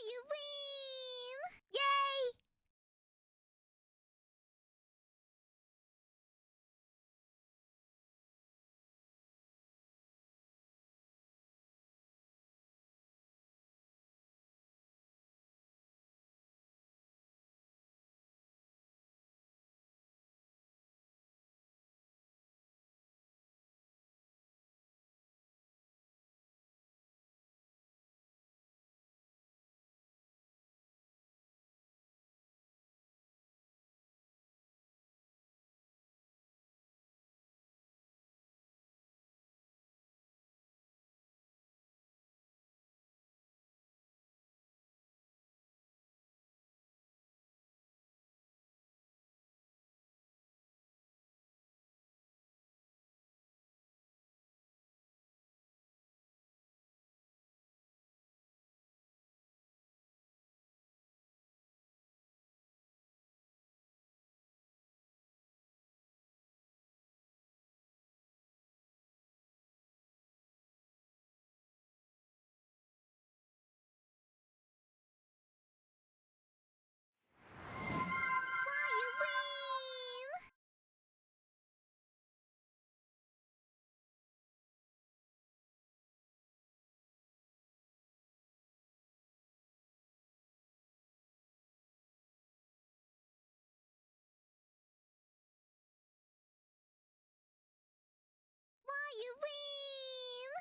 you win! Yay! Why you win? Why you win?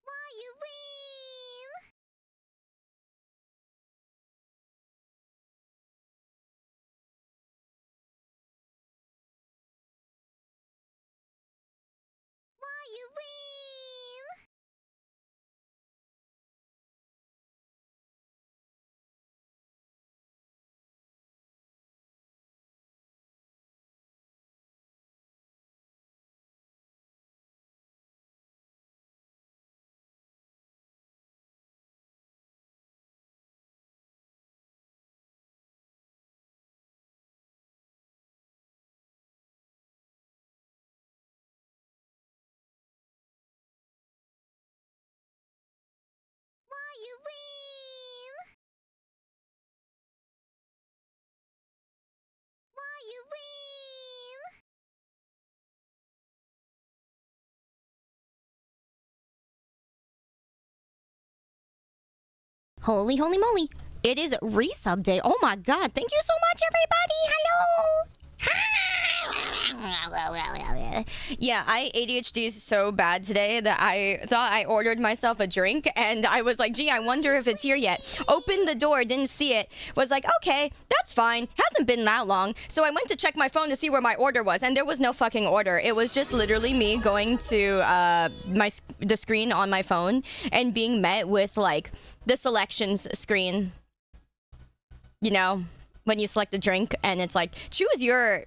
Why you win? Why you win? Why you win? Holy, holy moly. It is resub day. Oh my god. Thank you so much, everybody. Hello. Yeah, I ADHD is so bad today that I thought I ordered myself a drink and I was like, gee, I wonder if it's here yet. Opened the door, didn't see it. Was like, okay, that's fine. Hasn't been that long. So I went to check my phone to see where my order was and there was no fucking order. It was just literally me going to the screen on my phone and being met with like the selections screen. You know, when you select a drink and it's like, choose your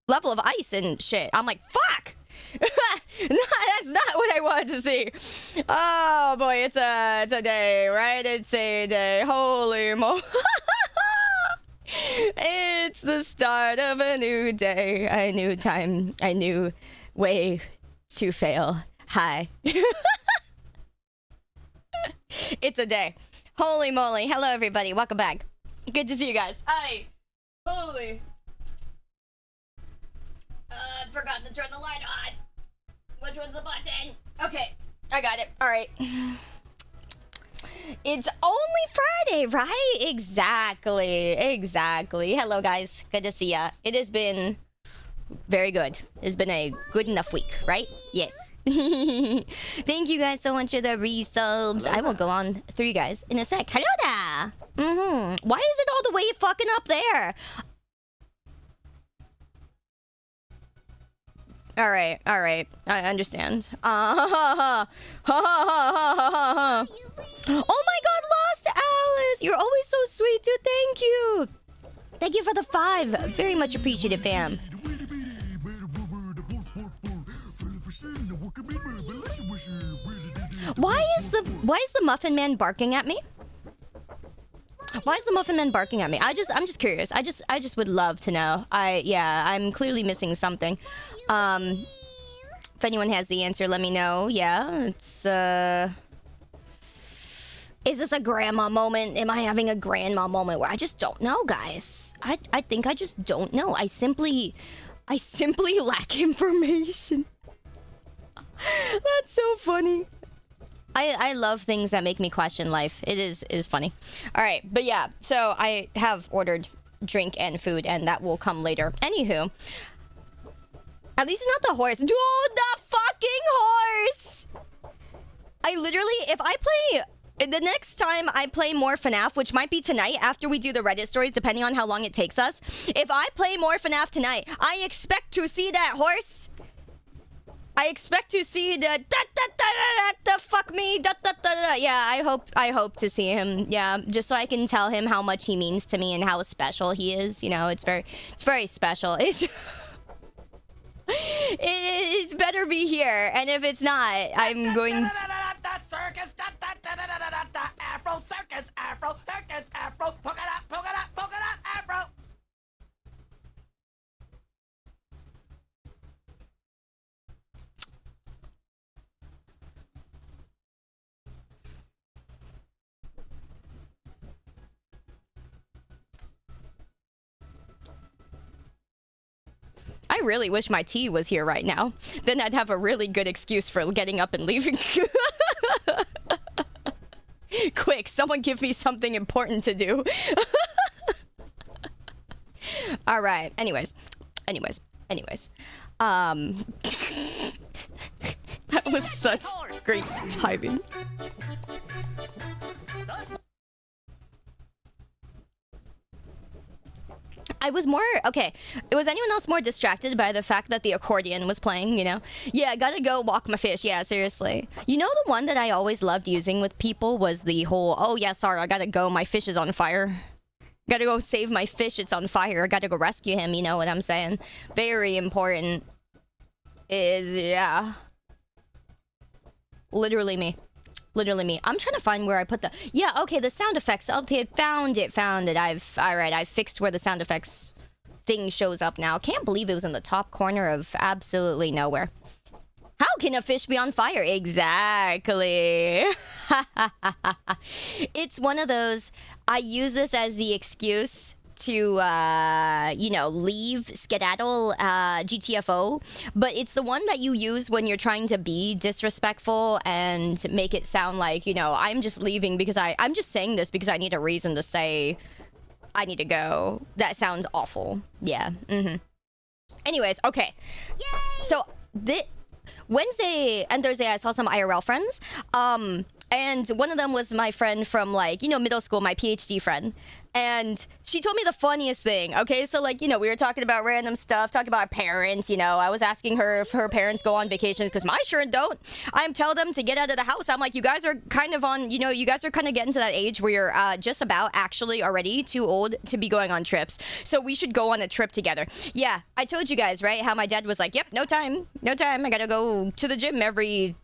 level of ice and shit. I'm like, fuck! No, that's not what I wanted to see. Oh boy, it's a day, right? It's a day. Holy mo. It's the start of a new day. A new time. A new way to fail. Hi. It's a day. Holy moly. Hello everybody. Welcome back. Good to see you guys. Hi. Holy. Forgot to turn the light on. Which one's the button? Okay, I got it. All right. It's only Friday, right? Exactly. Hello, guys. Good to see ya. It has been very good. It's been a good enough week, right? Yes. Thank you guys so much for the resubs. I will go on through you guys in a sec. Hello there. Why is it all the way fucking up there? All right. I understand. Oh my god, Lost Alice! You're always so sweet, dude. Thank you. Thank you for the 5. Very much appreciated, fam. Why is the Muffin Man barking at me? Why is the Muffin Man barking at me? I'm just curious. I just would love to know. I'm clearly missing something. If anyone has the answer, let me know. Yeah, it's is this a grandma moment? Am I having a grandma moment where I just don't know, guys? I think I just don't know. I simply lack information. That's so funny. I love things that make me question life. It is funny. All right, but yeah, so I have ordered drink and food, and that will come later. Anywho, at least it's not the horse. Dude, the fucking horse! I literally, if I play... The next time I play more FNAF, which might be tonight after we do the Reddit stories, depending on how long it takes us. If I play more FNAF tonight, I expect to see that horse. I expect to see the fuck me yeah. I hope to see him. Yeah, just so I can tell him how much he means to me and how special he is. You know, it's very special. It better be here, and if it's not, I'm going to... Circus, Afro circus, Afro circus, Afro polka dot, Afro. I really wish my tea was here right now. Then I'd have a really good excuse for getting up and leaving. Quick, someone give me something important to do. All right. Anyways. That was such great timing. I was more... Okay, was anyone else more distracted by the fact that the accordion was playing, you know? Yeah, I gotta go walk my fish. Yeah, seriously. You know, the one that I always loved using with people was the whole, oh yeah, sorry, I gotta go, my fish is on fire. Gotta go save my fish, it's on fire. I gotta go rescue him, you know what I'm saying? Very important. Yeah. Literally me. I'm trying to find where I put the... Yeah, okay, the sound effects. Okay, found it. Alright, I've fixed where the sound effects thing shows up now. Can't believe it was in the top corner of absolutely nowhere. How can a fish be on fire? Exactly. It's one of those... I use this as the excuse to, you know, leave, skedaddle, GTFO, but it's the one that you use when you're trying to be disrespectful and make it sound like, you know, I'm just leaving because I'm just saying this because I need a reason to say I need to go. That sounds awful. Yeah. Anyways, okay. Yay! So, Wednesday and Thursday, I saw some IRL friends. And one of them was my friend from, like, you know, middle school, my PhD friend. And she told me the funniest thing, okay? So, like, you know, we were talking about random stuff, talking about our parents, you know. I was asking her if her parents go on vacations, because my sure don't. I tell them to get out of the house. I'm like, you guys are kind of on, you know, you guys are kind of getting to that age where you're just about actually already too old to be going on trips. So we should go on a trip together. Yeah, I told you guys, right, how my dad was like, yep, no time. I gotta go to the gym every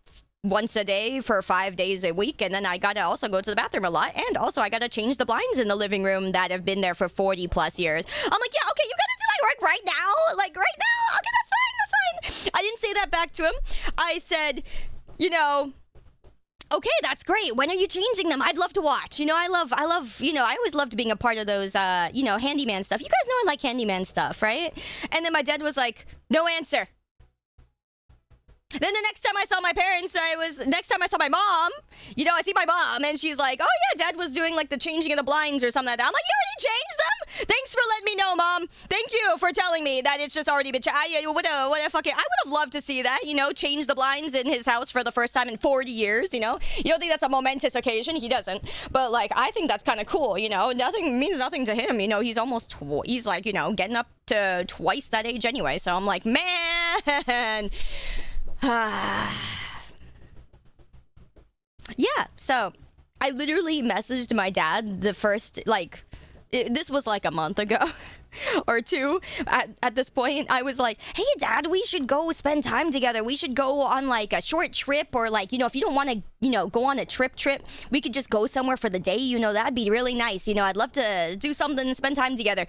once a day for 5 days a week, and then I gotta also go to the bathroom a lot, and also I gotta change the blinds in the living room that have been there for 40 plus years. I'm like, yeah, okay, you gotta do that right now, like right now. Okay, that's fine. I didn't say that back to him. I said, you know, okay, that's great. When are you changing them? I'd love to watch. You know, I love, you know, I always loved being a part of those, you know, handyman stuff. You guys know I like handyman stuff, right? And then my dad was like, no answer. Then the next time I saw my parents, next time I saw my mom, you know, I see my mom and she's like, oh yeah, dad was doing like the changing of the blinds or something like that. I'm like, you already changed them? Thanks for letting me know, mom. Thank you for telling me that it's just already been I would have loved to see that, you know, change the blinds in his house for the first time in 40 years, you know? You don't think that's a momentous occasion? He doesn't. But like, I think that's kind of cool, you know? Nothing means nothing to him, you know? He's he's like, you know, getting up to twice that age anyway. So I'm like, man. Yeah, so I literally messaged my dad the first, like, this was like a month ago or two at this point. I was like, hey dad, we should go spend time together. We should go on like a short trip, or like, you know, if you don't want to, you know, go on a trip, we could just go somewhere for the day, you know, that'd be really nice. You know, I'd love to do something, spend time together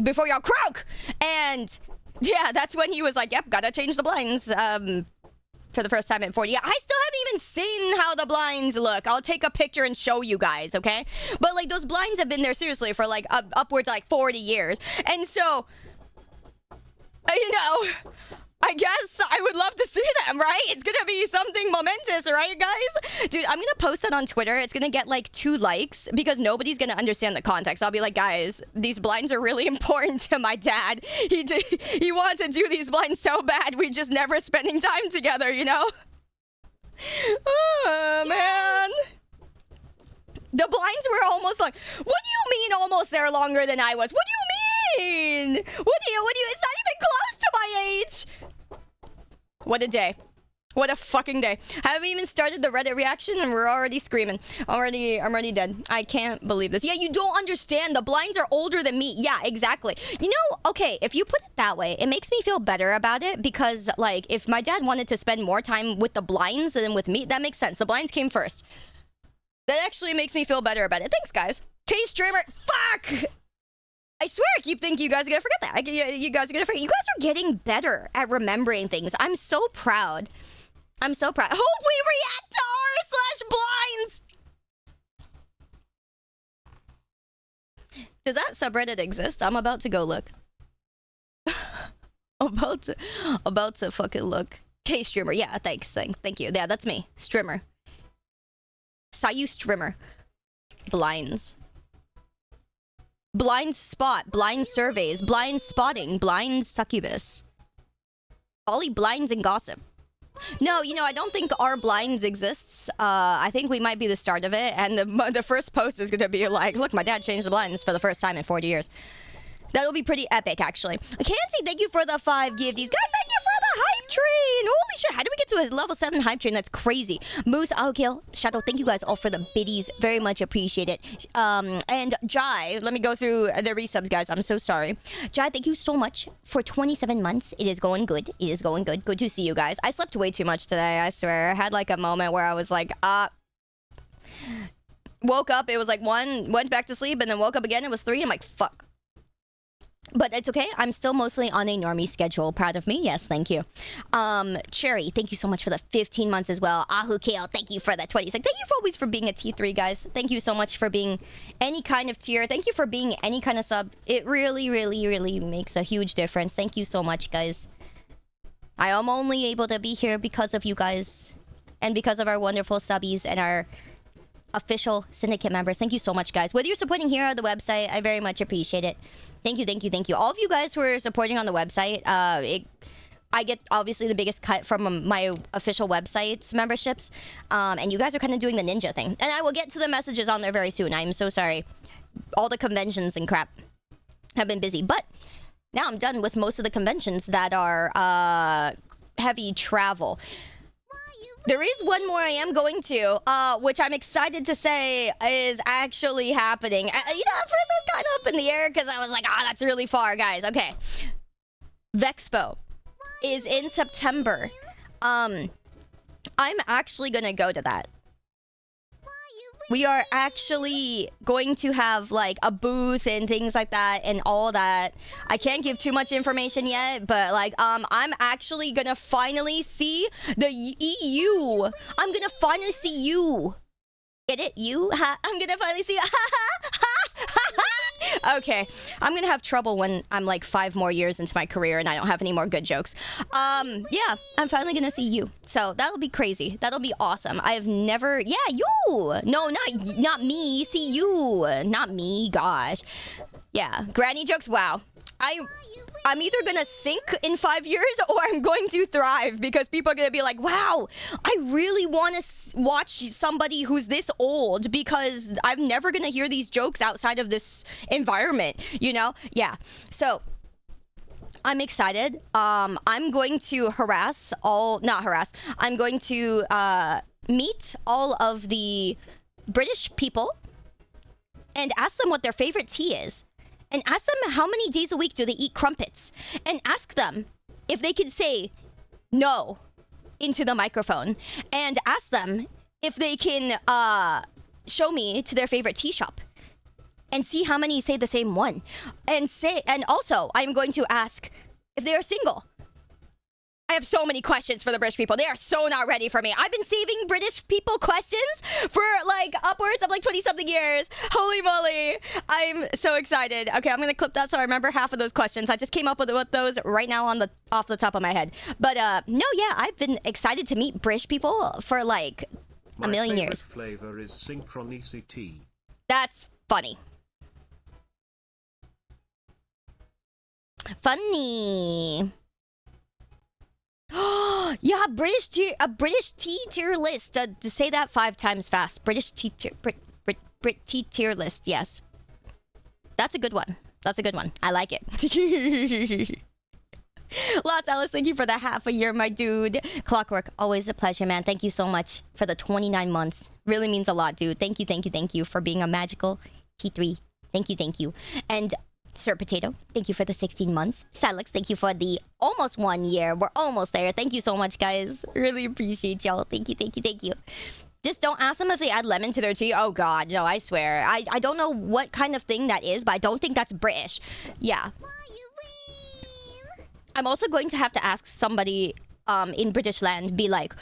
before y'all croak. And yeah, that's when he was like, yep, gotta change the blinds for the first time in 40. Yeah, I still haven't even seen how the blinds look. I'll take a picture and show you guys, okay? But like, those blinds have been there seriously for like upwards like 40 years. And so, you know, I guess I would love to see them, right? It's gonna be something momentous, right, guys? Dude, I'm gonna post that on Twitter. It's gonna get like 2 likes because nobody's gonna understand the context. I'll be like, guys, these blinds are really important to my dad. He wants to do these blinds so bad. We just never spending time together, you know? Oh, man. The blinds were almost like, what do you mean almost there longer than I was? What do you mean? What do you, it's not even close to my age. What a day. What a fucking day. Haven't even started the Reddit reaction and we're already screaming. I'm already dead. I can't believe this. Yeah, you don't understand. The blinds are older than me. Yeah, exactly. You know, okay, if you put it that way, it makes me feel better about it because, like, if my dad wanted to spend more time with the blinds than with me, that makes sense. The blinds came first. That actually makes me feel better about it. Thanks, guys. K-Streamer. Fuck! I swear I keep thinking you guys are gonna forget that. You guys are gonna forget. You guys are getting better at remembering things. I'm so proud. I'm so proud. Hope we react to r/blinds! Does that subreddit exist? I'm about to go look. about to fucking look. K-Streamer. Yeah, thanks. Thank you. Yeah, that's me. Streamer. Sayu Streamer. Blinds. Blind spot, blind surveys, blind spotting, blind succubus. Ollie blinds and gossip. No, you know, I don't think r/blinds exists. I think we might be the start of it. And the first post is going to be like, look, my dad changed the blinds for the first time in 40 years. That'll be pretty epic, actually. Kenzie, thank you for the 5 gifties. Guys, thank you for the hype train. Holy shit, how did we get to a level 7 hype train? That's crazy. Moose, Kill, Shadow, thank you guys all for the biddies. Very much appreciate it. And Jai, let me go through the resubs, guys. I'm so sorry. Jai, thank you so much for 27 months. It is going good. It is going good. Good to see you guys. I slept way too much today, I swear. I had like a moment where I was like, woke up, it was like 1, went back to sleep, and then woke up again, it was 3. I'm like, fuck. But it's okay. I'm still mostly on a normie schedule. Proud of me? Yes, thank you. Cherry, thank you so much for the 15 months as well. Ahu Kale, thank you for the 26. Thank you for always for being a T3, guys. Thank you so much for being any kind of tier. Thank you for being any kind of sub. It really, really, really makes a huge difference. Thank you so much, guys. I am only able to be here because of you guys. And because of our wonderful subbies and our official syndicate members. Thank you so much, guys. Whether you're supporting here or the website, I very much appreciate it. Thank you, thank you, thank you. All of you guys who are supporting on the website, I I get obviously the biggest cut from my official website's memberships, and you guys are kind of doing the ninja thing. And I will get to the messages on there very soon. I'm so sorry. All the conventions and crap have been busy, but now I'm done with most of the conventions that are heavy travel. There is one more I am going to, which I'm excited to say is actually happening. You know, at first I was kind of up in the air because I was like, that's really far, guys. Okay. Vexpo is in September. I'm actually gonna go to that. We are actually going to have like a booth and things like that and all that. I can't give too much information yet, but like I'm actually gonna finally see the EU. I'm gonna finally see you. Get it? You? I'm gonna finally see you. Okay, I'm gonna have trouble when I'm like 5 more years into my career and I don't have any more good jokes. Yeah, I'm finally gonna see you. So that'll be crazy. That'll be awesome. I've never, yeah, you. No, not me. See you, not me. Gosh, yeah. Granny jokes. Wow. I'm either gonna sink in 5 years or I'm going to thrive because people are gonna be like, wow, I really want to watch somebody who's this old because I'm never gonna hear these jokes outside of this environment, you know? Yeah. So I'm excited. I'm going to I'm going to meet all of the British people and ask them what their favorite tea is. And ask them how many days a week do they eat crumpets. And ask them if they can say no into the microphone. And ask them if they can show me to their favorite tea shop. And see how many say the same one. And also, I'm going to ask if they are single. I have so many questions for the British people. They are so not ready for me. I've been saving British people questions for like upwards of like 20-something years. Holy moly. I'm so excited. Okay, I'm going to clip that so I remember half of those questions. I just came up with those right now off the top of my head. But no, yeah, I've been excited to meet British people for like a million years. My favorite flavor is synchronicity. That's funny. Funny. Yeah, a British tea tier list. To say that 5 times fast. British tea tier, Brit tea tier list. Yes, that's a good one. That's a good one. I like it. Lost Alice, thank you for the half a year, my dude. Clockwork, always a pleasure, man. Thank you so much for the 29 months. Really means a lot, dude. Thank you for being a magical T3. Thank you. And Sir Potato, thank you for the 16 months. Silux, thank you for the almost 1 year. We're almost there. Thank you so much, guys. Really appreciate y'all. Thank you. Just don't ask them if they add lemon to their tea. Oh, God. No, I swear. I don't know what kind of thing that is, but I don't think that's British. Yeah. I'm also going to have to ask somebody in British land, be like,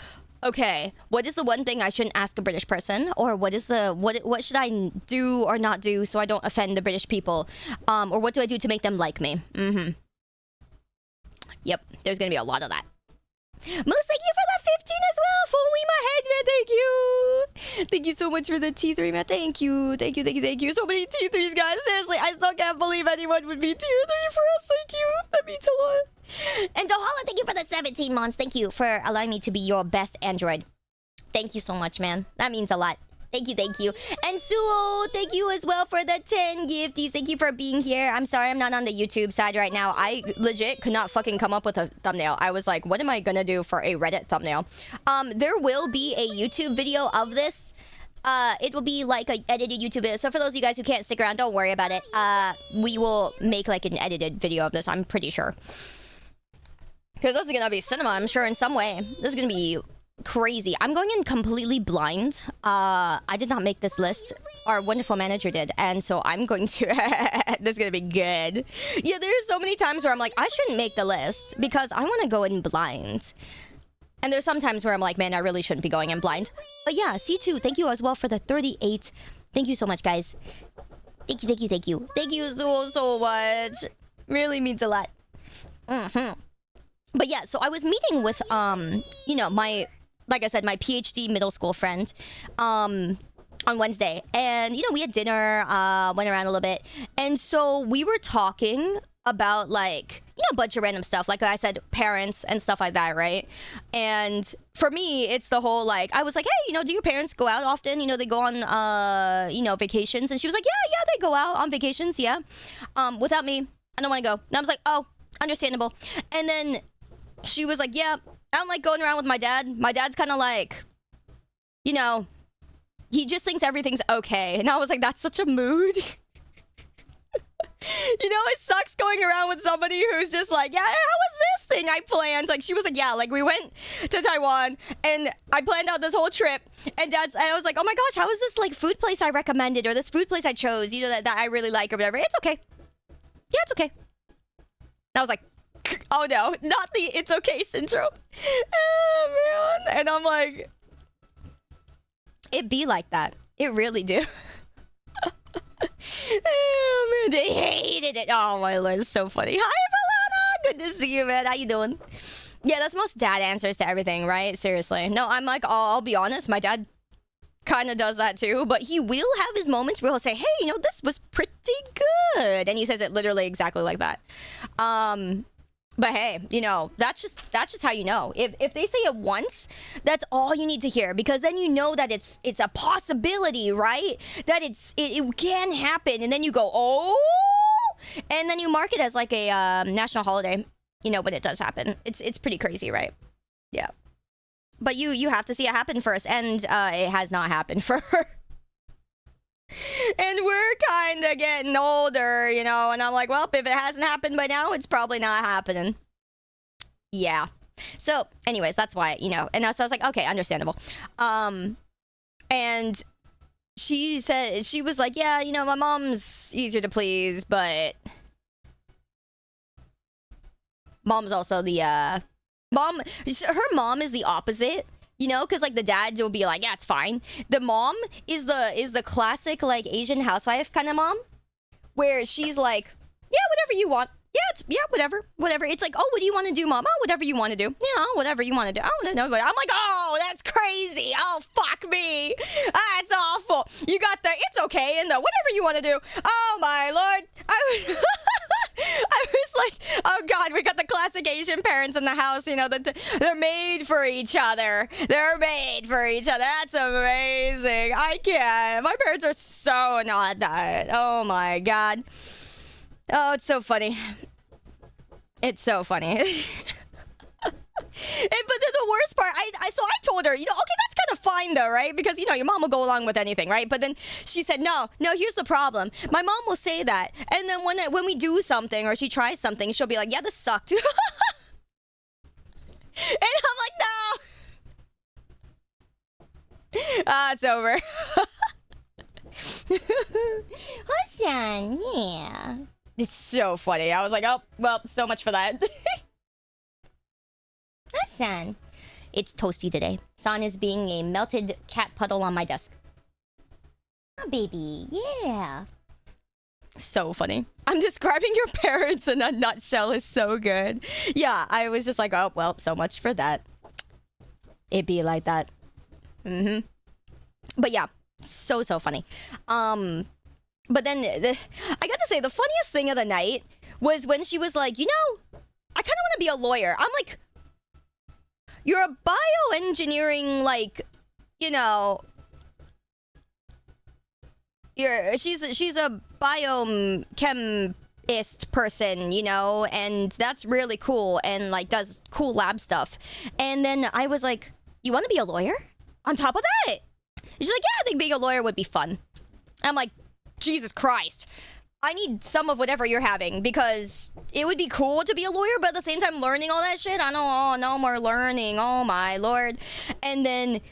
okay, what is the one thing I shouldn't ask a British person? Or what should I do or not do so I don't offend the British people? Or what do I do to make them like me? Yep, there's gonna be a lot of that. Moose, thank you for that 15 as well. Following my head, man. Thank you. Thank you so much for the T3, man. Thank you. So many T3s, guys. Seriously, I still can't believe anyone would be Tier 3 for us. Thank you. That means a lot. And Dohala, thank you for the 17 months. Thank you for allowing me to be your best android. Thank you so much, man. That means a lot. Thank you. And Suo, thank you as well for the 10 gifties. Thank you for being here. I'm sorry I'm not on the YouTube side right now. I legit could not fucking come up with a thumbnail. I was like, what am I gonna do for a Reddit thumbnail? There will be a YouTube video of this. It will be like an edited YouTube video. So for those of you guys who can't stick around, don't worry about it. We will make like an edited video of this, I'm pretty sure. Because this is gonna be cinema, I'm sure, in some way. This is gonna be crazy. I'm going in completely blind. I did not make this list. Our wonderful manager did. And so I'm going to... This is gonna be good. Yeah, there's so many times where I'm like, I shouldn't make the list because I want to go in blind. And there's some times where I'm like, man, I really shouldn't be going in blind. But yeah, C2, thank you as well for the 38. Thank you so much, guys. Thank you. Thank you so much. Really means a lot. But yeah, so I was meeting with, you know, like I said, my PhD middle school friend, on Wednesday. And, you know, we had dinner, went around a little bit. And so we were talking about like, a bunch of random stuff. Like I said, parents and stuff like that, right? And for me, it's the whole like, I was like, hey, do your parents go out often? They go on, vacations. And she was like, yeah, they go out on vacations, yeah. Without me, I don't want to go. And I was like, oh, understandable. And then she was like, yeah, I don't like going around with my dad. My dad's kind of like, he just thinks everything's okay. And I was like, that's such a mood. It sucks going around with somebody who's just like, yeah, how was this thing I planned? Like, she was like, yeah, like, we went to Taiwan, and I planned out this whole trip, and I was like, oh my gosh, how was this, like, food place I recommended, or this food place I chose, that I really like, or whatever. It's okay. Yeah, it's okay. And I was like, oh no, not the it's okay syndrome. Oh, man. And I'm like, it be like that. It really do. Oh, man, they hated it. Oh, my Lord, it's so funny. Hi, Valana. Good to see you, man. How you doing? Yeah, that's most dad answers to everything, right? Seriously. No, I'm like, I'll be honest. My dad kind of does that, too. But he will have his moments where he'll say, hey, this was pretty good. And he says it literally exactly like that. But hey, that's just how you know. If they say it once, that's all you need to hear, because then you know that it's a possibility, right? That it can happen, and then you go, oh, and then you mark it as like a national holiday, when it does happen. It's pretty crazy, right? Yeah. But you have to see it happen first, and it has not happened for her. And we're kind of getting older, and I'm like, well, if it hasn't happened by now, it's probably not happening. Yeah. So, anyways, that's why, and so I was like, okay, understandable. And she said, she was like, yeah, my mom's easier to please, but mom's also the, her mom is the opposite. Because like the dad will be like, yeah, it's fine. The mom is the classic like Asian housewife kind of mom, where she's like, yeah, whatever you want. Yeah, whatever. It's like, oh, what do you want to do, mom? Oh, whatever you want to do. Yeah, whatever you want to do. I want to know. I'm like, oh, that's crazy. Oh, fuck me. That's awful. You got the it's okay and the whatever you want to do. Oh my Lord. I was like, oh God, we got the classic Asian parents in the house, they're made for each other. They're made for each other. That's amazing. I can't. My parents are so not that. Oh my God. Oh, it's so funny. It's so funny. But then the worst part, so I told her, okay, that's kind of fine though, right? Because, your mom will go along with anything, right? But then she said, no, here's the problem. My mom will say that. And then when we do something or she tries something, she'll be like, yeah, this sucked. And I'm like, no. It's over. Hassan, yeah. It's so funny. I was like, oh, well, so much for that. San. It's toasty today. San is being a melted cat puddle on my desk. Oh, baby. Yeah. So funny. I'm describing your parents in a nutshell is so good. Yeah, I was just like, oh, well, so much for that. It be like that. But yeah, so funny. But then I got to say, the funniest thing of the night was when she was like, I kind of want to be a lawyer. I'm like, you're a bioengineering, like, she's a biochemist person, and that's really cool and like does cool lab stuff. And then I was like, you want to be a lawyer? On top of that? She's like, yeah, I think being a lawyer would be fun. I'm like, Jesus Christ. I need some of whatever you're having, because it would be cool to be a lawyer, but at the same time learning all that shit, I don't know, no more learning, oh my Lord. And then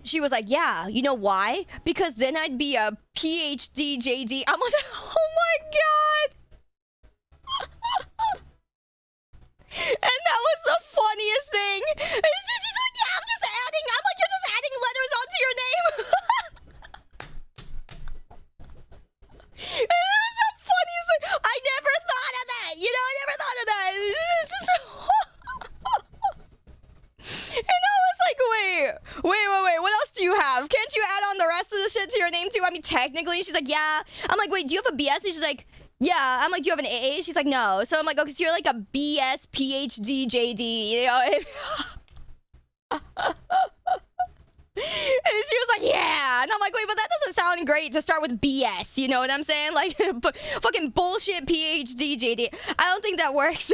she was like, yeah, you know why? Because then I'd be a PhD JD. I was like, oh my God. And that was the funniest thing. She's like, yeah, I'm just adding, I'm like, you're just adding letters onto your name. And it was the funniest thing. I never thought of that. I never thought of that. It's just... And I was like, wait. What else do you have? Can't you add on the rest of the shit to your name too? I mean, technically. She's like, yeah. I'm like, wait, do you have a BS? And she's like, yeah, I'm like, do you have an AA? She's like, no. So I'm like, okay, so you're like a BS, PhD, JD, you know? And she was like, yeah. And I'm like, wait, but that doesn't sound great to start with BS. You know what I'm saying? Like, fucking bullshit PhD, JD. I don't think that works.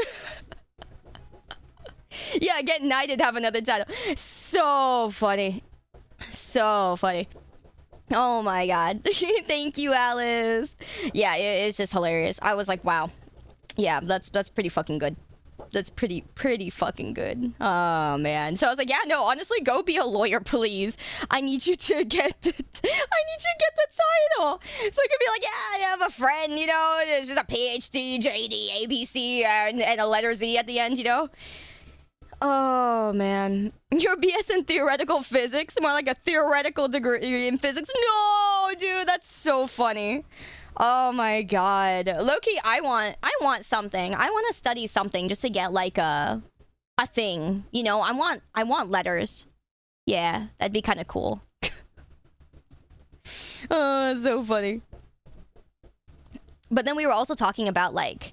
Yeah, get knighted, have another title. So funny. So funny. Oh my god. Thank you, Alice. Yeah, it's just hilarious. I was like, wow. Yeah, that's pretty fucking good. That's pretty fucking good. Oh man. So I was like, yeah, no, honestly, go be a lawyer, please. I need you to get the title. So I could be like, yeah, I have a friend, you know, it's just a PhD, JD, ABC, and a letter Z at the end, you know. Oh man, your BS in theoretical physics, more like a theoretical degree in physics. No, dude, that's so funny. Oh my god, Loki, I want something. I want to study something just to get like a thing. You know, I want letters. Yeah, that'd be kind of cool. Oh, so funny. But then we were also talking about like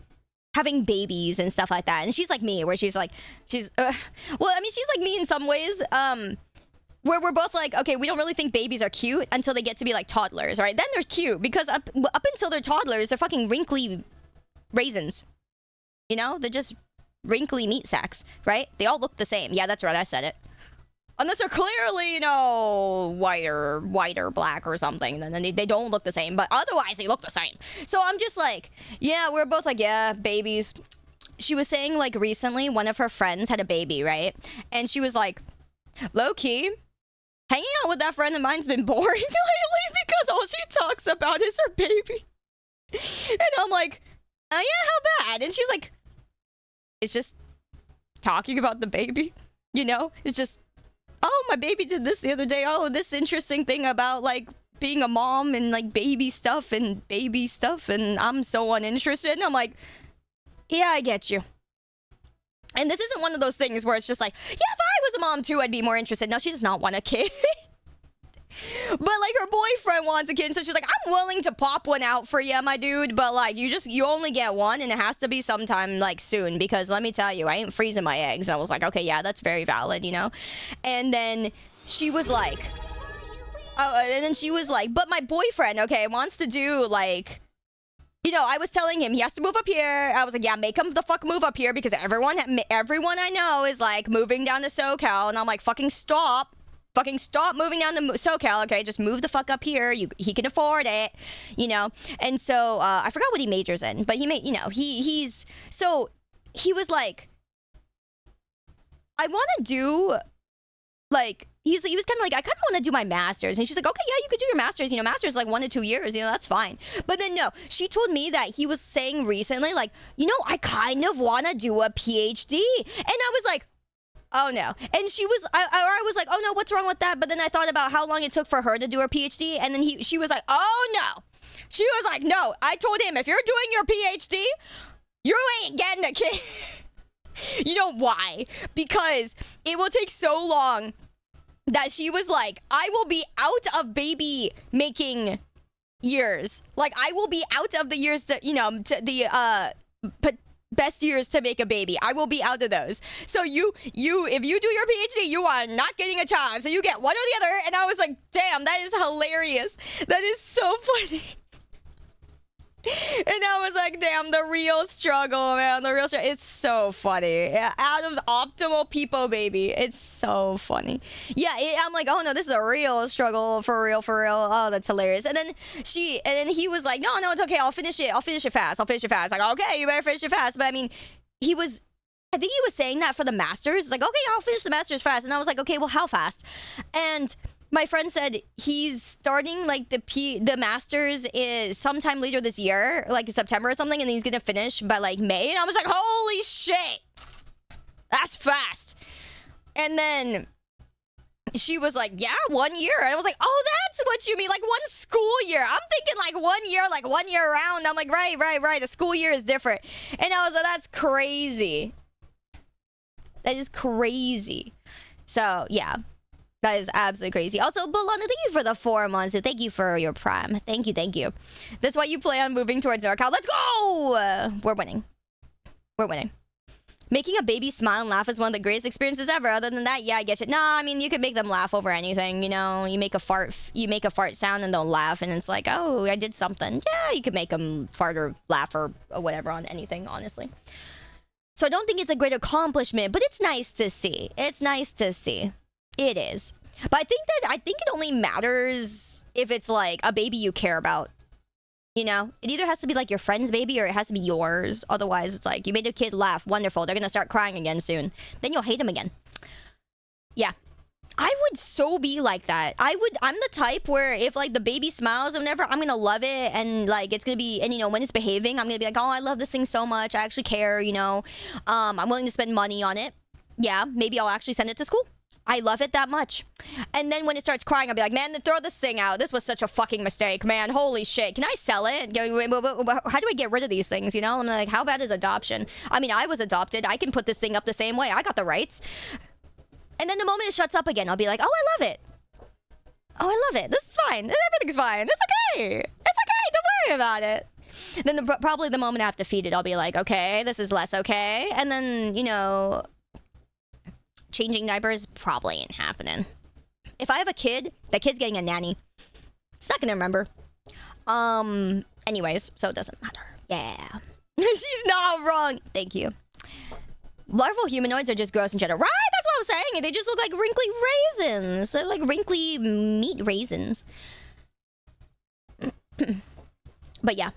having babies and stuff like that, and she's like me, where she's well, I mean, she's like me in some ways, where we're both like, okay, we don't really think babies are cute until they get to be like toddlers, right? Then they're cute because up until they're toddlers, they're fucking wrinkly raisins, you know, they're just wrinkly meat sacks, right? They all look the same. Yeah, that's right, I said it. Unless they're clearly, you know, white or black or something, then they don't look the same. But otherwise, they look the same. So I'm just like, yeah, we're both like, yeah, babies. She was saying, like, recently, one of her friends had a baby, right? And she was like, low-key, hanging out with that friend of mine's been boring lately because all she talks about is her baby. And I'm like, oh, yeah, how bad? And she's like, it's just talking about the baby, you know? It's just, oh, my baby did this the other day. Oh, this interesting thing about, like, being a mom and, like, baby stuff. And I'm so uninterested. And I'm like, yeah, I get you. And this isn't one of those things where it's just like, yeah, if I was a mom too, I'd be more interested. No, she does not want a kid. But, like, her boyfriend wants a kid, so she's like, I'm willing to pop one out for you, my dude, but, like, you only get one, and it has to be sometime, like, soon, because let me tell you, I ain't freezing my eggs. I was like, okay, yeah, that's very valid, you know? And then she was like, but my boyfriend, okay, wants to do, like, you know, I was telling him he has to move up here. I was like, yeah, make him the fuck move up here, because everyone I know is, like, moving down to SoCal, and I'm like, fucking stop moving down to SoCal, okay? Just move the fuck up here. He can afford it, you know? And so, I forgot what he majors in, but he was like, I want to do, like, he was kind of like, I kind of want to do my master's. And she's like, okay, yeah, you could do your master's. You know, master's is like 1 to 2 years, you know, that's fine. But then, no, she told me that he was saying recently, like, you know, I kind of want to do a PhD. And I was like, oh no. And I was like, oh no, what's wrong with that? But then I thought about how long it took for her to do her PhD, and then she was like, oh no. She was like, no. I told him, if you're doing your PhD, you ain't getting a kid. You know why? Because it will take so long that she was like, I will be out of baby making years. Like, I will be out of the years to, you know, to the best years to make a baby. I will be out of those. So if you do your PhD, you are not getting a child. So you get one or the other. And I was like, damn, that is hilarious. That is so funny. And I was like, damn, the real struggle, man. The real struggle. It's so funny. Yeah, out of optimal people, baby. It's so funny. Yeah, I'm like, oh no, this is a real struggle. For real. Oh, that's hilarious. And then he was like, no, it's okay. I'll finish it fast. Like, okay, you better finish it fast. But I mean, I think he was saying that for the masters. It's like, okay, I'll finish the masters fast. And I was like, okay, well, how fast? And my friend said he's starting like the masters is sometime later this year, like in September or something, and he's gonna finish by like May. And I was like, holy shit, that's fast. And then she was like, yeah, 1 year. And I was like, oh, that's what you mean, like 1 school year. I'm thinking like 1 year, like 1 year around. I'm like, right. A school year is different. And I was like, that's crazy. That is crazy. So yeah. That is absolutely crazy. Also, Bolana, thank you for the 4 months. And thank you for your prime. Thank you, thank you. That's why you plan on moving towards NorCal. Let's go! We're winning. We're winning. Making a baby smile and laugh is one of the greatest experiences ever. Other than that, yeah, I get you. Nah, I mean, you can make them laugh over anything, you know? You make a fart sound and they'll laugh, and it's like, oh, I did something. Yeah, you can make them fart or laugh or whatever on anything, honestly. So I don't think it's a great accomplishment, but it's nice to see. It's nice to see. It is. But I think it only matters if it's like a baby you care about. You know? It either has to be like your friend's baby or it has to be yours. Otherwise, it's like you made a kid laugh. Wonderful. They're gonna start crying again soon. Then you'll hate them again. Yeah. I would so be like that. I'm the type where if like the baby smiles or whatever, I'm gonna love it, and like it's gonna be, and you know, when it's behaving, I'm gonna be like, oh, I love this thing so much. I actually care, you know. I'm willing to spend money on it. Yeah, maybe I'll actually send it to school. I love it that much. And then when it starts crying, I'll be like, man, throw this thing out. This was such a fucking mistake, man. Holy shit. Can I sell it? How do I get rid of these things, you know? I'm like, how bad is adoption? I mean, I was adopted. I can put this thing up the same way. I got the rights. And then the moment it shuts up again, I'll be like, oh, I love it. Oh, I love it. This is fine. Everything's fine. It's okay. It's okay. Don't worry about it. Then probably the moment I have to feed it, I'll be like, okay, this is less okay. And then, you know... changing diapers probably ain't happening. If I have a kid, that kid's getting a nanny. It's not gonna remember. Anyways, so it doesn't matter. Yeah. She's not wrong. Thank you. Larval humanoids are just gross in general. Right? That's what I'm saying. They just look like wrinkly raisins. They're like wrinkly meat raisins. But yeah.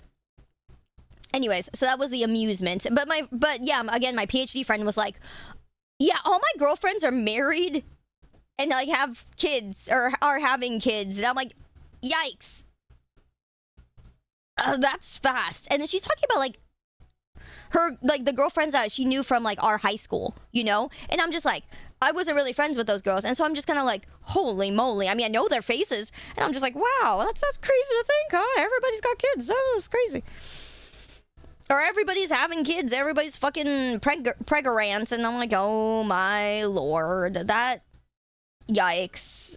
Anyways, so that was the amusement. But yeah, again, my PhD friend was like, yeah, all my girlfriends are married and like have kids or are having kids. And I'm like, yikes. That's fast. And then she's talking about like her, like the girlfriends that she knew from like our high school, you know? And I'm just like, I wasn't really friends with those girls. And so I'm just kind of like, holy moly. I mean, I know their faces. And I'm just like, wow, that's crazy to think, huh? Everybody's got kids. That was crazy. Or everybody's having kids. Everybody's fucking pregorants. And I'm like, oh my lord. That... yikes.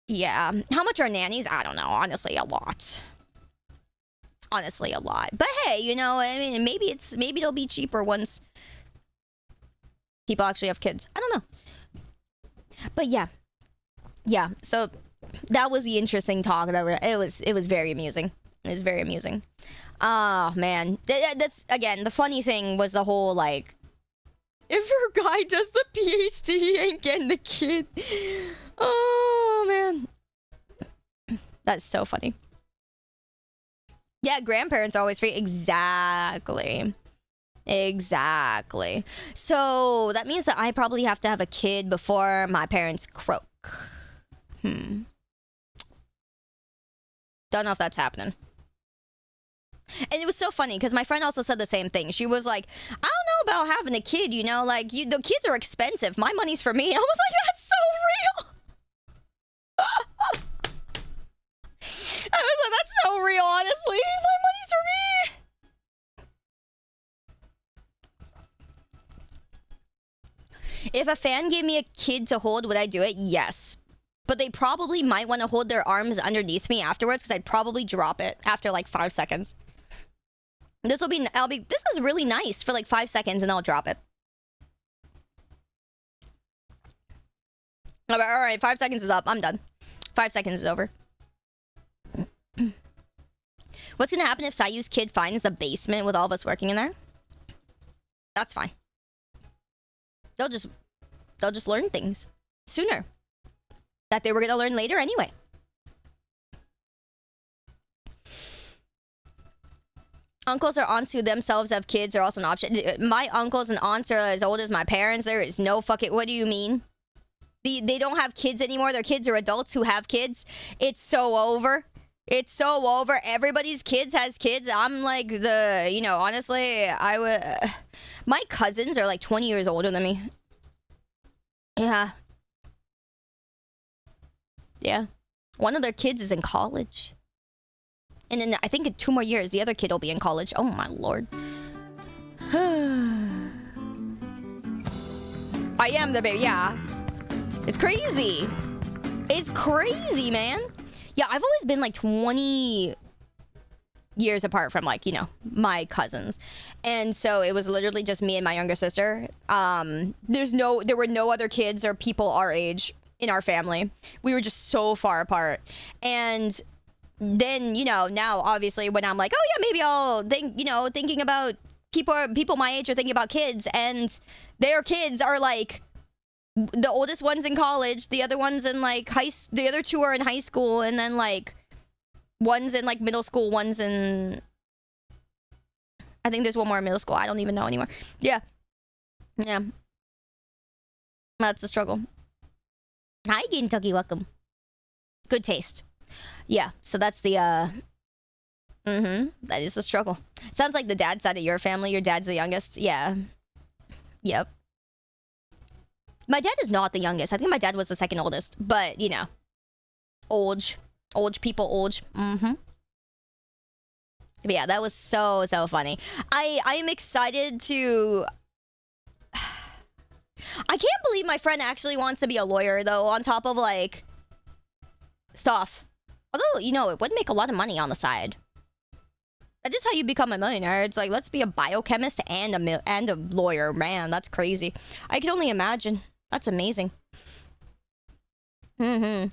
Yeah. How much are nannies? I don't know. Honestly, a lot. Honestly, a lot. But hey, you know, I mean, maybe it'll be cheaper once people actually have kids. I don't know. But yeah. Yeah. So that was the interesting talk. It was very amusing. It was very amusing. Oh, man. Again, the funny thing was the whole, like, if her guy does the PhD, he ain't getting the kid. Oh, man. That's so funny. Yeah, grandparents are always free. Exactly. Exactly. So, that means that I probably have to have a kid before my parents croak. Don't know if that's happening. And it was so funny because my friend also said the same thing. She was like, I don't know about having a kid, you know, like the kids are expensive. My money's for me. I was like, that's so real. I was like, that's so real, honestly. My money's for me. If a fan gave me a kid to hold, would I do it? Yes. But they probably might want to hold their arms underneath me afterwards because I'd probably drop it after like 5 seconds. This is really nice for like 5 seconds and I'll drop it. All right, 5 seconds is up. I'm done. 5 seconds is over. What's gonna happen if Sayu's kid finds the basement with all of us working in there? That's fine. They'll just learn things sooner that they were gonna learn later anyway. Uncles or aunts who themselves have kids are also an option. My uncles and aunts are as old as my parents. There is no fucking... What do you mean? They don't have kids anymore. Their kids are adults who have kids. It's so over. It's so over. Everybody's kids has kids. I'm like the... You know, honestly, I would... My cousins are like 20 years older than me. Yeah. Yeah. One of their kids is in college. And then I think in 2 more years, the other kid will be in college. Oh my lord. I am the baby, yeah. It's crazy. It's crazy, man. Yeah, I've always been like 20 years apart from, like, you know, my cousins. And so it was literally just me and my younger sister. There were no other kids or people our age in our family. We were just so far apart. And then, you know, now obviously when I'm like, oh yeah, maybe I'll think, you know, thinking about people my age are thinking about kids, and their kids are like, the oldest one's in college, the other one's in like the other two are in high school, and then like one's in like middle school, one's in, I think there's one more in middle school. I don't even know anymore. Yeah. That's the struggle. Hi, Kentucky, welcome. Good taste. Yeah, so that's the that is the struggle. Sounds like the dad side of your family. Your dad's the youngest. Yeah. Yep. My dad is not the youngest. I think my dad was the second oldest. But, you know. Old people. But yeah, that was so funny. I am excited to... I can't believe my friend actually wants to be a lawyer, though, on top of, like, stuff. Although, you know, it would make a lot of money on the side. That is how you become a millionaire. It's like, let's be a biochemist and a lawyer. Man, that's crazy. I can only imagine. That's amazing. Ah,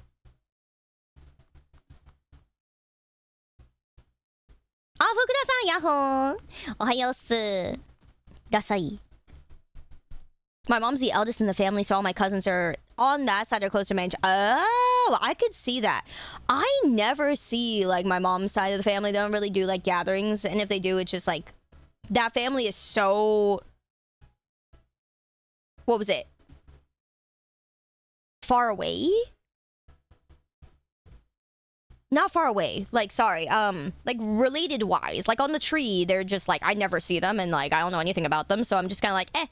Fukuda-san, yahoo! Ohayou-su. Dasai. My mom's the eldest in the family, so all my cousins are on that side or closer range. Oh, I could see that. I never see, like, my mom's side of the family. They don't really do, like, gatherings. And if they do, it's just, like, that family is so... What was it? Far away? Not far away. Like, sorry. Like, related-wise. Like, on the tree, they're just, like, I never see them. And, like, I don't know anything about them. So I'm just kind of like, eh.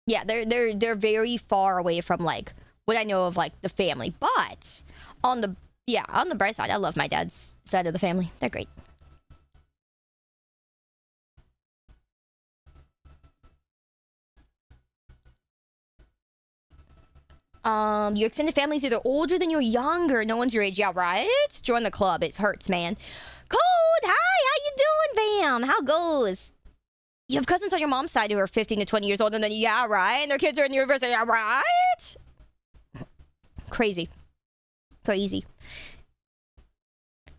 Yeah, they're very far away from, like, what I know of, like, the family. But on the bright side, I love my dad's side of the family. They're great. Your extended family's either older than you're younger. No one's your age. Yeah, right? Join the club. It hurts, man. Cold, hi, how you doing, fam? How goes? You have cousins on your mom's side who are 15 to 20 years older than you. Yeah, right? And their kids are in university. Yeah, right? Crazy.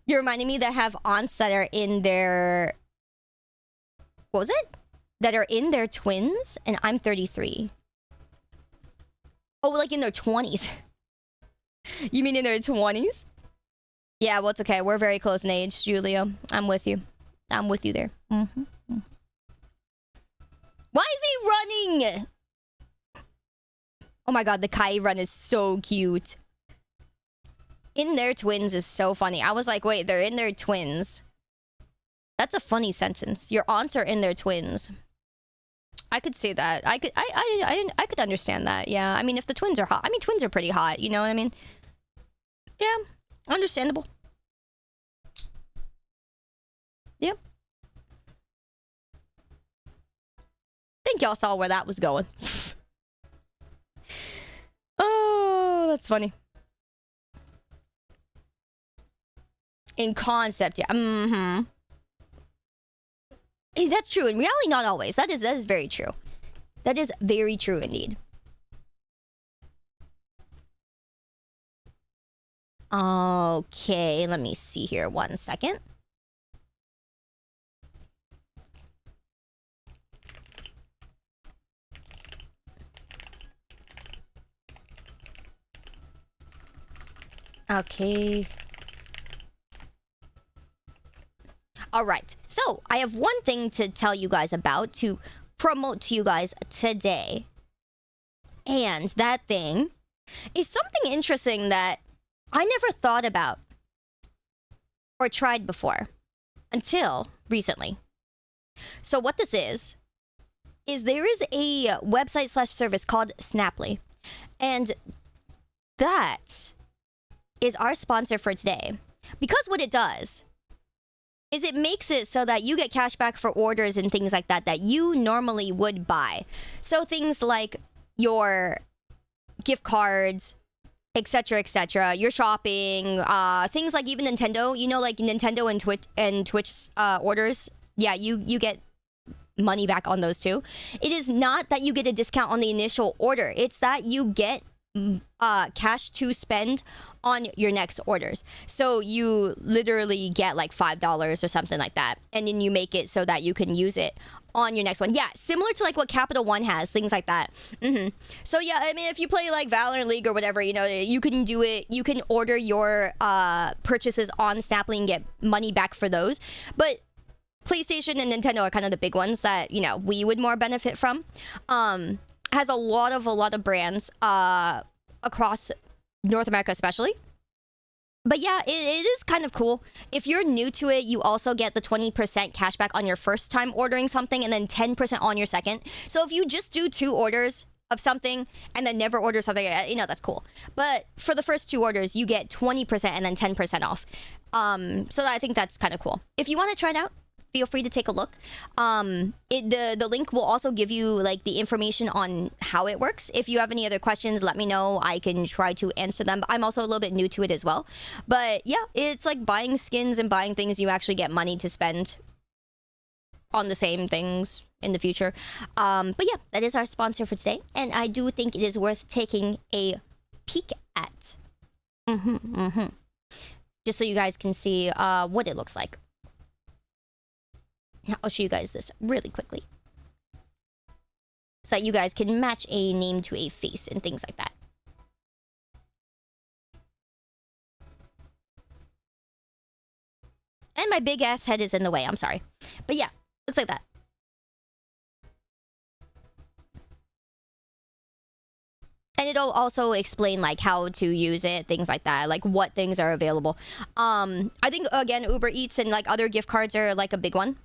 You're reminding me that I have aunts that are in their... What was it? That are in their twins, and I'm 33. Oh, like in their 20s. You mean in their 20s? Yeah, well, it's okay. We're very close in age, Julio. I'm with you. There. Why is he running? Oh my god, the Kai run is so cute. In their twins is so funny. I was like, wait, they're in their twins. That's a funny sentence. Your aunts are in their twins. I could see that. I could understand that. Yeah. I mean, if the twins are hot. I mean, twins are pretty hot. You know what I mean? Yeah. Understandable. Yep. Think y'all saw where that was going. Oh, that's funny. In concept, yeah. Hey, that's true. In reality, not always. That is very true. That is very true indeed. Okay, let me see here 1 second. Okay. All right. So, I have one thing to tell you guys about, to promote to you guys today. And that thing is something interesting that I never thought about or tried before until recently. So what this is there is a website/service called Snaply. And that is our sponsor for today. Because what it does is it makes it so that you get cash back for orders and things like that that you normally would buy. So things like your gift cards, etc., etc. You're shopping, things like even Nintendo. You know, like Nintendo and Twitch orders. Yeah, you get money back on those too. It is not that you get a discount on the initial order. It's that you get cash to spend on your next orders. So you literally get like $5 or something like that, and then you make it so that you can use it on your next one. Yeah, similar to like what Capital One has, things like that. So yeah, I mean, if you play like Valorant League or whatever, you know, you can do it. You can order your purchases on Snaply and get money back for those. But PlayStation and Nintendo are kind of the big ones that, you know, we would more benefit from. Has a lot of brands across North America especially. But yeah, it is kind of cool. If you're new to it, you also get the 20% cashback on your first time ordering something and then 10% on your second. So if you just do 2 orders of something and then never order something, you know, that's cool. But for the first 2 orders, you get 20% and then 10% off. So I think that's kind of cool. If you want to try it out, feel free to take a look. The link will also give you like the information on how it works. If you have any other questions, let me know. I can try to answer them. I'm also a little bit new to it as well. But yeah, it's like buying skins and buying things. You actually get money to spend on the same things in the future. But yeah, that is our sponsor for today. And I do think it is worth taking a peek at. Just so you guys can see what it looks like. I'll show you guys this really quickly, so that you guys can match a name to a face and things like that. And my big ass head is in the way, I'm sorry. But yeah, looks like that. And it'll also explain like how to use it, things like that, like what things are available. I think again, Uber Eats and like other gift cards are like a big one.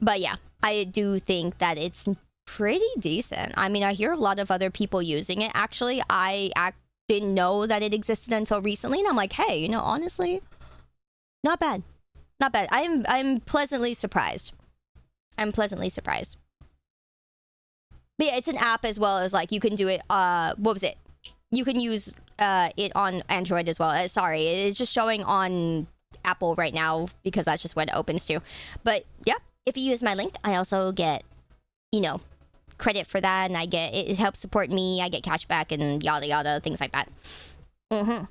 But yeah, I do think that it's pretty decent. I mean, I hear a lot of other people using it. Actually, I didn't know that it existed until recently, and I'm like, hey, you know, honestly, not bad, not bad. I'm pleasantly surprised. I'm pleasantly surprised. But yeah, it's an app as well as like you can do it. What was it? You can use it on Android as well. Sorry, it's just showing on Apple right now because that's just what it opens to. But yeah. If you use my link, I also get, you know, credit for that, and I get it helps support me. I get cash back and yada yada, things like that. Does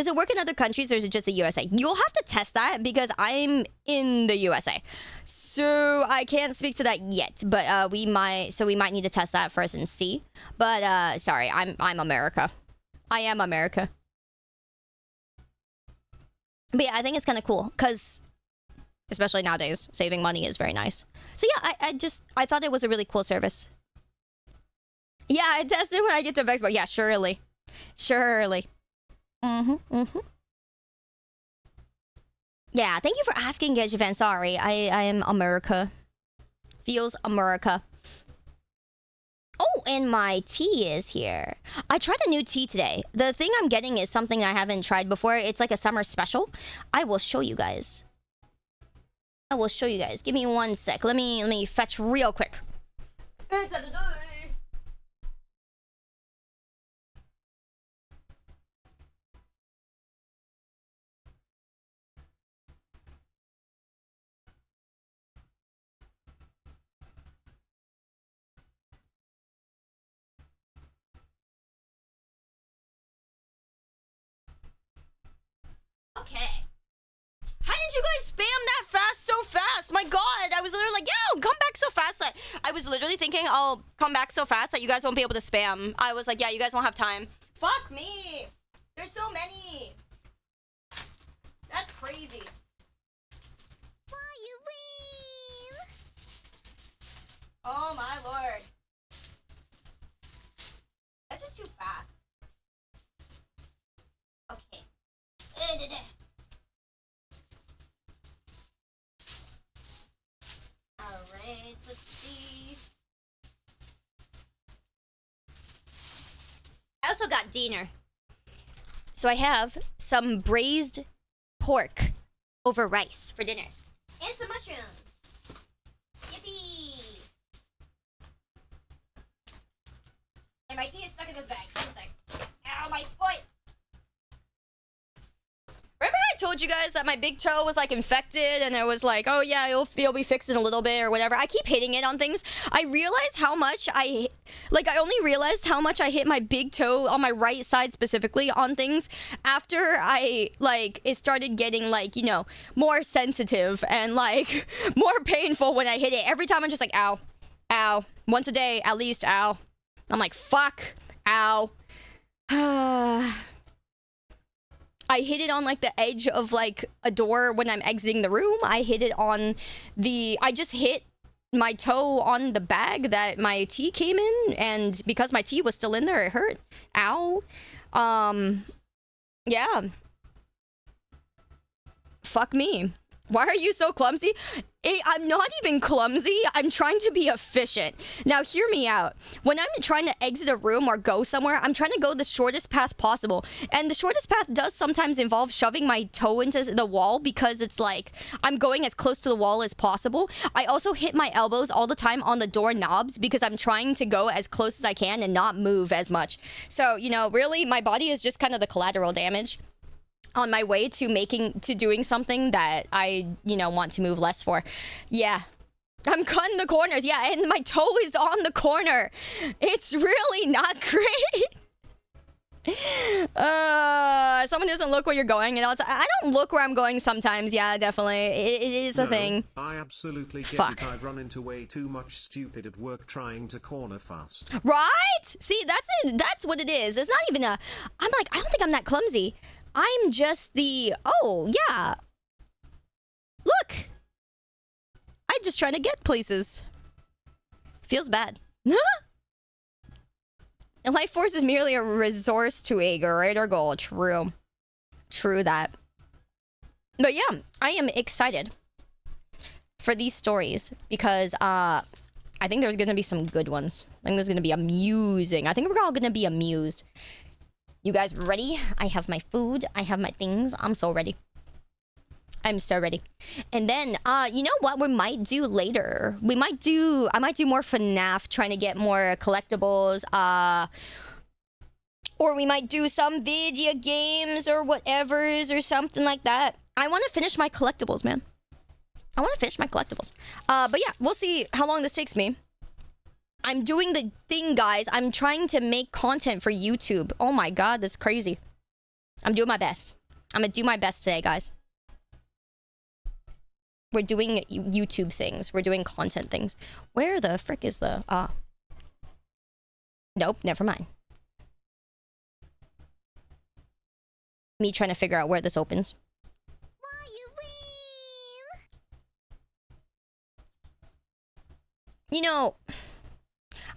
it work in other countries or is it just the USA? You'll have to test that because I'm in the USA, so I can't speak to that yet. But we might need to test that first and see. But sorry, I'm America. I am America. But yeah, I think it's kind of cool because, especially nowadays, saving money is very nice. So yeah, I thought it was a really cool service. Yeah, I tested when I get to Vexpo. Yeah, surely. Yeah, thank you for asking, Gejivan. Sorry, I am America. Feels America. Oh, and my tea is here. I tried a new tea today. The thing I'm getting is something I haven't tried before. It's like a summer special. I will show you guys. Give me 1 sec. Let me fetch real quick. It's at the door. Okay. How did you guys spam that fast so fast? My god, I was literally like, yo, come back so fast that I was literally thinking I'll come back so fast that you guys won't be able to spam. I was like, yeah, you guys won't have time. Fuck me. There's so many. That's crazy. Oh my lord. That's just too fast. Okay. Alright, let's see. I also got dinner. So I have some braised pork over rice for dinner. And some mushrooms. Yippee! And my tea is stuck in this bag. One sec. Ow, my foot. Remember I told you guys that my big toe was like infected and it was like, oh yeah, you'll be fixed in a little bit or whatever. I keep hitting it on things. I realized how much I only realized how much I hit my big toe on my right side specifically on things after I it started getting more sensitive and more painful when I hit it. Every time I'm just like, ow, ow, once a day at least, ow. I'm like, fuck, ow. I hit it on the edge of a door when I'm exiting the room. I hit it on I just hit my toe on the bag that my tea came in, and because my tea was still in there, it hurt. Ow. Yeah. Fuck me. Why are you so clumsy? I'm not even clumsy. I'm trying to be efficient. Now, hear me out. When I'm trying to exit a room or go somewhere, I'm trying to go the shortest path possible. And the shortest path does sometimes involve shoving my toe into the wall because it's I'm going as close to the wall as possible. I also hit my elbows all the time on the door knobs because I'm trying to go as close as I can and not move as much. So, really, my body is just kind of the collateral damage on my way to doing something that I, want to move less for. Yeah. I'm cutting the corners. Yeah, and my toe is on the corner. It's really not great. Someone doesn't look where you're going, and I don't look where I'm going sometimes. Yeah, definitely. It is a thing. I absolutely get Fuck. it. I've run into way too much stupid at work trying to corner fast. Right? See, that's it. That's what it is. It's not even I'm I don't think I'm that clumsy. I'm just oh, yeah. Look. I'm just trying to get places. Feels bad. And life force is merely a resource to a greater goal. True. True that. But yeah, I am excited for these stories because I think there's going to be some good ones. I think there's going to be amusing. I think we're all going to be amused. You guys ready? I have my food. I have my things. I'm so ready. I'm so ready. And then, you know what we might do later? I might do more FNAF, trying to get more collectibles. Or we might do some video games or whatevers or something like that. I want to finish my collectibles, man. I want to finish my collectibles. But yeah, we'll see how long this takes me. I'm doing the thing, guys. I'm trying to make content for YouTube. Oh my god, that's crazy. I'm doing my best. I'm gonna do my best today, guys. We're doing YouTube things. We're doing content things. Where the frick is the... Nope, never mind. Me trying to figure out where this opens. You know...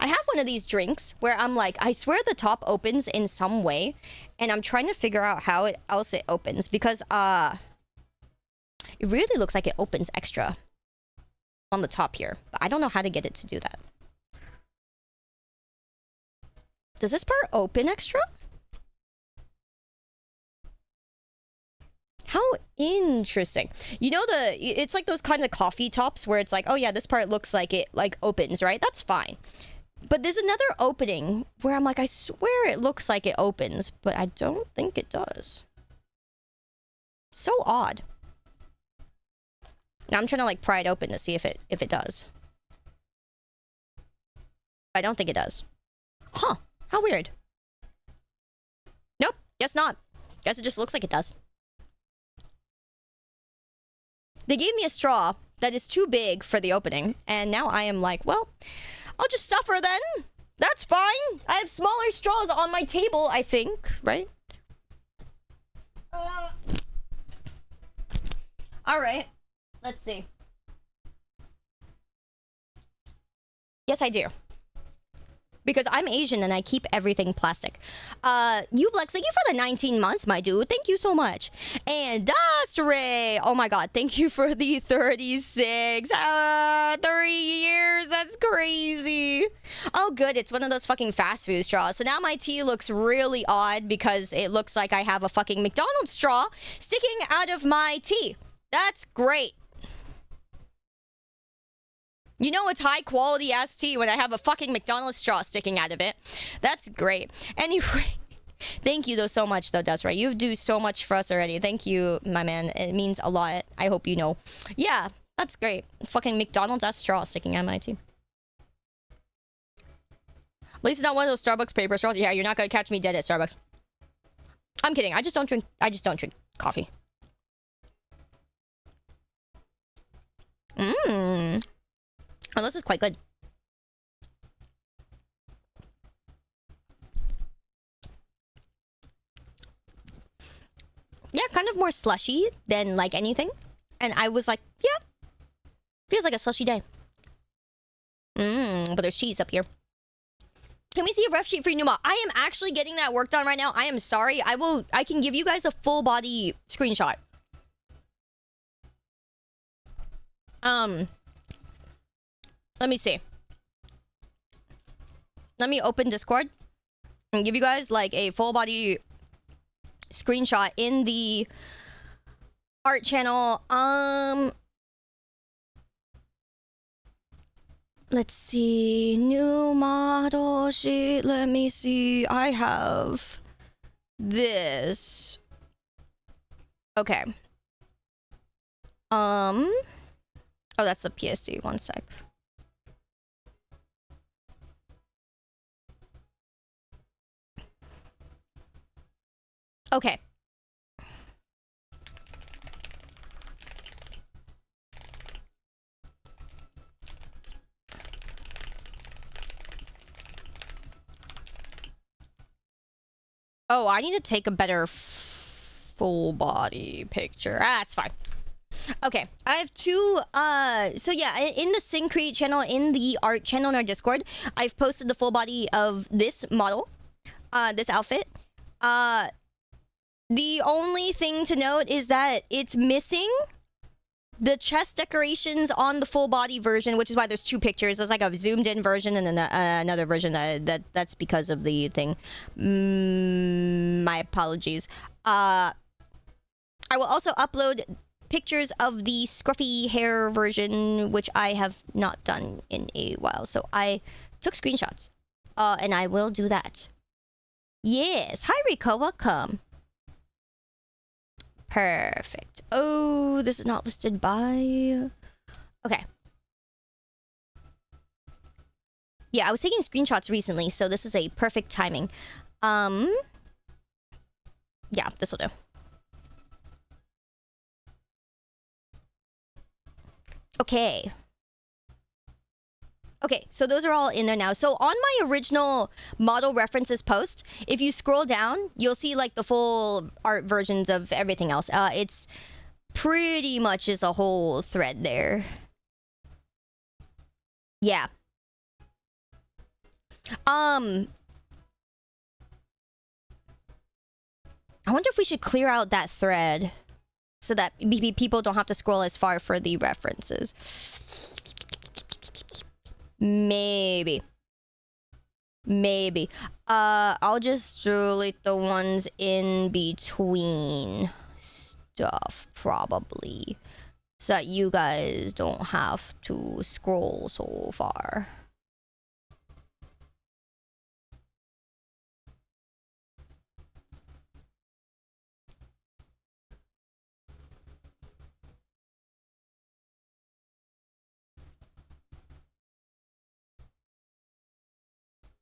I have one of these drinks where I'm like, I swear the top opens in some way, and I'm trying to figure out how else it opens because it really looks like it opens extra on the top here, but I don't know how to get it to do that. Does this part open extra? How interesting. You know, it's like those kinds of coffee tops where it's like, oh yeah, this part looks like it opens, right? That's fine. But there's another opening where I'm like, I swear it looks like it opens, but I don't think it does. So odd. Now I'm trying to pry it open to see if it does. I don't think it does. Huh. How weird. Nope. Guess not. Guess it just looks like it does. They gave me a straw that is too big for the opening, and now I am like, well, I'll just suffer then. That's fine. I have smaller straws on my table, I think, right? Alright. Let's see. Yes, I do. Because I'm Asian and I keep everything plastic. Ublex, thank you for the 19 months, my dude. Thank you so much. And Dastere, oh my god, thank you for the 36. 3 years, that's crazy. Oh good, it's one of those fucking fast food straws. So now my tea looks really odd because it looks like I have a fucking McDonald's straw sticking out of my tea. That's great. You know it's high quality ass tea when I have a fucking McDonald's straw sticking out of it. That's great. Anyway, thank you though so much though, Desiree. You do so much for us already. Thank you, my man. It means a lot. I hope you know. Yeah, that's great. Fucking McDonald's ass straw sticking out of my tea. At least it's not one of those Starbucks paper straws. Yeah, you're not gonna catch me dead at Starbucks. I'm kidding. I just don't drink coffee. Mmm. Oh, this is quite good. Yeah, kind of more slushy than like anything. And I was like, yeah, feels like a slushy day. But there's cheese up here. Can we see a ref sheet for your new mod? I am actually getting that worked on right now. I am sorry. I can give you guys a full body screenshot. Let me see. Let me open Discord and give you guys like a full body screenshot in the art channel. Let's see. New model sheet. Let me see. I have this. Okay. Oh, that's the PSD. One sec. Okay. Oh, I need to take a better full body picture. That's fine. Okay, I have two, so yeah, in the Syncrete channel, in the art channel in our Discord, I've posted the full body of this model, this outfit. The only thing to note is that it's missing the chest decorations on the full body version, which is why there's two pictures. There's like a zoomed in version and then another version that's because of the thing. My apologies. I will also upload pictures of the scruffy hair version, which I have not done in a while. So I took screenshots, and I will do that. Yes. Hi, Rico. Welcome. Perfect. Oh, this is not listed by... Okay. Yeah, I was taking screenshots recently, so this is a perfect timing. Yeah, this will do. Okay. Okay, so those are all in there now. So on my original model references post, if you scroll down, you'll see like the full art versions of everything else. It's pretty much is a whole thread there. Yeah. I wonder if we should clear out that thread so that people don't have to scroll as far for the references. Maybe. I'll just delete the ones in between stuff, probably. So that you guys don't have to scroll so far.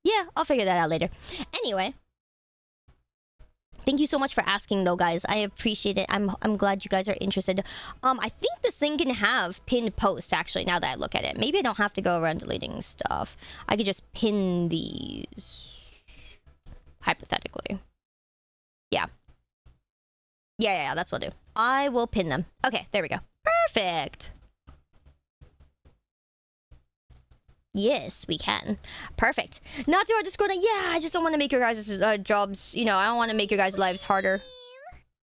Yeah, I'll figure that out later. Anyway, thank you so much for asking, though, guys. I appreciate it. I'm glad you guys are interested. I think this thing can have pinned posts, actually, now that I look at it. Maybe I don't have to go around deleting stuff. I could just pin these. Hypothetically. Yeah. Yeah, that's what I'll do. I will pin them. Okay, there we go. Perfect. Yes, we can. Perfect. Not to our Discord. Yeah, I just don't want to make your guys' jobs, you know, I don't want to make your guys' lives harder.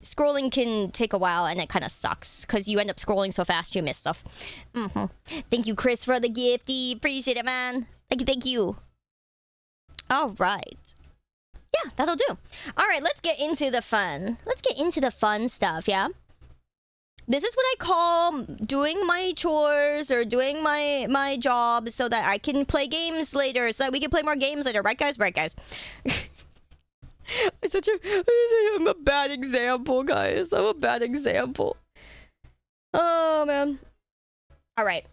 Scrolling can take a while and it kind of sucks because you end up scrolling so fast you miss stuff. Thank you, Chris, for the gifty. Appreciate it, man. Thank you. All right. Yeah, that'll do. All right, let's get into the fun. Let's get into the fun stuff, yeah? This is what I call doing my chores or doing my job so that I can play games later, so that we can play more games later. Right, guys? Right, guys? I'm a bad example, guys. I'm a bad example. Oh, man. All right.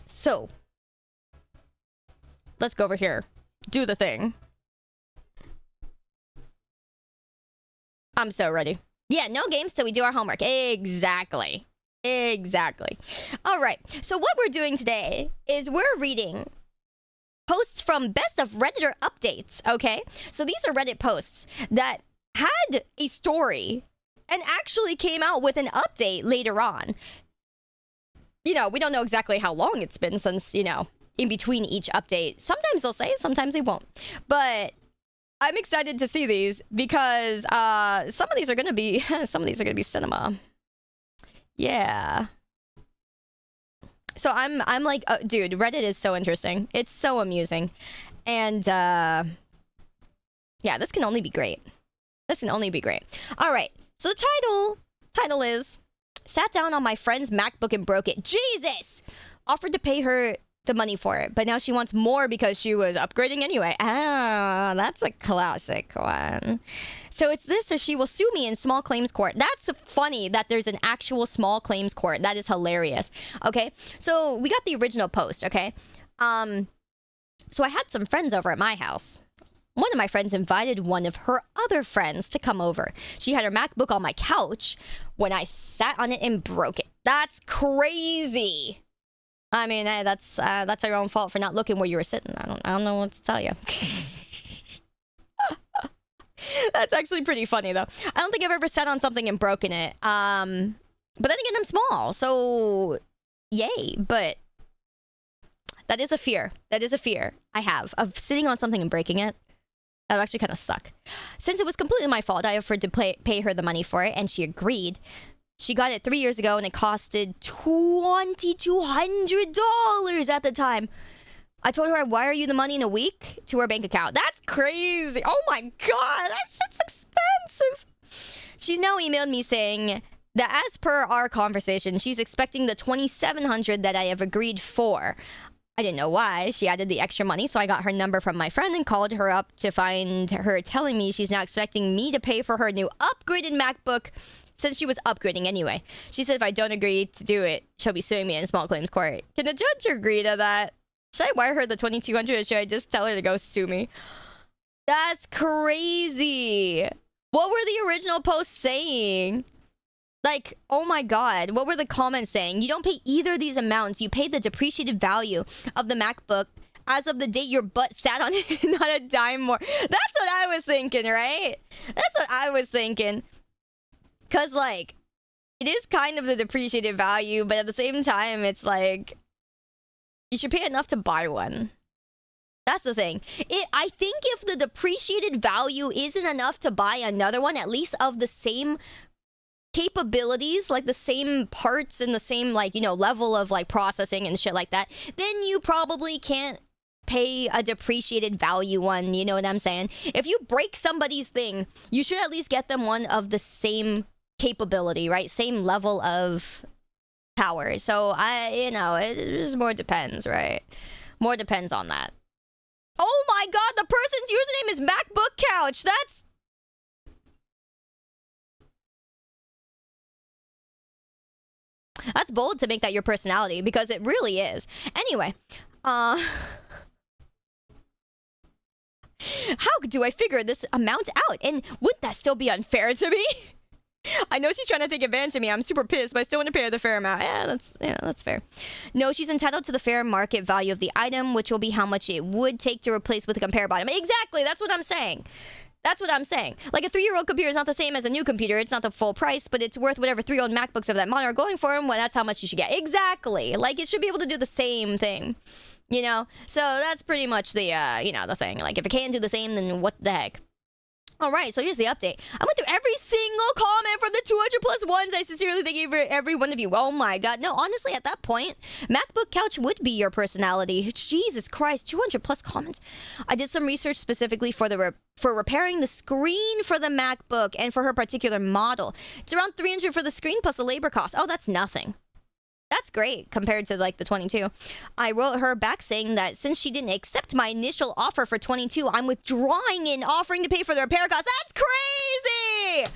So, let's go over here. Do the thing. I'm so ready. Yeah, no games till we do our homework. Exactly. Exactly. All right. So what we're doing today is we're reading posts from Best of Redditor updates, okay? So these are Reddit posts that had a story and actually came out with an update later on. You know, we don't know exactly how long it's been since, you know, in between each update. Sometimes they'll say, sometimes they won't. But I'm excited to see these because some of these are gonna be cinema. Yeah. So I'm like, dude, Reddit is so interesting. It's so amusing, and yeah, this can only be great. This can only be great. All right. So the title is "Sat down on my friend's MacBook and broke it. Jesus! Offered to pay her the money for it, but now she wants more because she was upgrading anyway." Ah, that's a classic one. So it's this, or she will sue me in small claims court. That's funny that there's an actual small claims court. That is hilarious. Okay, so we got the original post. Okay, so I had some friends over at my house. One of my friends invited one of her other friends to come over. She had her MacBook on my couch when I sat on it and broke it. That's crazy. I mean, that's your own fault for not looking where you were sitting. I don't know what to tell you. That's actually pretty funny, though. I don't think I've ever sat on something and broken it. But then again, I'm small, so yay. But that is a fear. That is a fear I have of sitting on something and breaking it. That would actually kind of suck. Since it was completely my fault, I offered to pay her the money for it, and she agreed. She got it 3 years ago, and it costed $2,200 at the time. I told her I'd wire you the money in a week to her bank account. That's crazy. Oh my god, that shit's expensive. She's now emailed me saying that as per our conversation, she's expecting the $2,700 that I have agreed for. I didn't know why. She added the extra money, so I got her number from my friend and called her up to find her telling me she's now expecting me to pay for her new upgraded MacBook since she was upgrading anyway. She said if I don't agree to do it, she'll be suing me in small claims court. Can the judge agree to that? Should I wire her the $2,200 or should I just tell her to go sue me? That's crazy. What were the original posts saying? Like, oh my god, what were the comments saying? You don't pay either of these amounts. You pay the depreciated value of the MacBook as of the date your butt sat on it, not a dime more. That's what I was thinking, right? That's what I was thinking. Because, like, it is kind of the depreciated value, but at the same time, it's like, you should pay enough to buy one. That's the thing. I think if the depreciated value isn't enough to buy another one, at least of the same capabilities, like the same parts and the same, like, you know, level of, like, processing and shit like that, then you probably can't pay a depreciated value one, you know what I'm saying? If you break somebody's thing, you should at least get them one of the same capability, right? Same level of power. So you know, it just more depends, right? More depends on that. Oh my god, the person's username is MacBook Couch. That's bold to make that your personality, because it really is. Anyway, how do I figure this amount out? And would that still be unfair to me? I know she's trying to take advantage of me. I'm super pissed, but I still want to pay her the fair amount. Yeah, that's fair. No, she's entitled to the fair market value of the item, which will be how much it would take to replace with a comparable item. Exactly, that's what I'm saying. That's what I'm saying. Like, a 3-year-old computer is not the same as a new computer. It's not the full price, but it's worth whatever 3-year-old MacBooks of that model are going for, and well, that's how much you should get. Exactly. Like, it should be able to do the same thing. You know? So that's pretty much the, you know, the thing. Like, if it can't do the same, then what the heck? All right, so here's the update. I went through every single comment from the 200 plus ones. I sincerely thank you for every one of you. Oh my god. No, honestly, at that point, MacBook Couch would be your personality. Jesus Christ, 200 plus comments. I did some research specifically for for repairing the screen for the MacBook and for her particular model. It's around 300 for the screen plus the labor cost. Oh, that's nothing. That's great compared to like the 22. I wrote her back saying that since she didn't accept my initial offer for 22, I'm withdrawing and offering to pay for the repair costs. That's crazy!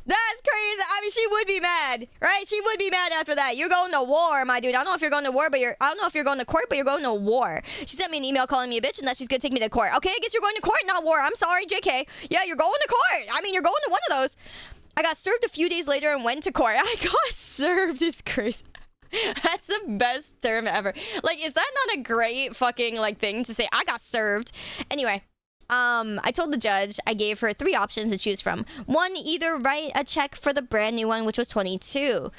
That's crazy. I mean, she would be mad, right? She would be mad after that. You're going to war, my dude. I don't know if you're going to war, but I don't know if you're going to court, but you're going to war. She sent me an email calling me a bitch and that she's gonna take me to court. Okay, I guess you're going to court, not war. I'm sorry, JK. Yeah, you're going to court. I mean, you're going to one of those. I got served a few days later and went to court. I got served is crazy. That's the best term ever. Like, is that not a great fucking like thing to say? I got served. Anyway, I told the judge I gave her 3 options to choose from. 1, either write a check for the brand new one, which was 22.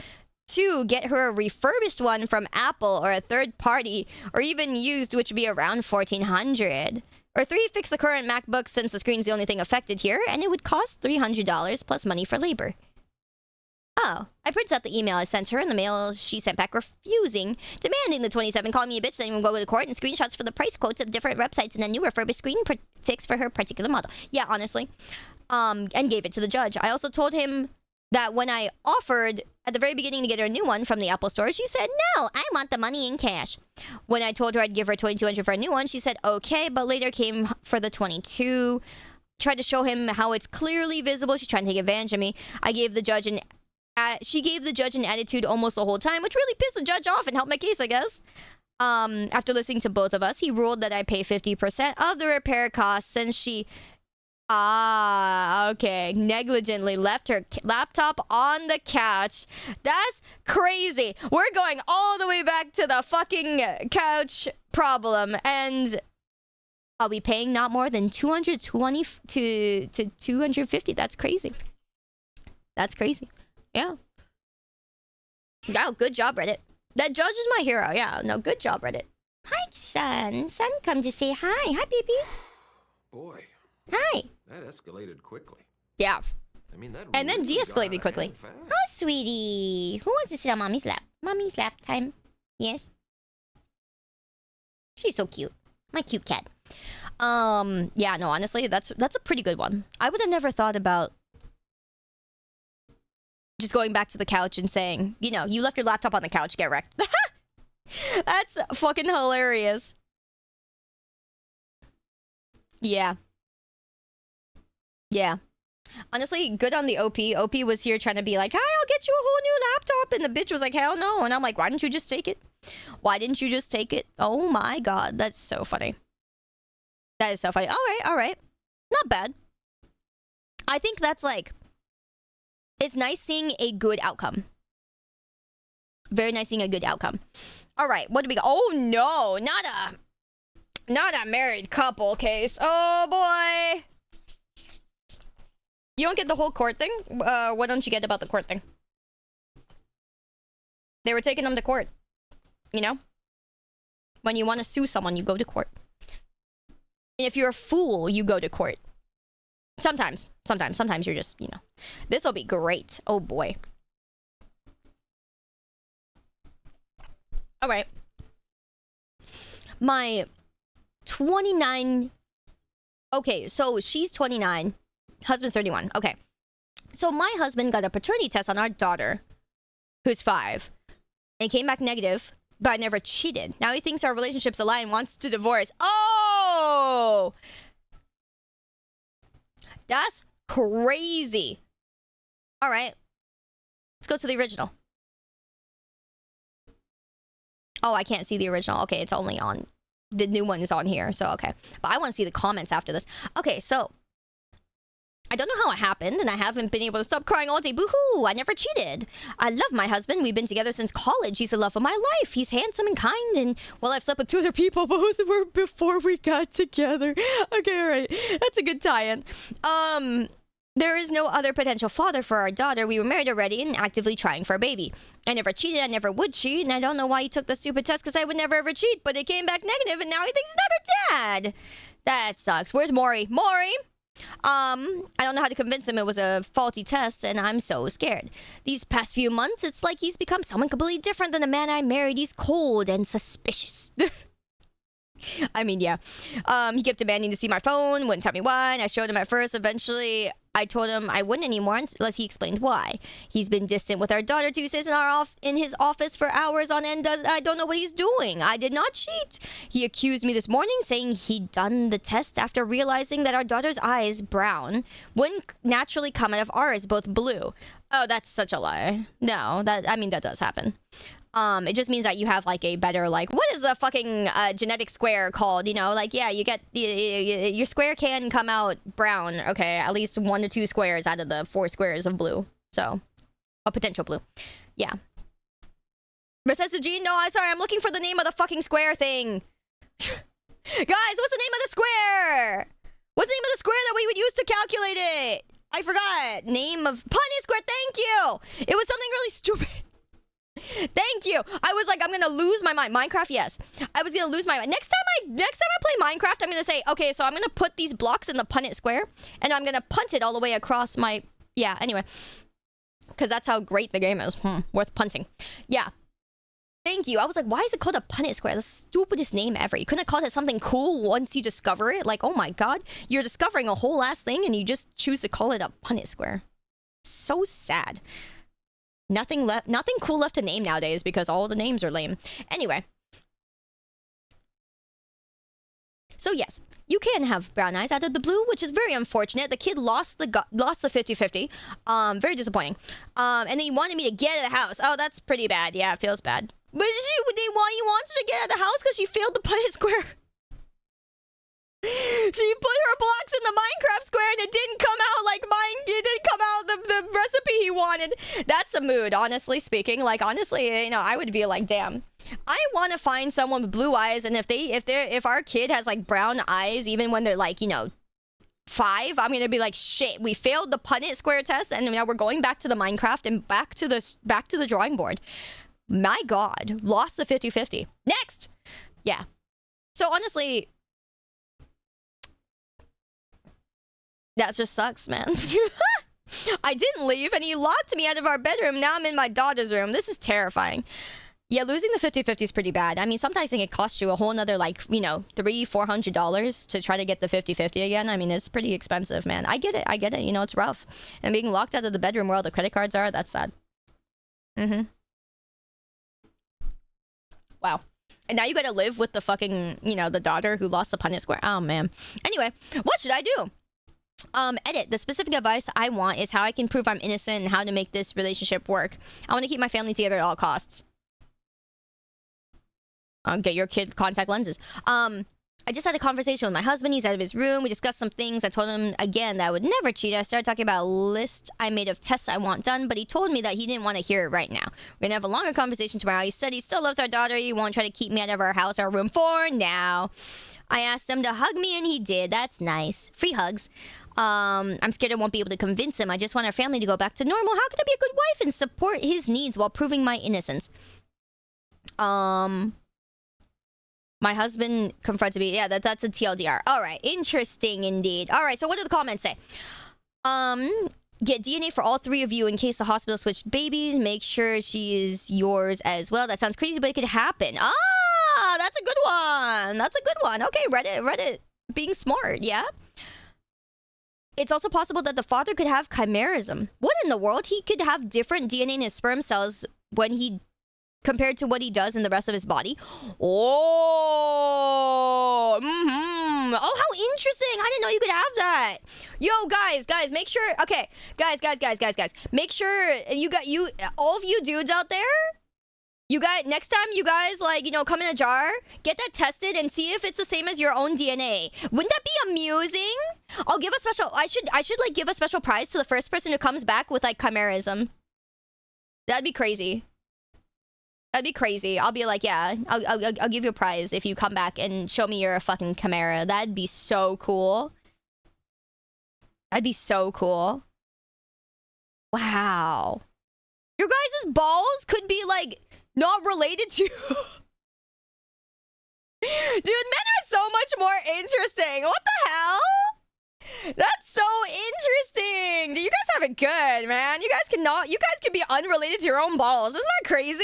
2, get her a refurbished one from Apple or a third party, or even used, which would be around 1,400. Or 3, fix the current MacBook since the screen's the only thing affected here, and it would cost $300 plus money for labor. Oh, I printed out the email I sent her in the mail she sent back refusing, demanding the 27, calling me a bitch, saying we'll go to court, and screenshots for the price quotes of different websites and a new refurbished screen fix for her particular model. Yeah, honestly. And gave it to the judge. I also told him that when I offered at the very beginning to get her a new one from the Apple store, she said, no, I want the money in cash. When I told her I'd give her $2,200 for a new one, she said, okay, but later came for the 22. Tried to show him how it's clearly visible. She's trying to take advantage of me. She gave the judge an attitude almost the whole time, which really pissed the judge off and helped my case, I guess. After listening to both of us, he ruled that I pay 50% of the repair costs since she, negligently left her laptop on the couch. That's crazy. We're going all the way back to the fucking couch problem, and I'll be paying not more than $220 to $250. That's crazy. That's crazy. Yeah. Wow, good job, Reddit. That judge is my hero. Yeah, no, good job, Reddit. Hi, son. Son, come to say hi. Hi, baby. Boy. Hi. That escalated quickly. Yeah. I mean, that And then really de-escalated got quickly. out of hand fast. Oh, sweetie. Who wants to sit on mommy's lap? Mommy's lap time. Yes. She's so cute. My cute cat. Yeah, no, honestly, that's a pretty good one. I would have never thought about just going back to the couch and saying, you know, you left your laptop on the couch, get wrecked. That's fucking hilarious. Yeah. Yeah. Honestly, good on the OP. OP was here trying to be like, hi, I'll get you a whole new laptop. And the bitch was like, hell no. And I'm like, why didn't you just take it? Why didn't you just take it? Oh my god, that's so funny. That is so funny. All right. Not bad. I think that's like, it's nice seeing a good outcome. Very nice seeing a good outcome. All right, what do we got? Oh no, not a married couple case. Oh boy. You don't get the whole court thing? What don't you get about the court thing? They were taking them to court. You know? When you want to sue someone, you go to court. And if you're a fool, you go to court. Sometimes you're just, you know. This'll be great. Oh boy. All right. My 29. Okay, so she's 29. Husband's 31. Okay. So my husband got a paternity test on our daughter, who's 5. And it came back negative, but I never cheated. Now he thinks our relationship's a lie and wants to divorce. Oh! That's crazy. All right. Let's go to the original. Oh, I can't see the original. Okay, it's only on... The new one is on here, so okay. But I want to see the comments after this. Okay, so... I don't know how it happened, and I haven't been able to stop crying all day. Boo-hoo! I never cheated. I love my husband. We've been together since college. He's the love of my life. He's handsome and kind, and... Well, I've slept with 2 other people. Both were before we got together. Okay, all right. That's a good tie-in. There is no other potential father for our daughter. We were married already and actively trying for a baby. I never cheated. I never would cheat. And I don't know why he took the stupid test because I would never ever cheat. But it came back negative and now he thinks he's not her dad. That sucks. Where's Maury? Maury? I don't know how to convince him it was a faulty test, and I'm so scared. These past few months, it's like he's become someone completely different than the man I married. He's cold and suspicious. I mean, yeah. He kept demanding to see my phone, wouldn't tell me why, and I showed him at first. Eventually, I told him I wouldn't anymore unless he explained why. He's been distant with our daughter too, sits in his office for hours on end. I don't know what he's doing. I did not cheat. He accused me this morning, saying he'd done the test after realizing that our daughter's eyes, brown, wouldn't naturally come out of ours, both blue. Oh, that's such a lie. No, that does happen. It just means that you have like a better, like, what is the fucking genetic square called? You know, like, yeah, you get your square can come out brown. Okay, at least 1 to 2 squares out of the 4 squares of blue. So, a potential blue. Yeah. Recessive gene? No, I'm sorry. I'm looking for the name of the fucking square thing. Guys, what's the name of the square? What's the name of the square that we would use to calculate it? I forgot. Name of Punnett square. Thank you. It was something really stupid. Thank you. I was like, I'm gonna lose my mind. Minecraft, yes. I was gonna lose my mind. Next time I play Minecraft, I'm gonna say, okay, so I'm gonna put these blocks in the Punnett square, and I'm gonna punt it all the way across my. Yeah. Anyway, because that's how great the game is. Worth punting. Yeah. Thank you. I was like, why is it called a Punnett square? The stupidest name ever. You couldn't have called it something cool once you discover it. Like, oh my god, you're discovering a whole ass thing, and you just choose to call it a Punnett square. So sad. Nothing cool left to name nowadays because all the names are lame. Anyway. So yes, you can have brown eyes out of the blue, which is very unfortunate. The kid lost the 50-50. Very disappointing. And then he wanted me to get out of the house. Oh, that's pretty bad. Yeah, it feels bad. But he wants her to get out of the house because she failed the Punnett square. She put her blocks in the Minecraft square and it didn't come out like mine. It didn't come out the recipe he wanted. That's a mood, honestly speaking. Like, honestly, you know, I would be like, damn. I want to find someone with blue eyes, and if our kid has like brown eyes, even when they're like, you know, 5, I'm gonna be like, shit, we failed the Punnett square test, and now we're going back to the Minecraft and back to the drawing board. My God, lost the 50-50. Next, yeah. So honestly. That just sucks, man. I didn't leave, and he locked me out of our bedroom. Now I'm in my daughter's room. This is terrifying. Yeah, losing the 50-50 is pretty bad. I mean, sometimes it can cost you a whole nother, like, you know, $300-400 to try to get the 50-50 again. I mean, it's pretty expensive, man. I get it. You know, it's rough. And being locked out of the bedroom where all the credit cards are, that's sad. Wow. And now you gotta live with the fucking, you know, the daughter who lost the Punnett square. Oh, man. Anyway, what should I do? Edit. The specific advice I want is how I can prove I'm innocent and how to make this relationship work. I want to keep my family together at all costs. Get your kid contact lenses. I just had a conversation with my husband. He's out of his room. We discussed some things. I told him again that I would never cheat. I started talking about a list I made of tests I want done, but he told me that he didn't want to hear it right now. We're gonna have a longer conversation tomorrow. He said he still loves our daughter. He won't try to keep me out of our house or room for now. I asked him to hug me and he did. That's nice. Free hugs. I'm scared I won't be able to convince him. I just want our family to go back to normal. How can I be a good wife and support his needs while proving my innocence? My husband confronted me. Yeah, that's a TLDR. All right, interesting indeed. All right, so what do the comments say? Get DNA for all 3 of you in case the hospital switched babies. Make sure she is yours as well. That sounds crazy, but it could happen. Ah, that's a good one. That's a good one. Okay, Reddit being smart, yeah? It's also possible that the father could have chimerism. What in the world? He could have different DNA in his sperm cells when he compared to what he does in the rest of his body. Oh, oh, how interesting. I didn't know you could have that. Yo, guys, make sure. Okay, guys. Make sure all of you dudes out there, you guys, next time you guys, like, you know, come in a jar, get that tested and see if it's the same as your own DNA. Wouldn't that be amusing? I'll give a special, I should like give a special prize to the first person who comes back with like chimerism. That'd be crazy. That'd be crazy. I'll be like, yeah, I'll give you a prize if you come back and show me you're a fucking chimera. That'd be so cool. That'd be so cool. Wow. Your guys' balls could be like not related to Dude, men are so much more interesting. What the hell? That's so interesting. You guys have it good, man. You guys can be unrelated to your own balls. Isn't that crazy?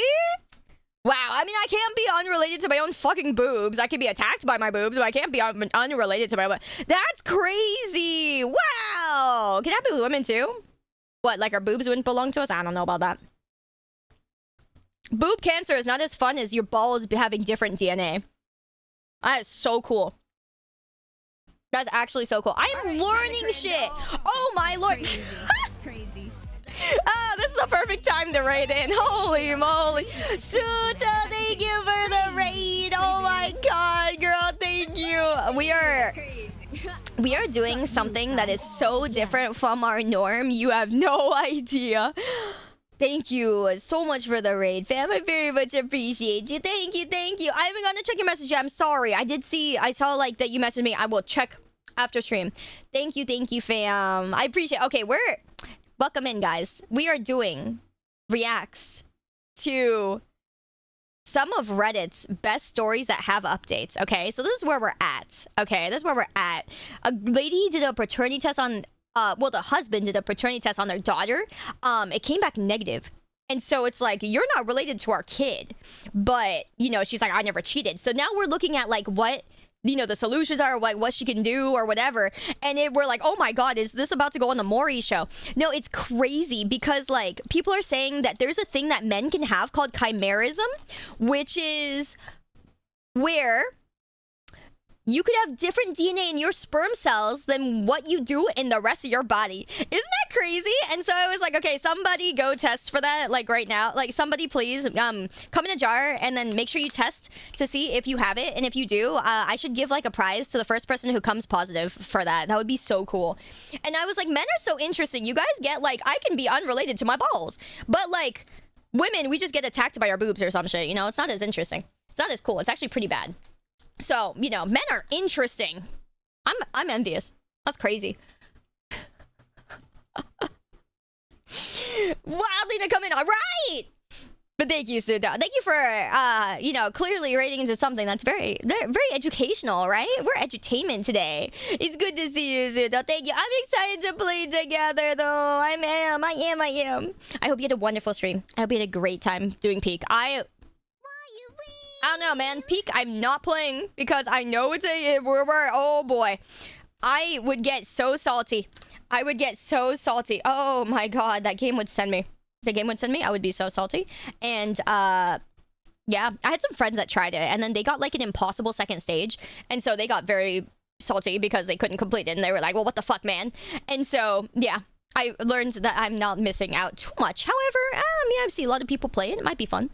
Wow. I mean, I can't be unrelated to my own fucking boobs. I can be attacked by my boobs, but I can't be unrelated to my. That's crazy. Wow. Can that be with women too? What, like our boobs wouldn't belong to us? I don't know about that. Boob cancer is not as fun as your balls having different DNA. That is so cool. That's actually so cool. I'm learning shit. Oh my lord. Crazy. Ah, this is the perfect time to raid in. Holy moly. Suta, thank you for the raid. Oh my god, girl, thank you. We are doing something that is so different from our norm. You have no idea. Thank you so much for the raid, fam. I very much appreciate you. Thank you, thank you. I haven't gonna check your message yet. I'm sorry. I saw like that you messaged me. I will check after stream. Thank you, fam. I appreciate. Okay, welcome in, guys. We are doing reacts to some of Reddit's best stories that have updates. Okay, so this is where we're at. Okay, this is where we're at. A lady did a paternity test on. Well, the husband did a paternity test on their daughter. It came back negative. And so it's like, you're not related to our kid. But, you know, she's like, I never cheated. So now we're looking at like what, you know, the solutions are, like what she can do or whatever. And we're like, oh my God, is this about to go on the Maury show? No, it's crazy because like people are saying that there's a thing that men can have called chimerism, which is where you could have different DNA in your sperm cells than what you do in the rest of your body. Isn't that crazy? And so I was like, okay, somebody go test for that, like right now. Like somebody please come in a jar and then make sure you test to see if you have it. And if you do, I should give like a prize to the first person who comes positive for that. That would be so cool. And I was like, men are so interesting. You guys get like, I can be unrelated to my balls. But like, women, we just get attacked by our boobs or some shit. You know, it's not as interesting. It's not as cool. It's actually pretty bad. So, you know, men are interesting. I'm envious. That's crazy. Wildly to come in. All right. But thank you, Suda. Thank you for, you know, clearly rating into something that's very educational, right? We're edutainment today. It's good to see you, Suda. Thank you. I'm excited to play together, though. I am. I hope you had a wonderful stream. I hope you had a great time doing Peak. I don't know, man. Peak, I'm not playing because I know it's oh boy. I would get so salty. Oh my God, that game would send me. The game would send me. I would be so salty. And yeah, I had some friends that tried it and then they got like an impossible second stage. And so they got very salty because they couldn't complete it. And they were like, well, what the fuck, man? And so, yeah, I learned that I'm not missing out too much. However, I mean, I've seen a lot of people play it. It might be fun.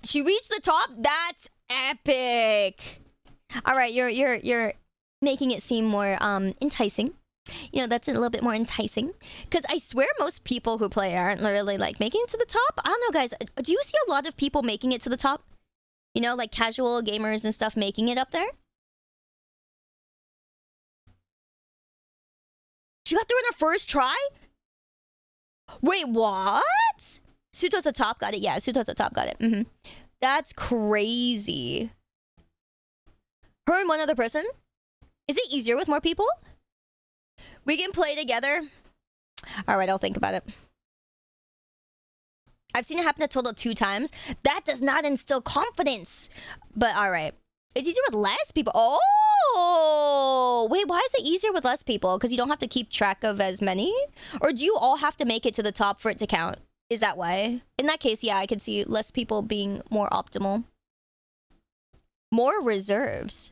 She reached the top. That's epic. All right, you're making it seem more enticing. You know, that's a little bit more enticing. Because I swear most people who play aren't really like making it to the top. I don't know, guys. Do you see a lot of people making it to the top? You know, like casual gamers and stuff making it up there? She got through in her first try? Wait, what? Suto's a top, got it. Yeah, Suto's a top, got it. That's crazy. Her and one other person? Is it easier with more people? We can play together. Alright, I'll think about it. I've seen it happen a total of 2 times. That does not instill confidence. But alright. It's easier with less people. Oh! Wait, why is it easier with less people? Because you don't have to keep track of as many? Or do you all have to make it to the top for it to count? Is that why? In that case, yeah, I could see less people being more optimal. More reserves.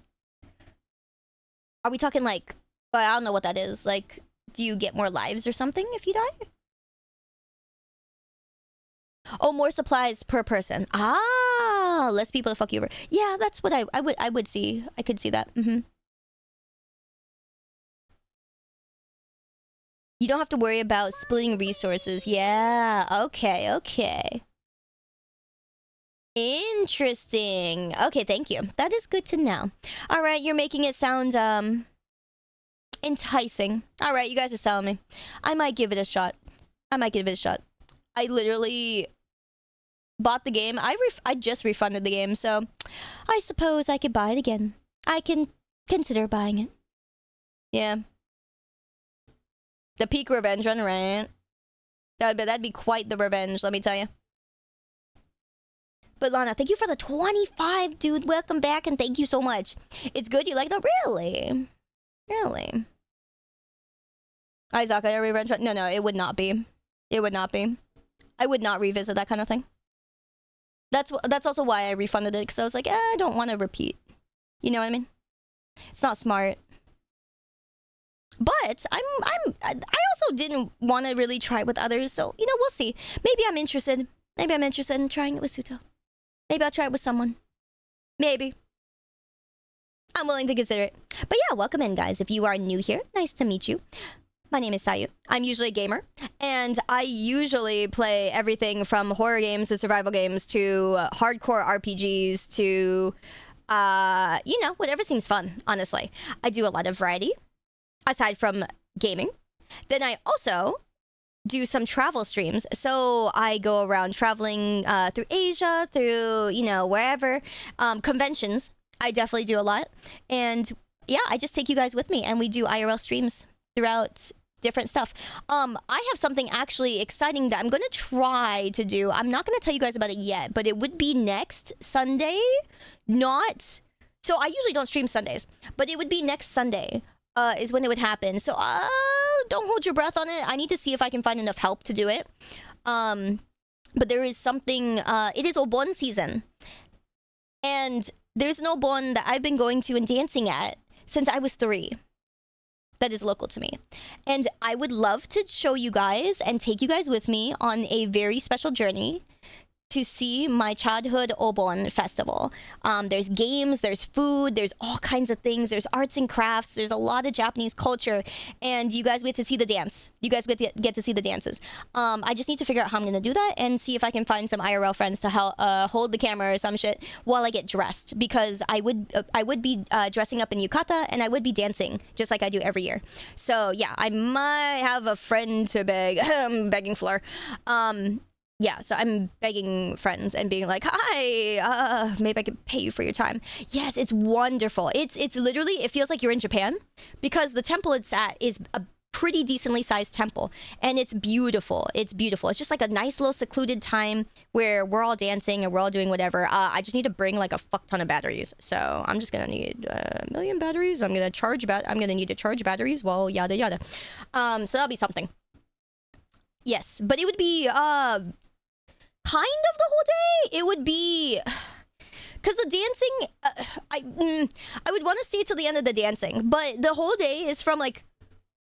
Are we talking like... But I don't know what that is. Like, do you get more lives or something if you die? Oh, more supplies per person. Ah, less people to fuck you over. Yeah, that's what I would see. I could see that. You don't have to worry about splitting resources. Yeah, okay. Interesting. Okay, thank you. That is good to know. All right, you're making it sound, enticing. All right, you guys are selling me. I might give it a shot. I literally bought the game. I just refunded the game, so I suppose I could buy it again. I can consider buying it. Yeah. The peak revenge run, right? That'd be quite the revenge, let me tell you. But Lana, thank you for the 25, dude. Welcome back and thank you so much. It's good you like it? Really? Really? Izakaya revenge run? No, it would not be. It would not be. I would not revisit that kind of thing. That's also why I refunded it, because I was like, I don't want to repeat. You know what I mean? It's not smart. But I also didn't want to really try it with others, so you know, we'll see. Maybe I'm interested. Maybe I'm interested in trying it with Suto. Maybe I'll try it with someone. Maybe. I'm willing to consider it. But yeah, welcome in, guys. If you are new here, nice to meet you. My name is Sayu. I'm usually a gamer, and I usually play everything from horror games to survival games to hardcore RPGs to, you know, whatever seems fun, honestly. I do a lot of variety, aside from gaming. Then I also do some travel streams. So I go around traveling through Asia, through, you know, wherever. Conventions, I definitely do a lot. And yeah, I just take you guys with me, and we do IRL streams throughout different stuff. I have something actually exciting that I'm going to try to do. I'm not going to tell you guys about it yet, but it would be next Sunday. Not... So I usually don't stream Sundays, but it would be next Sunday is when it would happen. So don't hold your breath on it. I need to see if I can find enough help to do it. But there is something... it is Obon season. And there's an Obon that I've been going to and dancing at since I was 3. That is local to me. And I would love to show you guys and take you guys with me on a very special journey to see my childhood Obon festival. There's games, there's food, there's all kinds of things, there's arts and crafts, there's a lot of Japanese culture, and you guys get to see the dance. You guys get to see the dances. I just need to figure out how I'm gonna do that and see if I can find some IRL friends to help hold the camera or some shit while I get dressed, because I would be dressing up in yukata and I would be dancing just like I do every year. So yeah, I might have a friend to beg. Begging floor. Yeah, so I'm begging friends and being like, hi, maybe I could pay you for your time. Yes, it's wonderful. It's literally, it feels like you're in Japan, because the temple it's at is a pretty decently sized temple, and it's beautiful. It's beautiful. It's just like a nice little secluded time where we're all dancing and we're all doing whatever. I just need to bring like a fuck ton of batteries. So I'm just gonna need a million batteries. I'm gonna need to charge batteries, well, yada yada. So that'll be something. Yes, but it would be kind of the whole day. It would be, because the dancing, I would want to stay till the end of the dancing, but the whole day is from like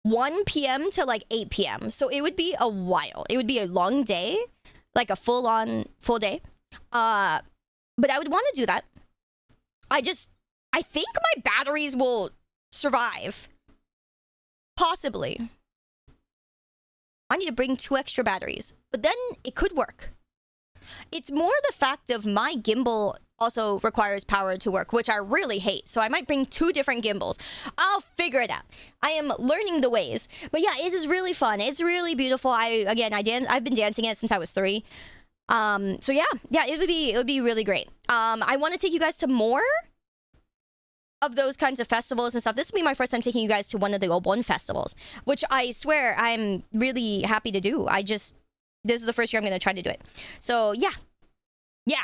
1 p.m. to like 8 p.m. So it would be a while. It would be a long day, like a full day. But I would want to do that. I think my batteries will survive. Possibly. I need to bring 2 extra batteries, but then it could work. It's more the fact of my gimbal also requires power to work, which I really hate. So I might bring 2 different gimbals. I'll figure it out. I am learning the ways. But yeah, it is really fun. It's really beautiful. I've been dancing it since I was 3. So yeah, it would be really great. I want to take you guys to more of those kinds of festivals and stuff. This will be my first time taking you guys to one of the Obon festivals, which I swear I'm really happy to do. This is the first year I'm going to try to do it. So yeah,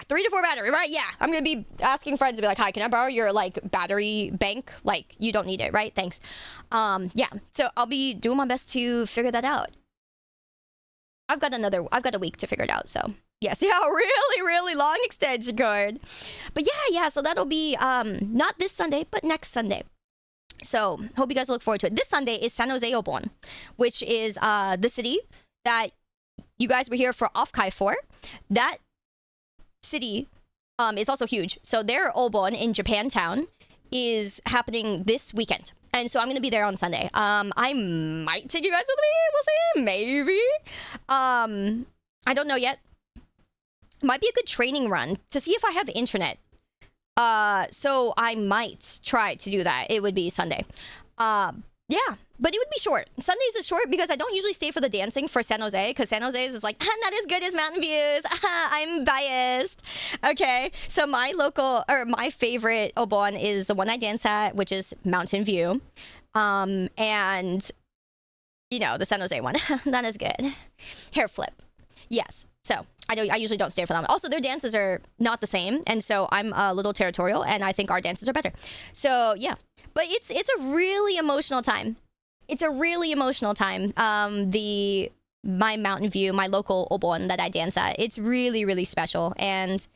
3 to 4 battery, right? Yeah, I'm going to be asking friends to be like, hi, can I borrow your like battery bank? Like, you don't need it, right? Thanks. Yeah, so I'll be doing my best to figure that out. I've got a week to figure it out, so yes, yeah, really, really long extension cord. But yeah, so that'll be not this Sunday, but next Sunday. So hope you guys look forward to it. This Sunday is San Jose Obon, which is the city that you guys were here for Offkai for. That city is also huge. So their Obon in Japantown is happening this weekend. And so I'm going to be there on Sunday. I might take you guys with me. We'll see. Maybe. I don't know yet. Might be a good training run to see if I have internet. So I might try to do that. It would be Sunday. Yeah, but it would be short. Sundays is short because I don't usually stay for the dancing for San Jose, because San Jose is like, not as good as Mountain Views. I'm biased. Okay, so my favorite Obon is the one I dance at, which is Mountain View. And you know, the San Jose one. That is good. Hair flip. Yes. So I usually don't stay for them. Also, their dances are not the same, and so I'm a little territorial, and I think our dances are better. So yeah, but it's a really emotional time. It's a really emotional time. My Mountain View, my local Obon that I dance at, it's really, really special, and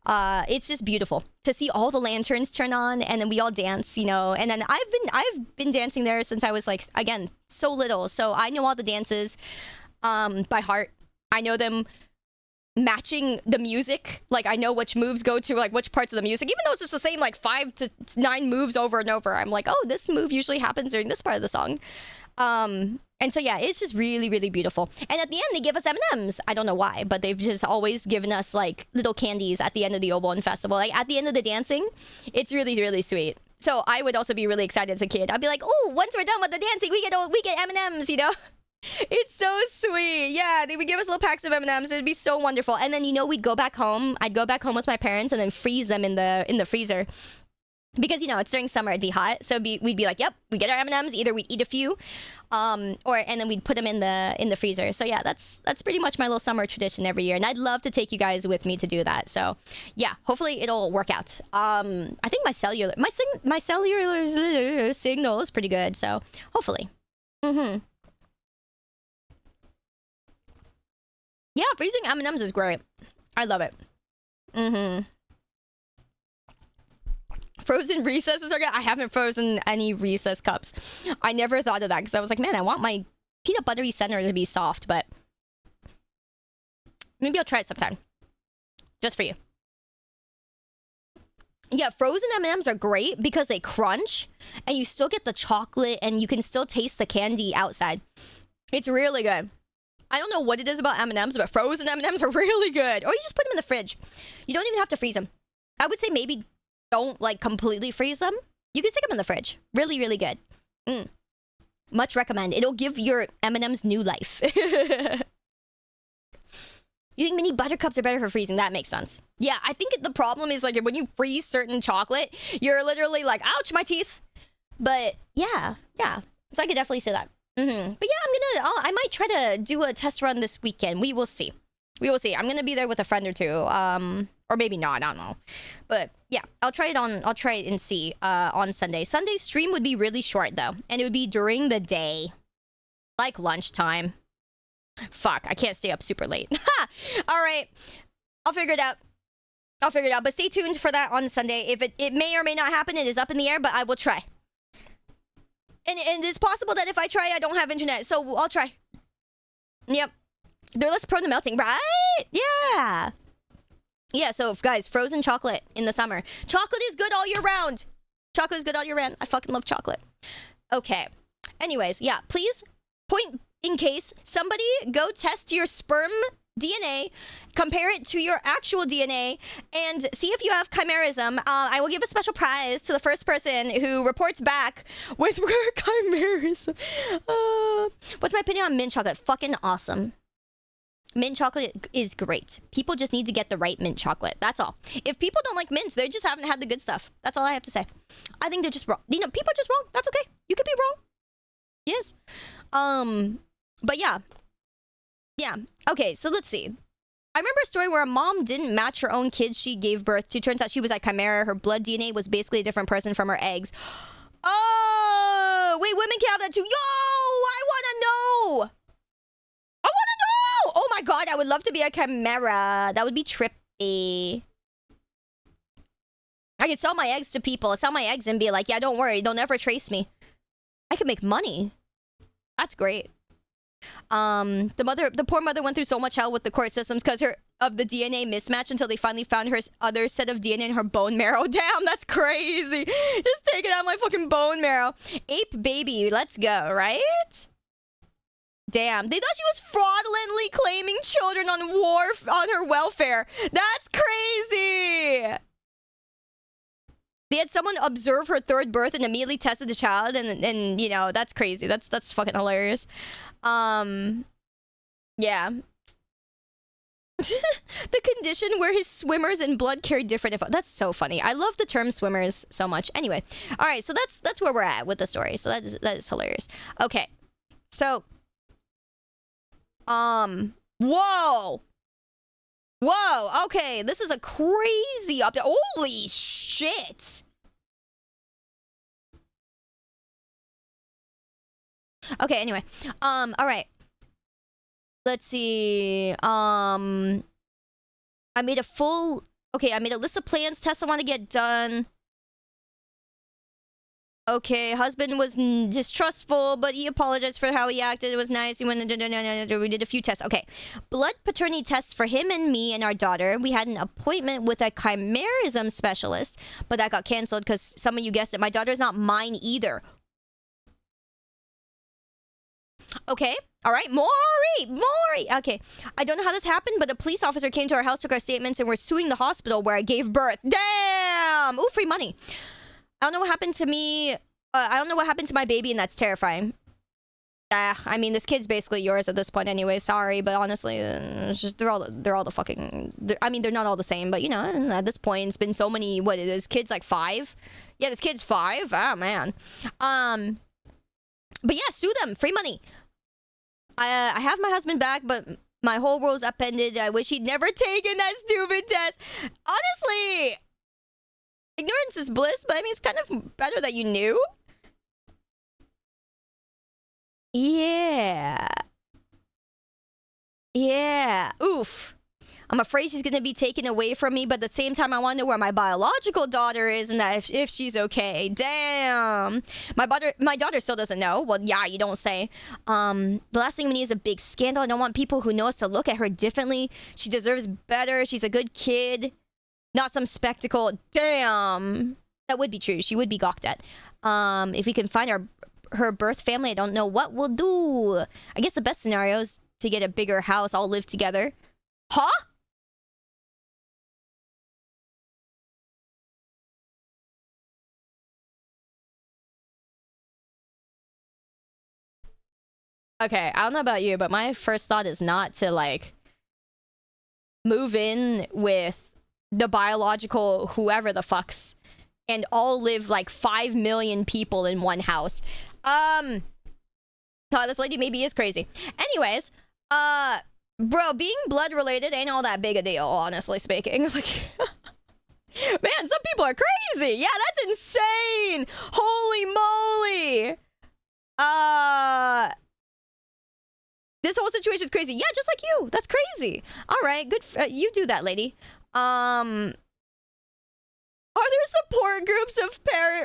it's just beautiful to see all the lanterns turn on, and then we all dance, you know. And then I've been dancing there since I was like, again, so little, so I know all the dances by heart. I know them matching the music. Like, I know which moves go to like which parts of the music, even though it's just the same like 5 to 9 moves over and over. I'm like, oh, this move usually happens during this part of the song. And so yeah, it's just really, really beautiful. And at the end, they give us M&Ms. I don't know why, but they've just always given us like little candies at the end of the Obon Festival. Like at the end of the dancing, it's really, really sweet. So I would also be really excited as a kid. I'd be like, oh, once we're done with the dancing, we get M&Ms, you know? It's so sweet. Yeah, they would give us little packs of M&Ms. It'd be so wonderful. And then, you know, we'd go back home. I'd go back home with my parents and then freeze them in the freezer. Because, you know, it's during summer, it'd be hot. So we'd be like, yep, we get our M&Ms. Either we'd eat a few, and then we'd put them in the freezer. So yeah, that's pretty much my little summer tradition every year. And I'd love to take you guys with me to do that. So yeah, hopefully it'll work out. I think my cellular signal is pretty good. So hopefully. Yeah, freezing M&Ms is great. I love it. Frozen recesses are good. I haven't frozen any recess cups. I never thought of that because I was like, man, I want my peanut buttery center to be soft, but maybe I'll try it sometime. Just for you. Yeah, frozen M&Ms are great because they crunch and you still get the chocolate and you can still taste the candy outside. It's really good. I don't know what it is about M&Ms, but frozen M&Ms are really good. Or you just put them in the fridge. You don't even have to freeze them. I would say maybe don't like completely freeze them. You can stick them in the fridge. Really, really good. Much recommend. It'll give your M&Ms new life. You think mini buttercups are better for freezing? That makes sense. Yeah, I think the problem is like when you freeze certain chocolate, you're literally like, ouch, my teeth. But yeah. So I could definitely say that. But yeah, I might try to do a test run this weekend. We will see. I'm gonna be there with a friend or two. Or maybe not, I don't know. But yeah, I'll try it and see on Sunday. Sunday's stream would be really short though. And it would be during the day. Like lunchtime. Fuck, I can't stay up super late. Alright. I'll figure it out. But stay tuned for that on Sunday. If it may or may not happen, it is up in the air, but I will try. And it's possible that if I try, I don't have internet. So I'll try. Yep. They're less prone to melting, right? Yeah. Yeah, so guys, frozen chocolate in the summer. Chocolate is good all year round. I fucking love chocolate. Okay. Anyways, yeah, please, point in case, somebody go test your sperm DNA, compare it to your actual DNA, and see if you have chimerism. I will give a special prize to the first person who reports back with chimerism. What's my opinion on mint chocolate? Fucking awesome. Mint chocolate is great. People just need to get the right mint chocolate. That's all. If people don't like mints, they just haven't had the good stuff. That's all I have to say. I think they're just wrong. You know, people are just wrong. That's okay. You could be wrong. Yes. But yeah. Yeah. Okay, so let's see. I remember a story where a mom didn't match her own kids she gave birth to. Turns out she was a chimera. Her blood DNA was basically a different person from her eggs. Oh, wait, women can have that too. Yo, I want to know. Oh my god, I would love to be a chimera. That would be trippy. I could sell my eggs to people. Sell my eggs and be like, yeah, don't worry. They'll never trace me. I could make money. That's great. The poor mother went through so much hell with the court systems because of the DNA mismatch until they finally found her other set of DNA in her bone marrow. Damn, that's crazy. Just take it out of my fucking bone marrow. Ape baby, let's go, right? Damn, they thought she was fraudulently claiming children on her welfare. That's crazy. They had someone observe her third birth and immediately tested the child, and you know, that's crazy. That's fucking hilarious. Yeah. The condition where his swimmers and blood carry different That's so funny. I love the term swimmers so much. Anyway, all right, so that's where we're at with the story. So that is hilarious. Okay. So whoa. Whoa, okay. This is a crazy update. Holy shit. Okay, anyway. All right. Let's see. I made a list of plans, tests I want to get done. Okay, husband was distrustful, but he apologized for how he acted. It was nice. He went. We did a few tests. Okay, blood paternity tests for him and me and our daughter. We had an appointment with a chimerism specialist, but that got canceled because some of you guessed it. My daughter's not mine either. Okay. All right. Maury. Okay. I don't know how this happened, but a police officer came to our house, took our statements, and we're suing the hospital where I gave birth. Damn. Ooh, free money. I don't know what happened to me. I don't know what happened to my baby, and that's terrifying. I mean, this kid's basically yours at this point anyway. Sorry, but honestly, it's just they're all the fucking. I mean, they're not all the same, but you know, at this point, it's been so many. What is kid's like 5? Yeah, this kid's 5. Oh man. But yeah, sue them. Free money. I have my husband back, but my whole world's upended. I wish he'd never taken that stupid test. Honestly, ignorance is bliss, but I mean, it's kind of better that you knew. Yeah. Oof. I'm afraid she's gonna be taken away from me, but at the same time, I want to know where my biological daughter is and that if she's okay. Damn. My daughter still doesn't know. Well, yeah, you don't say. The last thing we need is a big scandal. I don't want people who know us to look at her differently. She deserves better. She's a good kid. Not some spectacle. Damn. That would be true. She would be gawked at. If we can find her birth family, I don't know what we'll do. I guess the best scenario is to get a bigger house, all live together. Huh? Okay, I don't know about you, but my first thought is not to, like, move in with the biological whoever the fucks and all live like 5 million people in one house. Oh, this lady maybe is crazy. Anyways, bro, being blood related ain't all that big a deal, honestly speaking. Like, man, some people are crazy. Yeah, that's insane. Holy moly. This whole situation is crazy. Yeah, just like you. That's crazy. All right, good. You do that, lady. Are there support groups of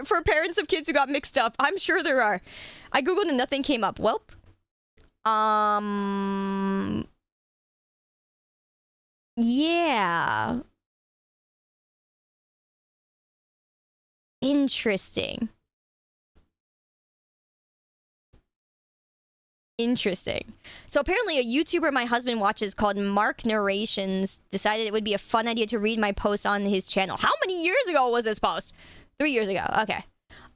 for parents of kids who got mixed up? I'm sure there are. I googled and nothing came up. Welp. Yeah. Interesting. So apparently a YouTuber my husband watches called Mark Narrations decided it would be a fun idea to read my post on his channel. How many years ago was this post? 3 years ago. Okay.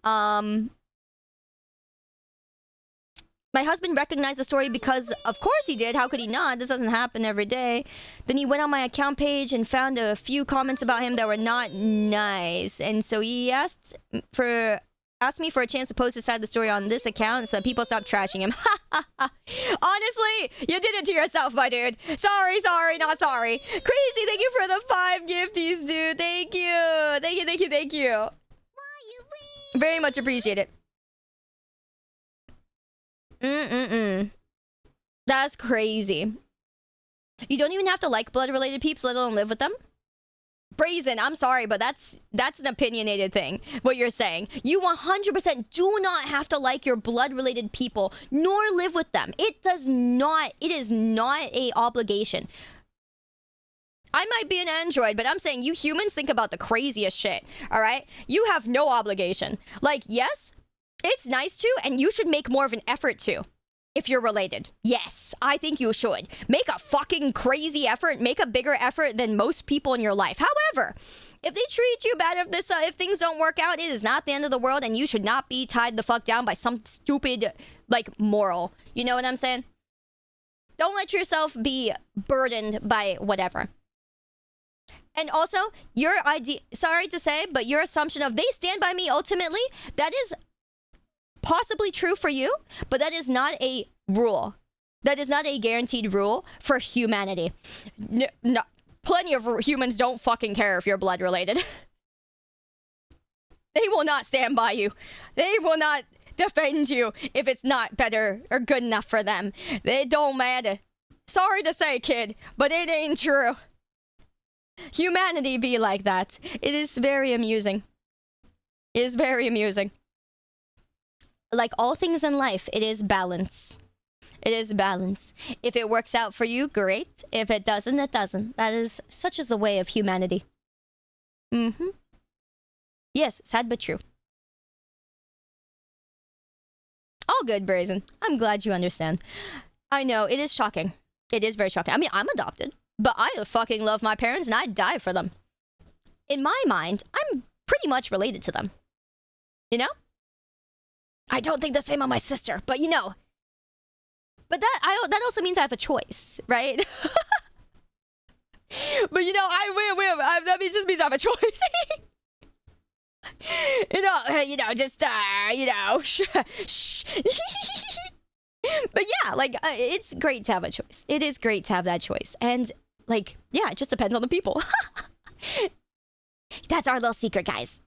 My husband recognized the story because of course he did. How could he not? This doesn't happen every day. Then he went on my account page and found a few comments about him that were not nice. And so he asked me for a chance to post this side of the story on this account so that people stop trashing him. Honestly, you did it to yourself, my dude. Sorry, not sorry. Crazy, thank you for the 5 gifties, dude. Thank you. Very much appreciate it. That's crazy. You don't even have to like blood-related peeps, let alone live with them? Brazen, I'm sorry, but that's an opinionated thing, what you're saying. You 100% do not have to like your blood-related people, nor live with them. It is not a obligation. I might be an android, but I'm saying you humans think about the craziest shit, all right? You have no obligation. Like, yes, it's nice to, and you should make more of an effort to. If you're related. Yes, I think you should. Make a fucking crazy effort. Make a bigger effort than most people in your life. However, if they treat you bad, if things don't work out, it is not the end of the world, and you should not be tied the fuck down by some stupid, like, moral. You know what I'm saying? Don't let yourself be burdened by whatever. And also, your idea, sorry to say, but your assumption of they stand by me ultimately, that is possibly true for you, but that is not a rule. That is not a guaranteed rule for humanity. No, plenty of humans don't fucking care if you're blood related. They will not stand by you. They will not defend you if it's not better or good enough for them. It don't matter. Sorry to say, kid, but it ain't true. Humanity be like that. It is very amusing. It is very amusing. Like all things in life, it is balance. It is balance. If it works out for you, great. If it doesn't, it doesn't. That is such is the way of humanity. Mm-hmm. Yes, sad but true. All good, Brazen. I'm glad you understand. I know, it is shocking. It is very shocking. I mean, I'm adopted, but I fucking love my parents and I'd die for them. In my mind, I'm pretty much related to them. You know? I don't think the same on my sister, but you know. But that also means I have a choice, right? But you know, that just means I have a choice. But yeah, like, it's great to have a choice. It is great to have that choice. And, like, yeah, it just depends on the people. That's our little secret, guys.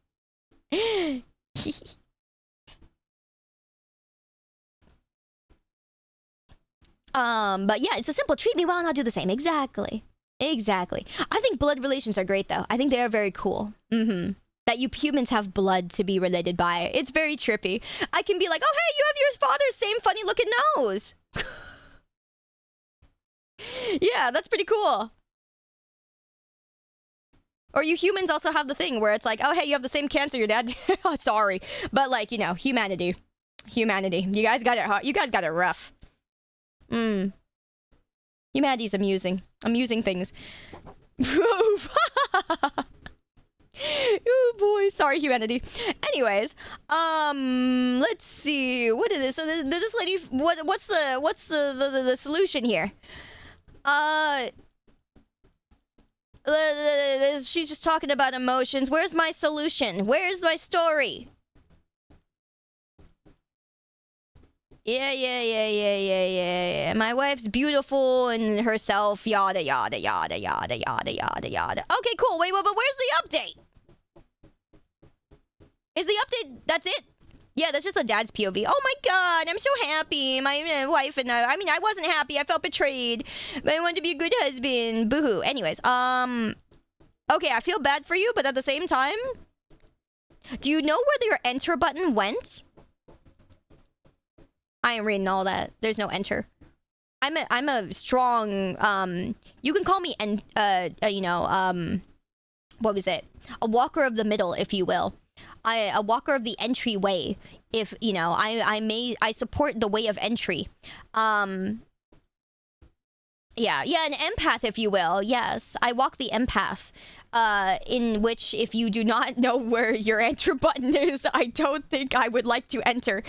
But yeah, it's a simple treat me well and I'll do the same. Exactly. Exactly. I think blood relations are great, though. I think they are very cool. Mm-hmm. That you humans have blood to be related by. It's very trippy. I can be like, oh, hey, you have your father's same funny looking nose. Yeah, that's pretty cool. Or you humans also have the thing where it's like, oh, hey, you have the same cancer your dad. Oh, sorry. But like, you know, humanity. Humanity. You guys got it hard. You guys got it rough. Humanity's amusing. Amusing things. Oh boy, sorry humanity. Anyways, let's see. What is this? So this lady, what's the solution here? She's just talking about emotions. Where's my solution? Where's my story? Yeah. My wife's beautiful and herself, yada, yada, yada, yada, yada, yada, yada. Okay, cool. Wait, but where's the update? Is the update, that's it? Yeah, that's just the dad's POV. Oh my god, I'm so happy. My wife and I mean, I wasn't happy. I felt betrayed. But I wanted to be a good husband. Boo-hoo. Anyways, okay, I feel bad for you, but at the same time, do you know where your enter button went? I ain't reading all that. There's no enter. I'm a strong, you can call me, what was it? A walker of the middle, if you will. A walker of the entryway. If, you know, I support the way of entry. Yeah, an empath, if you will. Yes, I walk the empath. In which, if you do not know where your enter button is, I don't think I would like to enter.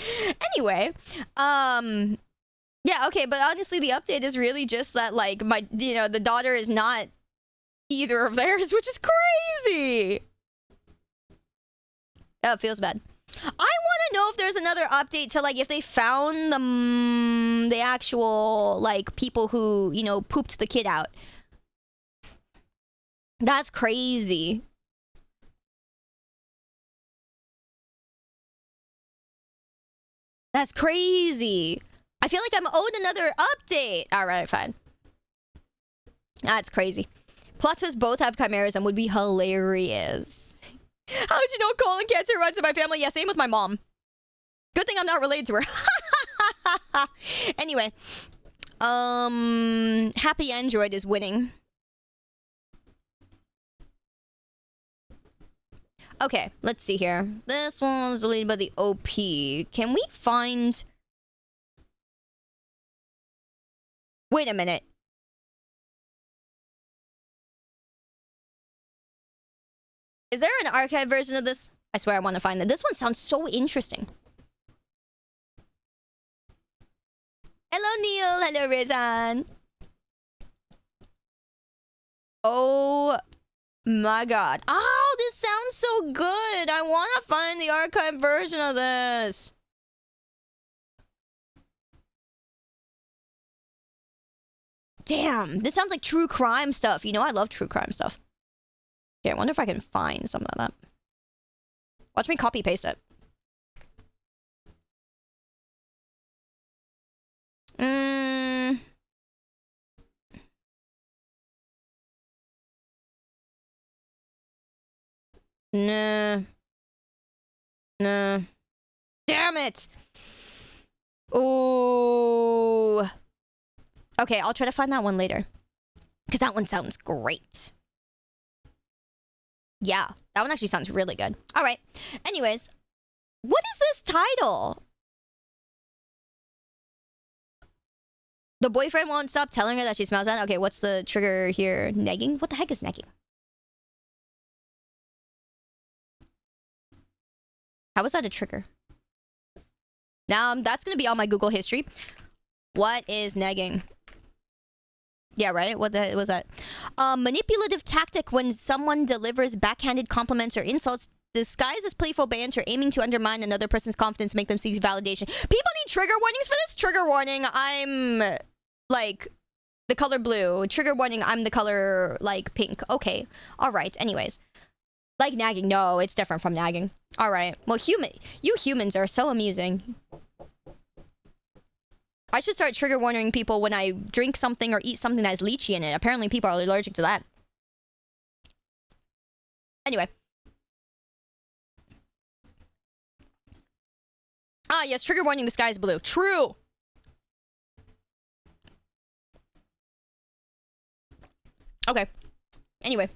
Anyway, yeah, okay, but honestly, the update is really just that, like, the daughter is not either of theirs, which is crazy. Oh, it feels bad. I want to know if there's another update to, like, if they found the actual, like, people who, you know, pooped the kid out. That's crazy. That's crazy. I feel like I'm owed another update. All right, fine. That's crazy. Plot twists both have chimeras and would be hilarious. How did you know colon cancer runs in my family? Yeah, same with my mom. Good thing I'm not related to her. Anyway. Happy Android is winning. Okay, let's see here. This one was deleted by the OP. Can we find... Wait a minute. Is there an archive version of this? I swear I want to find that. This one sounds so interesting. Hello, Neil. Hello, Rizan. Oh my god. Oh, this sounds so good. I want to find the archive version of this. Damn, this sounds like true crime stuff. You know, I love true crime stuff. Okay, I wonder if I can find something like that. Watch me copy paste it. Nah. Nah. Damn it! Ooh. Okay, I'll try to find that one later. Because that one sounds great. Yeah, that one actually sounds really good. Alright. Anyways, what is this title? The boyfriend won't stop telling her that she smells bad. Okay, what's the trigger here? Negging? What the heck is negging? How is that a trigger? Now, that's going to be on my Google history. What is negging? Yeah, right? What the heck was that? Manipulative tactic when someone delivers backhanded compliments or insults disguised as playful banter aiming to undermine another person's confidence, make them seek validation. People need trigger warnings for this? Trigger warning, I'm like the color blue. Trigger warning, I'm the color like pink. Okay. All right. Anyways. Like nagging. No, it's different from nagging. All right. Well, you humans are so amusing. I should start trigger warning people when I drink something or eat something that has lychee in it. Apparently people are allergic to that. Anyway. Ah, yes, trigger warning, the sky is blue. True! Okay. Anyway.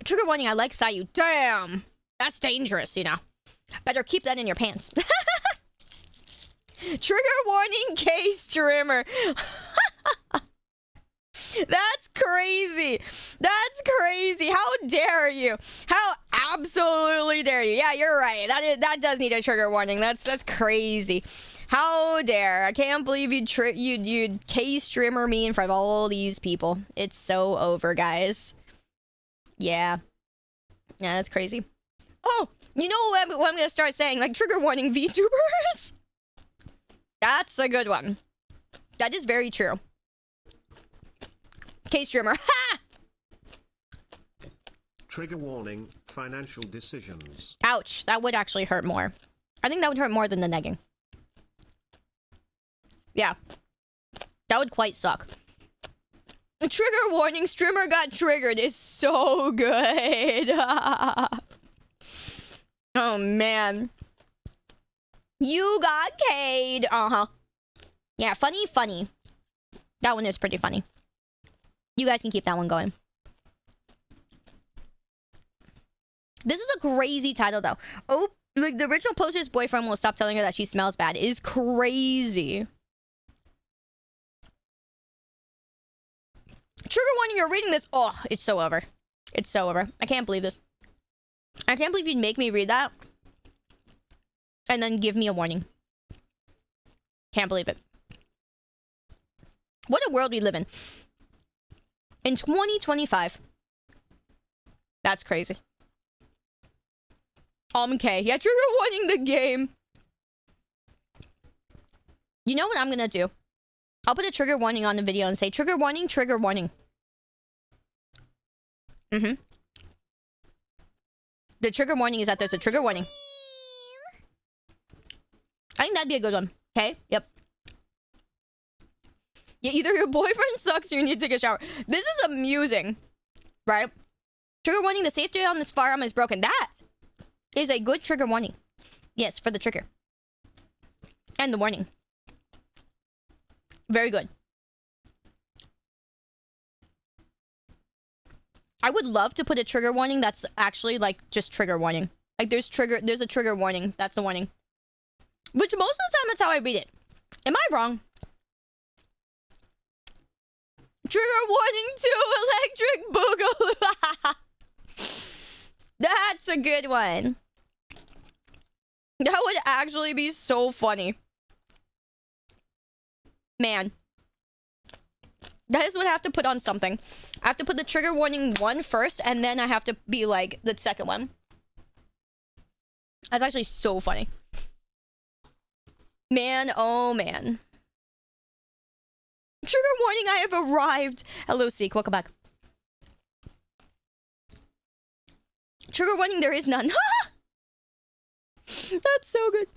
Trigger warning, I like Sayu. Damn! That's dangerous, you know. Better keep that in your pants. Trigger warning, K-Streamer. That's crazy. That's crazy. How dare you? How absolutely dare you? Yeah, you're right. That does need a trigger warning. That's crazy. How dare? I can't believe you'd K-Streamer me in front of all these people. It's so over, guys. Yeah. Yeah, that's crazy. Oh, you know what I'm gonna start saying? Like, trigger warning VTubers? That's a good one. That is very true. K-Streamer. Ha! Trigger warning, financial decisions. Ouch. That would actually hurt more. I think that would hurt more than the negging. Yeah. That would quite suck. Trigger warning, streamer got triggered is so good. Oh, man. You got K'd. Uh-huh. Yeah, funny. That one is pretty funny. You guys can keep that one going. This is a crazy title, though. Oh, like the original poster's boyfriend will stop telling her that she smells bad is crazy. Trigger warning, you're reading this. Oh, it's so over. It's so over. I can't believe this. I can't believe you'd make me read that. And then give me a warning. Can't believe it. What a world we live in. In 2025. That's crazy. K. Yeah, trigger warning the game. You know what I'm gonna do? I'll put a trigger warning on the video and say, trigger warning, trigger warning. The trigger warning is that there's a trigger warning. I think that'd be a good one. Okay? Yep. Yeah, either your boyfriend sucks or you need to take a shower. This is amusing. Right? Trigger warning, the safety on this firearm is broken. That is a good trigger warning. Yes, for the trigger. And the warning. Very good. I would love to put a trigger warning that's actually like just trigger warning. Like there's a trigger warning. That's the warning. Which most of the time that's how I read it. Am I wrong? Trigger warning to electric boogaloo. That's a good one. That would actually be so funny. Man. That is what I have to put on something. I have to put the trigger warning one first, and then I have to be like the second one. That's actually so funny. Man, oh man. Trigger warning, I have arrived. Hello, Seek, welcome back. Trigger warning, there is none. That's so good.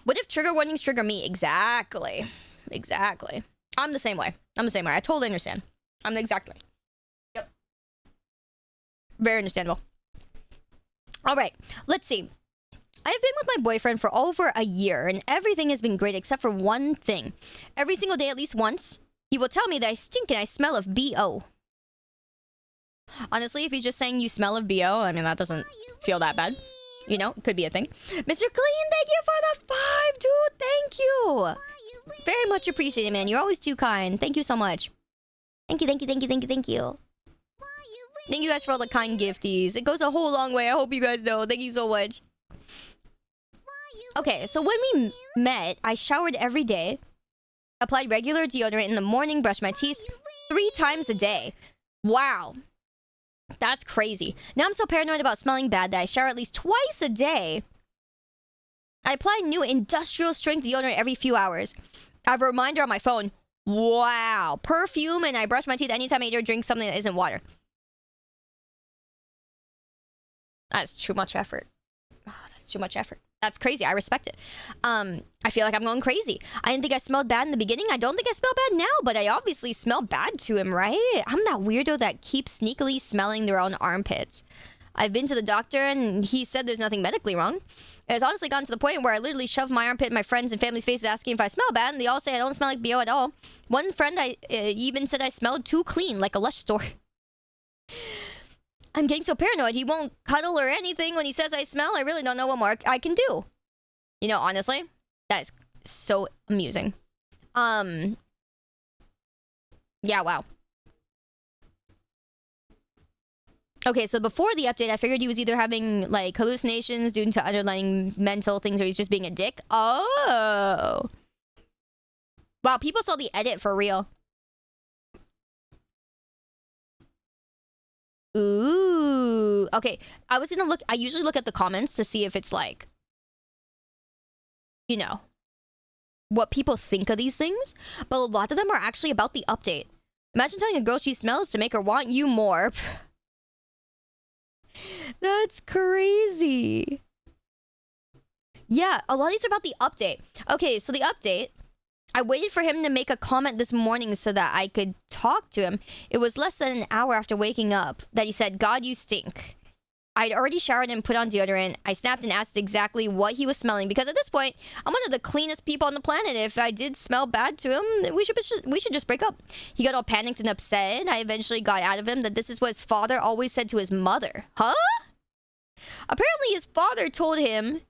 What if trigger warnings trigger me? Exactly. Exactly. I'm the same way. I'm the same way. I totally understand. I'm the exact way. Yep. Very understandable. All right. Let's see. I've been with my boyfriend for over a year, and everything has been great except for one thing. Every single day, at least once, he will tell me that I stink and I smell of BO. Honestly, if he's just saying you smell of BO, I mean, that doesn't feel that bad. You know, could be a thing. Mr. Clean, thank you for the 5, dude. Thank you. Very much appreciated, man. You're always too kind. Thank you so much. Thank you, thank you, thank you, thank you, thank you. Thank you guys for all the kind gifties. It goes a whole long way. I hope you guys know. Thank you so much. Okay, so when we met, I showered every day, applied regular deodorant in the morning, brushed my teeth 3 times a day. Wow. That's crazy. Now I'm so paranoid about smelling bad that I shower at least twice a day. I apply new industrial strength deodorant every few hours. I have a reminder on my phone. Wow. Perfume, and I brush my teeth anytime I eat or drink something that isn't water. That's too much effort. Oh, that's too much effort. That's crazy. I respect it. I feel like I'm going crazy. I didn't think I smelled bad in the beginning. I don't think I smell bad now, but I obviously smell bad to him, right? I'm that weirdo that keeps sneakily smelling their own armpits. I've been to the doctor, and he said there's nothing medically wrong. It's honestly gotten to the point where I literally shove my armpit in my friends' and family's faces asking if I smell bad, and they all say I don't smell like BO at all. One friend even said I smelled too clean, like a Lush store. I'm getting so paranoid. He won't cuddle or anything when he says I smell. I really don't know what more I can do. You know, honestly, that is so amusing. Yeah, wow. Okay, so before the update, I figured he was either having, like, hallucinations due to underlying mental things, or he's just being a dick. Oh. Wow, people saw the edit for real. Ooh. Okay, I was gonna look... I usually look at the comments to see if it's, like... You know... what people think of these things. But a lot of them are actually about the update. Imagine telling a girl she smells to make her want you more. That's crazy. Yeah, a lot of these are about the update. Okay, so the update... I waited for him to make a comment this morning so that I could talk to him. It was less than an hour after waking up that he said, "God, you stink." I'd already showered and put on deodorant. I snapped and asked exactly what he was smelling, because at this point, I'm one of the cleanest people on the planet. If I did smell bad to him, we should just break up. He got all panicked and upset. I eventually got out of him that this is what his father always said to his mother. Huh? Apparently his father told him...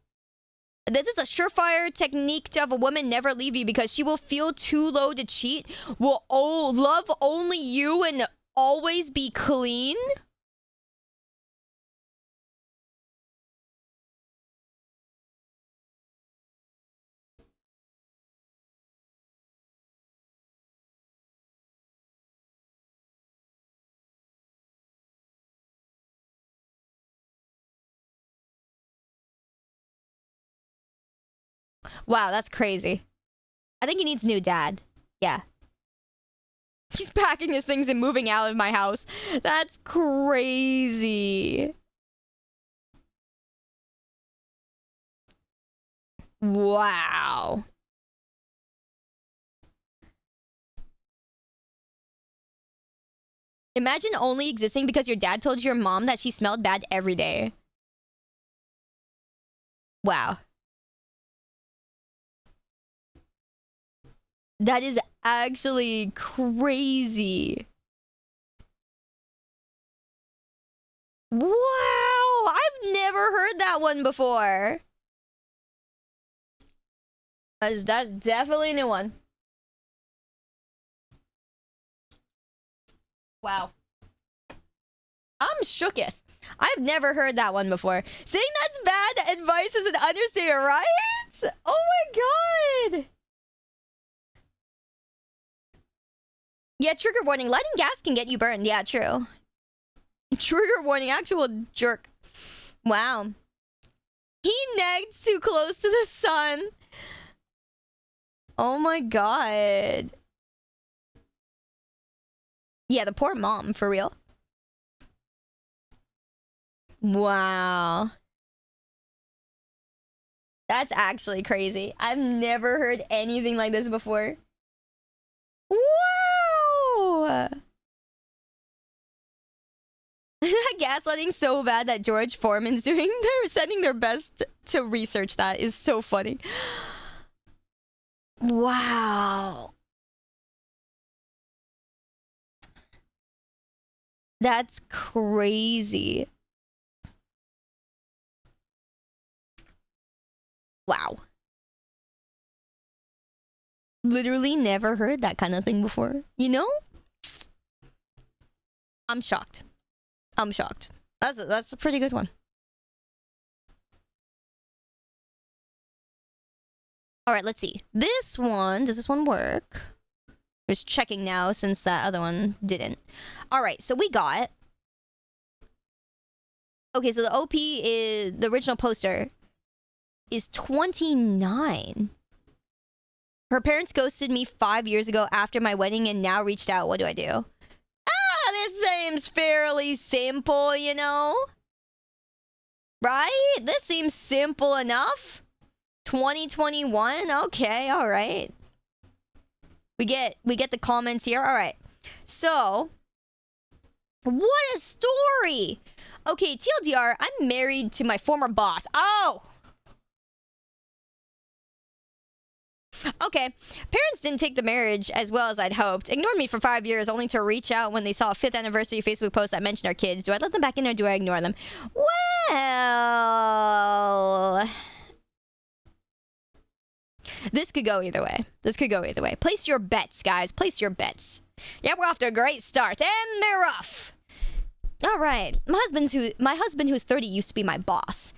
this is a surefire technique to have a woman never leave you because she will feel too low to cheat, will love only you, and always be clean. Wow, that's crazy. I think he needs a new dad. Yeah. He's packing his things and moving out of my house. That's crazy. Wow. Imagine only existing because your dad told your mom that she smelled bad every day. Wow. That is actually crazy. Wow! I've never heard that one before. That's definitely a new one. Wow. I'm shooketh. I've never heard that one before. Saying that's bad advice is an understatement, right? Oh my god! Yeah, trigger warning. Lighting gas can get you burned. Yeah, true. Trigger warning. Actual jerk. Wow. He negged too close to the sun. Oh my god. Yeah, the poor mom, for real. Wow. That's actually crazy. I've never heard anything like this before. Wow! Gaslighting so bad that George Foreman's they're sending their best to research that is so funny. Wow. That's crazy. Wow. Literally never heard that kind of thing before. You know? I'm shocked. I'm shocked. That's a pretty good one. All right, let's see. This one, does this one work? Just checking now since that other one didn't. All right, so we got... Okay, so the OP is... The original poster is 29. Her parents ghosted me 5 years ago after my wedding and now reached out. What do I do? Ah, this seems fairly simple, you know? Right? This seems simple enough. 2021? Okay, all right. We get the comments here. All right. So, what a story. Okay, TLDR, I'm married to my former boss. Oh! Okay, parents didn't take the marriage as well as I'd hoped. Ignored me for 5 years, only to reach out when they saw a 5th anniversary Facebook post that mentioned our kids. Do I let them back in or do I ignore them? Well... This could go either way. This could go either way. Place your bets, guys. Place your bets. Yep, we're off to a great start. And they're off. All right. My husband who's 30 used to be my boss.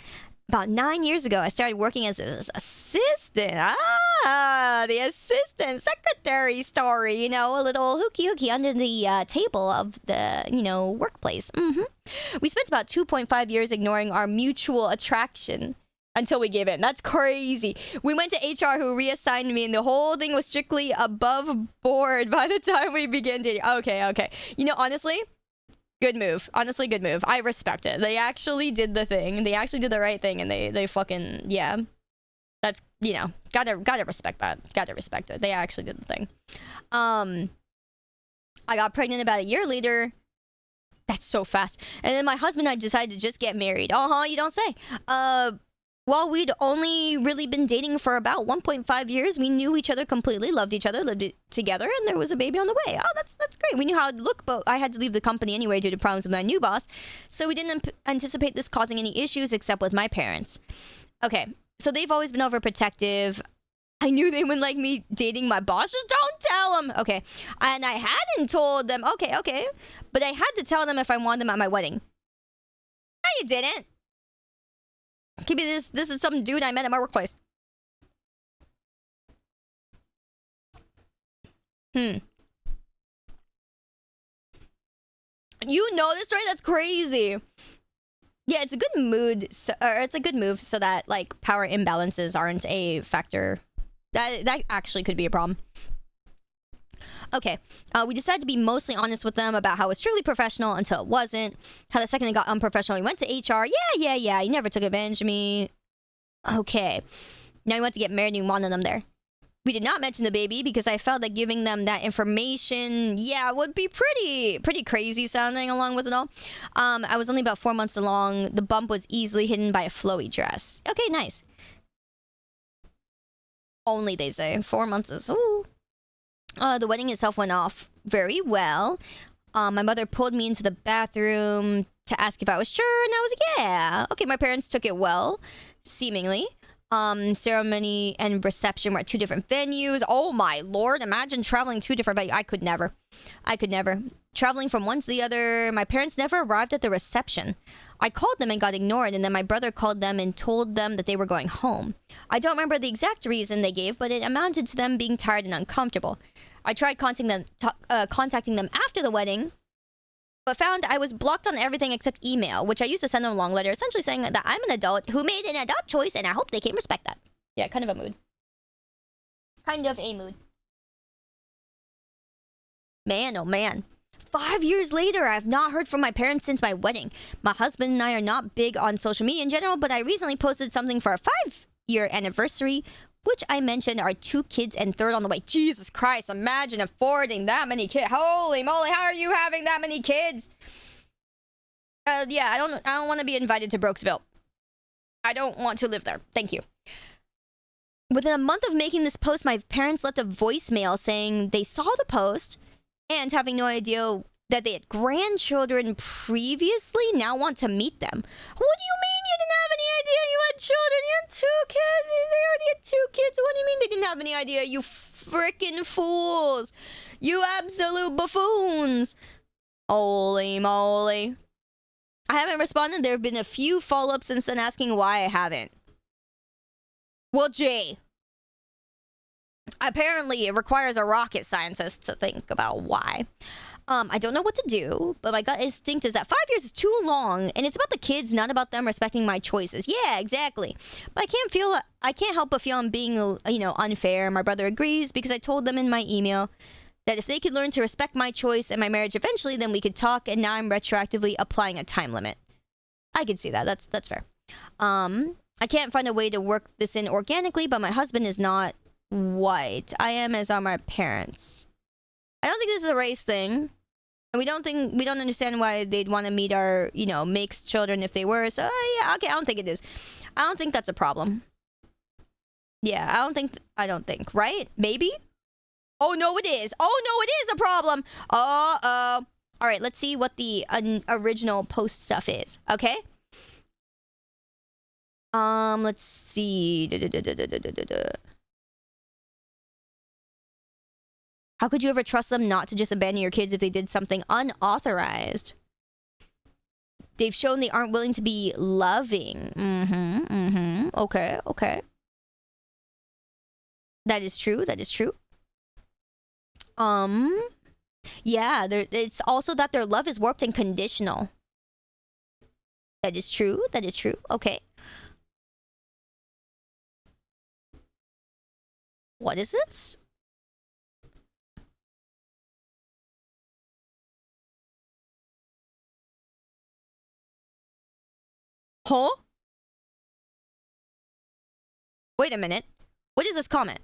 About 9 years ago, I started working as an assistant. Ah, the assistant secretary story. You know, a little hooky under the table of the, workplace. We spent about 2.5 years ignoring our mutual attraction until we gave in. That's crazy. We went to HR who reassigned me and the whole thing was strictly above board by the time we began dating. Okay. Honestly... Good move. Honestly, good move. I respect it. They actually did the thing. They actually did the right thing, and they fucking, yeah. That's, gotta respect that. Gotta respect it. They actually did the thing. I got pregnant about a year later. That's so fast. And then my husband and I decided to just get married. You don't say. While we'd only really been dating for about 1.5 years, we knew each other completely, loved each other, lived together, and there was a baby on the way. Oh, that's great. We knew how it'd look, but I had to leave the company anyway due to problems with my new boss, so we didn't anticipate this causing any issues except with my parents. Okay, so they've always been overprotective. I knew they wouldn't like me dating my boss. Just don't tell them. Okay, and I hadn't told them. Okay, but I had to tell them if I wanted them at my wedding. No, you didn't. Could be this is some dude I met at my workplace. You know this story? That's crazy. Yeah, it's a good mood, or it's a good move so that like power imbalances aren't a factor. That actually could be a problem. Okay, we decided to be mostly honest with them about how it was strictly professional until it wasn't. How the second it got unprofessional, we went to HR. Yeah, you never took advantage of me. Okay, now we went to get married and we wanted them there. We did not mention the baby because I felt that giving them that information, would be pretty crazy sounding along with it all. I was only about 4 months along. The bump was easily hidden by a flowy dress. Okay, nice. Only, they say. 4 months is... Ooh. The wedding itself went off very well. My mother pulled me into the bathroom to ask if I was sure, and I was like, yeah. Okay, my parents took it well, seemingly. Ceremony and reception were at 2 different venues. Oh my lord, imagine traveling 2 different venues. I could never. Traveling from one to the other. My parents never arrived at the reception. I called them and got ignored, and then my brother called them and told them that they were going home. I don't remember the exact reason they gave, but it amounted to them being tired and uncomfortable. I tried contacting them after the wedding, but found I was blocked on everything except email, which I used to send them a long letter, essentially saying that I'm an adult who made an adult choice, and I hope they can respect that. Yeah, kind of a mood. Kind of a mood. Man, oh man. 5 years later, I have not heard from my parents since my wedding. My husband and I are not big on social media in general, but I recently posted something for our 5-year anniversary, which I mentioned are 2 kids and third on the way. Jesus Christ, imagine affording that many kids. Holy moly, how are you having that many kids? Yeah, I don't want to be invited to Brooksville. I don't want to live there. Thank you. Within a month of making this post, my parents left a voicemail saying they saw the post and, having no idea that they had grandchildren previously, now want to meet them. What do you mean you didn't have any idea you had children? You had 2 kids. They already had 2 kids. What do you mean they didn't have any idea? You frickin' fools. You absolute buffoons. Holy moly. I haven't responded. There have been a few follow-ups since then asking why I haven't. Well, gee. Apparently, it requires a rocket scientist to think about why. I don't know what to do, but my gut instinct is that 5 years is too long, and it's about the kids, not about them respecting my choices. Yeah, exactly. But I can't help but feel I'm being, unfair. My brother agrees because I told them in my email that if they could learn to respect my choice and my marriage eventually, then we could talk, and now I'm retroactively applying a time limit. I can see that. That's fair. I can't find a way to work this in organically, but my husband is not white. I am, as are my parents. I don't think this is a race thing. And we don't understand why they'd want to meet our, mixed children if they were. So, yeah, okay, I don't think it is. I don't think that's a problem. Yeah, I don't think, right? Maybe? Oh, no, it is. Oh, no, it is a problem. Uh-oh. All right, let's see what the original post stuff is, okay? Let's see. How could you ever trust them not to just abandon your kids if they did something unauthorized? They've shown they aren't willing to be loving. Okay. That is true. Yeah, it's also that their love is warped and conditional. That is true. Okay. What is this? Huh? Wait a minute. What is this comment?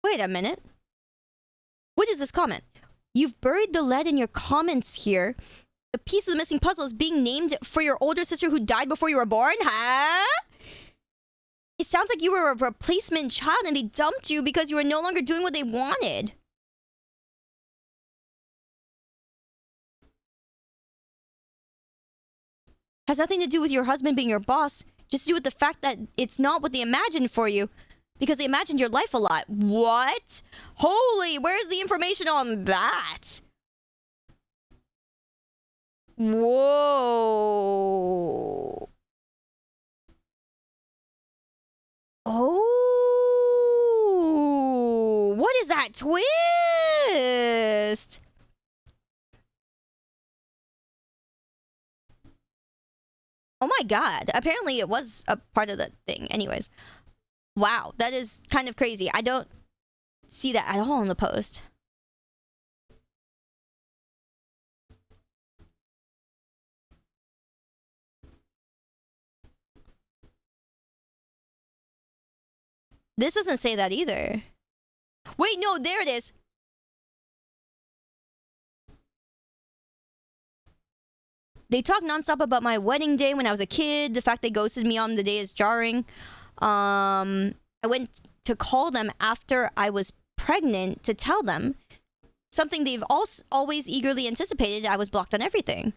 Wait a minute. What is this comment? You've buried the lead in your comments here. The piece of the missing puzzle is being named for your older sister who died before you were born? Huh? It sounds like you were a replacement child and they dumped you because you were no longer doing what they wanted. Has nothing to do with your husband being your boss. Just to do with the fact that it's not what they imagined for you. Because they imagined your life a lot. What? Holy, where's the information on that? Whoa. Oh. What is that twist? Oh my god. Apparently it was a part of the thing. Anyways. Wow, that is kind of crazy. I don't see that at all in the post. This doesn't say that either. Wait, no, there it is. They talk nonstop about my wedding day when I was a kid. The fact they ghosted me on the day is jarring. I went to call them after I was pregnant to tell them something they've always eagerly anticipated. I was blocked on everything.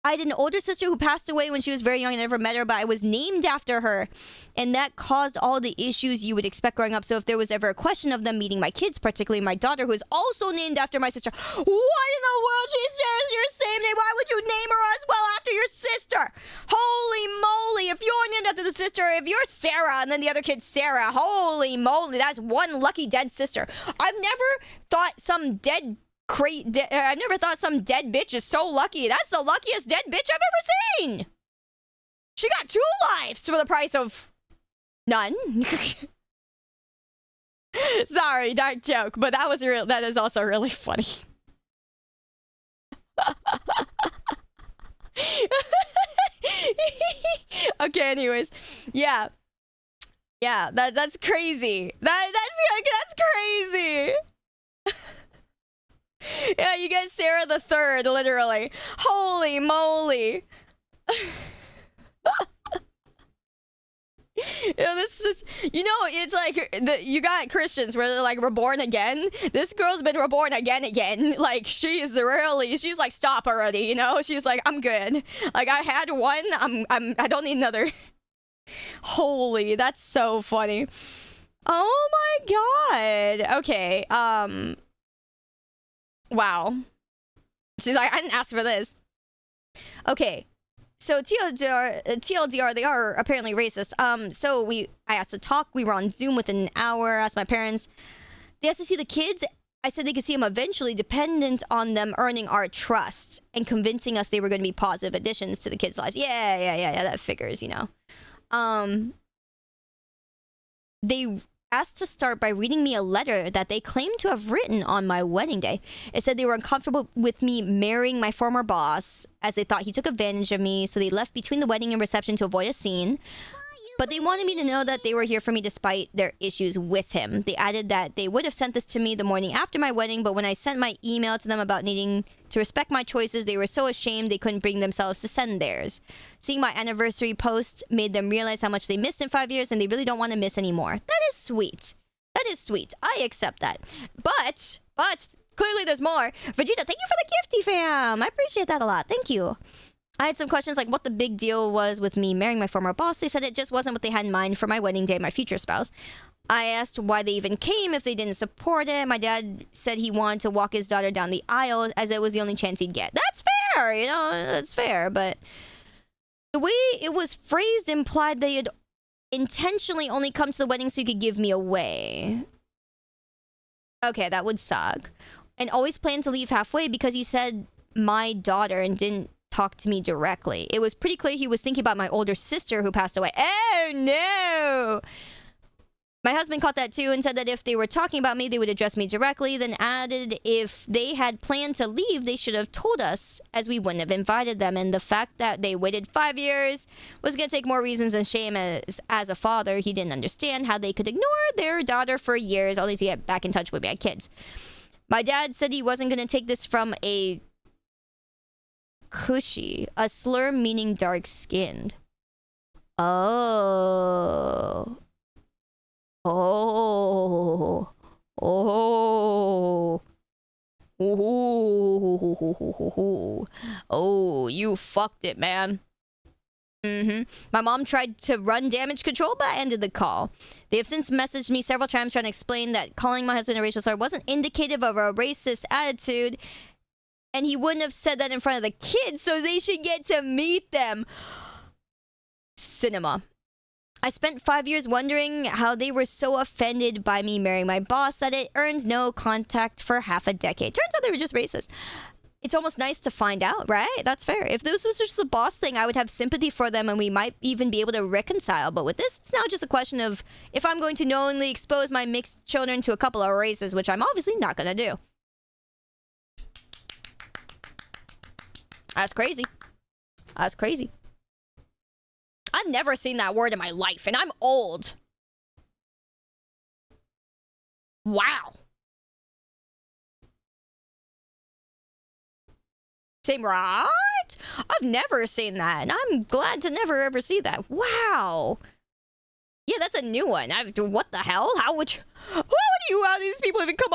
I had an older sister who passed away when she was very young. I never met her, but I was named after her. And that caused all the issues you would expect growing up. So if there was ever a question of them meeting my kids, particularly my daughter, who is also named after my sister, what in the world? She shares your same name. Why would you name her as well after your sister? Holy moly. If you're named after the sister, if you're Sarah and then the other kid's Sarah, holy moly, that's one lucky dead sister. I've never thought some I've never thought some dead bitch is so lucky. That's the luckiest dead bitch I've ever seen. She got 2 lives for the price of none. Sorry, dark joke, but that is also really funny. Okay, anyways. Yeah. Yeah, that's crazy. That's crazy. Yeah, you get Sarah the Third, literally. Holy moly. This is, it's like you got Christians where they're like reborn again. This girl's been reborn again. Like she's like, stop already. She's like, I'm good. Like I had one. I don't need another. Holy, that's so funny. Oh my god. Okay. Wow. She's like, I didn't ask for this. Okay. So TLDR, they are apparently racist. So I asked to talk. We were on Zoom within an hour. Asked my parents. They asked to see the kids. I said they could see them eventually, dependent on them earning our trust and convincing us they were going to be positive additions to the kids' lives. Yeah. That figures, They asked to start by reading me a letter that they claimed to have written on my wedding day. It said they were uncomfortable with me marrying my former boss, as they thought he took advantage of me, so they left between the wedding and reception to avoid a scene. But they wanted me to know that they were here for me despite their issues with him. They added that they would have sent this to me the morning after my wedding, but when I sent my email to them about needing to respect my choices, they were so ashamed they couldn't bring themselves to send theirs. Seeing my anniversary post made them realize how much they missed in 5 years, and they really don't want to miss anymore. That is sweet. That is sweet. I accept that. But clearly there's more. Vegeta, thank you for the gifty fam. I appreciate that a lot. Thank you. I had some questions like what the big deal was with me marrying my former boss. They said it just wasn't what they had in mind for my wedding day, my future spouse. I asked why they even came if they didn't support it. My dad said he wanted to walk his daughter down the aisle as it was the only chance he'd get. That's fair, that's fair. But the way it was phrased implied they had intentionally only come to the wedding so he could give me away. Okay, that would suck. And always planned to leave halfway because he said my daughter and didn't talk to me directly. It was pretty clear he was thinking about my older sister who passed away. Oh no! My husband caught that too and said that if they were talking about me, they would address me directly, then added if they had planned to leave, they should have told us, as we wouldn't have invited them. And the fact that they waited 5 years was going to take more reasons than shame. As a father, he didn't understand how they could ignore their daughter for years, only to get back in touch when we had kids. My dad said he wasn't going to take this from a cushy, a slur meaning dark-skinned. Oh, you fucked it, man. My mom tried to run damage control, but I ended the call. They have since messaged me several times trying to explain that calling my husband a racial slur wasn't indicative of a racist attitude, and he wouldn't have said that in front of the kids, so they should get to meet them. Cinema. I spent 5 years wondering how they were so offended by me marrying my boss that it earned no contact for half a decade. Turns out they were just racist. It's almost nice to find out, right? That's fair. If this was just the boss thing, I would have sympathy for them and we might even be able to reconcile. But with this, it's now just a question of if I'm going to knowingly expose my mixed children to a couple of races, which I'm obviously not going to do. That's crazy. That's crazy. I've never seen that word in my life, and I'm old. Wow. Same, right? I've never seen that, and I'm glad to never ever see that. Wow. Yeah, that's a new one. What the hell? How do these people even come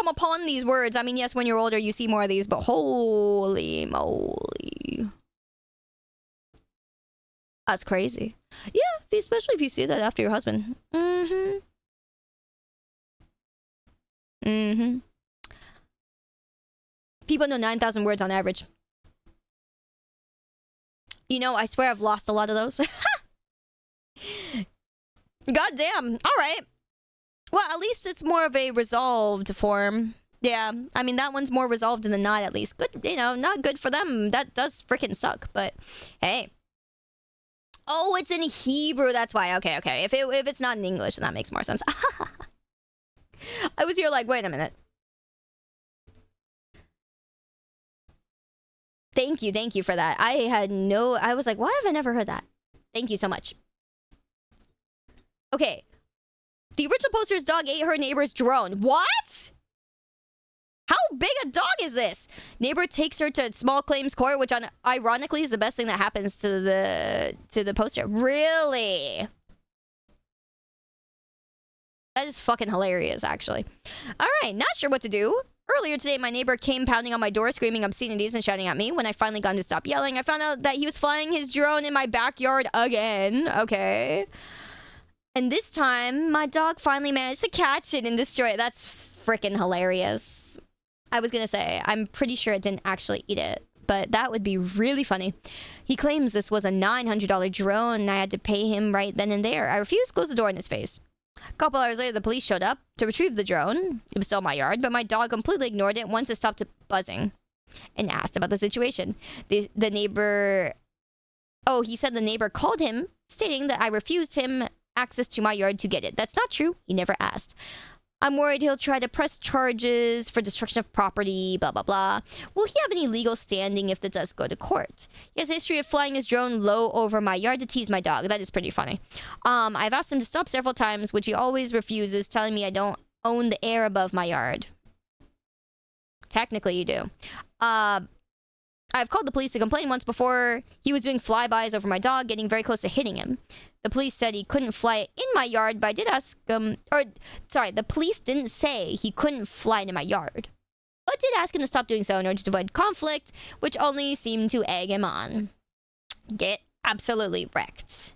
upon these words? I mean, yes, when you're older, you see more of these, but holy moly. That's crazy. Yeah, especially if you see that after your husband. Mm-hmm. Mm-hmm. People know 9,000 words on average. You know, I swear I've lost a lot of those. God damn. All right. Well, at least it's more of a resolved form. Yeah, I mean, that one's more resolved than not, at least. Good, you know, not good for them. That does freaking suck, but hey. Oh, it's in Hebrew, that's why. Okay. If it's not in English, then that makes more sense. I was here like, wait a minute. Thank you for that. I was like, why have I never heard that? Thank you so much. Okay. The original poster's dog ate her neighbor's drone. What? How big a dog is this? Neighbor takes her to small claims court, which ironically is the best thing that happens to the poster. Really? That is fucking hilarious, actually. All right, not sure what to do. Earlier today, my neighbor came pounding on my door, screaming obscenities and shouting at me. When I finally got him to stop yelling, I found out that he was flying his drone in my backyard again. Okay. And this time, my dog finally managed to catch it and destroy it. That's freaking hilarious. I was gonna say, I'm pretty sure it didn't actually eat it, but that would be really funny. He claims this was a $900 drone and I had to pay him right then and there. I refused to close the door in his face. A couple hours later, the police showed up to retrieve the drone. It was still in my yard, but my dog completely ignored it once it stopped buzzing and asked about the situation. The neighbor... Oh, he said the neighbor called him, stating that I refused him access to my yard to get it. That's not true. He never asked. I'm worried he'll try to press charges for destruction of property, blah, blah, blah. Will he have any legal standing if this does go to court? He has a history of flying his drone low over my yard to tease my dog. That is pretty funny. I've asked him to stop several times, which he always refuses, telling me I don't own the air above my yard. Technically, you do. I've called the police to complain once before. He was doing flybys over my dog, getting very close to hitting him. The police said he couldn't fly it in my yard, but I did ask him... the police didn't say he couldn't fly it in my yard. But did ask him to stop doing so in order to avoid conflict, which only seemed to egg him on. Get absolutely wrecked.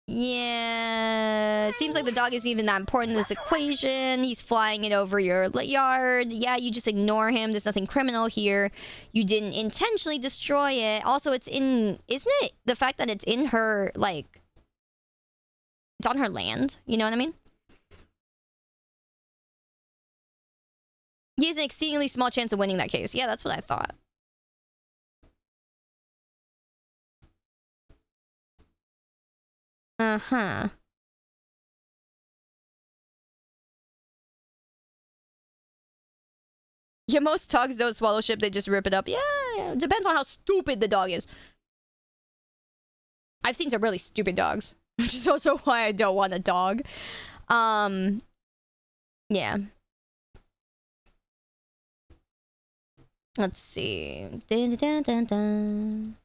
Yeah, it seems like the dog isn't even that important in this equation. He's flying it over your yard. Yeah, you just ignore him. There's nothing criminal here. You didn't intentionally destroy it. Also, it's in... Isn't it the fact that it's in her, like... It's on her land? You know what I mean? He has an exceedingly small chance of winning that case. Yeah, that's what I thought. Uh-huh. Yeah, most dogs don't swallow shit, they just rip it up. Yeah, it depends on how stupid the dog is. I've seen some really stupid dogs, which is also why I don't want a dog. Yeah. Let's see. Dun, dun, dun, dun.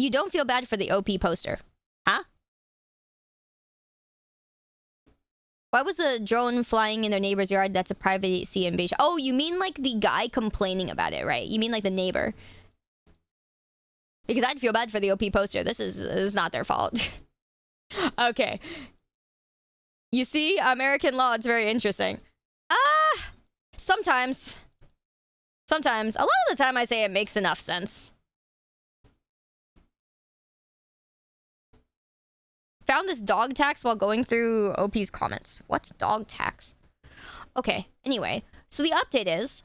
You don't feel bad for the OP poster. Huh? Why was the drone flying in their neighbor's yard? That's a privacy invasion. Oh, you mean like the guy complaining about it, right? You mean like the neighbor. Because I'd feel bad for the OP poster. This is not their fault. Okay. You see, American law, it's very interesting. Sometimes. Sometimes. A lot of the time I say it makes enough sense. Found this dog tax while going through OP's comments. What's dog tax? Okay, anyway. So the update is...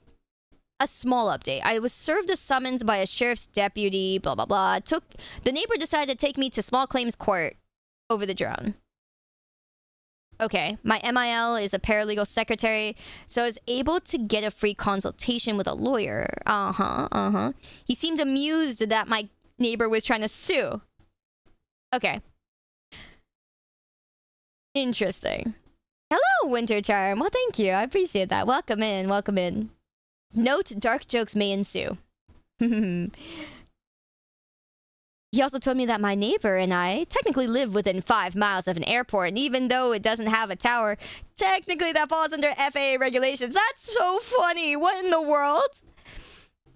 a small update. I was served a summons by a sheriff's deputy, blah, blah, blah. The neighbor decided to take me to small claims court over the drone. Okay, my MIL is a paralegal secretary, so I was able to get a free consultation with a lawyer. He seemed amused that my neighbor was trying to sue. Okay. Interesting. Hello, Winter Charm. Well, thank you. I appreciate that. Welcome in. Welcome in. Note, dark jokes may ensue. He also told me that my neighbor and I technically live within 5 miles of an airport, and even though it doesn't have a tower, technically that falls under FAA regulations. That's so funny. What in the world?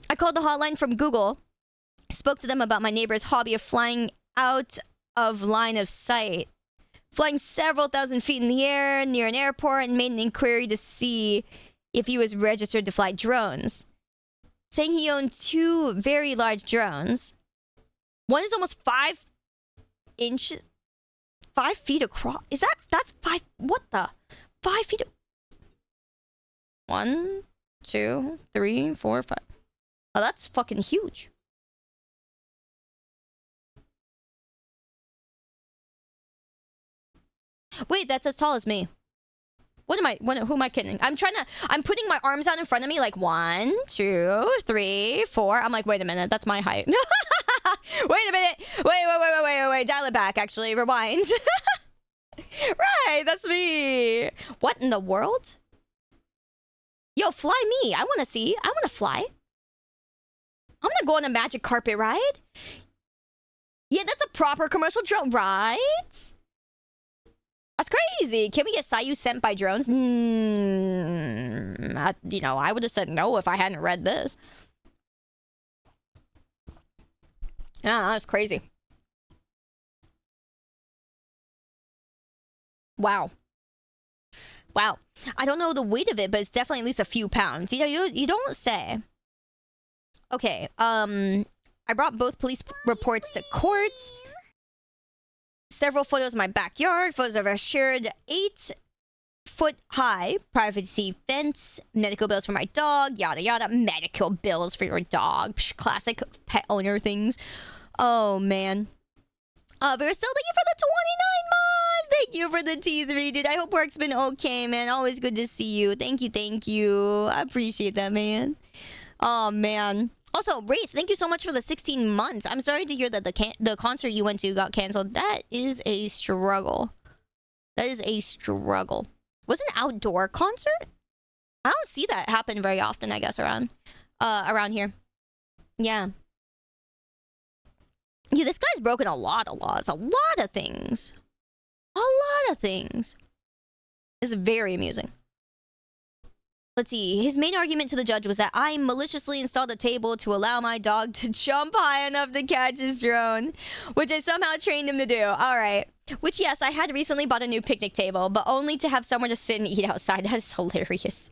I called the hotline from Google, spoke to them about my neighbor's hobby of flying out of line of sight, flying several thousand feet in the air near an airport, and made an inquiry to see if he was registered to fly drones, saying he owned 2 very large drones. One is almost 5 inches, 5 feet across. That's 5, what the? 5 feet. 1, 2, 3, 4, 5. Oh, that's fucking huge. Wait, that's as tall as me. Who am I kidding? I'm putting my arms out in front of me like 1, 2, 3, 4. I'm like, wait a minute, that's my height. Wait a minute. Wait. Dial it back, actually. Rewind. Right, that's me. What in the world? Yo, fly me. I want to see. I want to fly. I'm gonna go on a magic carpet ride. Yeah, that's a proper commercial drone, right? That's crazy. Can we get Sayu sent by drones? I would have said no if I hadn't read this. Yeah, that's crazy. Wow. I don't know the weight of it, but it's definitely at least a few pounds. You don't say. Okay, I brought both police reports to court. Several photos of my backyard, photos of a shared 8-foot-high privacy fence, medical bills for my dog, yada yada, medical bills for your dog. Psh, classic pet owner things. Oh, man. We're still thank you for the 29 months! Thank you for the T3, dude. I hope work's been okay, man. Always good to see you. Thank you. I appreciate that, man. Oh, man. Also, Wraith, thank you so much for the 16 months. I'm sorry to hear that the concert you went to got canceled. That is a struggle. Was an outdoor concert? I don't see that happen very often, I guess, around here. Yeah. Yeah, this guy's broken a lot of laws. A lot of things. This is very amusing. Let's see. His main argument to the judge was that I maliciously installed a table to allow my dog to jump high enough to catch his drone, which I somehow trained him to do. All right. Which, yes, I had recently bought a new picnic table, but only to have somewhere to sit and eat outside. That is hilarious.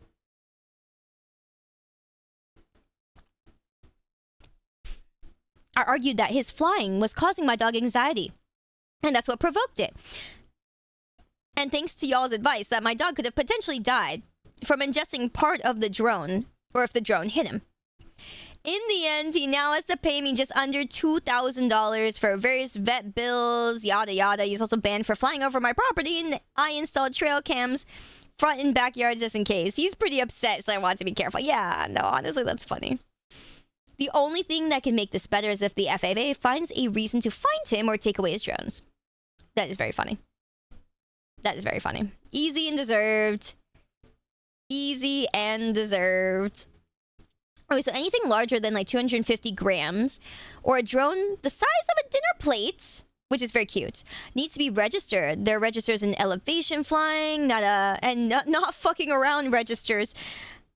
I argued that his flying was causing my dog anxiety, and that's what provoked it. And thanks to y'all's advice, that my dog could have potentially died from ingesting part of the drone, or if the drone hit him. In the end, he now has to pay me just under $2,000 for various vet bills, yada yada. He's also banned for flying over my property, and I installed trail cams front and backyard just in case. He's pretty upset, so I want to be careful. Yeah, no, honestly, that's funny. The only thing that can make this better is if the FAA finds a reason to find him or take away his drones. That is very funny. Easy and deserved. Okay, so anything larger than like 250 grams or a drone the size of a dinner plate, which is very cute, needs to be registered. There are registers in elevation flying, not fucking around registers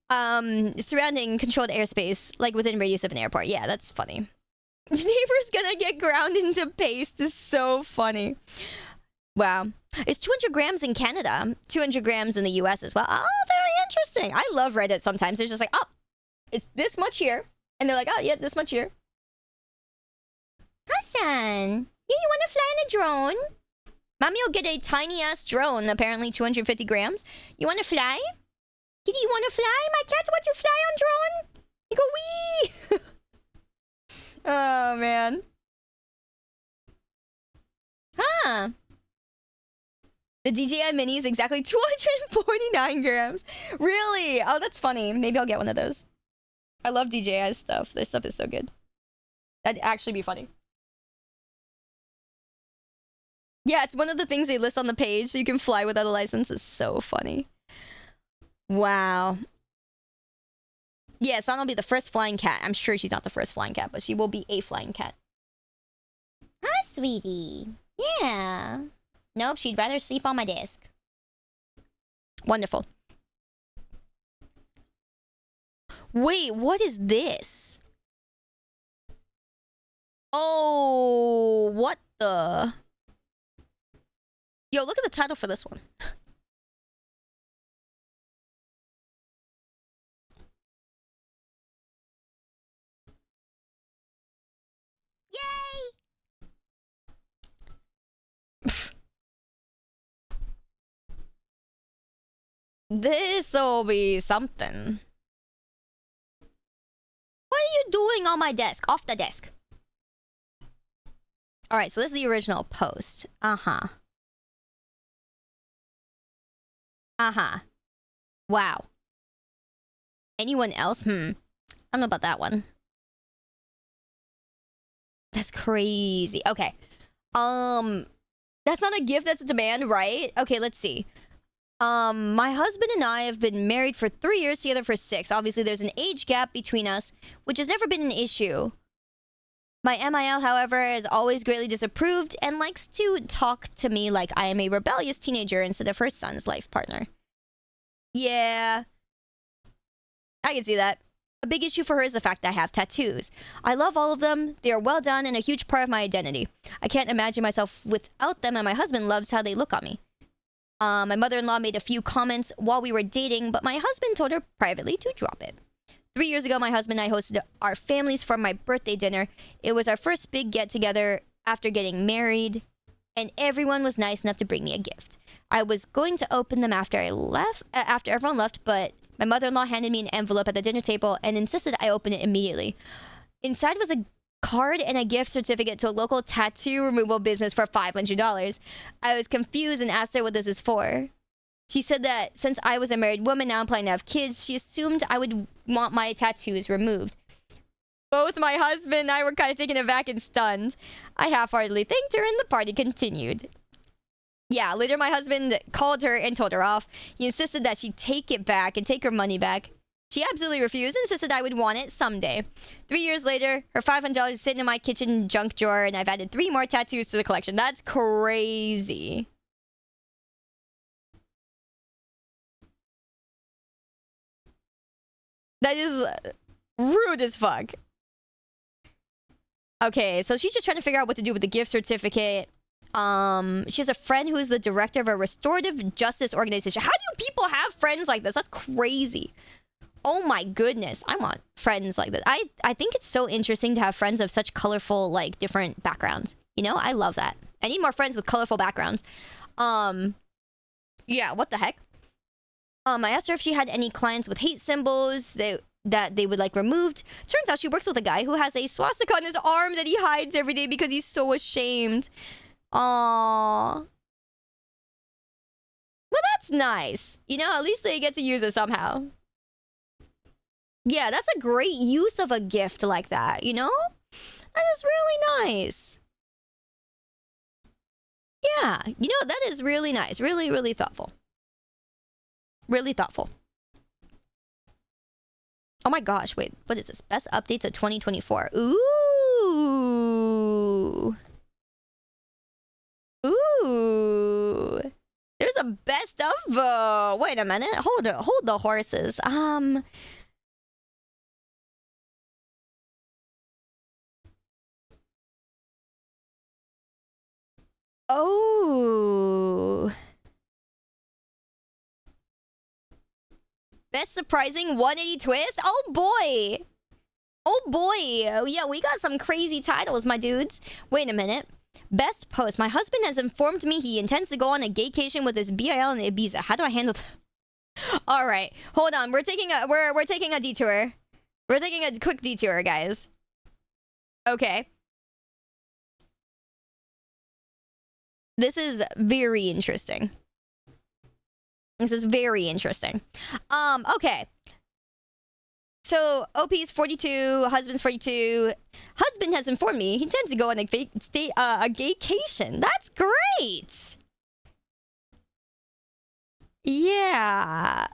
surrounding controlled airspace, like within radius of an airport. Yeah, that's funny. Neighbor's gonna get ground into paste is so funny. Wow. It's 200 grams in Canada, 200 grams in the US as well. Oh, very interesting. I love Reddit sometimes. They're just like, oh, it's this much here. And they're like, oh, yeah, this much here. Hassan, yeah, you want to fly in a drone? Mommy will get a tiny-ass drone, apparently 250 grams. You want to fly? Kitty, you want to fly? My cats want to fly on drone? You go, wee! Oh, man. Huh. The DJI Mini is exactly 249 grams. Really? Oh, that's funny. Maybe I'll get one of those. I love DJI stuff. Their stuff is so good. That'd actually be funny. Yeah, it's one of the things they list on the page so you can fly without a license. It's so funny. Wow. Yeah, Sana will be the first flying cat. I'm sure she's not the first flying cat, but she will be a flying cat. Hi, sweetie. Yeah. Nope, she'd rather sleep on my desk. Wonderful. Wait, what is this? Oh, what the? Yo, look at the title for this one. Yay! This'll be something. What are you doing on my desk? Off the desk. Alright, so this is the original post. Uh-huh. Uh-huh. Wow. Anyone else? I don't know about that one. That's crazy. Okay. That's not a gift, that's a demand, right? Okay, let's see. My husband and I have been married for 3 years, together for 6. Obviously, there's an age gap between us, which has never been an issue. My MIL, however, is always greatly disapproved and likes to talk to me like I am a rebellious teenager instead of her son's life partner. Yeah. I can see that. A big issue for her is the fact that I have tattoos. I love all of them. They are well done and a huge part of my identity. I can't imagine myself without them, and my husband loves how they look on me. My mother-in-law made a few comments while we were dating, but my husband told her privately to drop it. 3 years ago, my husband and I hosted our families for my birthday dinner. It was our first big get-together after getting married, and everyone was nice enough to bring me a gift. I was going to open them after everyone left, but my mother-in-law handed me an envelope at the dinner table and insisted I open it immediately. Inside was a card and a gift certificate to a local tattoo removal business for $500. I was confused and asked her what this is for. She said that since I was a married woman, now I'm planning to have kids, she assumed I would want my tattoos removed. Both my husband and I were kind of taken aback and stunned. I half-heartedly thanked her and the party continued. Yeah, later my husband called her and told her off. He insisted that she take it back and take her money back. She absolutely refused and insisted I would want it someday. 3 years later, her $500 is sitting in my kitchen junk drawer, and I've added 3 more tattoos to the collection. That's crazy. That is rude as fuck. Okay, so she's just trying to figure out what to do with the gift certificate. She has a friend who is the director of a restorative justice organization. How do people have friends like this? That's crazy. Oh my goodness. I want friends like this. I think it's so interesting to have friends of such colorful, like, different backgrounds. You know, I love that. I need more friends with colorful backgrounds. Yeah, what the heck? I asked her if she had any clients with hate symbols that they would like removed. Turns out she works with a guy who has a swastika on his arm that he hides every day because he's so ashamed. Aww. Well, that's nice. You know, at least they get to use it somehow. Yeah, that's a great use of a gift like that, you know? That is really nice. Yeah, you know, that is really nice. Really, really thoughtful. Really thoughtful. Oh my gosh, wait, what is this? Best updates of 2024. Ooh. Ooh. There's a best of... wait a minute. Hold the horses. Oh. Best surprising 180 twist? Oh boy. Oh boy. Yeah, we got some crazy titles, my dudes. Wait a minute. Best post. My husband has informed me he intends to go on a gaycation with his BIL in Ibiza. How do I handle that? All right. Hold on. We're taking a detour. We're taking a quick detour, guys. Okay. This is very interesting. This is very interesting. Okay. So, OP's 42, husband's 42. Husband has informed me he intends to go on a gaycation. That's great! Yeah.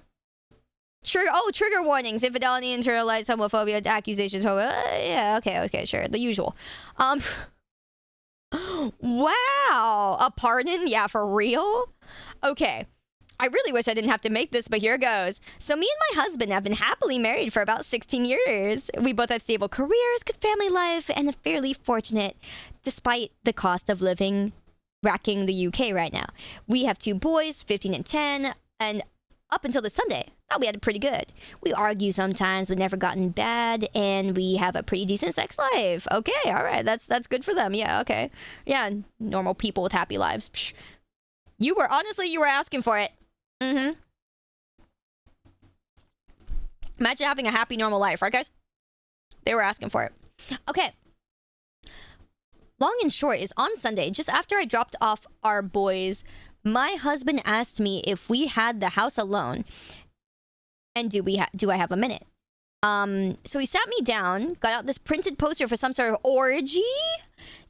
Trigger warnings. Infidelity, internalized homophobia, accusations, yeah, okay, sure. The usual. Wow. A pardon? Yeah, for real? Okay. I really wish I didn't have to make this, but here goes. So me and my husband have been happily married for about 16 years. We both have stable careers, good family life, and are fairly fortunate despite the cost of living racking the UK right now. We have 2 boys, 15 and 10, and up until this Sunday, thought we had it pretty good. We argue sometimes, but never gotten bad, and we have a pretty decent sex life. Okay, all right, that's good for them. Yeah, okay. Yeah, normal people with happy lives. Psh. You were asking for it. Mm-hmm. Imagine having a happy, normal life, right, guys? They were asking for it. Okay. Long and short is on Sunday, just after I dropped off our boys, my husband asked me if we had the house alone, and do I have a minute? So he sat me down, got out this printed poster for some sort of orgy,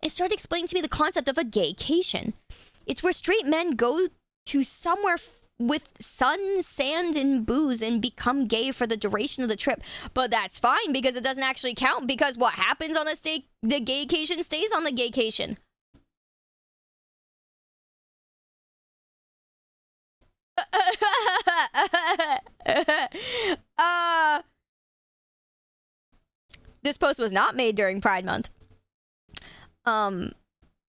and started explaining to me the concept of a gaycation. It's where straight men go to somewhere with sun, sand, and booze and become gay for the duration of the trip. But that's fine because it doesn't actually count, because what happens on the gaycation stays on the gaycation. This post was not made during Pride Month.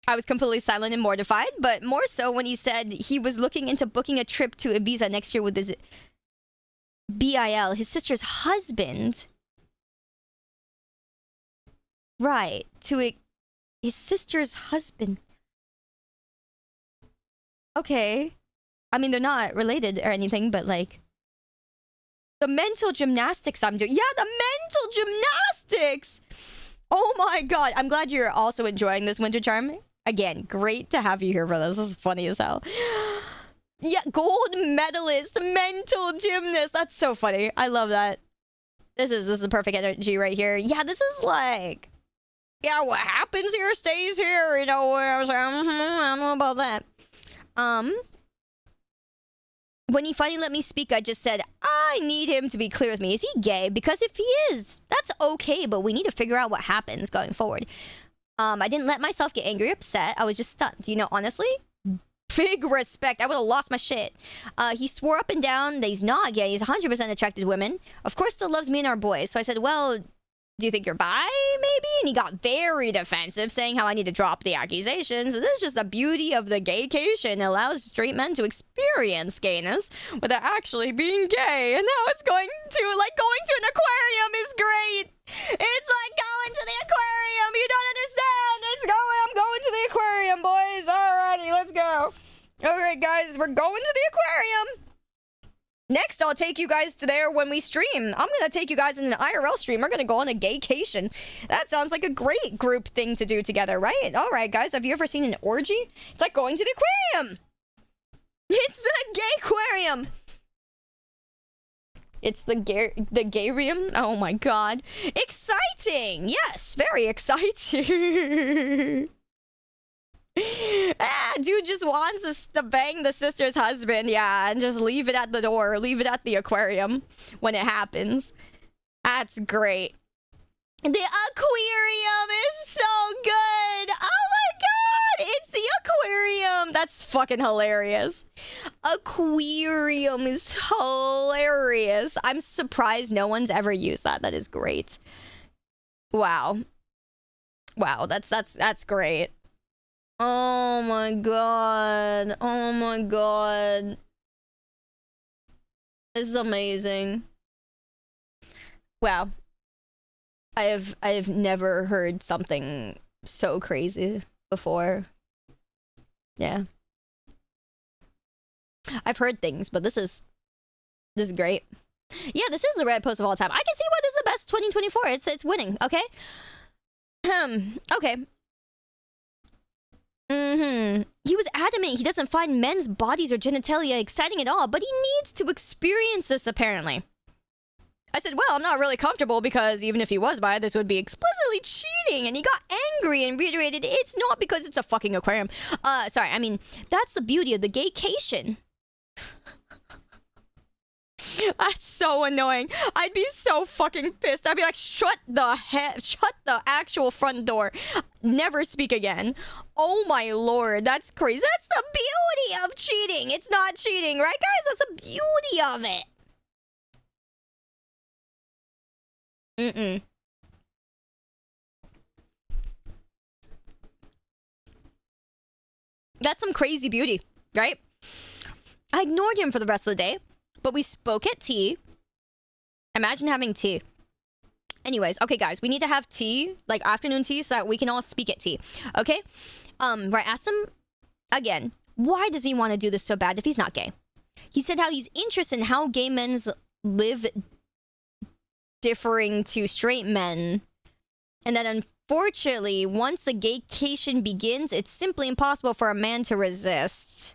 I was completely silent and mortified, but more so when he said he was looking into booking a trip to Ibiza next year with his BIL, his sister's husband. Right, his sister's husband. Okay. I mean, they're not related or anything, but like, the mental gymnastics I'm doing. Yeah, the mental gymnastics! Oh my god. I'm glad you're also enjoying this Winter Charm. Again, great to have you here for this. This is funny as hell. Yeah, gold medalist, mental gymnast. That's so funny. I love that. This is the perfect energy right here. Yeah, this is like, yeah, what happens here stays here. You know, I was like, I don't know about that. When he finally let me speak, I just said, I need him to be clear with me. Is he gay? Because if he is, that's okay, but we need to figure out what happens going forward. I didn't let myself get angry or upset. I was just stunned. You know, honestly, big respect. I would have lost my shit. He swore up and down that he's not gay. He's 100% attracted to women. Of course, still loves me and our boys. So I said, well, do you think you're bi, maybe? And he got very defensive, saying how I need to drop the accusations. This is just the beauty of the gaycation. It allows straight men to experience gayness without actually being gay. And now it's going to an aquarium is great. It's like going to the aquarium. You don't understand. I'm going to the aquarium, boys. Alrighty, let's go. Alright, guys, we're going to the aquarium. Next, I'll take you guys to there when we stream. I'm gonna take you guys in an IRL stream. We're gonna go on a gaycation. That sounds like a great group thing to do together, right? All right, guys, have you ever seen an orgy? It's like going to the aquarium. It's the gay aquarium. It's the gayrium. Oh my god. Exciting. Yes, very exciting. Dude just wants us to bang the sister's husband, yeah, and just leave it at the door, leave it at the aquarium when it happens. That's great. The aquarium is so good. Oh my god, it's the aquarium. That's fucking hilarious. Aquarium is hilarious. I'm surprised no one's ever used that. That is great. Wow. Wow, that's great. Oh my god. Oh my god. This is amazing. Wow. I have never heard something so crazy before. Yeah. I've heard things, but this is great. Yeah, this is the Reddit post of all time. I can see why this is the best 2024. It's winning, okay? Okay. He was adamant he doesn't find men's bodies or genitalia exciting at all, but he needs to experience this apparently. I said, well, I'm not really comfortable because even if he was bi, this would be explicitly cheating. And he got angry and reiterated, it's not because it's a fucking aquarium. Sorry, I mean, that's the beauty of the gaycation. That's so annoying. I'd be so fucking pissed. I'd be like, shut the actual front door. Never speak again. Oh my lord, that's crazy. That's the beauty of cheating. It's not cheating, right guys? That's the beauty of it. That's some crazy beauty, right? I ignored him for the rest of the day, but we spoke at tea. Imagine having tea. Anyways, okay, guys, we need to have tea, like afternoon tea, so that we can all speak at tea. Okay? Right, asked him again, why does he want to do this so bad if he's not gay? He said how he's interested in how gay men live differing to straight men, and that unfortunately, once the gaycation begins, it's simply impossible for a man to resist.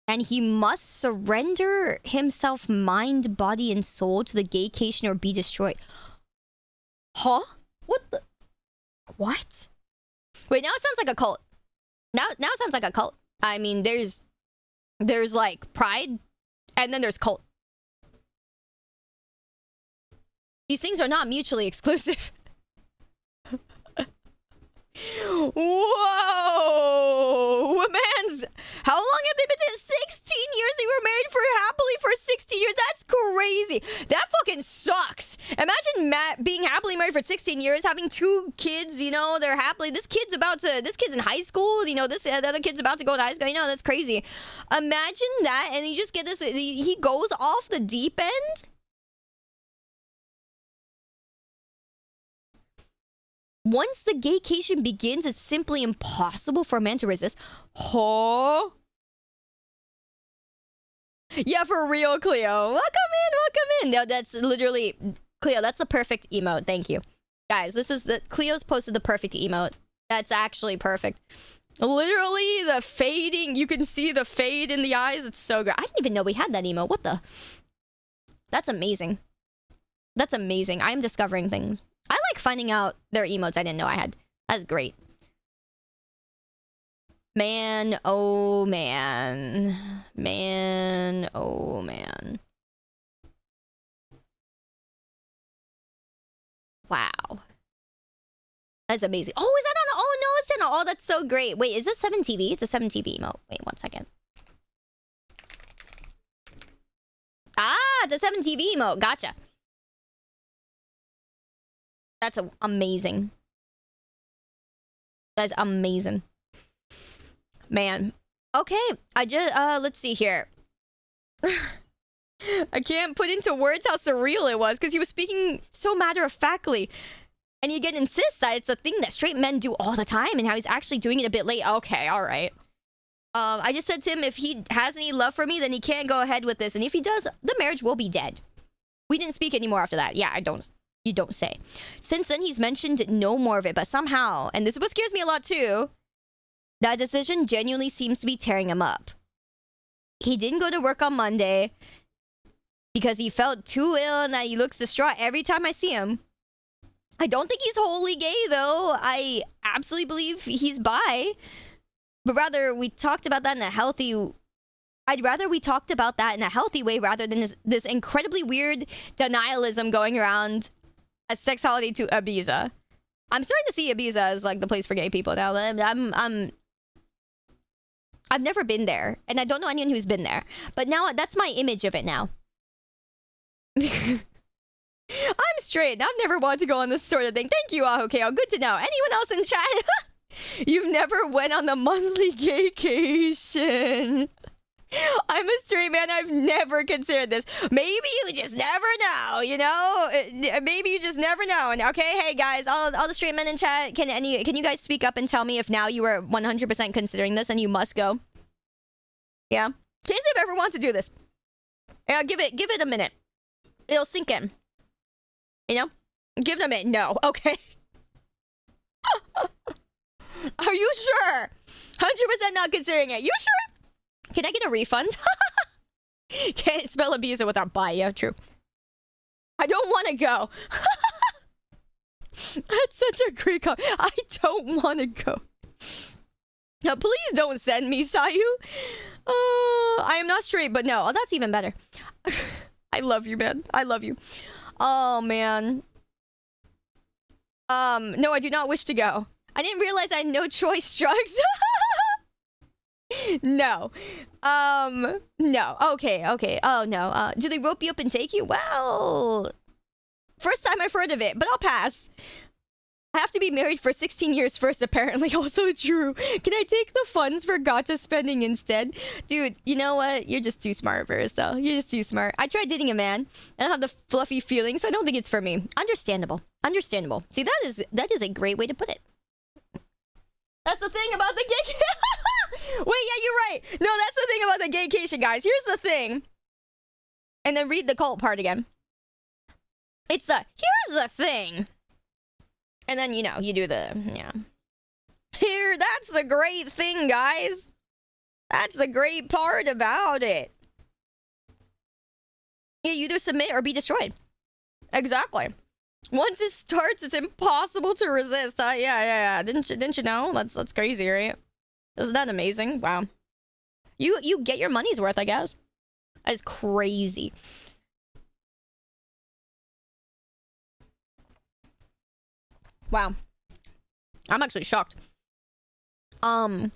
And he must surrender himself, mind, body, and soul to the gaycation or be destroyed. Huh? What the? What? Wait, now it sounds like a cult. Now it sounds like a cult. I mean, there's like pride, and then there's cult. These things are not mutually exclusive. Whoa! Man's... How long have they been together? 16 years? They were married happily for 16 years? That's crazy. That fucking sucks. Imagine Matt being happily married for 16 years, having 2 kids, you know, they're happily... This kid's in high school, you know, the other kid's about to go to high school, you know, that's crazy. Imagine that, and you just get this... He goes off the deep end? Once the gaycation begins, it's simply impossible for a man to resist. Huh? Yeah, for real, Cleo. Welcome in. No, that's literally... Cleo, that's the perfect emote. Thank you. Guys, Cleo's posted the perfect emote. That's actually perfect. Literally, the fading... You can see the fade in the eyes. It's so good. I didn't even know we had that emote. What the... That's amazing. That's amazing. I'm discovering things. I like finding out their emotes I didn't know I had. That's great. Man, oh man. Man, oh man. Wow. That's amazing. Oh, is that on? Oh, no, it's in. Oh, that's so great. Wait, is this 7TV? It's a 7TV emote. Wait, 1 second. Ah, the 7TV emote. Gotcha. That's amazing. That's amazing. Man. Okay, I just, let's see here. I can't put into words how surreal it was because he was speaking so matter-of-factly. And you again insist that it's a thing that straight men do all the time and how he's actually doing it a bit late. Okay, alright. I just said to him, if he has any love for me, then he can't go ahead with this. And if he does, the marriage will be dead. We didn't speak anymore after that. Yeah, you don't say. Since then, he's mentioned no more of it, but somehow, and this is what scares me a lot too, that decision genuinely seems to be tearing him up. He didn't go to work on Monday because he felt too ill and that he looks distraught every time I see him. I don't think he's wholly gay, though. I absolutely believe he's bi. But rather, we talked about that in a healthy... I'd rather we talked about that in a healthy way rather than this incredibly weird denialism going around a sex holiday to Ibiza. I'm starting to see Ibiza as like the place for gay people now. I've never been there, and I don't know anyone who's been there. But now that's my image of it now. I'm straight. I've never wanted to go on this sort of thing. Thank you, Ahokeo. Good to know. Anyone else in chat? You've never went on the monthly gaycation. I'm a straight man. I've never considered this. Maybe you just never know, you know? Maybe you just never know. And okay, hey guys, all the straight men in chat, can you guys speak up and tell me if now you are 100% considering this and you must go? Yeah? Can't say I've ever wanted to do this. Yeah, give it a minute. It'll sink in. You know? Give it a minute. No. Okay. Are you sure? 100% not considering it. You sure? Can I get a refund? Can't spell Ibiza without bi. Yeah, true. I don't want to go. That's such a great comment. I don't want to go. Please don't send me, Sayu. I am not straight, but no. Oh, that's even better. I love you, man. I love you. Oh, man. No, I do not wish to go. I didn't realize I had no choice, Strugs. No. No. Okay. Oh, no. Do they rope you up and take you? Well, first time I've heard of it, but I'll pass. I have to be married for 16 years first, apparently. Also true. Can I take the funds for gacha spending instead? Dude, you know what? You're just too smart, Barista. You're just too smart. I tried dating a man. I don't have the fluffy feelings, so I don't think it's for me. Understandable. Understandable. See, that is a great way to put it. That's the thing about the gay... Wait, yeah, you're right. No, that's the thing about the gaycation, guys. Here's the thing. And then read the cult part again. It's the, here's the thing. And then, you know, you do the, yeah. Here, that's the great thing, guys. That's the great part about it. Yeah, you either submit or be destroyed. Exactly. Once it starts, it's impossible to resist. Yeah. Didn't you know? That's crazy, right? Isn't that amazing? Wow. You get your money's worth, I guess. That is crazy. Wow. I'm actually shocked. Has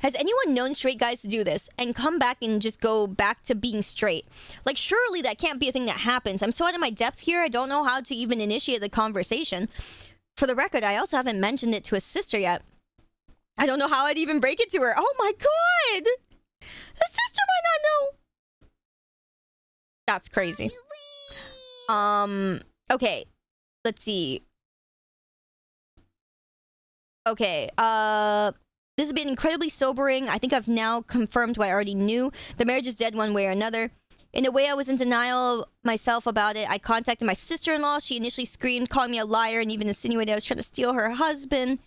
anyone known straight guys to do this and come back and just go back to being straight? Like, surely that can't be a thing that happens. I'm so out of my depth here, I don't know how to even initiate the conversation. For the record, I also haven't mentioned it to his sister yet. I don't know how I'd even break it to her. Oh my god! The sister might not know. That's crazy. Okay. Let's see. Okay, this has been incredibly sobering. I think I've now confirmed what I already knew. The marriage is dead one way or another. In a way, I was in denial myself about it. I contacted my sister-in-law. She initially screamed, calling me a liar, and even insinuated I was trying to steal her husband.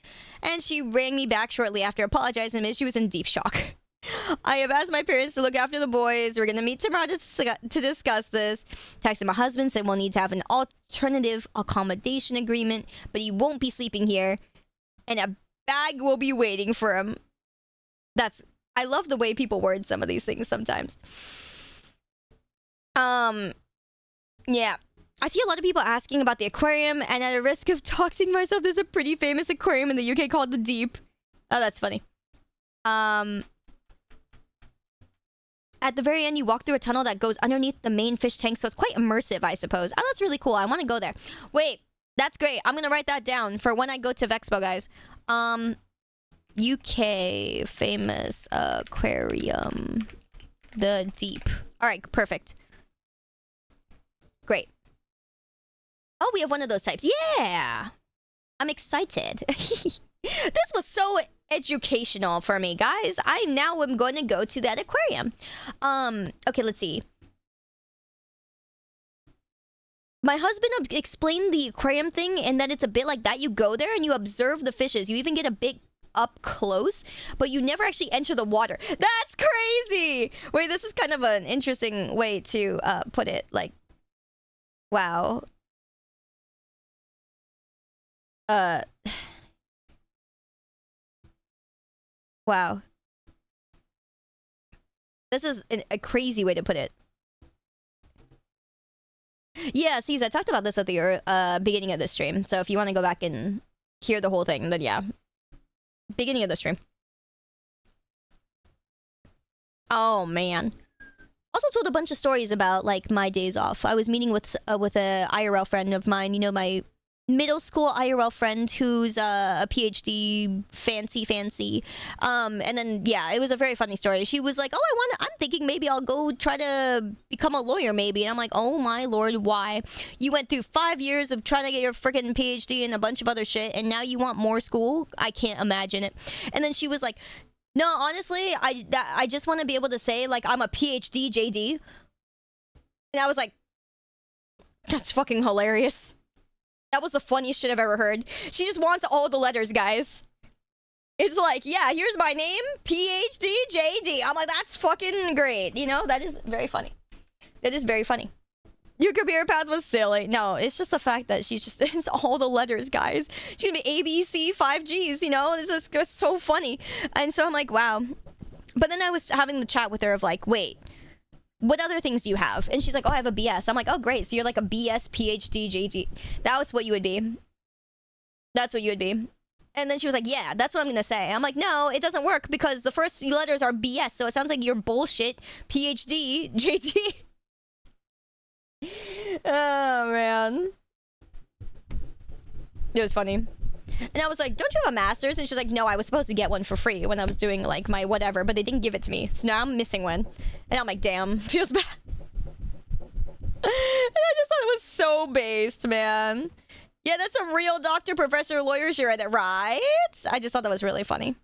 And she rang me back shortly after, apologizing, and admitted she was in deep shock. I have asked my parents to look after the boys. We're gonna meet tomorrow to discuss this. Texted my husband, said we'll need to have an alternative accommodation agreement, but he won't be sleeping here. And a bag will be waiting for him. I love the way people word some of these things sometimes. Yeah. I see a lot of people asking about the aquarium, and at a risk of doxing myself, there's a pretty famous aquarium in the UK called the Deep. Oh, that's funny. At the very end, you walk through a tunnel that goes underneath the main fish tank, so it's quite immersive, I suppose. Oh, that's really cool. I want to go there. Wait, that's great. I'm gonna write that down for when I go to Vexpo, guys. UK famous aquarium. The Deep. Alright, perfect. Great. Oh, we have one of those types. Yeah! I'm excited. This was so educational for me, guys. I now am going to go to that aquarium. Okay, let's see. My husband explained the aquarium thing and that it's a bit like that. You go there and you observe the fishes. You even get a bit up close, but you never actually enter the water. That's crazy! Wait, this is kind of an interesting way to put it. Like, wow. Wow. This is a crazy way to put it. Yeah, see, I talked about this at the beginning of the stream. So if you want to go back and hear the whole thing, then yeah. Beginning of the stream. Oh, man. Also told a bunch of stories about, like, my days off. I was meeting with a IRL friend of mine. You know, my middle school IRL friend who's a PhD fancy. And then, yeah, it was a very funny story. She was like, oh, I'm thinking maybe I'll go try to become a lawyer maybe. And I'm like, oh my lord, why? You went through 5 years of trying to get your freaking PhD and a bunch of other shit, and now you want more school? I can't imagine it. And then she was like, no, honestly, I just want to be able to say, like, I'm a PhD JD. And I was like, that's fucking hilarious. That was the funniest shit I've ever heard. She just wants all the letters, guys. It's like, yeah, here's my name, PhD JD. I'm like, that's fucking great. You know, that is very funny. That is very funny. Your career path was silly. No, it's just the fact that she's just, it's all the letters, guys. She's gonna be A, B, C, 5 Gs, you know? This is just so funny. And so I'm like, wow. But then I was having the chat with her of like, wait, what other things do you have? And she's like, oh, I have a BS. I'm like, oh, great. So you're like a BS, PhD, JD. That was what you would be. That's what you would be. And then she was like, yeah, that's what I'm going to say. I'm like, no, it doesn't work because the first few letters are BS. So it sounds like you're bullshit, PhD, JD. Oh, man. It was funny. And I was like, don't you have a master's? And she's like, no, I was supposed to get one for free when I was doing like my whatever, but they didn't give it to me. So now I'm missing one. And I'm like, damn, feels bad. And I just thought it was so based, man. Yeah, that's some real doctor, professor, lawyer shit right there, right? I just thought that was really funny.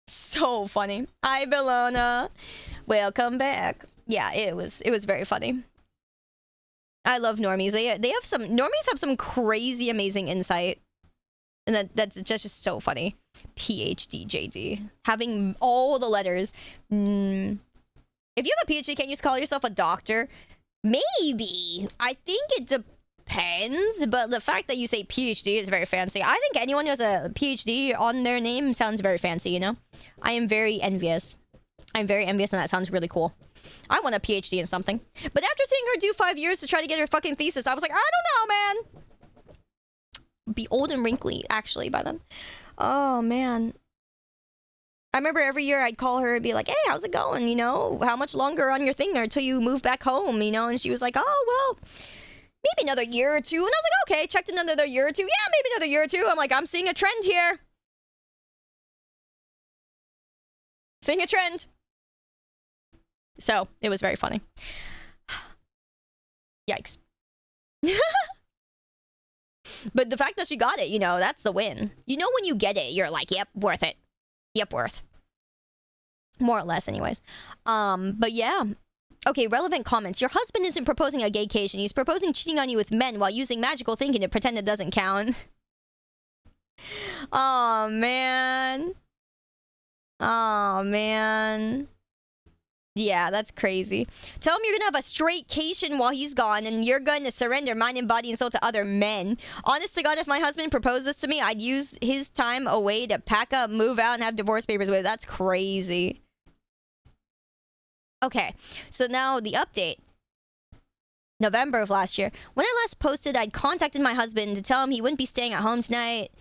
So funny. Hi, Bellona. Welcome back. Yeah, it was very funny. I love normies. They have some normies have some crazy amazing insight. And that's just so funny. PhD, JD. Having all the letters. If you have a PhD, can't you just call yourself a doctor? Maybe. I think it depends, but the fact that you say PhD is very fancy. I think anyone who has a PhD on their name sounds very fancy, you know? I am very envious. I'm very envious, and that sounds really cool. I want a PhD in something. But after seeing her do 5 years to try to get her fucking thesis, I was like, I don't know, man. Be old and wrinkly, actually, by then. Oh, man. I remember every year I'd call her and be like, hey, how's it going? You know, how much longer on your thing until you move back home, you know? And she was like, oh, well, maybe another year or two. And I was like, okay, checked in another year or two. Yeah, maybe another year or two. I'm like, I'm seeing a trend here. Seeing a trend. So, it was very funny. Yikes. But the fact that she got it, you know, that's the win. You know when you get it, you're like, yep, worth it. Yep, worth. More or less, anyways. But yeah. Okay, relevant comments. Your husband isn't proposing a gaycation. He's proposing cheating on you with men while using magical thinking to pretend it doesn't count. Oh, man. Oh, man. Yeah, that's crazy. Tell him you're gonna have a straight-cation while he's gone, and you're gonna surrender mind and body and soul to other men. Honest to God, if my husband proposed this to me, I'd use his time away to pack up, move out, and have divorce papers with. That's crazy. Okay, so now the update. November of last year. When I last posted, I'd contacted my husband to tell him he wouldn't be staying at home tonight.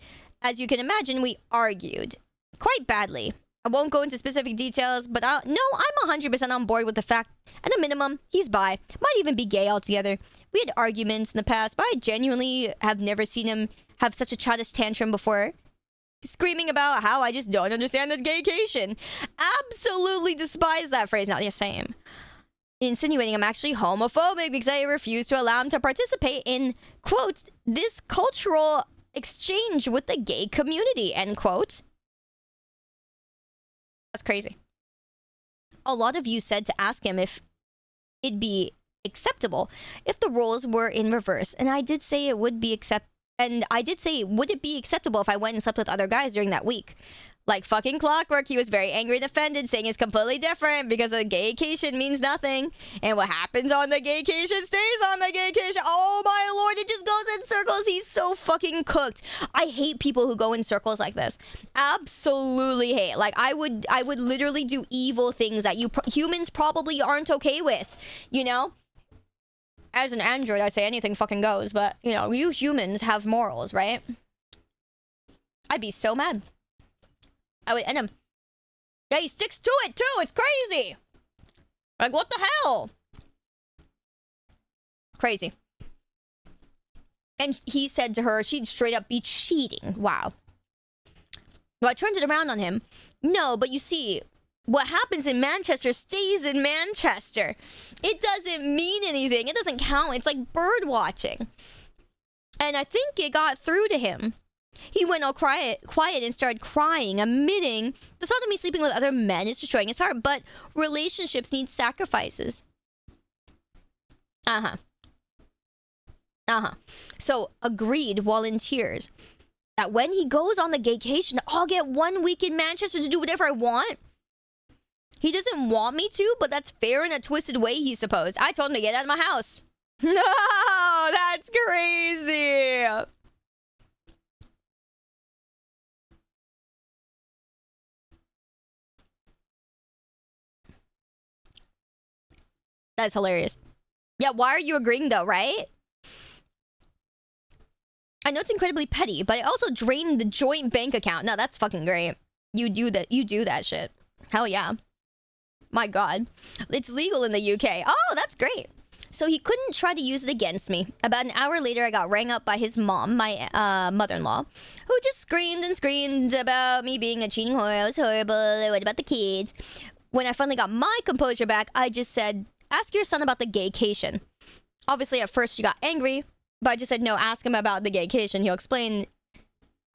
As you can imagine, we argued. Quite badly. I won't go into specific details, but no, I'm 100% on board with the fact, at a minimum, he's bi. Might even be gay altogether. We had arguments in the past, but I genuinely have never seen him have such a childish tantrum before. Screaming about how I just don't understand the gaycation. Absolutely despise that phrase, not the same. Insinuating I'm actually homophobic because I refuse to allow him to participate in, quote, this cultural exchange with the gay community, end quote. That's crazy. A lot of you said to ask him if it'd be acceptable if the roles were in reverse, and I did say it would be would it be acceptable if I went and slept with other guys during that week? Like fucking clockwork, he was very angry and offended, saying it's completely different because a gaycation means nothing. And what happens on the gaycation stays on the gaycation. Oh my lord, it just goes in circles. He's so fucking cooked. I hate people who go in circles like this. Absolutely hate. Like, I would literally do evil things that humans probably aren't okay with, you know? As an android, I say anything fucking goes, but, you know, you humans have morals, right? I'd be so mad. I would end him. Yeah, he sticks to it, too. It's crazy. Like, what the hell? Crazy. And he said to her, she'd straight up be cheating. Wow. Well, I turned it around on him. No, but you see, what happens in Manchester stays in Manchester. It doesn't mean anything. It doesn't count. It's like bird watching. And I think it got through to him. He went all quiet and started crying, admitting the thought of me sleeping with other men is destroying his heart, but relationships need sacrifices. So, agreed while in tears that when he goes on the gaycation, I'll get 1 week in Manchester to do whatever I want. He doesn't want me to, but that's fair in a twisted way, he supposed. I told him to get out of my house. No, that's crazy. That's hilarious. Yeah, why are you agreeing though, right? I know it's incredibly petty, but I also drained the joint bank account. No, that's fucking great. You do that shit. Hell yeah. My god. It's legal in the UK. Oh, that's great. So he couldn't try to use it against me. About an hour later, I got rang up by his mom, my mother-in-law, who just screamed and screamed about me being a cheating whore. It was horrible. What about the kids? When I finally got my composure back, I just said, ask your son about the gaycation. Obviously, at first she got angry, but I just said, no, ask him about the gaycation. He'll explain.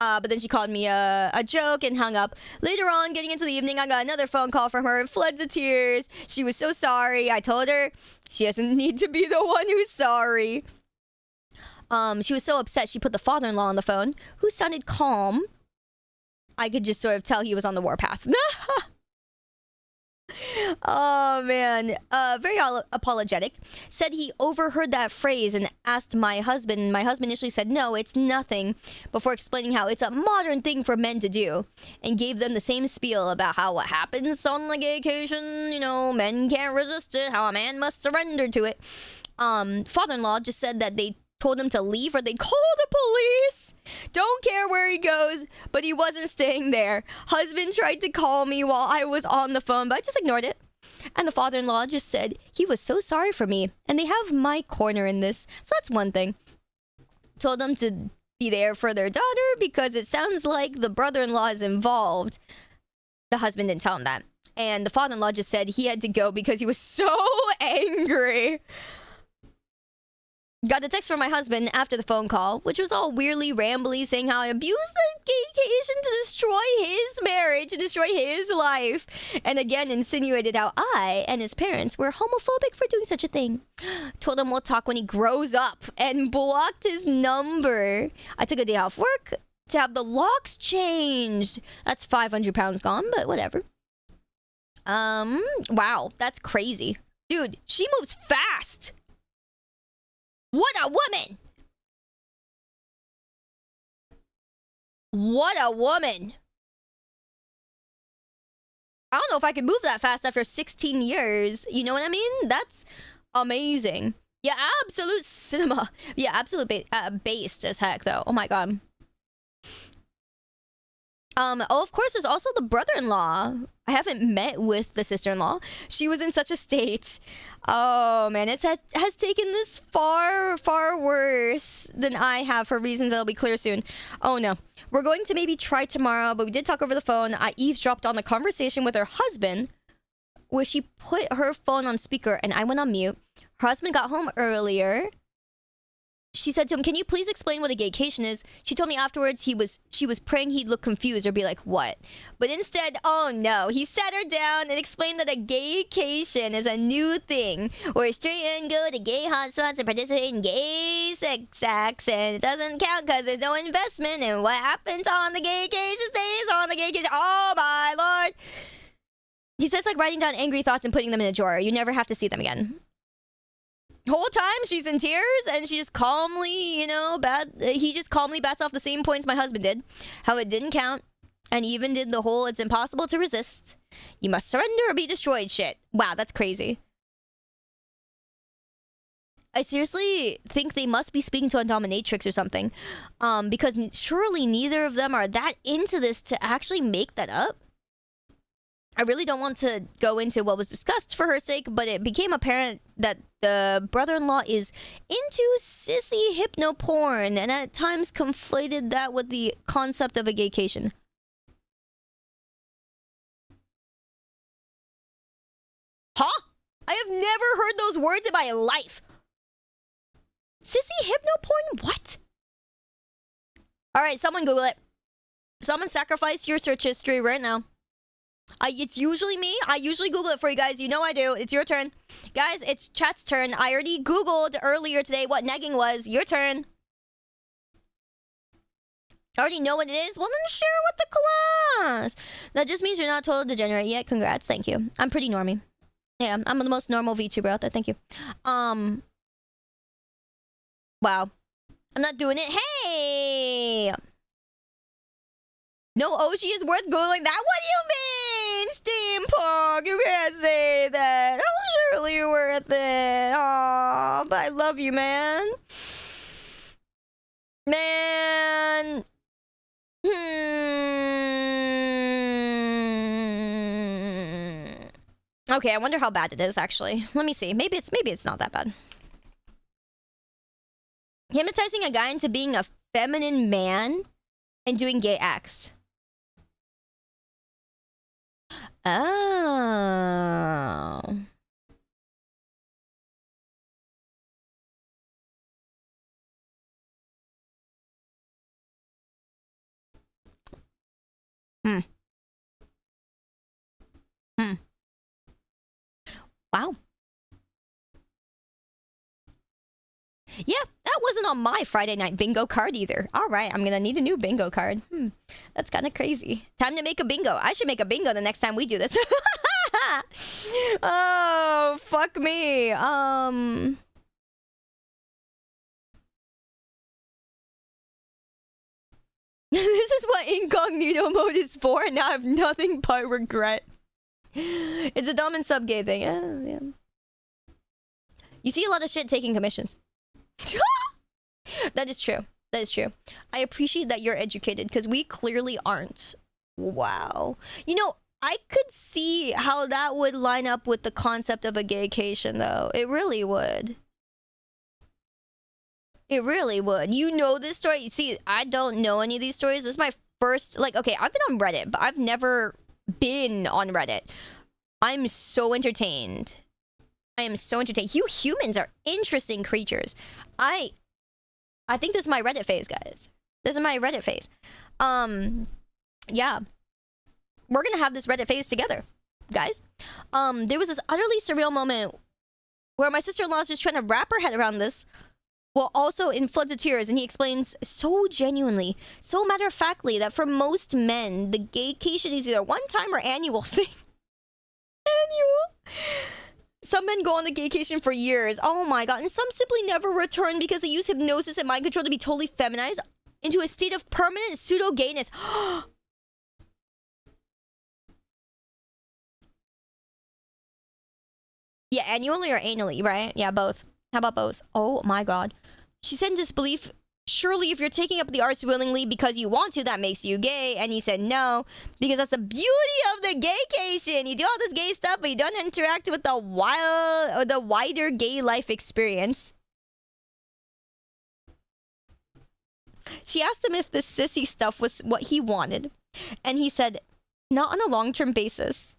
But then she called me a joke and hung up. Later on, getting into the evening, I got another phone call from her in floods of tears. She was so sorry. I told her she doesn't need to be the one who's sorry. She was so upset she put the father-in-law on the phone, who sounded calm. I could just sort of tell he was on the warpath. Oh man, very apologetic. Said he overheard that phrase and asked my husband. My husband initially said no, it's nothing, before explaining how it's a modern thing for men to do, and gave them the same spiel about how what happens on the gaycation, you know, men can't resist it, how a man must surrender to it. Father-in-law just said that they told him to leave or they'd call the police. Don't care where he goes, but he wasn't staying there. Husband tried to call me while I was on the phone, but I just ignored it. And the father-in-law just said he was so sorry for me, and they have my corner in this. So that's one thing. Told them to be there for their daughter because it sounds like the brother-in-law is involved. The husband didn't tell him that. And the father-in-law just said he had to go because he was so angry. Got a text from my husband after the phone call, which was all weirdly rambly, saying how I abused the gaycation to destroy his marriage, to destroy his life, and again insinuated how I and his parents were homophobic for doing such a thing. Told him we'll talk when he grows up, and blocked his number. I took a day off work to have the locks changed. That's 500 pounds gone, but whatever. Wow, that's crazy. Dude, she moves fast. What a woman! What a woman! I don't know if I could move that fast after 16 years. You know what I mean? That's amazing. Yeah, absolute cinema. Yeah, absolute based as heck, though. Oh my god. Oh, of course, there's also the brother-in-law. I haven't met with the sister-in-law. She was in such a state. Oh, man, it has taken this far, far worse than I have for reasons that'll be clear soon. Oh, no. We're going to maybe try tomorrow, but we did talk over the phone. I eavesdropped on the conversation with her husband, where she put her phone on speaker, and I went on mute. Her husband got home earlier. She said to him, can you please explain what a gaycation is? She told me afterwards she was praying he'd look confused or be like, what? But instead, oh no, he sat her down and explained that a gaycation is a new thing where straight men go to gay hotspots and participate in gay sex acts, and it doesn't count because there's no investment, and what happens on the gaycation stays on the gaycation. Oh my lord. He says like writing down angry thoughts and putting them in a drawer. You never have to see them again. Whole time she's in tears and she just calmly, you know, he just calmly bats off the same points my husband did. How it didn't count, and even did the whole it's impossible to resist, you must surrender or be destroyed shit. Wow, that's crazy. I seriously think they must be speaking to a dominatrix or something. Because surely neither of them are that into this to actually make that up. I really don't want to go into what was discussed for her sake, but it became apparent that the brother-in-law is into sissy hypno porn and at times conflated that with the concept of a gaycation. Huh? I have never heard those words in my life. Sissy hypno porn? What? Alright, someone Google it. Someone sacrifice your search history right now. It's usually me. I usually Google it for you guys. You know I do. It's your turn. Guys, it's chat's turn. I already Googled earlier today what negging was. Your turn. I already know what it is. Well, then share it with the class. That just means you're not a total degenerate yet. Congrats. Thank you. I'm pretty normie. Yeah, I'm the most normal VTuber out there. Thank you. Wow. I'm not doing it. Hey! No Oshi is worth Googling that? What do you mean? Steampunk, you can't say that. Oh, surely you're worth it. Aw, but I love you, man. Man. Okay, I wonder how bad it is, actually. Let me see. Maybe it's not that bad. Hypnotizing a guy into being a feminine man and doing gay acts. Oh. Wow. Yeah, that wasn't on my Friday night bingo card either. All right, I'm gonna need a new bingo card. That's kind of crazy. Time to make a bingo. I should make a bingo the next time we do this. Oh, fuck me. This is what incognito mode is for, and now I have nothing but regret. It's a dumb and sub gay thing. Yeah. You see a lot of shit taking commissions. That is true. That is true. I appreciate that you're educated, because we clearly aren't. Wow. You know, I could see how that would line up with the concept of a gaycation, though. It really would. It really would. You know this story? See, I don't know any of these stories. This is my first... Like, okay, I've been on Reddit, but I've never been on Reddit. I'm so entertained. I am so entertained. You humans are interesting creatures. I think this is my Reddit phase, guys. This is my Reddit phase. Yeah. We're gonna have this Reddit phase together, guys. There was this utterly surreal moment where my sister-in-law is just trying to wrap her head around this, while also in floods of tears, and he explains so genuinely, so matter-of-factly, that for most men, the gaycation is either one-time or annual thing. Annual? Some men go on the gaycation for years. Oh my god. And some simply never return because they use hypnosis and mind control to be totally feminized into a state of permanent pseudo-gayness. Yeah, annually or anally, right? Yeah, both. How about both? Oh my god. She said in disbelief, surely if you're taking up the arts willingly because you want to, that makes you gay. And he said no, because that's the beauty of the gaycation. You do all this gay stuff, but you don't interact with the wider gay life experience. She asked him if the sissy stuff was what he wanted. And he said, not on a long-term basis.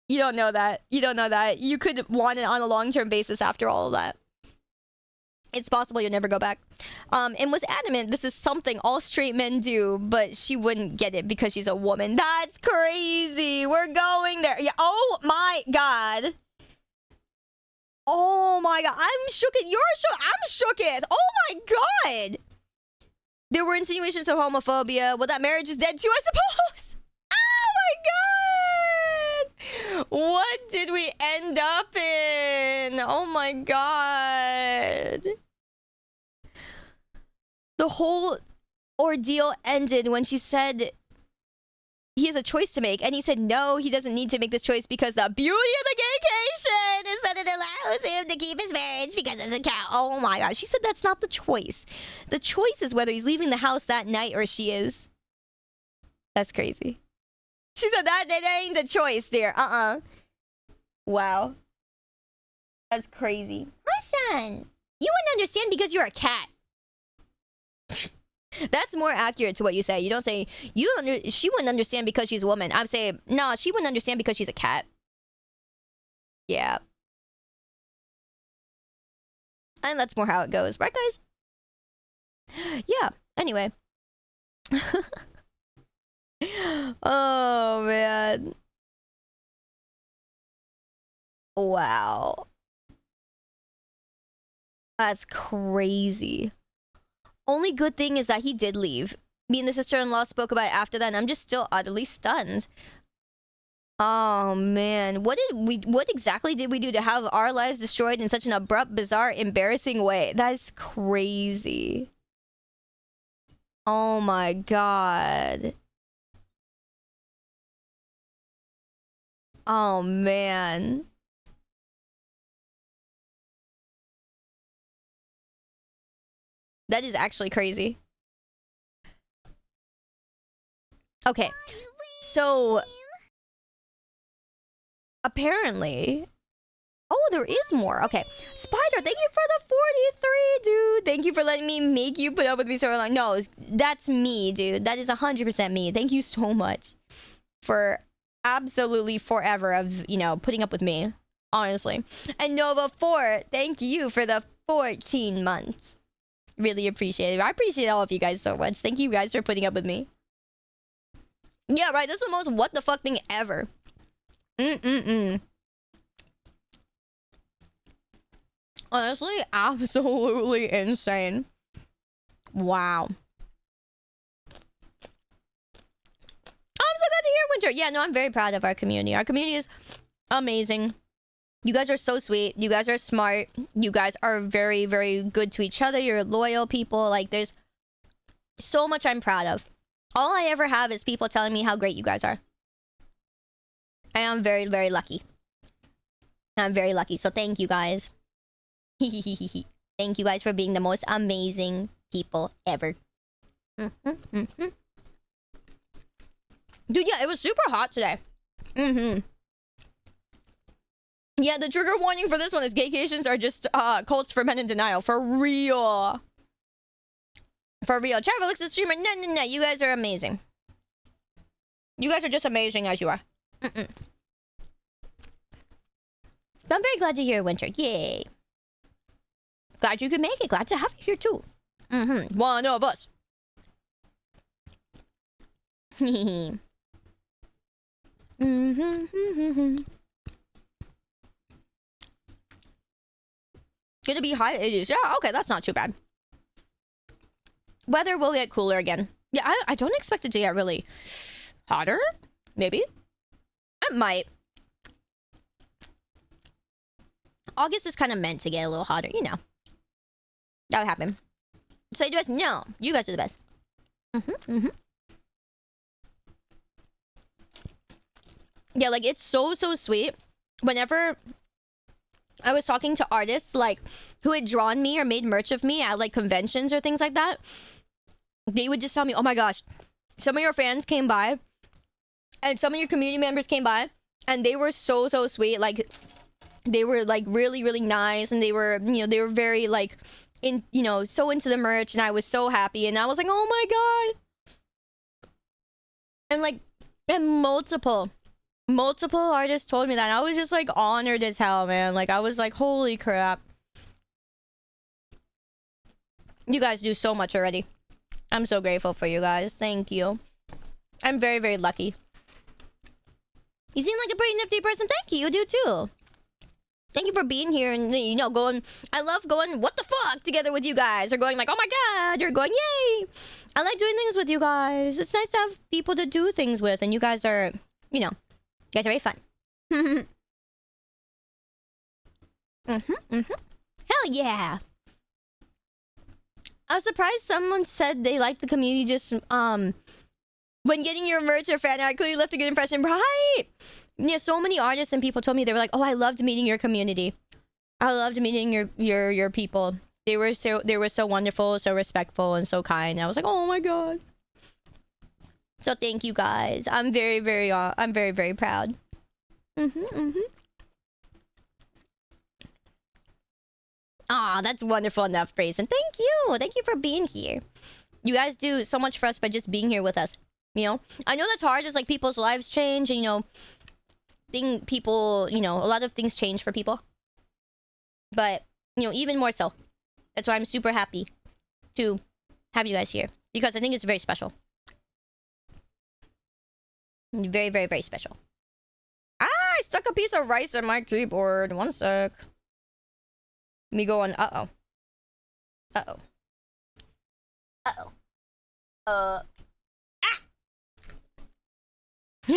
You don't know that. You don't know that. You could want it on a long-term basis after all of that. It's possible you'll never go back. And was adamant this is something all straight men do, but she wouldn't get it because she's a woman. That's crazy. We're going there. Yeah. Oh my god. Oh my god. I'm shook. You're shook. I'm shook. Oh my god. There were insinuations of homophobia. Well, that marriage is dead too, I suppose. Oh my god. What did we end up in? Oh my god. The whole ordeal ended when she said he has a choice to make, and he said no, he doesn't need to make this choice because the beauty of the gaycation is that it allows him to keep his marriage because there's a cow. Oh my god. She said that's not the choice. The choice is whether he's leaving the house that night or she is. That's crazy. She said that ain't the choice, dear. Wow. That's crazy. My son, you wouldn't understand because you're a cat. That's more accurate to what you say. You don't say she wouldn't understand because she's a woman. I'm saying no, she wouldn't understand because she's a cat. Yeah. And that's more how it goes, right, guys? Yeah. Anyway. Oh man. Wow. That's crazy. Only good thing is that he did leave. Me and the sister-in-law spoke about it after that, and I'm just still utterly stunned. Oh man, what exactly did we do to have our lives destroyed in such an abrupt, bizarre, embarrassing way? That's crazy. Oh my god. Oh man. That is actually crazy. Okay. So apparently, oh, there is more. Okay. Spider, thank you for the 43, dude. Thank you for letting me make you put up with me so long. No, that's me, dude. That is 100% me. Thank you so much for absolutely forever of, you know, putting up with me. Honestly. And Nova 4, thank you for the 14 months. Really appreciate it. I appreciate all of you guys so much. Thank you guys for putting up with me. Yeah, right. This is the most what the fuck thing ever. Honestly, absolutely insane. Wow. I'm so glad to hear, Winter. Yeah, no, I'm very proud of our community. Our community is amazing. You guys are so sweet. You guys are smart. You guys are very, very good to each other. You're loyal people. Like, there's so much I'm proud of. All I ever have is people telling me how great you guys are. I am very, very lucky. I'm very lucky. So thank you guys. Thank you guys for being the most amazing people ever. Dude, yeah, it was super hot today. Yeah, the trigger warning for this one is gaycations are just cults for men in denial. For real. For real. Trevor looks at the streamer. No. You guys are amazing. You guys are just amazing as you are. I'm very glad to hear, Winter. Yay. Glad you could make it. Glad to have you here, too. One of us. Gonna be high 80s. Yeah, okay, that's not too bad. Weather will get cooler again. Yeah, I don't expect it to get really hotter. Maybe. It might. August is kind of meant to get a little hotter, you know. That would happen. Say to us, no, you guys are the best. Yeah, like, it's so sweet. Whenever I was talking to artists, like, who had drawn me or made merch of me at, like, conventions or things like that, they would just tell me, oh my gosh, some of your fans came by, and some of your community members came by, and they were so sweet. Like, they were, like, really, really nice, and they were, you know, they were very, like, in, you know, so into the merch, and I was so happy, and I was like, oh my god. And, like, and multiple artists told me that. I was just, like, honored as hell, man. Like, I was like, holy crap. You guys do so much already. I'm so grateful for you guys. Thank you. I'm very, very lucky. You seem like a pretty nifty person. Thank you. You do, too. Thank you for being here and, you know, going... I love going, what the fuck, together with you guys. Or going like, oh my god. Or going, yay. I like doing things with you guys. It's nice to have people to do things with. And you guys are, you know... You guys are very fun. Hell yeah. I was surprised someone said they liked the community just, when getting your merch or fan art, clearly left a good impression. Right! Yeah, so many artists and people told me, they were like, oh, I loved meeting your community. I loved meeting your people. They were so wonderful, so respectful, and so kind. I was like, oh my god. So thank you guys. I'm very, very proud. Aw, that's wonderful enough praise. And thank you. Thank you for being here. You guys do so much for us by just being here with us. You know? I know that's hard. It's like people's lives change and, you know, a lot of things change for people. But, you know, even more so. That's why I'm super happy to have you guys here. Because I think it's very special. Very, very, very special. I stuck a piece of rice on my keyboard. One sec. Me going, uh-oh. Ah. I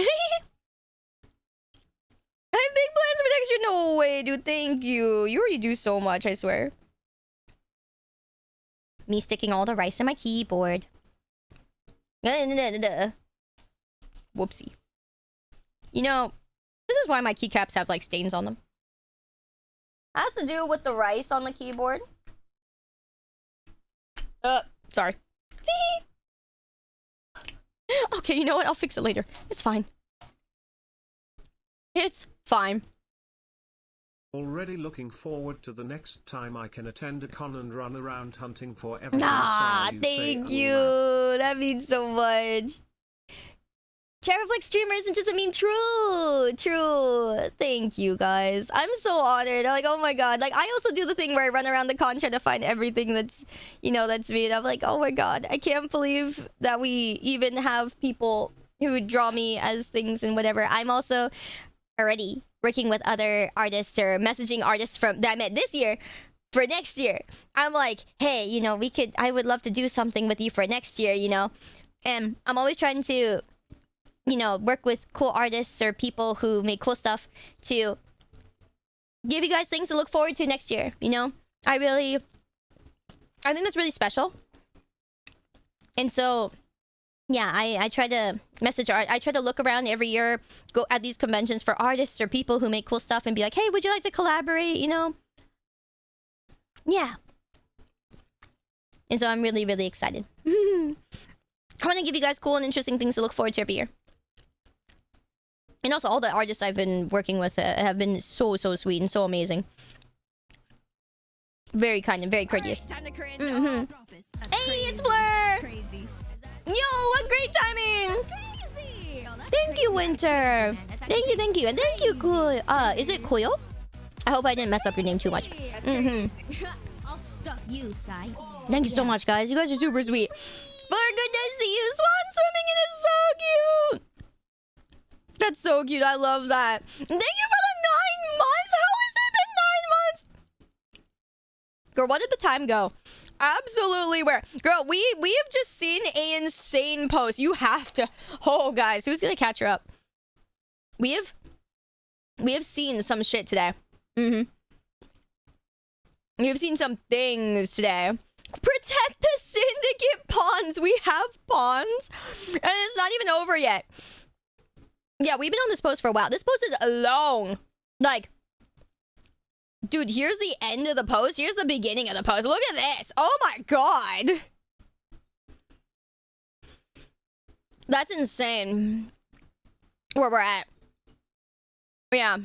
have big plans for next year. No way, dude. Thank you. You already do so much, I swear. Me sticking all the rice in my keyboard. Whoopsie. You know, this is why my keycaps have like stains on them. Has to do with the rice on the keyboard. Sorry. Okay, you know what? I'll fix it later. It's fine. It's fine. Already looking forward to the next time I can attend a con and run around hunting for every Ah, missile you say, thank you. laugh. That means so much. Terraflex streamer isn't just a meme. True. Thank you, guys. I'm so honored. I'm like, oh my god. Like, I also do the thing where I run around the con trying to find everything that's, you know, that's me. And I'm like, oh my god. I can't believe that we even have people who draw me as things and whatever. I'm also already working with other artists or messaging artists from that I met this year for next year. I'm like, hey, you know, I would love to do something with you for next year, you know? And I'm always trying to, you know, work with cool artists or people who make cool stuff to give you guys things to look forward to next year, you know? I think that's really special. And so, yeah, I try to message art. I try to look around every year, go at these conventions for artists or people who make cool stuff and be like, hey, would you like to collaborate, you know? Yeah. And so I'm really, really excited. I want to give you guys cool and interesting things to look forward to every year. And also, all the artists I've been working with have been so sweet and so amazing. Very kind and very courteous. Time to cringe. Mhm. Hey, it's Blur! Yo, what great timing! Thank you, Winter. Thank you, and thank you, Koyo. Is it Koyo? I hope I didn't mess up your name too much. I'll stuff you, Sky. Thank you so much, guys. You guys are super sweet. Fleur, good to see you. Swan swimming, it is so cute. That's so cute. I love that. Thank you for the 9 months. How has it been 9 months? Girl, what did the time go? Absolutely where? Girl, we have just seen an insane post. You have to. Oh, guys, who's gonna catch her up? We have seen some shit today. We have seen some things today. Protect the syndicate pawns. We have pawns, and it's not even over yet. Yeah, we've been on this post for a while. This post is long. Like, dude, here's the end of the post. Here's the beginning of the post. Look at this. Oh my god. That's insane. Where we're at. Yeah.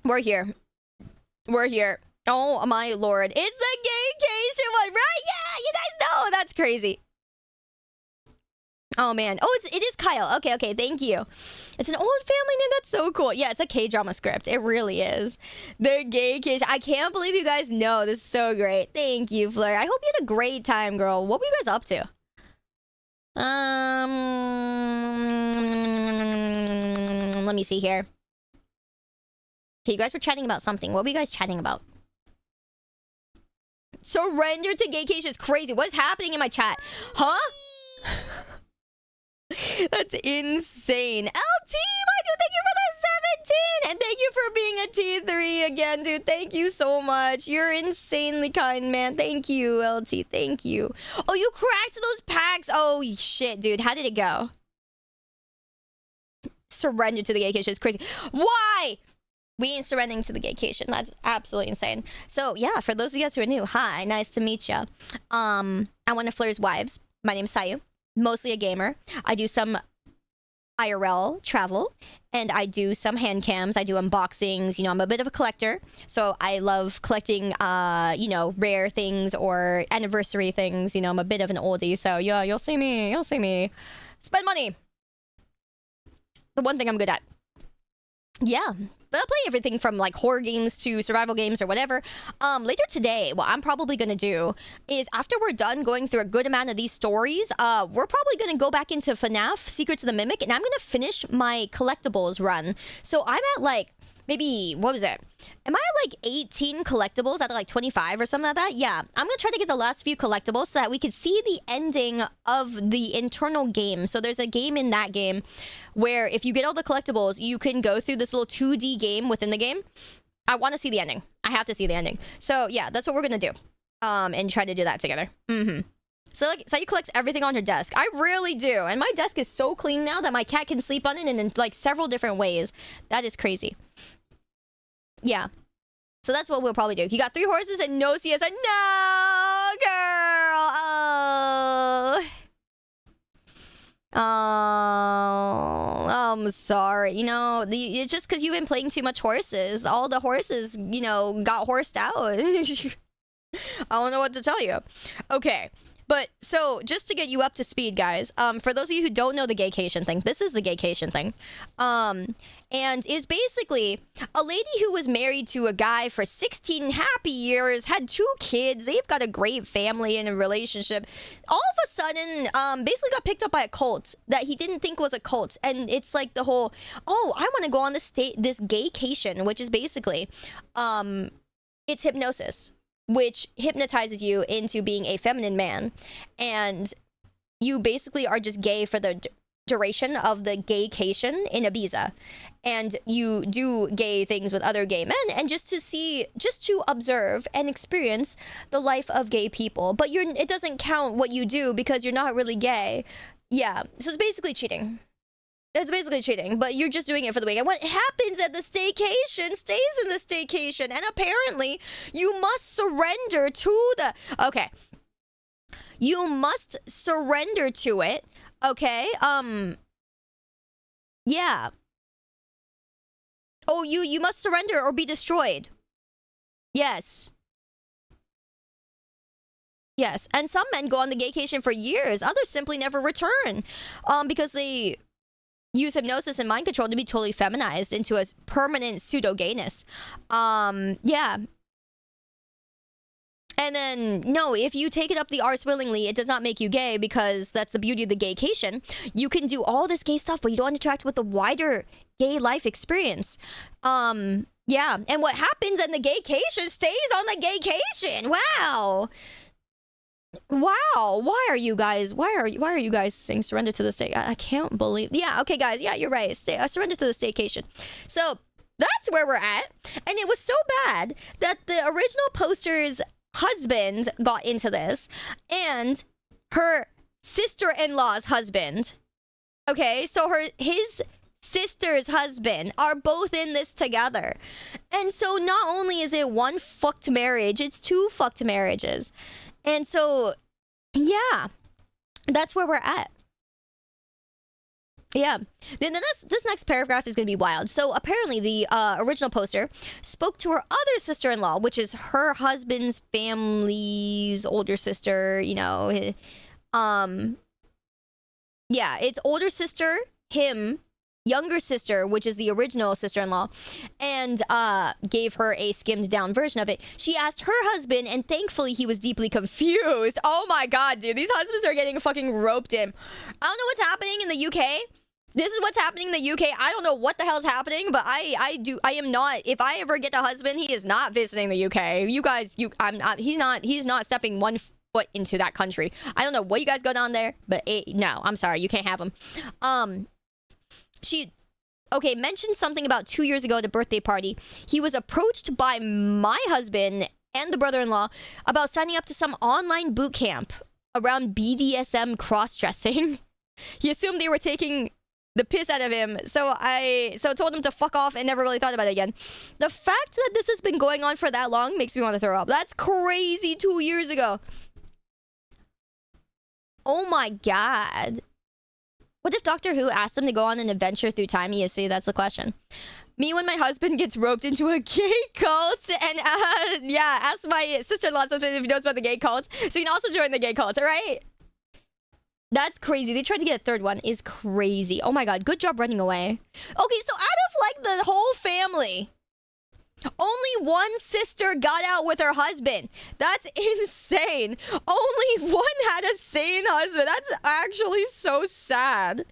We're here. We're here. Oh my lord. It's the gaycation one, right? Yeah, you guys know. That's crazy. Oh man. Oh, it is Kyle. Okay, thank you. It's an old family name. That's so cool. Yeah, it's a K-drama script. It really is. The gaycation. I can't believe you guys know. This is so great. Thank you, Fleur. I hope you had a great time, girl. What were you guys up to? Let me see here. Okay, you guys were chatting about something. What were you guys chatting about? Surrender to gaycation is crazy. What's happening in my chat? Huh? That's insane. LT, my dude, thank you for the 17. And thank you for being a T3 again, dude. Thank you so much. You're insanely kind, man. Thank you, LT. Thank you. Oh, you cracked those packs. Oh, shit, dude. How did it go? Surrender to the gaycation is crazy. Why? We ain't surrendering to the gaycation. That's absolutely insane. So, yeah, for those of you guys who are new, hi, nice to meet you. I'm one of Fleur's wives. My name's Sayu. Mostly a gamer. I do some IRL travel, and I do some hand cams. I do unboxings. You know, I'm a bit of a collector, so I love collecting, you know, rare things or anniversary things. You know, I'm a bit of an oldie, so yeah, you'll see me. You'll see me spend money. The one thing I'm good at. Yeah. But I'll play everything from like horror games to survival games or whatever. Later today, what I'm probably gonna do is after we're done going through a good amount of these stories, we're probably gonna go back into FNAF Secrets of the Mimic, and I'm gonna finish my collectibles run. So I'm at like maybe, what was it? Am I at like 18 collectibles out of like 25 or something like that? Yeah, I'm gonna try to get the last few collectibles so that we could see the ending of the internal game. So there's a game in that game where if you get all the collectibles, you can go through this little 2D game within the game. I want to see the ending. I have to see the ending. So yeah, that's what we're gonna do. And try to do that together. So like, Sayu collects everything on her desk. I really do. And my desk is so clean now that my cat can sleep on it in like several different ways. That is crazy. Yeah. So that's what we'll probably do. He got 3 horses and no CS. No, girl. Oh, I'm sorry. You know, it's just because you've been playing too much horses. All the horses, you know, got horsed out. I don't know what to tell you. Okay. But, so, just to get you up to speed, guys, for those of you who don't know the gaycation thing, this is the gaycation thing. And is basically a lady who was married to a guy for 16 happy years, had 2 kids, they've got a great family and a relationship. All of a sudden, basically got picked up by a cult that he didn't think was a cult. And it's like the whole, oh, I want to go on this gaycation, which is basically, it's hypnosis, which hypnotizes you into being a feminine man. And you basically are just gay for the duration of the gaycation in Ibiza. And you do gay things with other gay men, and just to observe and experience the life of gay people. But it doesn't count what you do because you're not really gay. Yeah, so it's basically cheating. It's basically cheating, but you're just doing it for the weekend. What happens at the staycation stays in the staycation, and apparently you must surrender to the... Okay. You must surrender to it, okay? Yeah. Oh, you must surrender or be destroyed. Yes. Yes, and some men go on the gaycation for years. Others simply never return, because they use hypnosis and mind control to be totally feminized into a permanent pseudo-gayness. Yeah. And then, no, if you take it up the arse willingly, it does not make you gay, because that's the beauty of the gaycation. You can do all this gay stuff, but you don't interact with the wider gay life experience. Yeah. And what happens in the gaycation stays on the gaycation. Wow. Wow, why are you guys saying surrender to the state? I can't believe. Yeah, okay, guys. Yeah, you're right. Surrender to the staycation. So that's where we're at. And it was so bad that the original poster's husband got into this, and her sister-in-law's husband. Okay, so his sister's husband are both in this together. And so not only is it one fucked marriage, it's 2 fucked marriages. And so, yeah, that's where we're at. Yeah. Then this next paragraph is going to be wild. So apparently the original poster spoke to her other sister-in-law, which is her husband's family's older sister, you know. Yeah, it's older sister, him, younger sister, which is the original sister-in-law, and gave her a skimmed down version of it. She asked her husband, and thankfully he was deeply confused. Oh my god, dude, these husbands are getting fucking roped in. I don't know what's happening in the UK. This is what's happening in the UK. I don't know what the hell is happening, but I am not. If I ever get a husband, he is not visiting the UK. You guys, he's not stepping one foot into that country. I don't know what you guys go down there, but no, I'm sorry, you can't have him. She mentioned something about 2 years ago at a birthday party. He was approached by my husband and the brother-in-law about signing up to some online boot camp around BDSM cross-dressing. He assumed they were taking the piss out of him, so told him to fuck off and never really thought about it again. The fact that this has been going on for that long makes me want to throw up. That's crazy. 2 years ago. Oh my god. What if Doctor Who asked him to go on an adventure through time? You see, that's the question. Me when my husband gets roped into a gay cult, and ask my sister-in-law if he knows about the gay cult, so you can also join the gay cult, alright? That's crazy. They tried to get a 3rd one. Is crazy. Oh my god, good job running away. Okay, so out of like the whole family, only one sister got out with her husband. That's insane. Only one had a sane husband. That's actually so sad.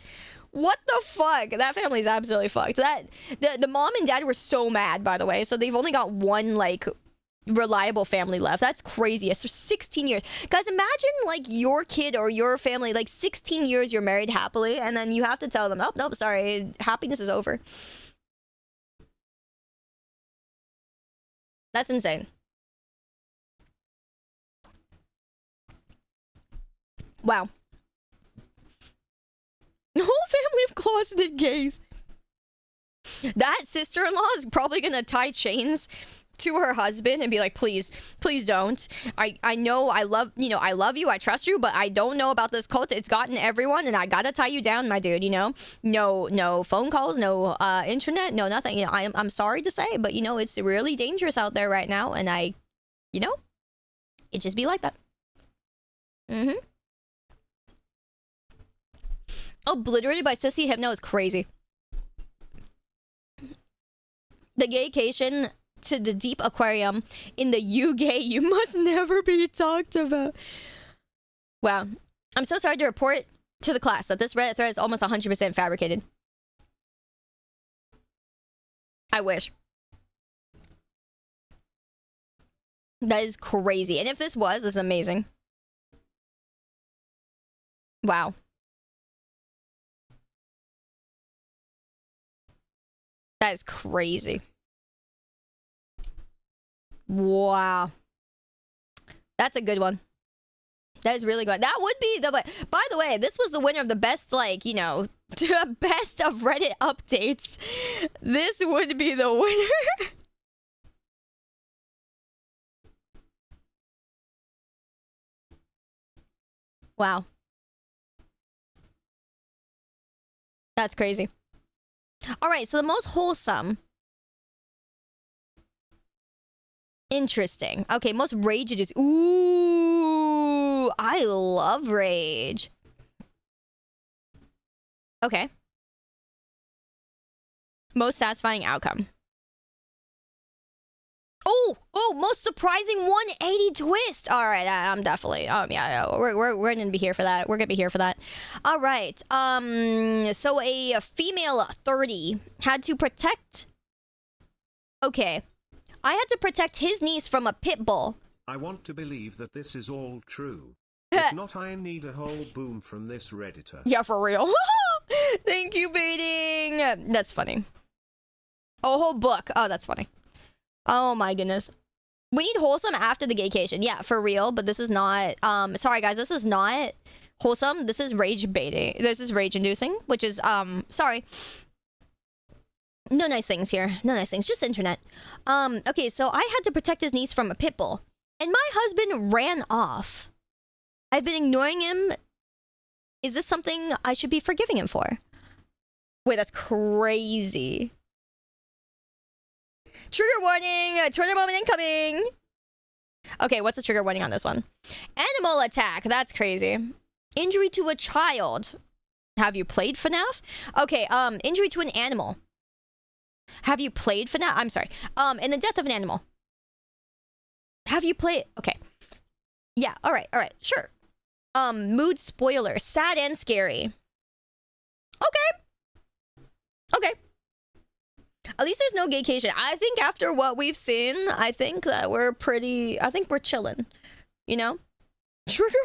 What the fuck? That family's absolutely fucked. The mom and dad were so mad, by the way. So they've only got one like reliable family left. That's crazy. It's for 16 years. Guys, imagine like your kid or your family, like 16 years you're married happily, and then you have to tell them, oh, nope, sorry, happiness is over. That's insane. Wow. The whole family of closeted gays. That sister-in-law is probably gonna tie chains to her husband and be like, please don't. I know I love you, I trust you, but I don't know about this cult. It's gotten everyone, and I gotta tie you down, my dude, No phone calls, no internet, no nothing. I'm sorry to say, but it's really dangerous out there right now, and it just be like that. Obliterated by Sissy Hypno is crazy. The gaycation to the deep aquarium in the you gay, you must never be talked about. Wow. I'm so sorry to report to the class that this Reddit thread is almost 100% fabricated. I wish. That is crazy. And if this is amazing. Wow. That is crazy. Wow. That's a good one. That is really good. That would be the... By the way, this was the winner of the best, best of Reddit updates. This would be the winner. Wow. That's crazy. All right, so the most wholesome. Interesting. Okay, most rage-inducing. Ooh, I love rage. Okay. Most satisfying outcome. Oh, most surprising 180 twist. All right, I'm definitely. Yeah, we're gonna be here for that. We're gonna be here for that. All right. So a female 30 had to protect. Okay, I had to protect his niece from a pit bull. I want to believe that this is all true. If not, I need a whole boom from this Redditor. Yeah, for real. Thank you, baiting. That's funny. Oh, a whole book. Oh, that's funny. Oh my goodness. We need wholesome after the gaycation. Yeah, for real. But this is not... sorry, guys. This is not wholesome. This is rage baiting. This is rage inducing, which is... sorry. No nice things here. No nice things. Just internet. Okay, so I had to protect his niece from a pit bull. And my husband ran off. I've been ignoring him. Is this something I should be forgiving him for? Wait, that's crazy. Trigger warning! Twitter moment incoming! Okay, what's the trigger warning on this one? Animal attack. That's crazy. Injury to a child. Have you played FNAF? Okay, injury to an animal. Have you played FNAF? I'm sorry. And the death of an animal. Have you played... Okay. Yeah, alright, sure. Mood spoiler. Sad and scary. Okay. At least there's no gaycation. I think after what we've seen, I think that we're pretty... I think we're chilling. Trigger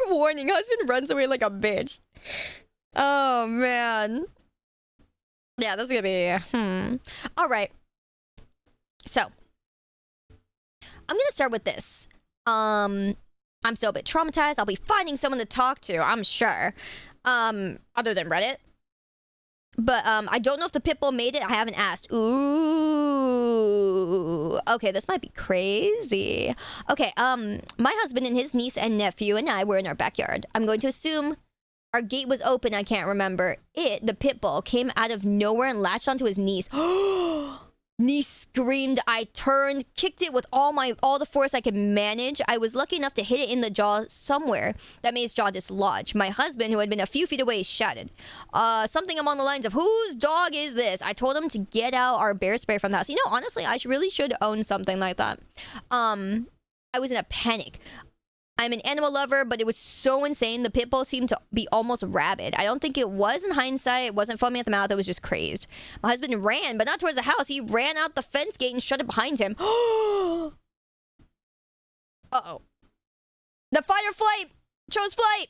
warning. Husband runs away like a bitch. Oh, man. Yeah, this is gonna be... Alright. So. I'm gonna start with this. I'm still a bit traumatized. I'll be finding someone to talk to, I'm sure. Other than Reddit. But I don't know if the pitbull made it. I haven't asked. Ooh. Okay, this might be crazy. Okay, my husband and his niece and nephew and I were in our backyard. I'm going to assume our gate was open. I can't remember. The pitbull, came out of nowhere and latched onto his niece. Niece screamed. I turned, kicked it with all the force I could manage. I was lucky enough to hit it in the jaw somewhere that made its jaw dislodge. My husband, who had been a few feet away, shouted something along the lines of, "Whose dog is this?" I told him to get out our bear spray from the house. Honestly, I really should own something like that. I was in a panic. I'm an animal lover, but it was so insane. The pit bull seemed to be almost rabid. I don't think it was in hindsight. It wasn't foaming at the mouth. It was just crazed. My husband ran, but not towards the house. He ran out the fence gate and shut it behind him. Uh-oh. The fight or flight chose flight.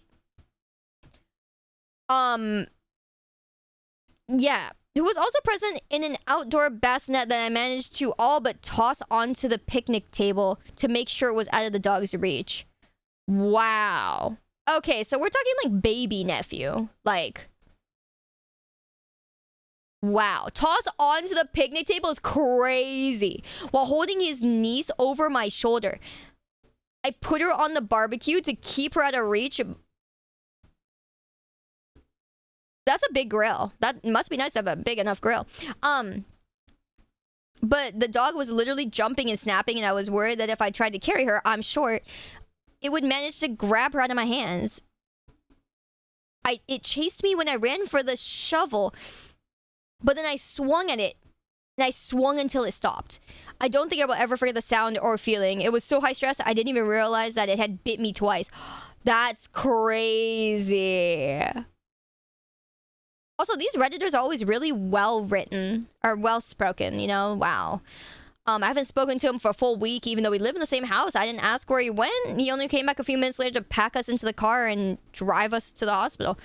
Yeah. Who was also present in an outdoor bassinet that I managed to all but toss onto the picnic table to make sure it was out of the dog's reach. Wow. Okay, so we're talking like baby nephew. Like, wow. Toss onto the picnic table is crazy. While holding his niece over my shoulder. I put her on the barbecue to keep her out of reach. That's a big grill. That must be nice to have a big enough grill. But the dog was literally jumping and snapping, and I was worried that if I tried to carry her, I'm short, it would manage to grab her out of my hands. It chased me when I ran for the shovel, but then I swung at it, and I swung until it stopped. I don't think I will ever forget the sound or feeling. It was so high stress, I didn't even realize that it had bit me twice. That's crazy. Also, these Redditors are always really well written or well spoken, you know? Wow. I haven't spoken to him for a full week, even though we live in the same house. I didn't ask where he went. He only came back a few minutes later to pack us into the car and drive us to the hospital.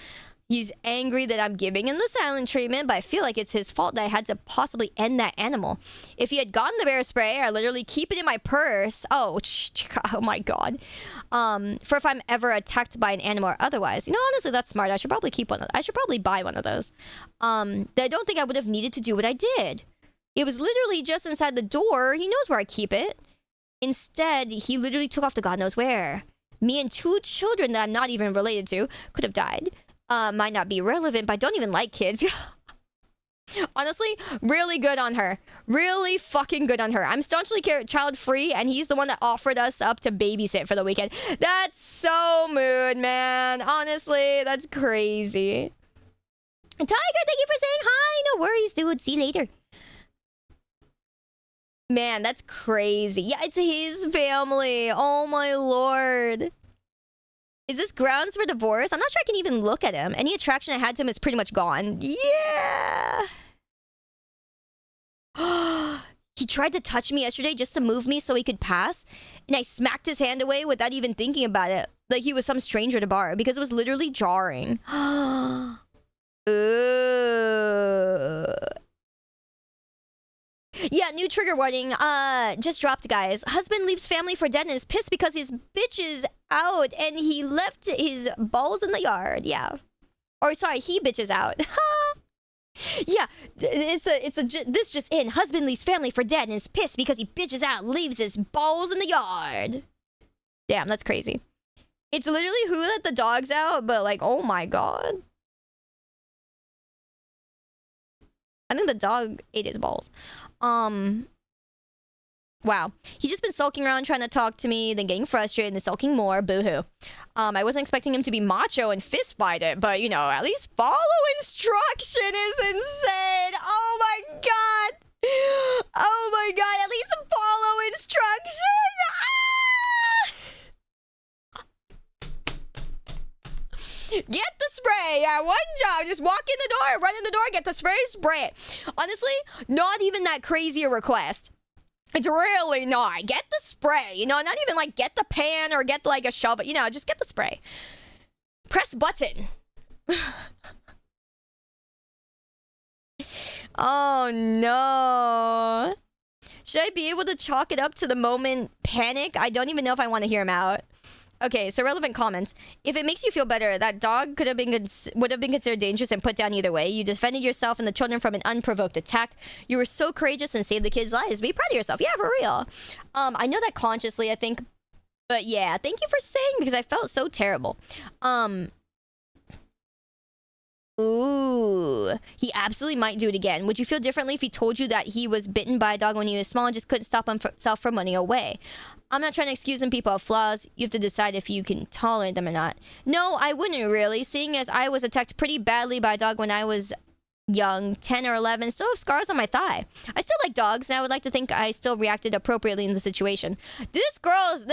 He's angry that I'm giving him the silent treatment, but I feel like it's his fault that I had to possibly end that animal. If he had gotten the bear spray, I'd literally keep it in my purse. Oh my god. For if I'm ever attacked by an animal or otherwise. You know, honestly, that's smart. I should probably keep one. I should probably buy one of those. That I don't think I would have needed to do what I did. It was literally just inside the door. He knows where I keep it. Instead, he literally took off to God knows where. Me and 2 children that I'm not even related to could have died. Might not be relevant, but I don't even like kids. Honestly, really good on her. Really fucking good on her. I'm staunchly child-free, and he's the one that offered us up to babysit for the weekend. That's so mood, man. Honestly, that's crazy. Tiger, thank you for saying hi. No worries, dude. See you later. Man, that's crazy. Yeah, it's his family. Oh, my lord. Is this grounds for divorce? I'm not sure I can even look at him. Any attraction I had to him is pretty much gone. Yeah. He tried to touch me yesterday just to move me so he could pass. And I smacked his hand away without even thinking about it. Like he was some stranger at a bar because it was literally jarring. Ooh. Yeah, new trigger warning. Just dropped, guys. Husband leaves family for dead and is pissed because his bitch is out and he left his balls in the yard. Yeah. Or sorry, he bitches out. Yeah, this just in. Husband leaves family for dead and is pissed because he bitches out, leaves his balls in the yard. Damn, that's crazy. It's literally who let the dogs out, but like, oh my god. I think the dog ate his balls. Wow. He's just been sulking around trying to talk to me, then getting frustrated and then sulking more. Boo-hoo. I wasn't expecting him to be macho and fist fight it, but you know, at least follow instruction is insane. Oh my god. Oh my god. At least follow instruction. Ah! Get the spray. Yeah, one job. Just walk in the door, run in the door, get the spray, spray it. Honestly, not even that crazy a request. It's really not. Get the spray. You know, not even like get the pan or get like a shovel. You know, just get the spray. Press button. Oh no. Should I be able to chalk it up to the moment panic? I don't even know if I want to hear him out. Okay, so relevant comments. If it makes you feel better, that dog would have been considered dangerous and put down either way. You defended yourself and the children from an unprovoked attack. You were so courageous and saved the kids' lives. Be proud of yourself. Yeah, for real. I know that consciously, I think. But yeah, thank you for saying because I felt so terrible. Ooh, he absolutely might do it again. Would you feel differently if he told you that he was bitten by a dog when he was small and just couldn't stop himself from running away? I'm not trying to excuse them. People have flaws. You have to decide if you can tolerate them or not. No, I wouldn't really, seeing as I was attacked pretty badly by a dog when I was young, 10 or 11, still have scars on my thigh. I still like dogs, and I would like to think I still reacted appropriately in the situation. This girl's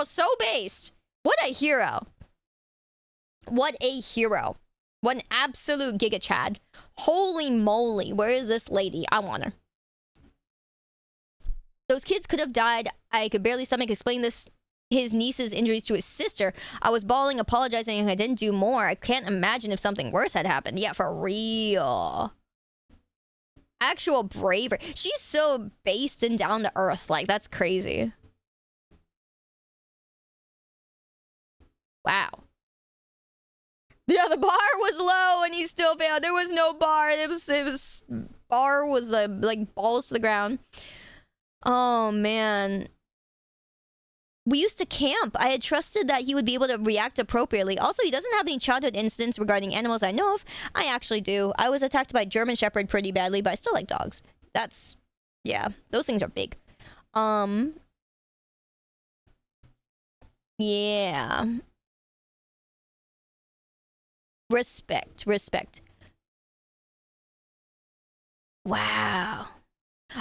so based. What a hero. What a hero. What an absolute Giga Chad. Holy moly. Where is this lady? I want her. Those kids could have died. I could barely stomach explaining this. His niece's injuries to his sister. I was bawling, apologizing, and I didn't do more. I can't imagine if something worse had happened. Yeah, for real. Actual bravery. She's so based and down to earth. Like, that's crazy. Wow. Yeah, the bar was low and he still failed. There was no bar. It was bar was like balls to the ground. Oh man. We used to camp. I had trusted that he would be able to react appropriately. Also, he doesn't have any childhood incidents regarding animals I know of. I actually do. I was attacked by a German Shepherd pretty badly, but I still like dogs. That's, yeah, those things are big. Yeah. Respect. Wow.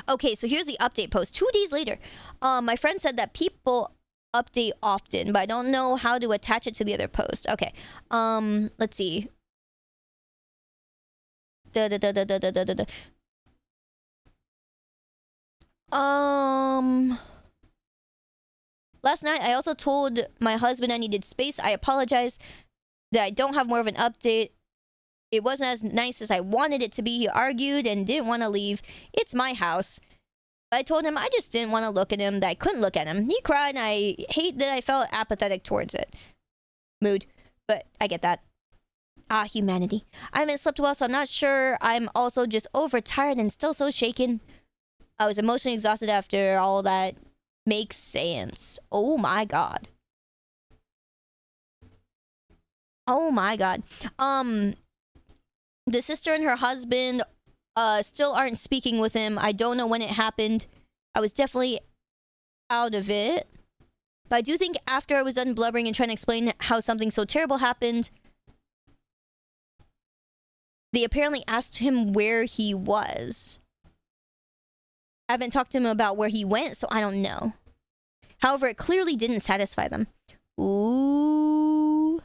Okay, so here's the update post. 2 days later, my friend said that people update often, but I don't know how to attach it to the other post. Okay, let's see. Last night, I also told my husband I needed space. I apologize that I don't have more of an update. It wasn't as nice as I wanted it to be. He argued and didn't want to leave. It's my house. I told him I just didn't want to look at him, that I couldn't look at him. He cried, and I hate that I felt apathetic towards it. Mood. But I get that. Ah, humanity. I haven't slept well, so I'm not sure. I'm also just overtired and still so shaken. I was emotionally exhausted after all that. Makes sense. Oh my god. Oh my god. The sister and her husband still aren't speaking with him. I don't know when it happened. I was definitely out of it. But I do think after I was done blubbering and trying to explain how something so terrible happened, they apparently asked him where he was. I haven't talked to him about where he went, so I don't know. However, it clearly didn't satisfy them. Ooh.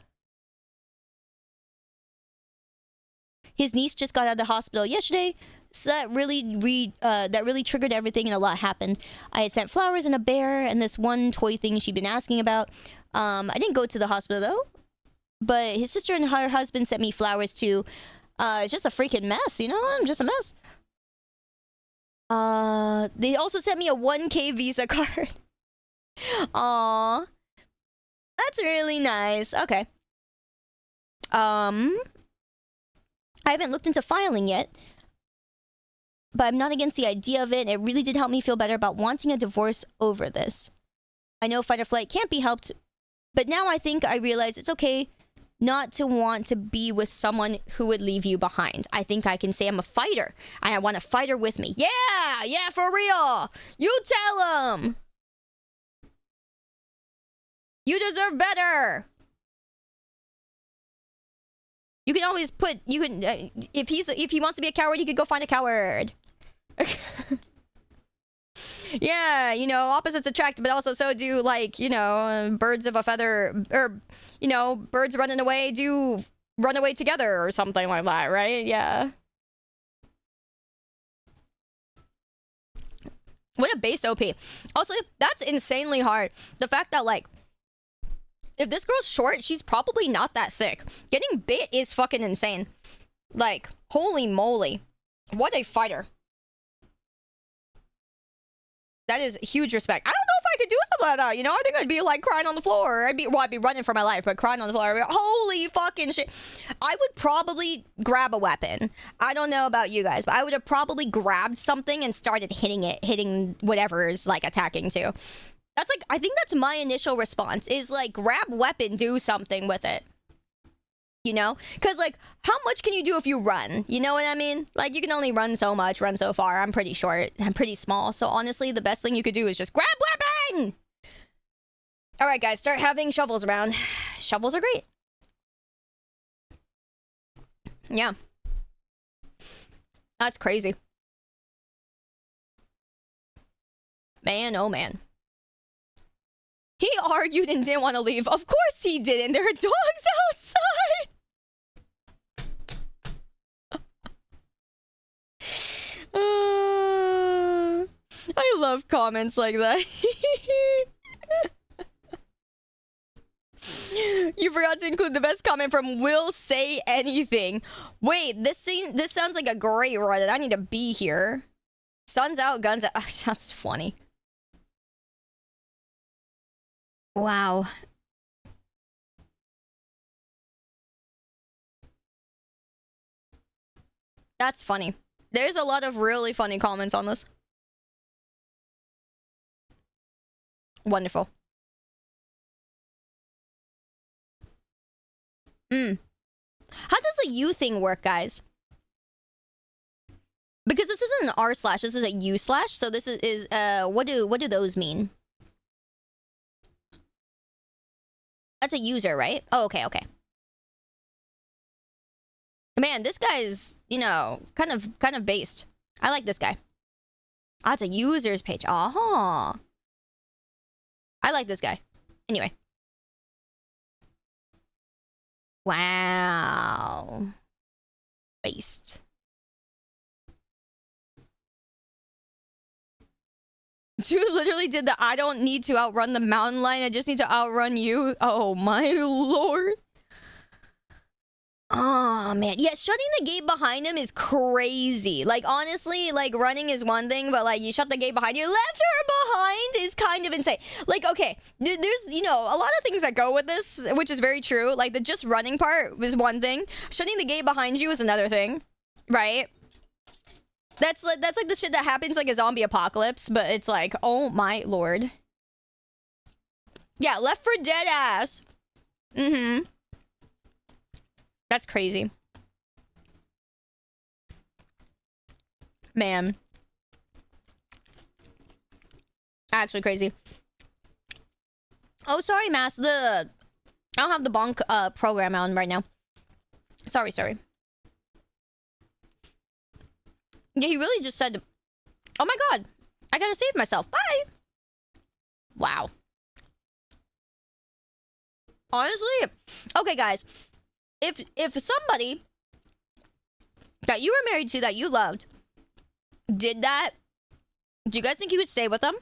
His niece just got out of the hospital yesterday, so that really triggered everything, and a lot happened. I had sent flowers and a bear and this one toy thing she'd been asking about. I didn't go to the hospital though, but his sister and her husband sent me flowers too. It's just a freaking mess, you know? I'm just a mess. They also sent me a 1K Visa card. Aww. That's really nice. Okay. I haven't looked into filing yet, but I'm not against the idea of it. It really did help me feel better about wanting a divorce over this. I know fight or flight can't be helped, but now I think I realize it's okay not to want to be with someone who would leave you behind. I think I can say I'm a fighter, and I want a fighter with me. Yeah, for real. You tell him. You deserve better. You can always put, you can, if he wants to be a coward, he could go find a coward. Yeah, you know, opposites attract, but also so do, like, you know, birds of a feather, or, you know, birds running away do run away together or something like that, right? Yeah. What a base OP. Also, that's insanely hard. The fact that, like, if this girl's short, she's probably not that thick. Getting bit is fucking insane. Like, holy moly. What a fighter. That is huge respect. I don't know if I could do something like that, you know? I think I'd be, like, crying on the floor. I'd be running for my life, but crying on the floor. Holy fucking shit. I would probably grab a weapon. I don't know about you guys, but I would have probably grabbed something and started hitting whatever is, like, attacking too. That's like, I think that's my initial response, is like, grab weapon, do something with it. You know? Because, like, how much can you do if you run? You know what I mean? Like, you can only run so much, run so far. I'm pretty short. I'm pretty small. So, honestly, the best thing you could do is just grab weapon! Alright, guys, start having shovels around. Shovels are great. Yeah. That's crazy. Man, oh man. He argued and didn't want to leave. Of course he didn't. There are dogs outside. I love comments like that. You forgot to include the best comment from Will Say Anything. Wait, this sounds like a great Reddit. I need to be here. Sun's out, guns out. That's funny. Wow. That's funny. There's a lot of really funny comments on this. Wonderful. How does the U thing work, guys? Because this isn't an r slash, this is a u slash. So this is what do those mean? That's a user, right? Oh, okay, okay. Man, this guy's, you know, kind of based. I like this guy. Ah, it's a users page. Uh-huh. I like this guy. Anyway. Wow. Based. Dude literally did the I don't need to outrun the mountain lion. I just need to outrun you. Oh my lord. Oh man. Yeah, shutting the gate behind him is crazy. Like honestly, like running is one thing, but like you shut the gate behind you, left her behind is kind of insane. Like okay, there's, you know, a lot of things that go with this, which is very true. Like the just running part was one thing. Shutting the gate behind you is another thing, right? That's like the shit that happens like a zombie apocalypse, but it's like, oh my lord. Yeah, Left 4 Dead ass. Mm-hmm. That's crazy. Man. Actually crazy. Oh, sorry, Mass. I don't have the bonk program on right now. Sorry. Yeah, he really just said, oh my god, I gotta save myself. Bye. Wow. Honestly, okay, guys. If somebody that you were married to that you loved did that, do you guys think you would stay with them?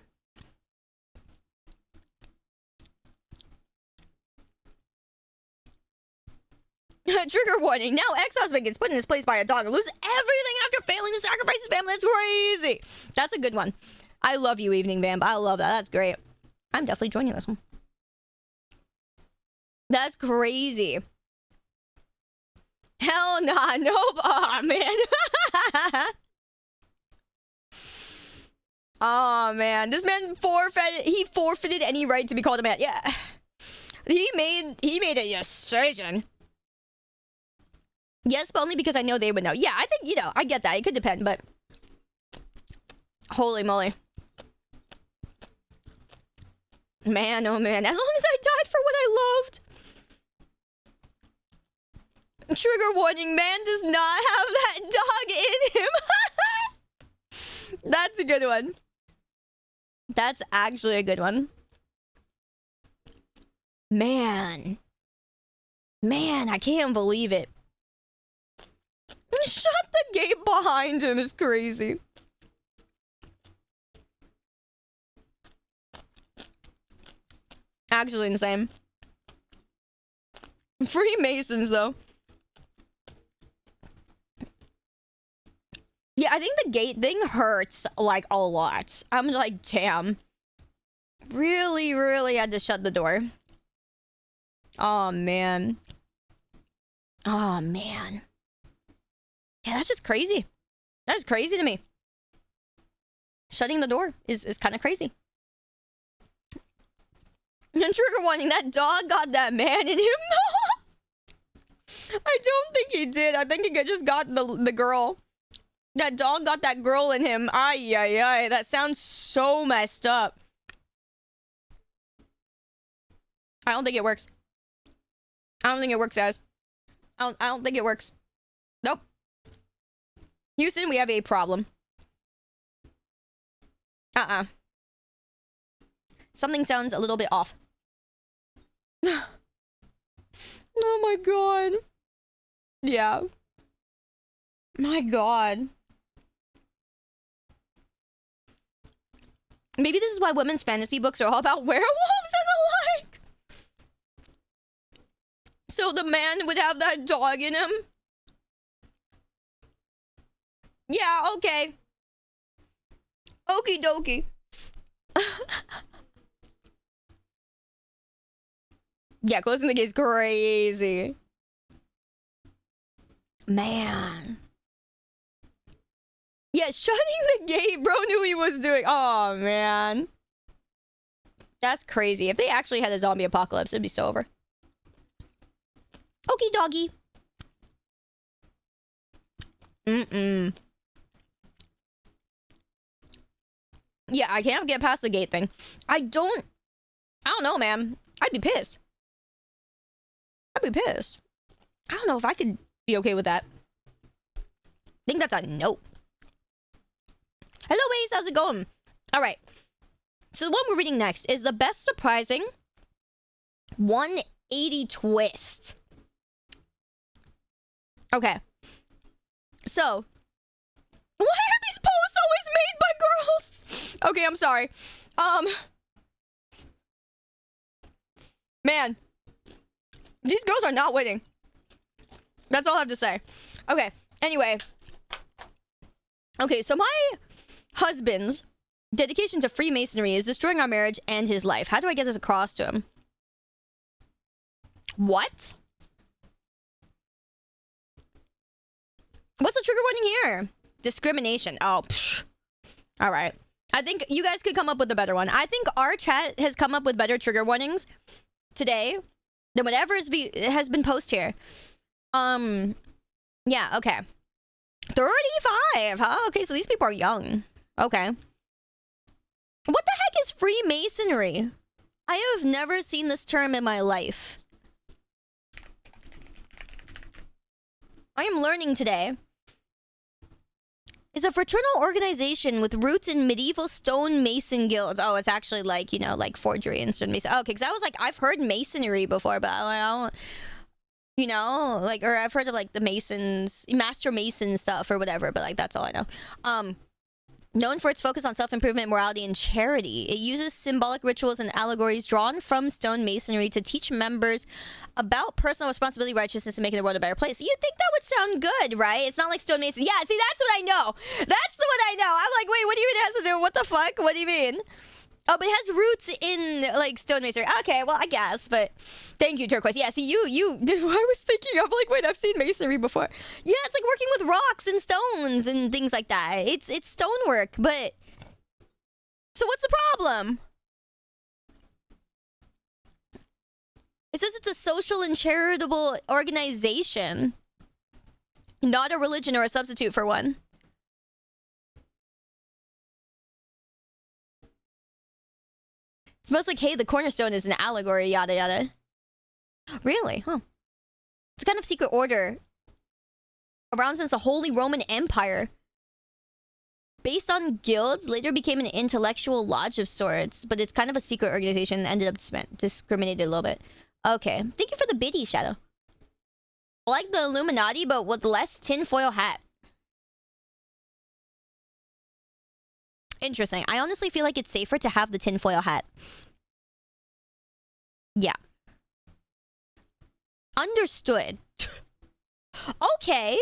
Trigger warning. Now ex-husband gets put in his place by a dog and loses everything after failing to sacrifice his family. That's crazy. That's a good one. I love you, Evening Vamp. I love that. That's great. I'm definitely joining this one. That's crazy. Hell nah. Nope. Aw, man. Oh man. This man forfeited any right to be called a man. Yeah. He made a decision. Yes, but only because I know they would know. Yeah, I think, you know, I get that. It could depend, but... Holy moly. Man, oh man. As long as I died for what I loved. Trigger warning, man does not have that dog in him. That's a good one. That's actually a good one. Man. Man, I can't believe it. Shut the gate behind him is crazy. Actually insane. Freemasons, though. Yeah, I think the gate thing hurts, like, a lot. I'm like, damn. Really, really had to shut the door. Oh, man. Oh, man. Yeah, that's just crazy. That's crazy to me. Shutting the door is kind of crazy. And trigger warning, that dog got that man in him. I don't think he did. I think he just got the girl. That dog got that girl in him. Ay, ay, ay. That sounds so messed up. I don't think it works. I don't think it works, guys. I don't think it works. Nope. Houston, we have a problem. Something sounds a little bit off. Oh my god. Yeah. My god. Maybe this is why women's fantasy books are all about werewolves and the like. So the man would have that dog in him? Yeah, okay. Okie dokie. Yeah, closing the gate is crazy. Man. Yeah, shutting the gate. Bro knew he was doing. Oh, man. That's crazy. If they actually had a zombie apocalypse, it'd be so over. Okie doggy. Mm-mm. Yeah, I can't get past the gate thing. I don't know, man. I'd be pissed. I'd be pissed. I don't know if I could be okay with that. I think that's a no. Hello, Waze. How's it going? All right. So the one we're reading next is The Best Surprising 180 Twist. Okay. So, why are these posts always made by girls? Okay, I'm sorry. Man. These girls are not winning. That's all I have to say. Okay, anyway. Okay, so my husband's dedication to Freemasonry is destroying our marriage and his life. How do I get this across to him? What? What's the trigger warning here? Discrimination. Oh, psh. All right. I think you guys could come up with a better one. I think our chat has come up with better trigger warnings today than whatever has been posted here. Yeah, okay. 35, huh? Okay, so these people are young. Okay. What the heck is Freemasonry? I have never seen this term in my life. I am learning today. It's a fraternal organization with roots in medieval stonemason guilds. Oh, it's actually like, you know, like forgery and stonemason. Oh, okay, because I was like, I've heard masonry before, but I don't, you know, like, or I've heard of like the masons, master mason stuff or whatever, but like, that's all I know. Known for its focus on self-improvement, morality, and charity, it uses symbolic rituals and allegories drawn from stonemasonry to teach members about personal responsibility, righteousness, and making the world a better place. You'd think that would sound good, right? It's not like stonemason. Yeah, see, that's what I know. That's the one I know. I'm like, wait, what do you mean it has to do? What the fuck? What do you mean? Oh, but it has roots in, like, stonemasonry. Okay, well, I guess, but thank you, Turquoise. Yeah, see, I was thinking, I'm like, wait, I've seen masonry before. Yeah, it's like working with rocks and stones and things like that. It's stonework, but... So what's the problem? It says it's a social and charitable organization. Not a religion or a substitute for one. It's mostly like, hey, the cornerstone is an allegory, yada yada. Really? Huh. It's a kind of secret order. Around since the Holy Roman Empire. Based on guilds, later became an intellectual lodge of sorts, but it's kind of a secret organization and ended up discriminated a little bit. Okay. Thank you for the biddy, Shadow. Like the Illuminati, but with less tinfoil hat. Interesting. I honestly feel like it's safer to have the tinfoil hat. Yeah. Understood. Okay.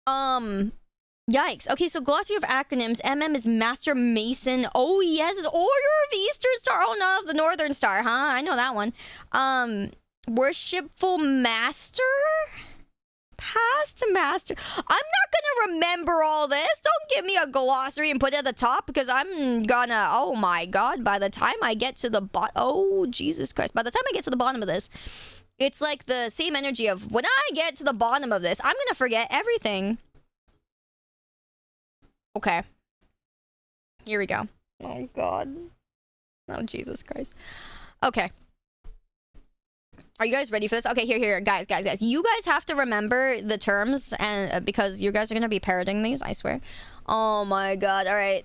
Yikes. Okay, so glossary of acronyms. MM is Master Mason. Oh, yes. Order of Eastern Star. Oh, no, of the Northern Star, huh? I know that one. Worshipful Master? Past Master. I'm not gonna remember all this. Don't give me a glossary and put it at the top because I'm gonna... Oh, my God. By the time I get to the bottom... Oh, Jesus Christ. By the time I get to the bottom of this, it's like the same energy of when I get to the bottom of this, I'm gonna forget everything. Okay. Here we go. Oh, God. Oh, Jesus Christ. Okay. Are you guys ready for this? Okay, here. Guys. You guys have to remember the terms and because you guys are going to be parroting these, I swear. Oh, my God. All right.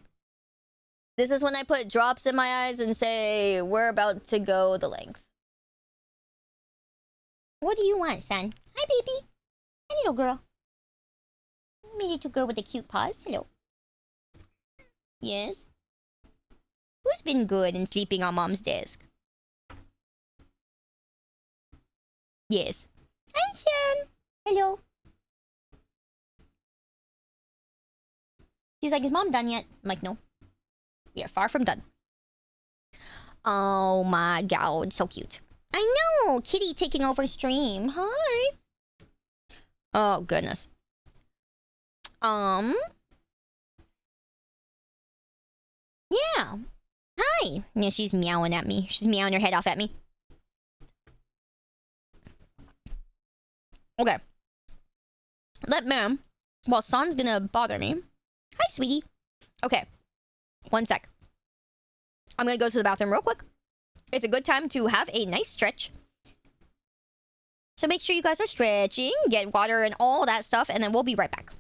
This is when I put drops in my eyes and say, we're about to go the length. What do you want, son? Hi, baby. Hi, little girl. My little girl with the cute paws. Hello. Yes? Who's been good and sleeping on mom's desk? Yes. Hi, son. Hello. She's like, is mom done yet? I'm like, no. We are far from done. Oh my god, so cute. I know! Kitty taking over stream. Hi. Oh, goodness. Yeah. Hi. Yeah, she's meowing at me. She's meowing her head off at me. Okay. Let ma'am. Well, Son's gonna bother me. Hi, sweetie. Okay. 1 sec. I'm gonna go to the bathroom real quick. It's a good time to have a nice stretch. So make sure you guys are stretching, get water and all that stuff, and then we'll be right back.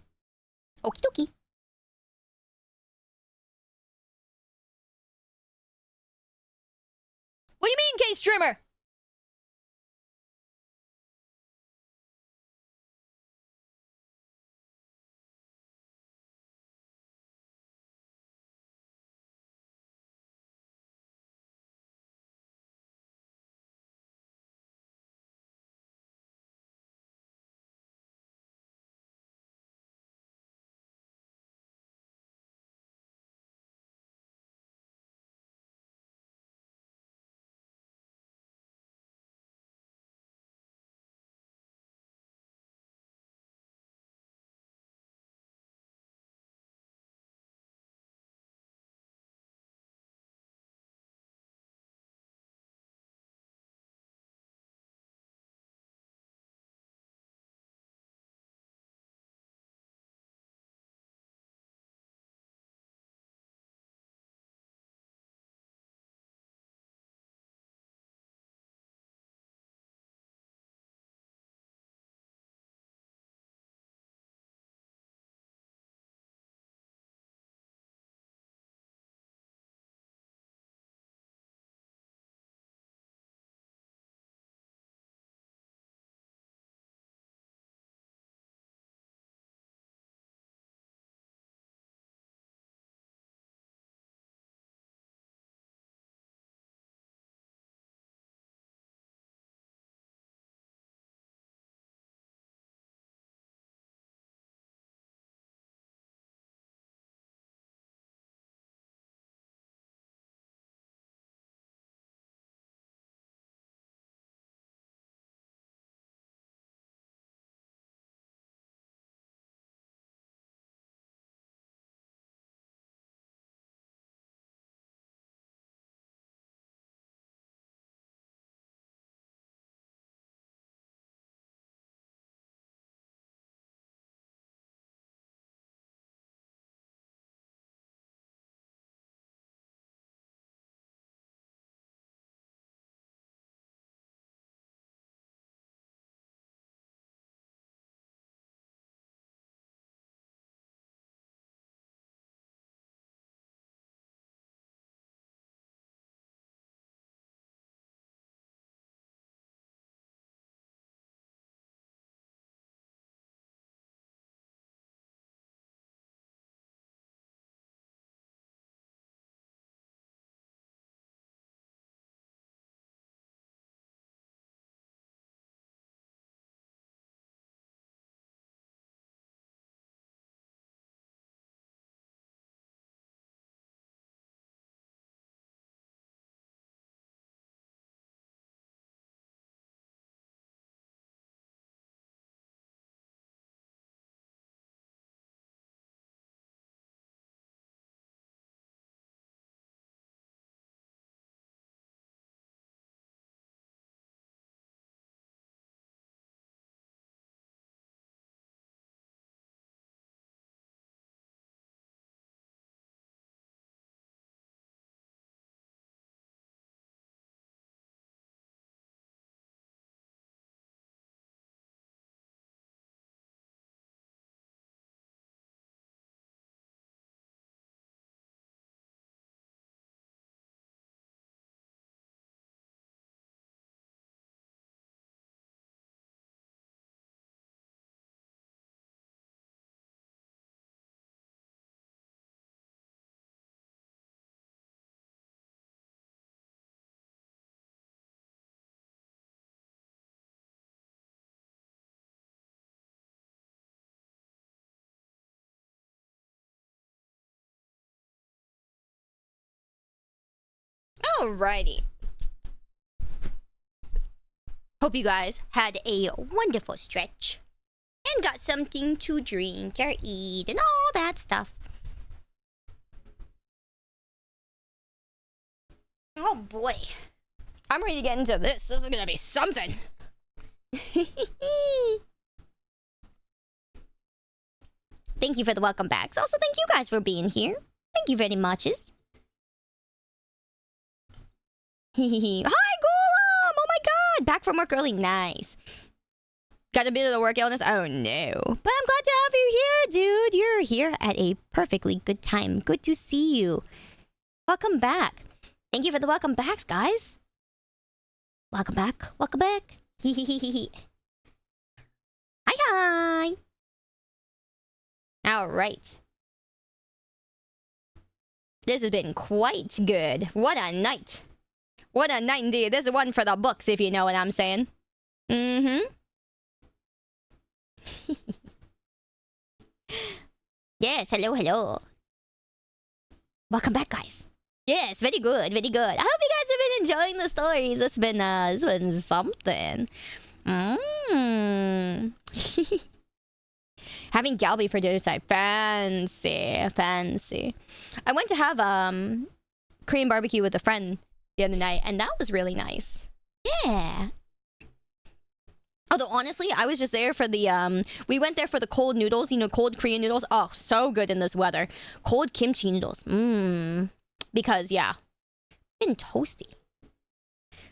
Okie dokie. What do you mean, K-Streamer? Alrighty. Hope you guys had a wonderful stretch and got something to drink or eat and all that stuff. Oh boy. I'm ready to get into this. This is gonna be something. Thank you for the welcome backs. Also, thank you guys for being here. Thank you very much. Hi, Golem! Oh my god! Back from work early. Nice. Got a bit of the work illness? Oh no. But I'm glad to have you here, dude. You're here at a perfectly good time. Good to see you. Welcome back. Thank you for the welcome backs, guys. Welcome back. Welcome back. Hi, hi. All right. This has been quite good. What a night. What a night indeed. This is one for the books, if you know what I'm saying. Mm-hmm. Yes, hello, hello. Welcome back, guys. Yes, very good, very good. I hope you guys have been enjoying the stories. It's been something. Having Galbi for dinner tonight. Fancy, fancy. I went to have Korean barbecue with a friend the other night, and that was really nice. Yeah. Although honestly, I was just there for the we went there for the cold noodles, you know, cold Korean noodles. Oh, so good in this weather. Cold kimchi noodles. Because yeah, been toasty.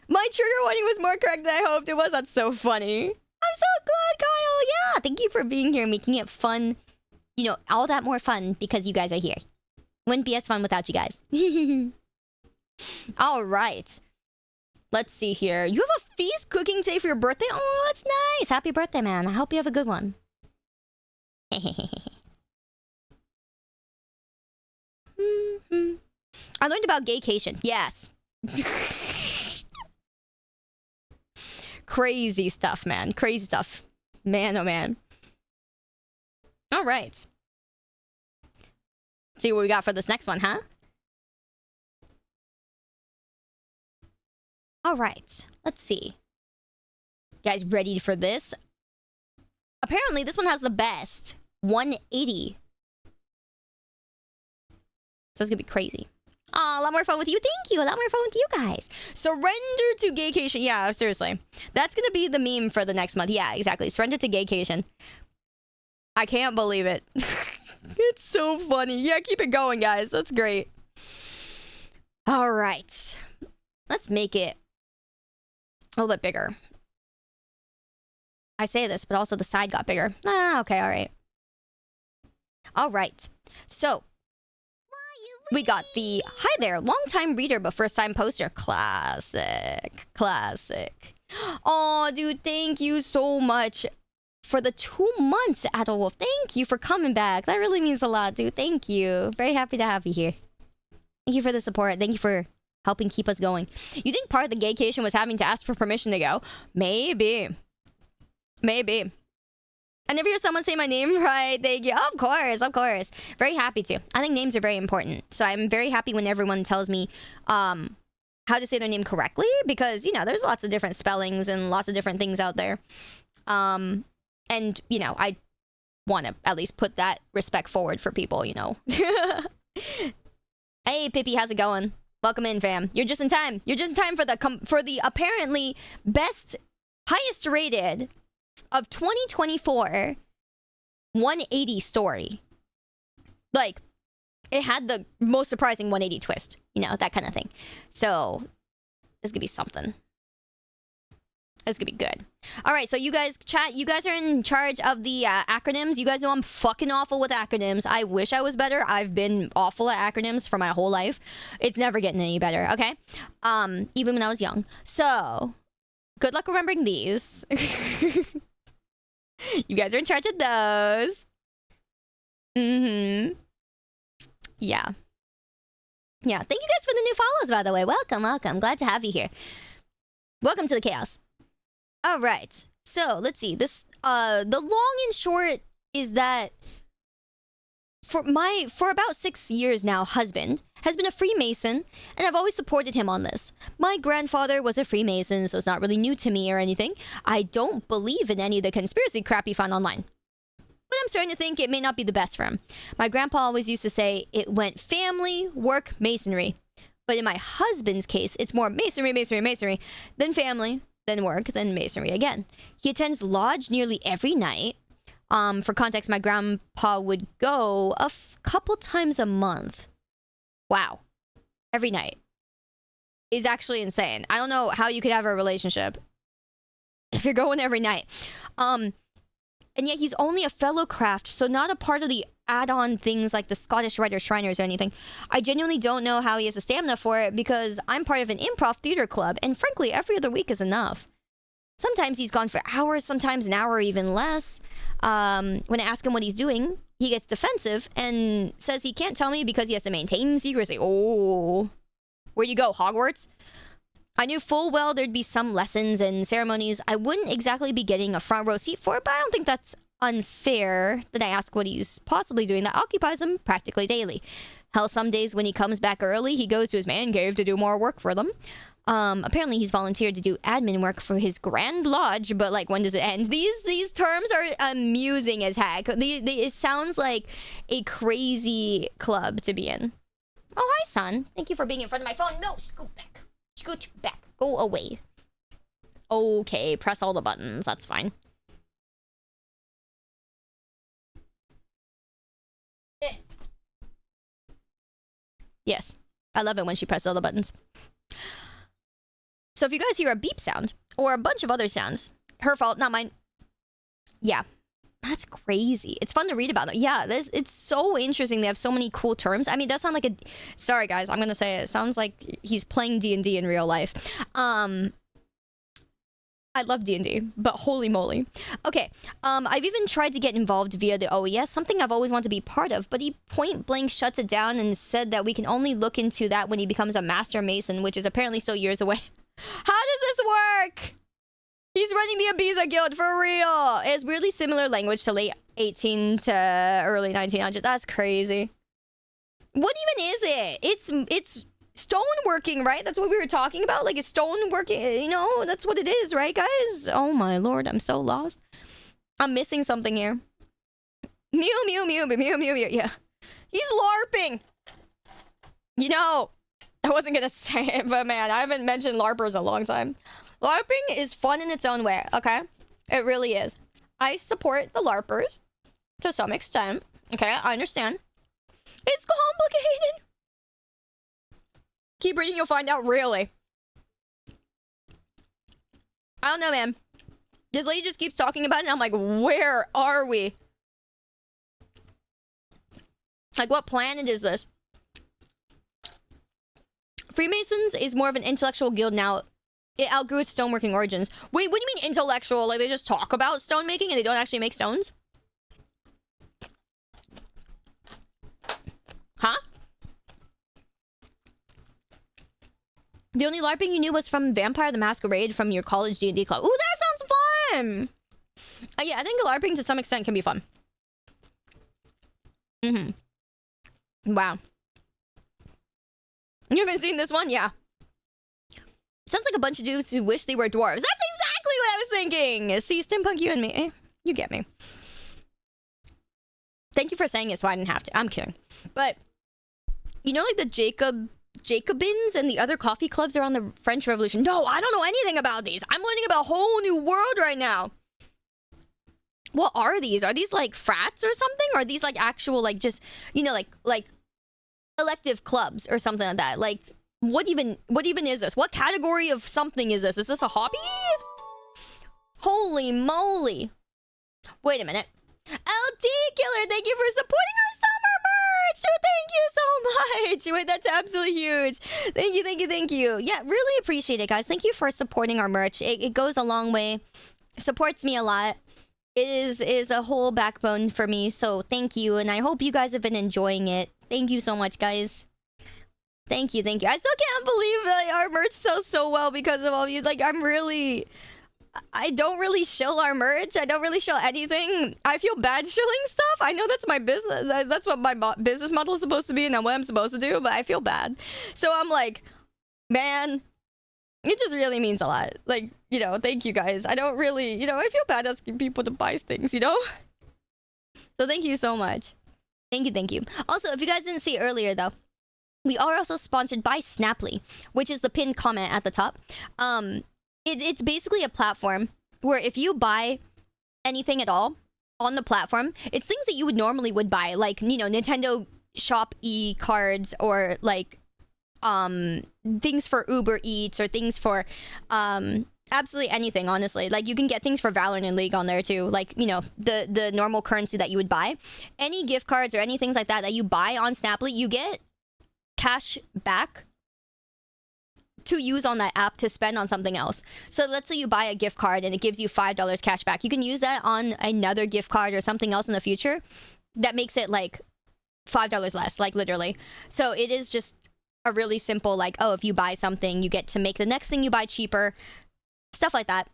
My trigger warning was more correct than I hoped it was. That's so funny. I'm so glad, Kyle. Yeah, thank you for being here, making it fun. You know, all that more fun because you guys are here. Wouldn't be as fun without you guys. All right. Let's see here. You have a feast cooking today for your birthday? Oh, that's nice. Happy birthday, man. I hope you have a good one. I learned about gaycation. Yes. Crazy stuff, man. Crazy stuff. Man, oh man. All right. See what we got for this next one, huh? All right. Let's see. You guys ready for this? Apparently, this one has the best 180. So it's gonna be crazy. Aw, a lot more fun with you. Thank you. A lot more fun with you guys. Surrender to gaycation. Yeah, seriously. That's gonna be the meme for the next month. Yeah, exactly. Surrender to gaycation. I can't believe it. It's so funny. Yeah, keep it going, guys. That's great. All right. Let's make it a little bit bigger. I say this, but also the side got bigger. Ah, okay, all right. All right. So, we got the, hi there, long-time reader but first-time poster. Classic. Classic. Oh, dude, thank you so much for the 2 months, Adolf. Thank you for coming back. That really means a lot, dude. Thank you. Very happy to have you here. Thank you for the support. Thank you for helping keep us going. You think part of the gaycation was having to ask for permission to go? Maybe. Maybe. I never hear someone say my name right. Thank you. Of course, of course. Very happy to. I think names are very important. So I'm very happy when everyone tells me how to say their name correctly. Because, you know, there's lots of different spellings and lots of different things out there. And, you know, I want to at least put that respect forward for people, you know. Hey, Pippi, how's it going? Welcome in, fam. You're just in time. You're just in time for the apparently best, highest rated of 2024 180 story. Like, it had the most surprising 180 twist, you know, that kind of thing. So this could be something. This could be good. All right, so you guys, chat, you guys are in charge of the acronyms. You guys know I'm fucking awful with acronyms. I wish I was better. I've been awful at acronyms for my whole life. It's never getting any better, okay? Even when I was young. So, good luck remembering these. You guys are in charge of those. Yeah. Yeah, thank you guys for the new follows, by the way. Welcome, welcome. Glad to have you here. Welcome to the chaos. All right. So, let's see. This, the long and short is that for about 6 years now, husband has been a Freemason, and I've always supported him on this. My grandfather was a Freemason, so it's not really new to me or anything. I don't believe in any of the conspiracy crap you find online, but I'm starting to think it may not be the best for him. My grandpa always used to say it went family, work, masonry. But in my husband's case, it's more masonry, masonry, masonry, then family, then work, then masonry again. He attends lodge nearly every night. For context, my grandpa would go a couple times a month. Wow. Every night. Is actually insane. I don't know how you could have a relationship if you're going every night. And yet he's only a fellow craft, so not a part of the add-on things like the Scottish Rite Shriners or anything. I genuinely don't know how he has the stamina for it because I'm part of an improv theater club, and frankly, every other week is enough. Sometimes he's gone for hours, sometimes an hour or even less. When I ask him what he's doing, he gets defensive and says he can't tell me because he has to maintain secrecy. Oh, where'd you go, Hogwarts? I knew full well there'd be some lessons and ceremonies I wouldn't exactly be getting a front row seat for, but I don't think that's unfair that I ask what he's possibly doing that occupies him practically daily. Hell, some days when he comes back early, he goes to his man cave to do more work for them. Apparently he's volunteered to do admin work for his Grand Lodge, but like, when does it end? These terms are amusing as heck. It sounds like a crazy club to be in. Oh, hi, son. Thank you for being in front of my phone. No, scoot back. Scoot back. Go away. Okay, press all the buttons. That's fine. Yes. I love it when she presses all the buttons. So if you guys hear a beep sound, or a bunch of other sounds, her fault, not mine. Yeah. That's crazy. It's fun to read about it. Yeah, it's so interesting. They have so many cool terms. I mean, that sounds like a... Sorry, guys. I'm going to say it. It sounds like he's playing D&D in real life. I love D&D, but holy moly. Okay, I've even tried to get involved via the OES, something I've always wanted to be part of, but he point blank shuts it down and said that we can only look into that when he becomes a Master Mason, which is apparently still years away. How does this work? He's running the Ibiza Guild for real. It has weirdly similar language to late 18 to early 1900. That's crazy. What even is it? It's stoneworking, right? That's what we were talking about. Like, it's stoneworking. You know, that's what it is, right, guys? Oh my lord, I'm so lost. I'm missing something here. Mew, mew, mew, mew, mew, mew. Yeah. He's LARPing. You know, I wasn't gonna say it, but man, I haven't mentioned LARPers in a long time. LARPing is fun in its own way, okay? It really is. I support the LARPers to some extent. Okay, I understand. It's complicated. Keep reading, you'll find out, really. I don't know, man. This lady just keeps talking about it, and I'm like, where are we? Like, what planet is this? Freemasons is more of an intellectual guild now. It outgrew its stoneworking origins. Wait, what do you mean intellectual? Like, they just talk about stone making and they don't actually make stones? Huh? The only LARPing you knew was from Vampire the Masquerade from your college D&D club. Ooh, that sounds fun! Yeah, I think LARPing to some extent can be fun. Wow. You haven't seen this one? Yeah. Sounds like a bunch of dudes who wish they were dwarves. That's exactly what I was thinking! See, Steampunk, you and me. You get me. Thank you for saying it so I didn't have to. I'm kidding. But, you know, like the Jacobins and the other coffee clubs around the French Revolution? No, I don't know anything about these. I'm learning about a whole new world right now. What are these? Are these like frats or something? Or are these like actual, like, just, you know, like elective clubs or something like that? Like, what even is this? What category of something is this? Is this a hobby? Holy moly. Wait a minute. LT Killer, thank you for supporting our summer merch! Oh, thank you so much! Wait, that's absolutely huge. Thank you, thank you, thank you. Yeah, really appreciate it, guys. Thank you for supporting our merch. It goes a long way. It supports me a lot. It is a whole backbone for me, so thank you. And I hope you guys have been enjoying it. Thank you so much, guys. Thank you, thank you. I still can't believe that our merch sells so well because of all of you. Like, I'm really... I don't really shill our merch. I don't really shill anything. I feel bad shilling stuff. I know that's my business. That's what my business model is supposed to be, and what I'm supposed to do. But I feel bad. So I'm like, man, it just really means a lot. Like, you know, thank you guys. I don't really, you know, I feel bad asking people to buy things, you know. So thank you so much. Thank you, thank you. Also, if you guys didn't see earlier though, we are also sponsored by Snaply, which is the pinned comment at the top. It's basically a platform where if you buy anything at all on the platform, it's things that you would buy, like, you know, Nintendo Shop cards, or like things for Uber Eats, or things for absolutely anything, honestly. Like, you can get things for Valorant and League on there too, like, you know, the normal currency that you would buy. Any gift cards or any things like that that you buy on Snaply, you get cash back to use on that app to spend on something else. So let's say you buy a gift card and it gives you $5 cash back. You can use that on another gift card or something else in the future that makes it like $5 less, like literally. So it is just a really simple, like, oh, if you buy something, you get to make the next thing you buy cheaper, stuff like that.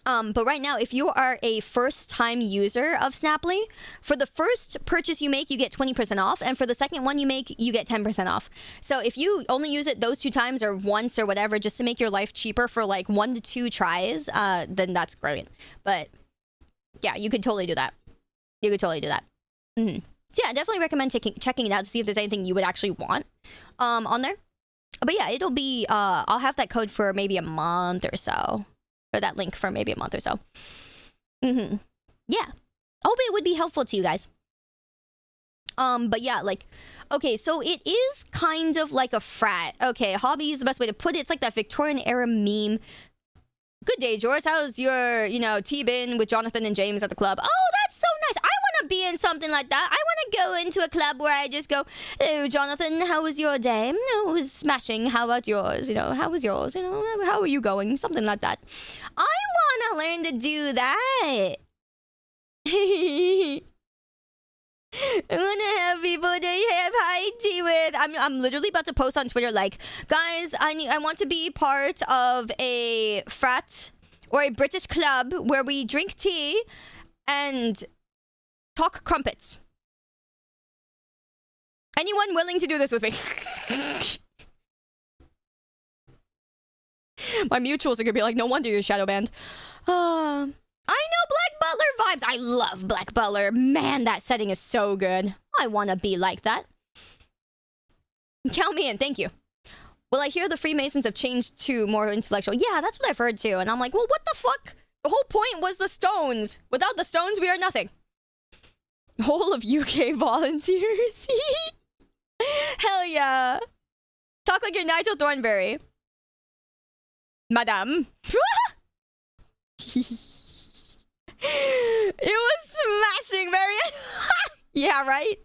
But right now, if you are a first-time user of Snaply, for the first purchase you make, you get 20% off. And for the second one you make, you get 10% off. So if you only use it those 2 times or once or whatever, just to make your life cheaper for like 1 to 2 tries, then that's great. But yeah, you could totally do that. You could totally do that. Mm-hmm. So yeah, I definitely recommend checking it out to see if there's anything you would actually want on there. But yeah, it'll be, I'll have that code for maybe a month or so. Or that link for maybe a month or so. Mm-hmm. Yeah. I hope it would be helpful to you guys. But yeah, like, okay, so it is kind of like a frat. Okay, hobby is the best way to put it. It's like that Victorian era meme. Good day, George. How's your, you know, T-bin with Jonathan and James at the club? Oh, that's so nice. I want to be in something like that. I want to go into a club where I just go, hello, Jonathan, how was your day? No, it was smashing. How about yours? You know, how was yours? You know, how are you going? Something like that. I want to learn to do that. I want to have people to have high tea with. I'm literally about to post on Twitter like, guys, I want to be part of a frat or a British club where we drink tea and talk crumpets. Anyone willing to do this with me? My mutuals are gonna be like, no wonder you're shadow banned. I know Black Butler vibes. I love Black Butler. Man, that setting is so good. I want to be like that. Count me in. Thank you. Well, I hear the Freemasons have changed to more intellectual. Yeah, that's what I've heard too. And I'm like, well, what the fuck? The whole point was the stones. Without the stones, we are nothing. Whole of UK volunteers. Hell yeah. Talk like you're Nigel Thornberry. Madame. It was smashing, Marion. Yeah, right?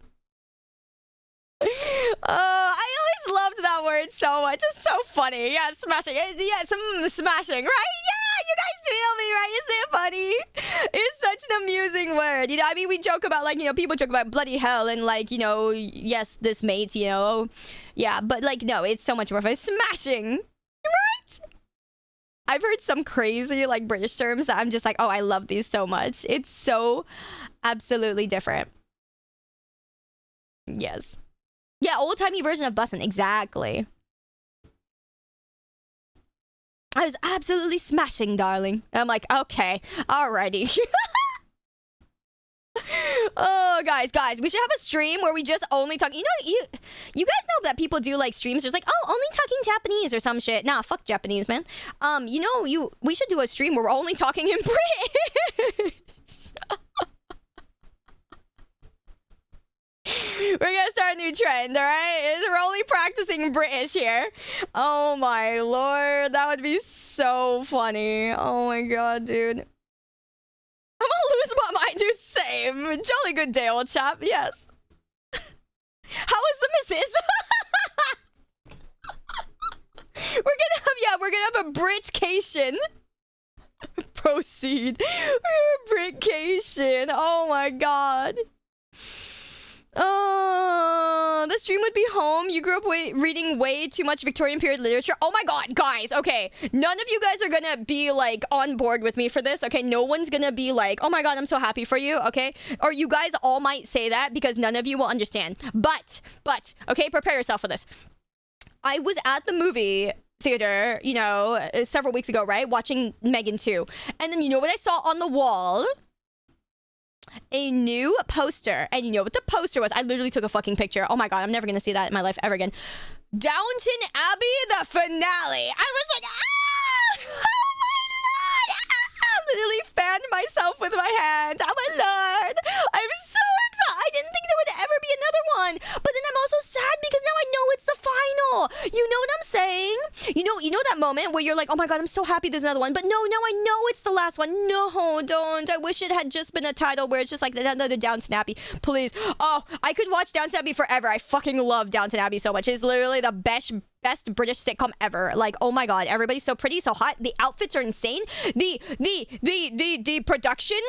I always loved that word so much. It's so funny. Yeah, smashing. Yeah, smashing, right? Yeah, you guys feel me, right? Isn't it funny? It's such an amusing word. You know, I mean, we joke about, like, you know, people joke about bloody hell and, like, you know, yes, this mate, you know. Yeah, but, like, no, it's so much more fun. Smashing. Right? I've heard some crazy, like, British terms that I'm just like, oh, I love these so much. It's so absolutely different. Yes. Yeah, old-timey version of bussin'. Exactly. I was absolutely smashing, darling. And I'm like, okay, alrighty. Oh, guys, we should have a stream where we just only talk. You know, you guys know that people do like streams. There's like, oh, only talking Japanese or some shit. Nah, fuck Japanese, man. You know, we should do a stream where we're only talking in British. We're gonna start a new trend, alright? We're only practicing British here. Oh my lord, that would be so funny. Oh my god, dude. I'm gonna lose my mind, dude. Same. Jolly good day, old chap. Yes. How is the missus? We're gonna have a Britcation. Proceed. We're gonna have a Britcation. Oh my god. Oh, this dream would be home. You grew up reading way too much Victorian period literature. Oh my god, guys. Okay, none of you guys are gonna be like on board with me for this. Okay, no one's gonna be like, oh my god, I'm so happy for you. Okay, or you guys all might say that because none of you will understand. But, okay, prepare yourself for this. I was at the movie theater, you know, several weeks ago, right? Watching Megan 2. And then you know what I saw on the wall? A new poster. And you know what the poster was? I literally took a fucking picture. Oh my god, I'm never gonna see that in my life ever again. Downton Abbey, the finale. I was like, ah! Oh my lord! Ah! I literally fanned myself with my hand. Oh my lord! I'm so excited. I didn't think there would ever be another one. But then I'm also sad because now I know it's the final. You know what I'm saying? You know that moment where you're like, oh my god, I'm so happy there's another one. But no, now I know it's the last one. No, don't. I wish it had just been a title where it's just like another Downton Abbey. Please. Oh, I could watch Downton Abbey forever. I fucking love Downton Abbey so much. It's literally the best British sitcom ever. Like, oh my god, everybody's so pretty, so hot. The outfits are insane. The production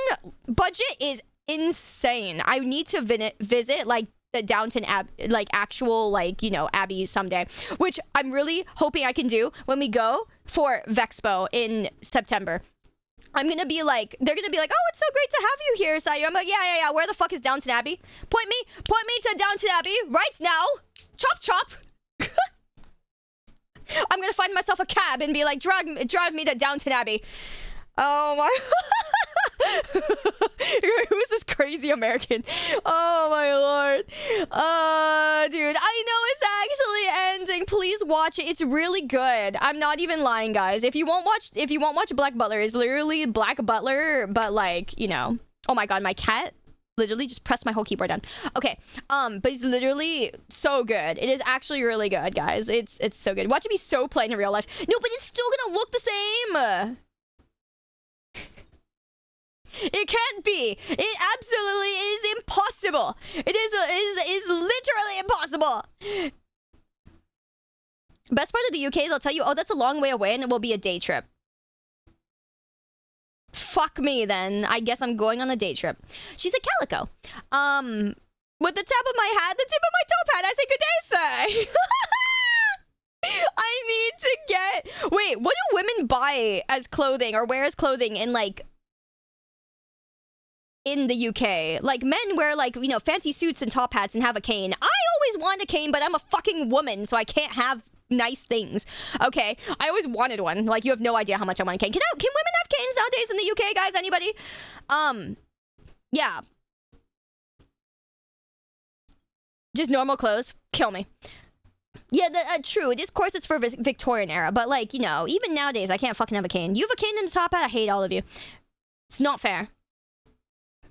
budget is insane. I need to visit like the Downton Abbey, like actual, like, you know, Abbey someday, which I'm really hoping I can do when we go for Vexpo in September. I'm gonna be like, they're gonna be like, oh, it's so great to have you here, Sayu. I'm like, yeah. Where the fuck is Downton Abbey? Point me to Downton Abbey right now. Chop. I'm gonna find myself a cab and be like, drive me to Downton Abbey. Oh my. Who is this crazy American? Oh my lord. Dude, I know it's actually ending. Please watch it. It's really good. I'm not even lying, guys. If you won't watch Black Butler, it's literally Black Butler, but like, you know. Oh my god, my cat literally just pressed my whole keyboard down. Okay. But it's literally so good. It is actually really good, guys. It's so good. Watch it be so plain in real life. No, but it's still gonna look the same. It can't be. It absolutely is impossible. It is literally impossible. Best part of the UK, they'll tell you, oh, that's a long way away and it will be a day trip. Fuck me then. I guess I'm going on a day trip. She's a calico. With the tap of my hat, the tip of my top hat, I say good day, sir. I need to get... Wait, what do women buy as clothing or wear as clothing in like... in the UK? Like, men wear, like, you know, fancy suits and top hats and have a cane. I always wanted a cane, but I'm a fucking woman, so I can't have nice things. Okay, I always wanted one. Like, you have no idea how much I want a cane. Can women have canes nowadays in the UK, guys? Anybody? Yeah. Just normal clothes. Kill me. Yeah, true. It is corsets for Victorian era, but, like, you know, even nowadays, I can't fucking have a cane. You have a cane and a top hat? I hate all of you. It's not fair.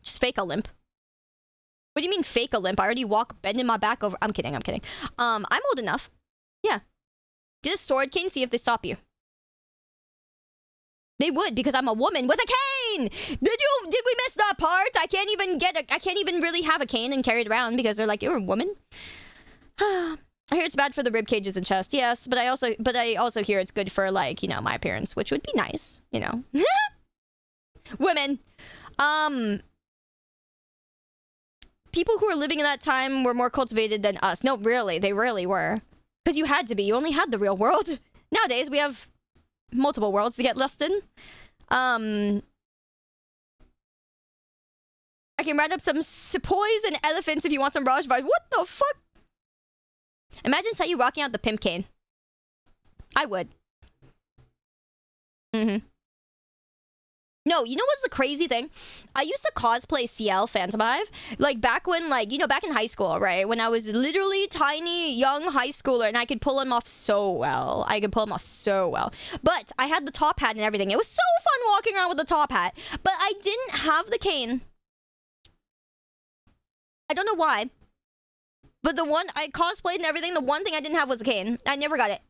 Just fake a limp. What do you mean fake a limp? I already walk bending my back over. I'm kidding. I'm old enough. Yeah. Get a sword cane, see if they stop you. They would, because I'm a woman with a cane! Did we miss that part? I can't even really have a cane and carry it around because they're like, you're a woman? I hear it's bad for the rib cages and chest. Yes, but I also hear it's good for, like, you know, my appearance, which would be nice, you know. Women. People who were living in that time were more cultivated than us. No, really. They really were. Because you had to be. You only had the real world. Nowadays, we have multiple worlds to get lost in. I can round up some sepoys and elephants if you want some Raj vibes. What the fuck? Imagine Sayu rocking out the pimp cane. I would. No, you know what's the crazy thing? I used to cosplay CL Phantom Hive. Like, back when, like, you know, back in high school, right? When I was literally tiny, young high schooler, and I could pull him off so well. But I had the top hat and everything. It was so fun walking around with the top hat. But I didn't have the cane. I don't know why. But the one, I cosplayed and everything, the one thing I didn't have was the cane. I never got it.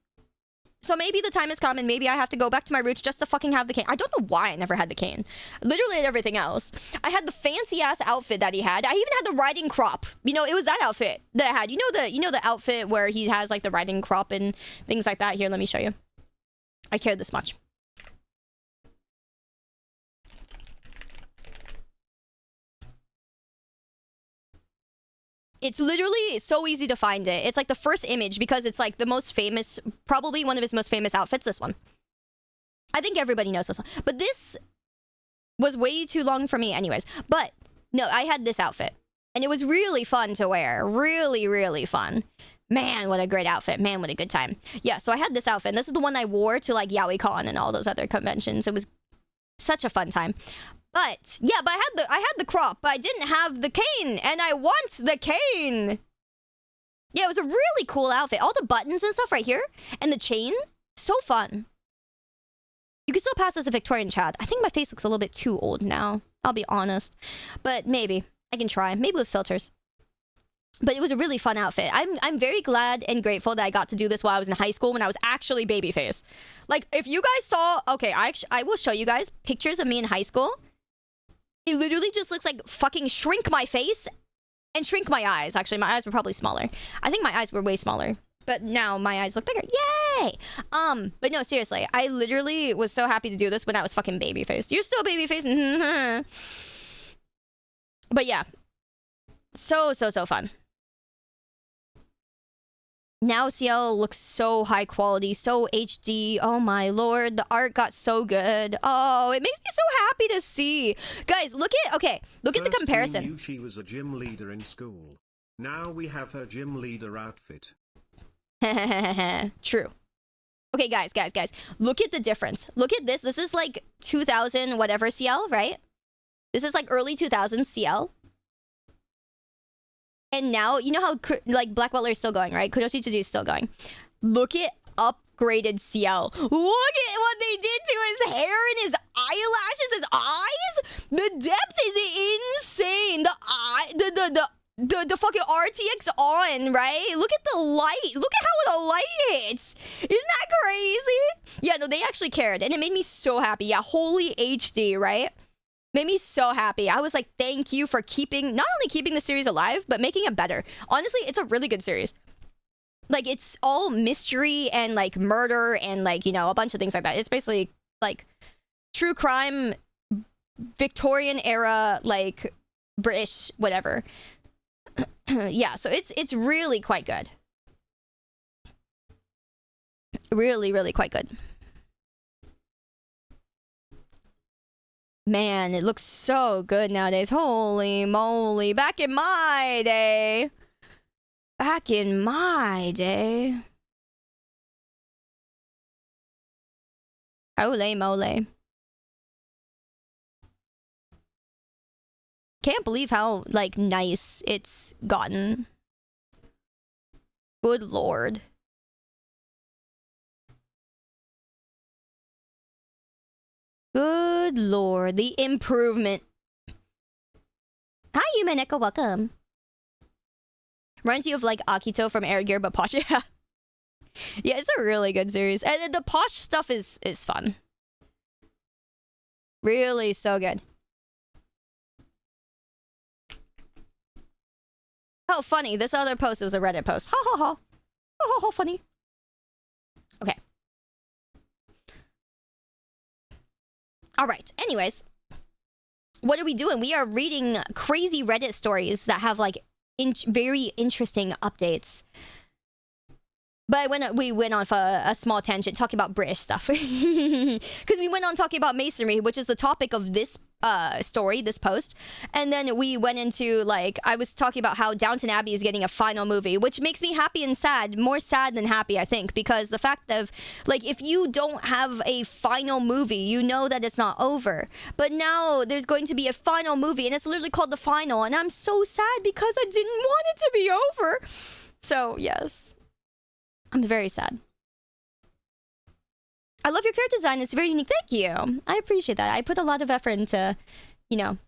So maybe the time has come and maybe I have to go back to my roots just to fucking have the cane. I don't know why I never had the cane. Literally had everything else. I had the fancy ass outfit that he had. I even had the riding crop. You know, it was that outfit that I had. You know the outfit where he has like the riding crop and things like that. Here, let me show you. I cared this much. It's literally so easy to find it. It's like the first image because it's like the most famous, probably one of his most famous outfits, this one. I think everybody knows this one. But this was way too long for me anyways. But no, I had this outfit. And it was really fun to wear. Really, really fun. Man, what a great outfit. Man, what a good time. Yeah, so I had this outfit. And this is the one I wore to like YaoiCon and all those other conventions. It was such a fun time. But yeah, but I had the crop, but I didn't have the cane, and I want the cane. Yeah, it was a really cool outfit. All the buttons and stuff right here, and the chain, so fun. You can still pass as a Victorian Chad. I think my face looks a little bit too old now. I'll be honest, but maybe I can try. Maybe with filters. But it was a really fun outfit. I'm very glad and grateful that I got to do this while I was in high school when I was actually babyface. Like, if you guys saw, okay, I will show you guys pictures of me in high school. It literally just looks like fucking shrink my face and shrink my eyes. Actually, my eyes were probably smaller. I think my eyes were way smaller. But now my eyes look bigger. Yay! But no, seriously. I literally was so happy to do this when I was fucking babyface. You're still babyface. But yeah. So fun. Now CL looks so high quality, so HD. Oh my lord, the art got so good. Oh, it makes me so happy to see. Guys, look at the comparison. We knew she was a gym leader in school. Now we have her gym leader outfit. True. Okay, guys. Look at the difference. Look at this. This is like 2000 whatever CL, right? This is like early 2000s CL. And now, you know how, like, Black Butler is still going, right? Kudoshi Tsuji is still going. Look at upgraded CL. Look at what they did to his hair and his eyelashes, his eyes. The depth is insane. The fucking RTX on, right? Look at the light. Look at how the light hits. Isn't that crazy? Yeah, no, they actually cared. And it made me so happy. Yeah, holy HD, right? Made me so happy. I was like, thank you for not only keeping the series alive, but making it better. Honestly, it's a really good series. Like, it's all mystery and, like, murder and, like, you know, a bunch of things like that. It's basically, like, true crime, Victorian era, like, British, whatever. Yeah, so it's really quite good. Really, really quite good. Man, it looks so good nowadays. Holy moly. Back in my day. Holy moly. Can't believe how, like, nice it's gotten. Good lord. Good lord, the improvement. Hi, Yumeneko, welcome. Reminds you of, like, Akito from Air Gear, but posh. Yeah. Yeah, it's a really good series. And the posh stuff is fun. Really so good. Oh, funny. This other post was a Reddit post. Ha ha ha. Ha ha ha, funny. Okay. All right. Anyways, what are we doing? We are reading crazy Reddit stories that have, like, very interesting updates. But we went on for a small tangent talking about British stuff. Because we went on talking about masonry, which is the topic of this story, this post. And then we went into, like, I was talking about how Downton Abbey is getting a final movie, which makes me happy and sad. More sad than happy, I think. Because the fact of, like, if you don't have a final movie, you know that it's not over. But now there's going to be a final movie, and it's literally called The Final. And I'm so sad because I didn't want it to be over. So, yes. I'm very sad. I love your character design. It's very unique. Thank you. I appreciate that. I put a lot of effort into, you know,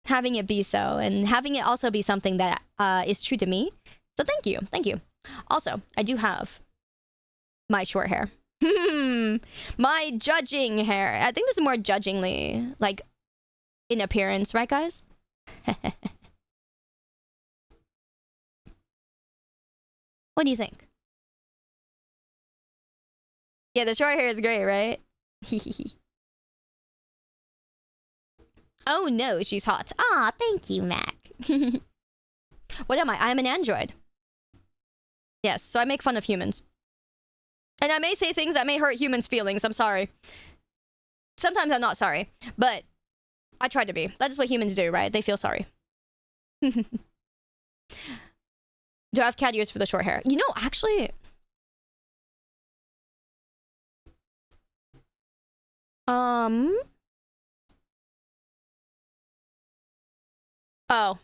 having it be so and having it also be something that is true to me. So thank you. Thank you. Also, I do have my short hair. My judging hair. I think this is more judgingly, like, in appearance, right, guys? What do you think? Yeah, the short hair is great, right? Oh no, she's hot. Ah, thank you, Mac. What am I? I'm an android. Yes, so I make fun of humans. And I may say things that may hurt humans' feelings. I'm sorry. Sometimes I'm not sorry, but I try to be. That is what humans do, right? They feel sorry. Do I have cat ears for the short hair? You know, actually... Oh.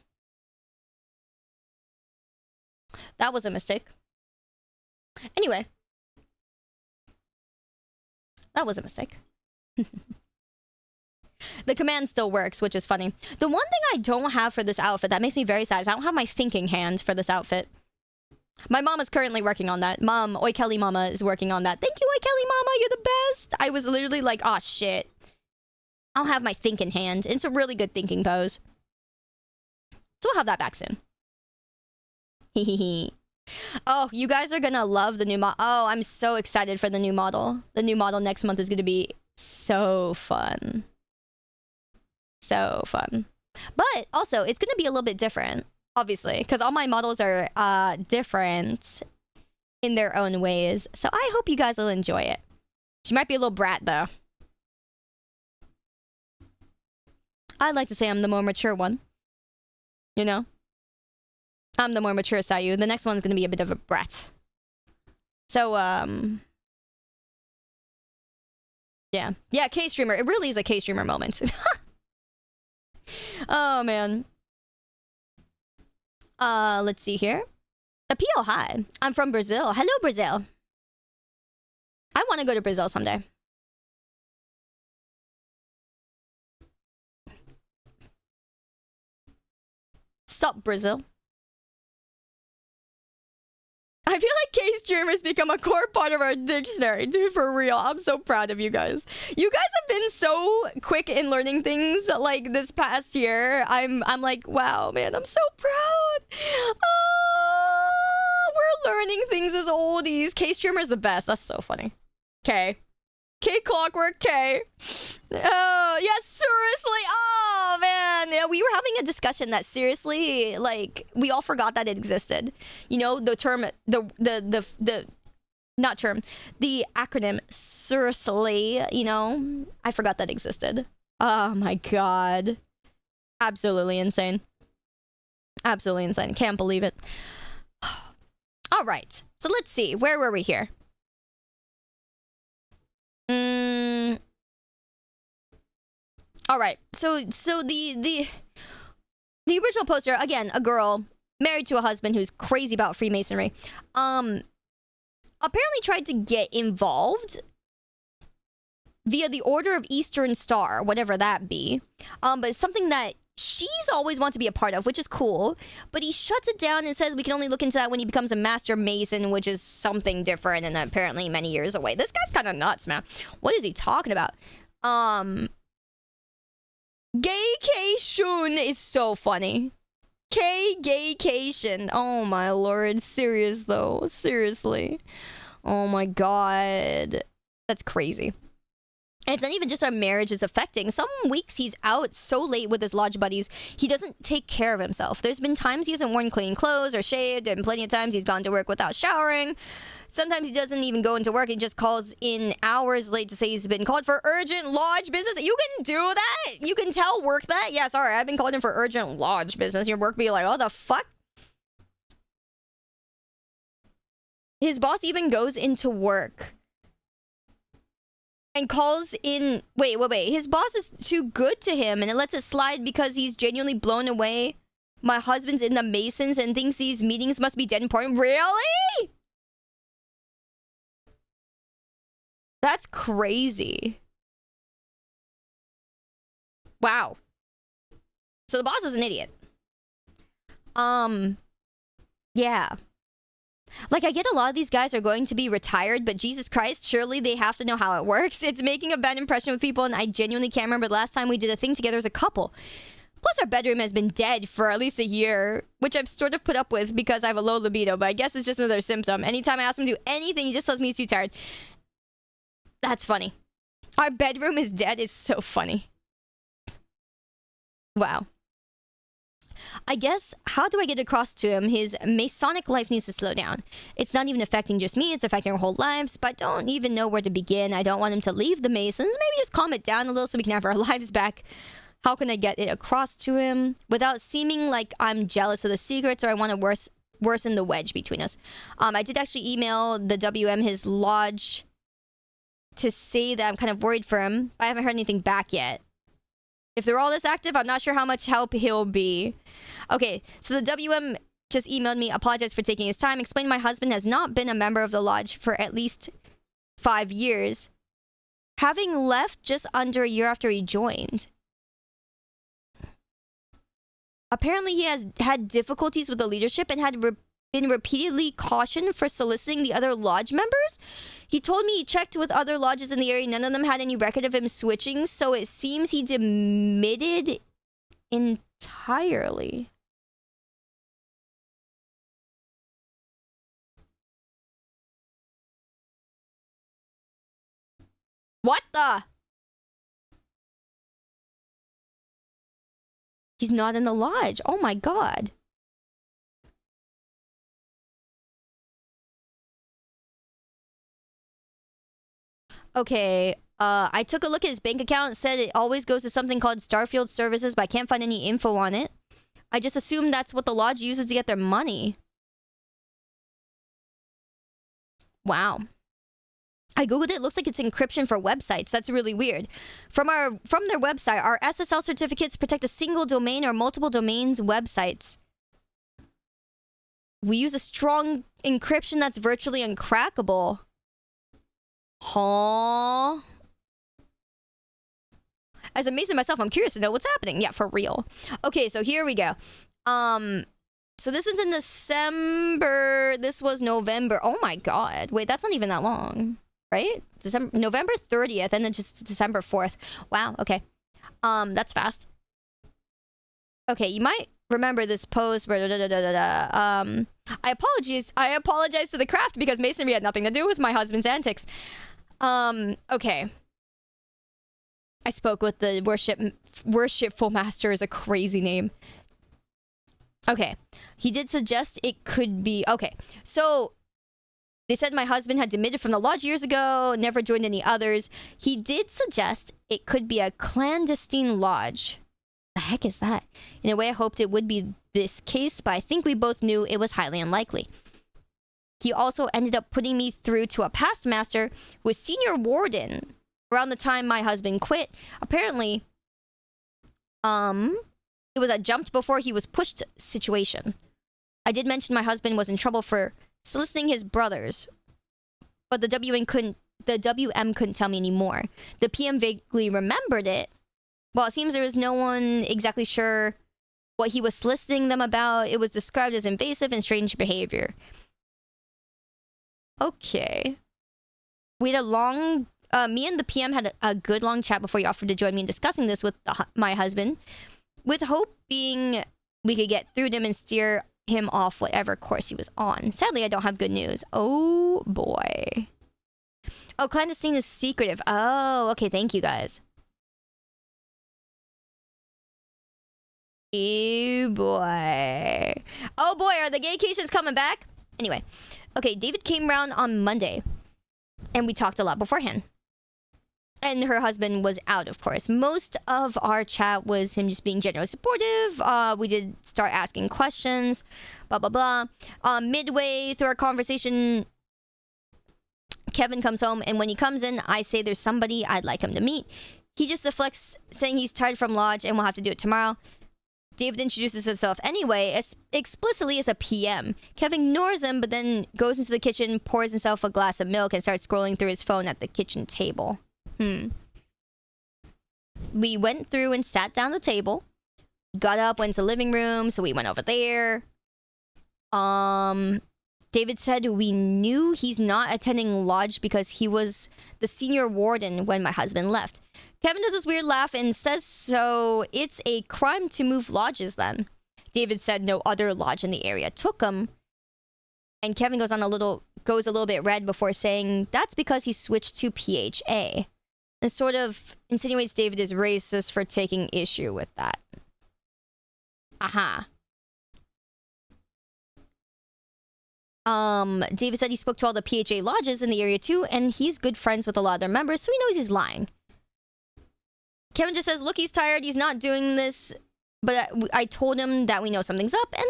That was a mistake. Anyway. That was a mistake. The command still works, which is funny. The one thing I don't have for this outfit that makes me very sad is I don't have my thinking hand for this outfit. My mom is currently working on that. Mom, Oi Kelly Mama is working on that. Thank you, Oi Kelly Mama. You're the best. I was literally like, oh shit. I'll have my thinking hand. It's a really good thinking pose. So we'll have that back soon. Oh, you guys are gonna love the new model. Oh, I'm so excited for the new model. The new model next month is gonna be so fun. So fun. But also, it's gonna be a little bit different, obviously, because all my models are different in their own ways. So I hope you guys will enjoy it. She might be a little brat, though. I'd like to say I'm the more mature one. You know? I'm the more mature Sayu. The next one's gonna be a bit of a brat. So, yeah. Yeah, K-streamer. It really is a K-streamer moment. Oh, man. Let's see here. Appeal, hi. I'm from Brazil. Hello, Brazil. I want to go to Brazil someday. Sup, Brazil. I feel like K-streamers become a core part of our dictionary. Dude, for real. I'm so proud of you guys. You guys have been so quick in learning things like this past year. I'm like, wow, man, I'm so proud. Oh, we're learning things as oldies. K-streamer's the best. That's so funny. K. K Clockwork K. Oh, yes, seriously. Oh, man. Yeah, we were having a discussion that seriously, like, we all forgot that it existed. You know, the term, not term, the acronym, seriously, you know, I forgot that existed. Oh, my God. Absolutely insane. Absolutely insane. Can't believe it. All right. So let's see. Where were we here? All right. So the original poster, again, a girl married to a husband who's crazy about Freemasonry, apparently tried to get involved via the Order of Eastern Star, whatever that be. But it's something that she's always wanted to be a part of, which is cool. But he shuts it down and says we can only look into that when he becomes a Master Mason, which is something different and apparently many years away. This guy's kind of nuts, man. What is he talking about? Gaycation is so funny. Gaycation. Oh my lord. Serious though. Seriously. Oh my god. That's crazy. And it's not even just our marriage is affecting. Some weeks he's out so late with his lodge buddies, he doesn't take care of himself. There's been times he hasn't worn clean clothes or shaved, and plenty of times he's gone to work without showering. Sometimes he doesn't even go into work. He just calls in hours late to say he's been called for urgent lodge business. You can do that? You can tell work that? Yeah, sorry, I've been called in for urgent lodge business. Your work be like, oh, the fuck? His boss even goes into work and calls in... Wait. His boss is too good to him and it lets it slide because he's genuinely blown away. My husband's in the Masons and thinks these meetings must be dead important. Really? That's crazy. Wow. So the boss is an idiot. Yeah. Like, I get a lot of these guys are going to be retired, but Jesus Christ, surely they have to know how it works. It's making a bad impression with people, and I genuinely can't remember the last time we did a thing together as a couple. Plus, our bedroom has been dead for at least a year, which I've sort of put up with because I have a low libido, but I guess it's just another symptom. Anytime I ask him to do anything, he just tells me he's too tired. That's funny. Our bedroom is dead. It's so funny. Wow. I guess, how do I get across to him his Masonic life needs to slow down? It's not even affecting just me, it's affecting our whole lives, but I don't even know where to begin. I don't want him to leave the Masons. Maybe just calm it down a little so we can have our lives back. How can I get it across to him without seeming like I'm jealous of the secrets or I want to worsen the wedge between us? I did actually email the WM his lodge to say that I'm kind of worried for him, but I haven't heard anything back yet. If they're all this active, I'm not sure how much help he'll be. Okay, so the WM just emailed me, apologized for taking his time, explained my husband has not been a member of the lodge for at least 5 years, having left just under a year after he joined. Apparently, he has had difficulties with the leadership and had been repeatedly cautioned for soliciting the other lodge members. He told me he checked with other lodges in the area. None of them had any record of him switching, so it seems he demitted entirely. What the? He's not in the lodge. Oh my god. Okay, I took a look at his bank account, said it always goes to something called Starfield Services, but I can't find any info on it. I just assume that's what the lodge uses to get their money. Wow. I googled it. Looks like it's encryption for websites. That's really weird. From their website, our SSL certificates protect a single domain or multiple domains websites. We use a strong encryption that's virtually uncrackable. Huh? As a Mason myself, I'm curious to know what's happening. Yeah, for real. Okay, so here we go. So this is in December. This was November. Oh my god. Wait, that's not even that long. Right? November 30th and then just December 4th. Wow, okay. That's fast. Okay, you might remember this post where I apologize to the craft because masonry had nothing to do with my husband's antics. Okay. I spoke with the worshipful master is a crazy name. Okay. He did suggest it could be okay. So they said my husband had demitted from the lodge years ago, never joined any others. He did suggest it could be a clandestine lodge. The heck is that? In a way, I hoped it would be this case, but I think we both knew it was highly unlikely. He also ended up putting me through to a past master who was senior warden around the time my husband quit. Apparently, it was a jumped before he was pushed situation. I did mention my husband was in trouble for soliciting his brothers, but the WM couldn't tell me anymore. The PM vaguely remembered it. Well, it seems there was no one exactly sure what he was soliciting them about. It was described as invasive and strange behavior. Okay. We had a long... me and the PM had a good long chat before he offered to join me in discussing this with my husband, with hope being we could get through to him and steer him off whatever course he was on. Sadly, I don't have good news. Oh, boy. Oh, clandestine is secretive. Oh, okay, thank you, guys. Oh, boy. Oh, boy, are the gaycations coming back? Anyway. Okay, David came round on Monday, and we talked a lot beforehand. And her husband was out, of course. Most of our chat was him just being generally supportive. We did start asking questions, blah, blah, blah. Midway through our conversation, Kevin comes home, and when he comes in, I say there's somebody I'd like him to meet. He just deflects, saying he's tired from lodge and we'll have to do it tomorrow. David introduces himself anyway, explicitly as a PM. Kevin ignores him, but then goes into the kitchen, pours himself a glass of milk, and starts scrolling through his phone at the kitchen table. We went through and sat down at the table. Got up, went to the living room, so we went over there. David said we knew he's not attending lodge because he was the senior warden when my husband left. Kevin does this weird laugh and says so it's a crime to move lodges then. David said no other lodge in the area took him. And Kevin goes a little bit red before saying that's because he switched to PHA. And sort of insinuates David is racist for taking issue with that. Aha. David said he spoke to all the PHA lodges in the area too, and he's good friends with a lot of their members, so he knows he's lying. Kevin just says, look, he's tired, he's not doing this, but I told him that we know something's up, and,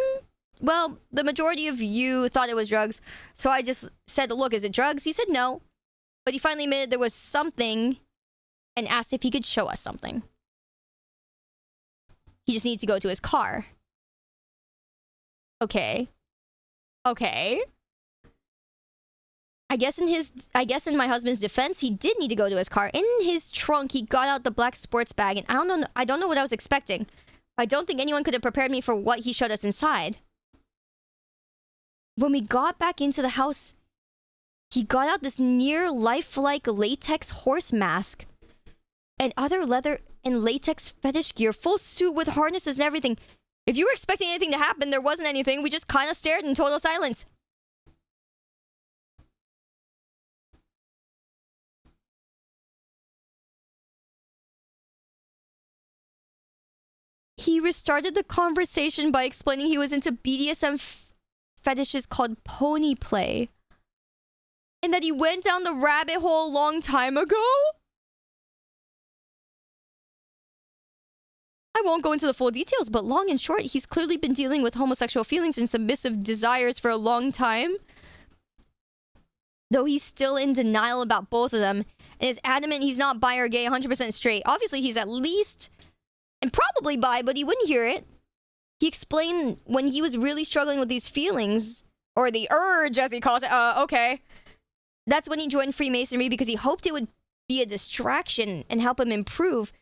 well, the majority of you thought it was drugs, so I just said, look, is it drugs? He said no, but he finally admitted there was something and asked if he could show us something. He just needs to go to his car. Okay. Okay. I guess in my husband's defense, he did need to go to his car. In his trunk, he got out the black sports bag, and I don't know what I was expecting. I don't think anyone could have prepared me for what he showed us inside. When we got back into the house, he got out this near lifelike latex horse mask and other leather and latex fetish gear, full suit with harnesses and everything. If you were expecting anything to happen, there wasn't anything. We just kind of stared in total silence. He restarted the conversation by explaining he was into BDSM fetishes called pony play, and that he went down the rabbit hole a long time ago. I won't go into the full details, but long and short, he's clearly been dealing with homosexual feelings and submissive desires for a long time. Though he's still in denial about both of them, and is adamant he's not bi or gay, 100% straight. Obviously, he's at least, and probably bi, but he wouldn't hear it. He explained when he was really struggling with these feelings, or the urge, as he calls it, okay. That's when he joined Freemasonry because he hoped it would be a distraction and help him improve.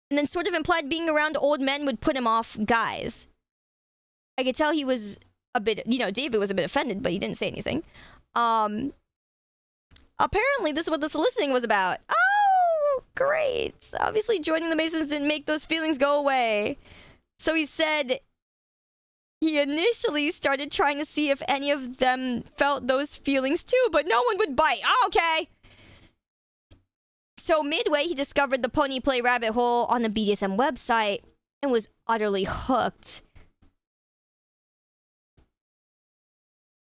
And then sort of implied being around old men would put him off guys. I could tell he was a bit, David was a bit offended, but he didn't say anything. Apparently this is what the soliciting was about. Oh, great. Obviously joining the Masons didn't make those feelings go away. So he said he initially started trying to see if any of them felt those feelings too, but no one would bite. Oh, okay. So midway, he discovered the pony play rabbit hole on the BDSM website and was utterly hooked.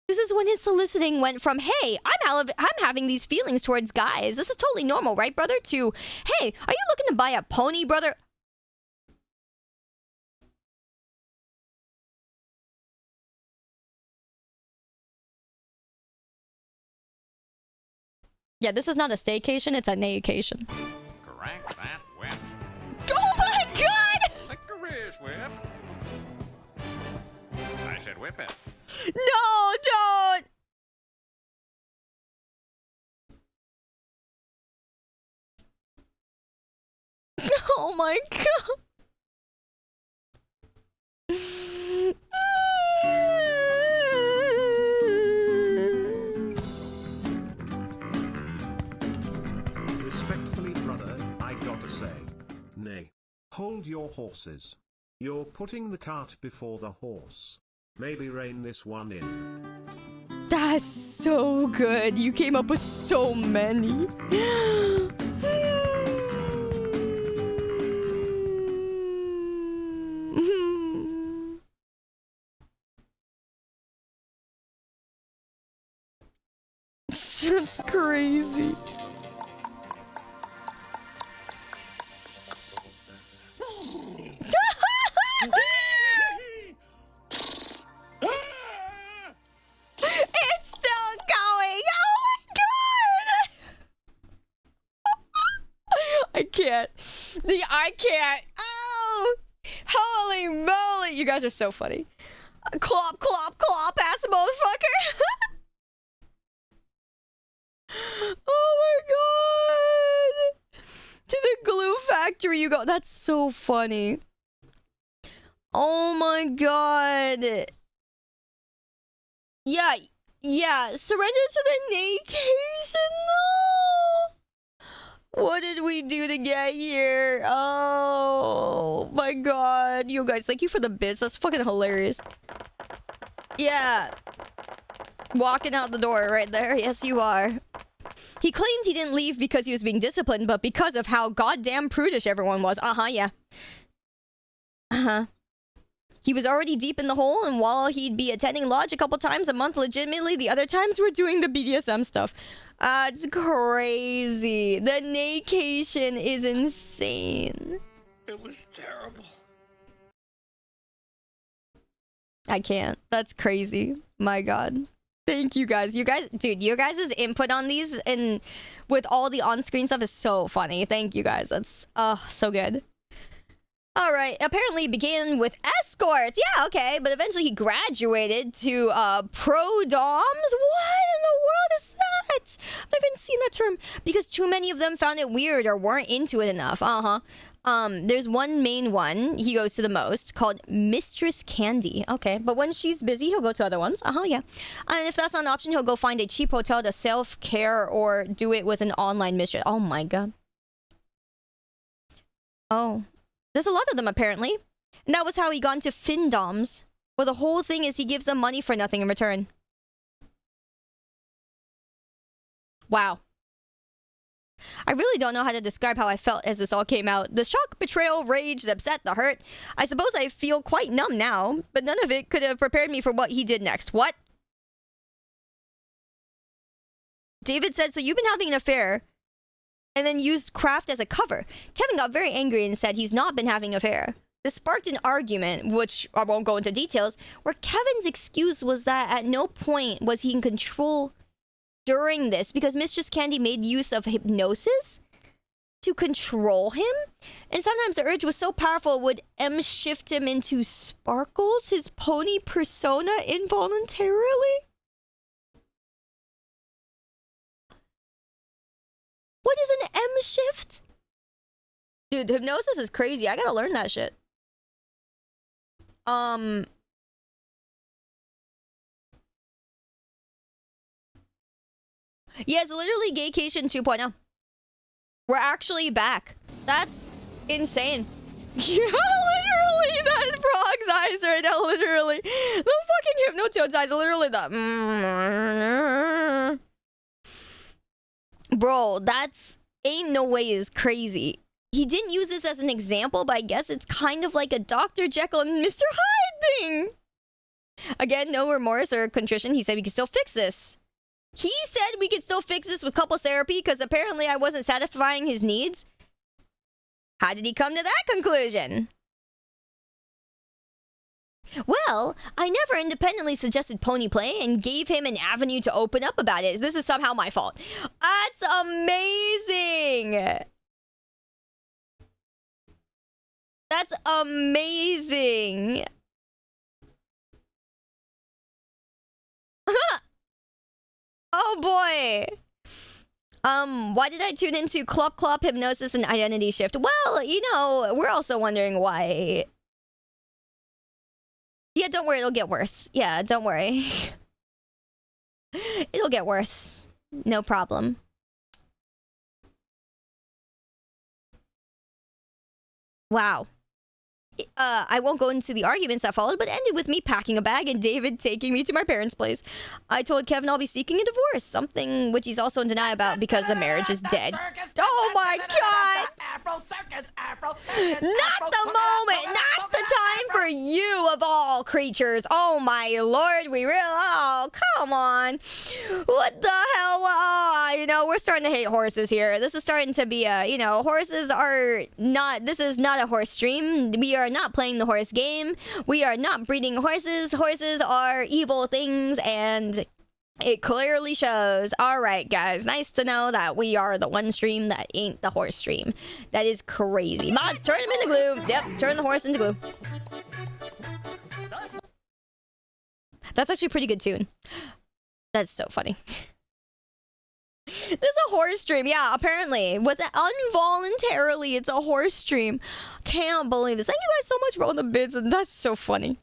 This is when his soliciting went from, hey, I'm having these feelings towards guys. This is totally normal, right, brother? To, hey, are you looking to buy a pony, brother? Yeah, this is not a staycation, it's a naycation. Crack that whip. Oh my god! Like a wrist whip. I said whip it. No, don't! Oh my god. Respectfully, brother, I gotta say. Nay. Hold your horses. You're putting the cart before the horse. Maybe rein this one in. That's so good. You came up with so many. That's crazy. It's still going. Oh my god. I can't. I can't. Oh, holy moly! You guys are so funny. Clop, clop, clop, ass motherfucker. Oh my god! To the glue factory you go. That's so funny. Oh my god. Yeah. Surrender to the naycation though. What did we do to get here? Oh my god. You guys, thank you for the bits. That's fucking hilarious. Yeah. Walking out the door right there. Yes, you are. He claimed he didn't leave because he was being disciplined, but because of how goddamn prudish everyone was. Yeah. He was already deep in the hole, and while he'd be attending lodge a couple times a month legitimately, the other times we're doing the BDSM stuff. It's crazy. The vacation is insane. It was terrible. I can't. That's crazy. My God. Thank you guys. Dude, your guys' input on these and with all the on-screen stuff is so funny. Thank you guys. That's so good. All right. Apparently began with escorts. Yeah, okay. But eventually he graduated to pro doms. What in the world is that? I've never even seen that term because too many of them found it weird or weren't into it enough. There's one main one he goes to the most called Mistress Candy. Okay, but when she's busy, he'll go to other ones. Yeah. And if that's not an option, he'll go find a cheap hotel to self-care or do it with an online mistress. Oh my God. Oh. There's a lot of them, apparently. And that was how he got into Findoms. Well, the whole thing is he gives them money for nothing in return. Wow. I really don't know how to describe how I felt as this all came out. The shock, betrayal, rage, the upset, the hurt. I suppose I feel quite numb now, but none of it could have prepared me for what he did next. What? David said, so you've been having an affair and then used Kraft as a cover. Kevin got very angry and said he's not been having an affair. This sparked an argument, which I won't go into details, where Kevin's excuse was that at no point was he in control during this because Mistress Candy made use of hypnosis to control him. And sometimes the urge was so powerful it would shift him into Sparkles, his pony persona, involuntarily. What is an shift? Dude, hypnosis is crazy. I gotta learn that shit. Yeah, it's literally Gaycation 2.0. We're actually back. That's insane. Yeah, literally, that frog's eyes right now, literally. The fucking Hypnotoad's eyes, literally the... Bro, that's... Ain't no way is crazy. He didn't use this as an example, but I guess it's kind of like a Dr. Jekyll and Mr. Hyde thing. Again, no remorse or contrition. He said we could still fix this. He said we could still fix this with couples therapy because apparently I wasn't satisfying his needs. How did he come to that conclusion? Well, I never independently suggested pony play and gave him an avenue to open up about it. This is somehow my fault. That's amazing. That's amazing. Oh boy. Why did I tune into Clop Clop, Hypnosis, and Identity Shift? Well, you know, we're also wondering why. Yeah, don't worry, it'll get worse. Yeah, don't worry. It'll get worse. No problem. Wow. I won't go into the arguments that followed, but ended with me packing a bag and David taking me to my parents' place. I told Kevin I'll be seeking a divorce, something which he's also in denial about because the marriage is dead. Oh my God! Not the moment! Not the time for you of all creatures! Oh my lord, we really... Oh, come on! What the hell? Oh, you know, we're starting to hate horses here. This is starting to be a... You know, horses are not... This is not a horse stream. We are not playing the horse game. We are not breeding horses. Horses are evil things, and it clearly shows. All right, guys. Nice to know that we are the one stream that ain't the horse stream. That is crazy. Mods, turn him into glue. Yep, turn the horse into glue. That's actually a pretty good tune. That's so funny. This is a horse stream. Yeah, apparently. With the involuntarily, it's a horse stream. Can't believe this. Thank you guys so much for all the bits, and that's so funny.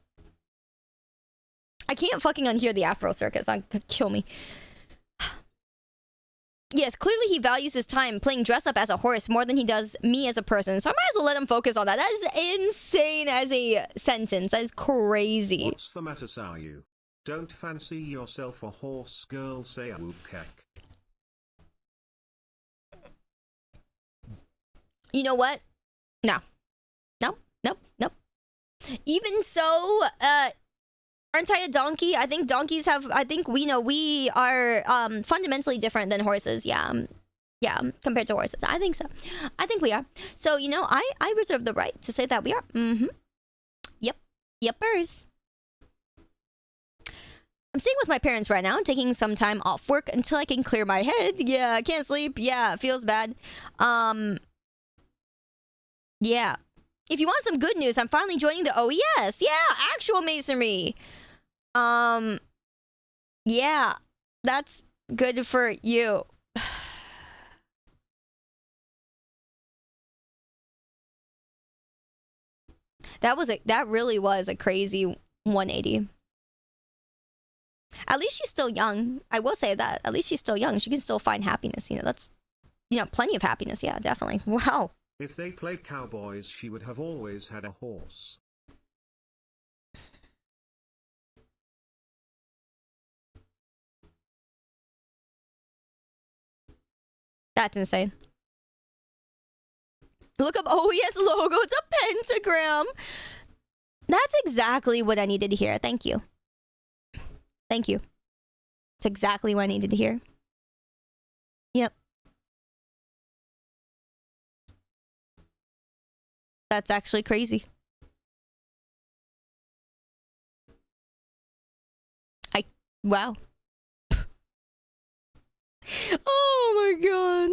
I can't fucking unhear the Afro Circus. That could kill me. Yes, clearly he values his time playing dress up as a horse more than he does me as a person. So I might as well let him focus on that. That is insane as a sentence. That is crazy. What's the matter, Sayu? Don't fancy yourself a horse girl, say a whoopkek. You know what? No. Nope. Even so, aren't I a donkey? I think donkeys have. I think we are fundamentally different than horses. Yeah. Yeah, compared to horses. I think so. I think we are. So, I reserve the right to say that we are. Mm-hmm. Yep. Yepers. I'm staying with my parents right now, taking some time off work until I can clear my head. Yeah, I can't sleep. Yeah, it feels bad. Yeah. If you want some good news, I'm finally joining the OES. Yeah, actual masonry. Yeah, that's good for you. That really was a crazy 180. At least she's still young. I will say that. At least she's still young. She can still find happiness. That's, plenty of happiness. Yeah, definitely. Wow. If they played cowboys, she would have always had a horse. That's insane. Look up OES logo. It's a pentagram. That's exactly what I needed to hear. Thank you. Thank you. It's exactly what I needed to hear. Yep. That's actually crazy. Wow. Oh my god.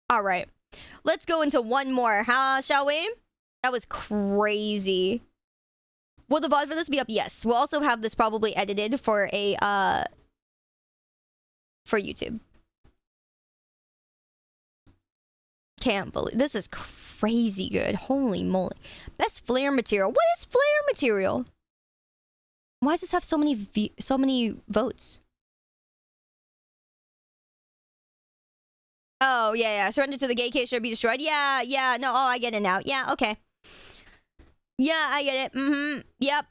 All right. Let's go into one more, huh, shall we? That was crazy. Will the VOD for this be up? Yes. We'll also have this probably edited for for YouTube. Can't believe this is crazy good. Holy moly. Best flare material. What is flare material? Why does this have so many votes? Oh, yeah. Surrender to the gay case should be destroyed. Yeah. No, I get it now. Yeah, okay. Yeah, I get it. Mm-hmm. Yep.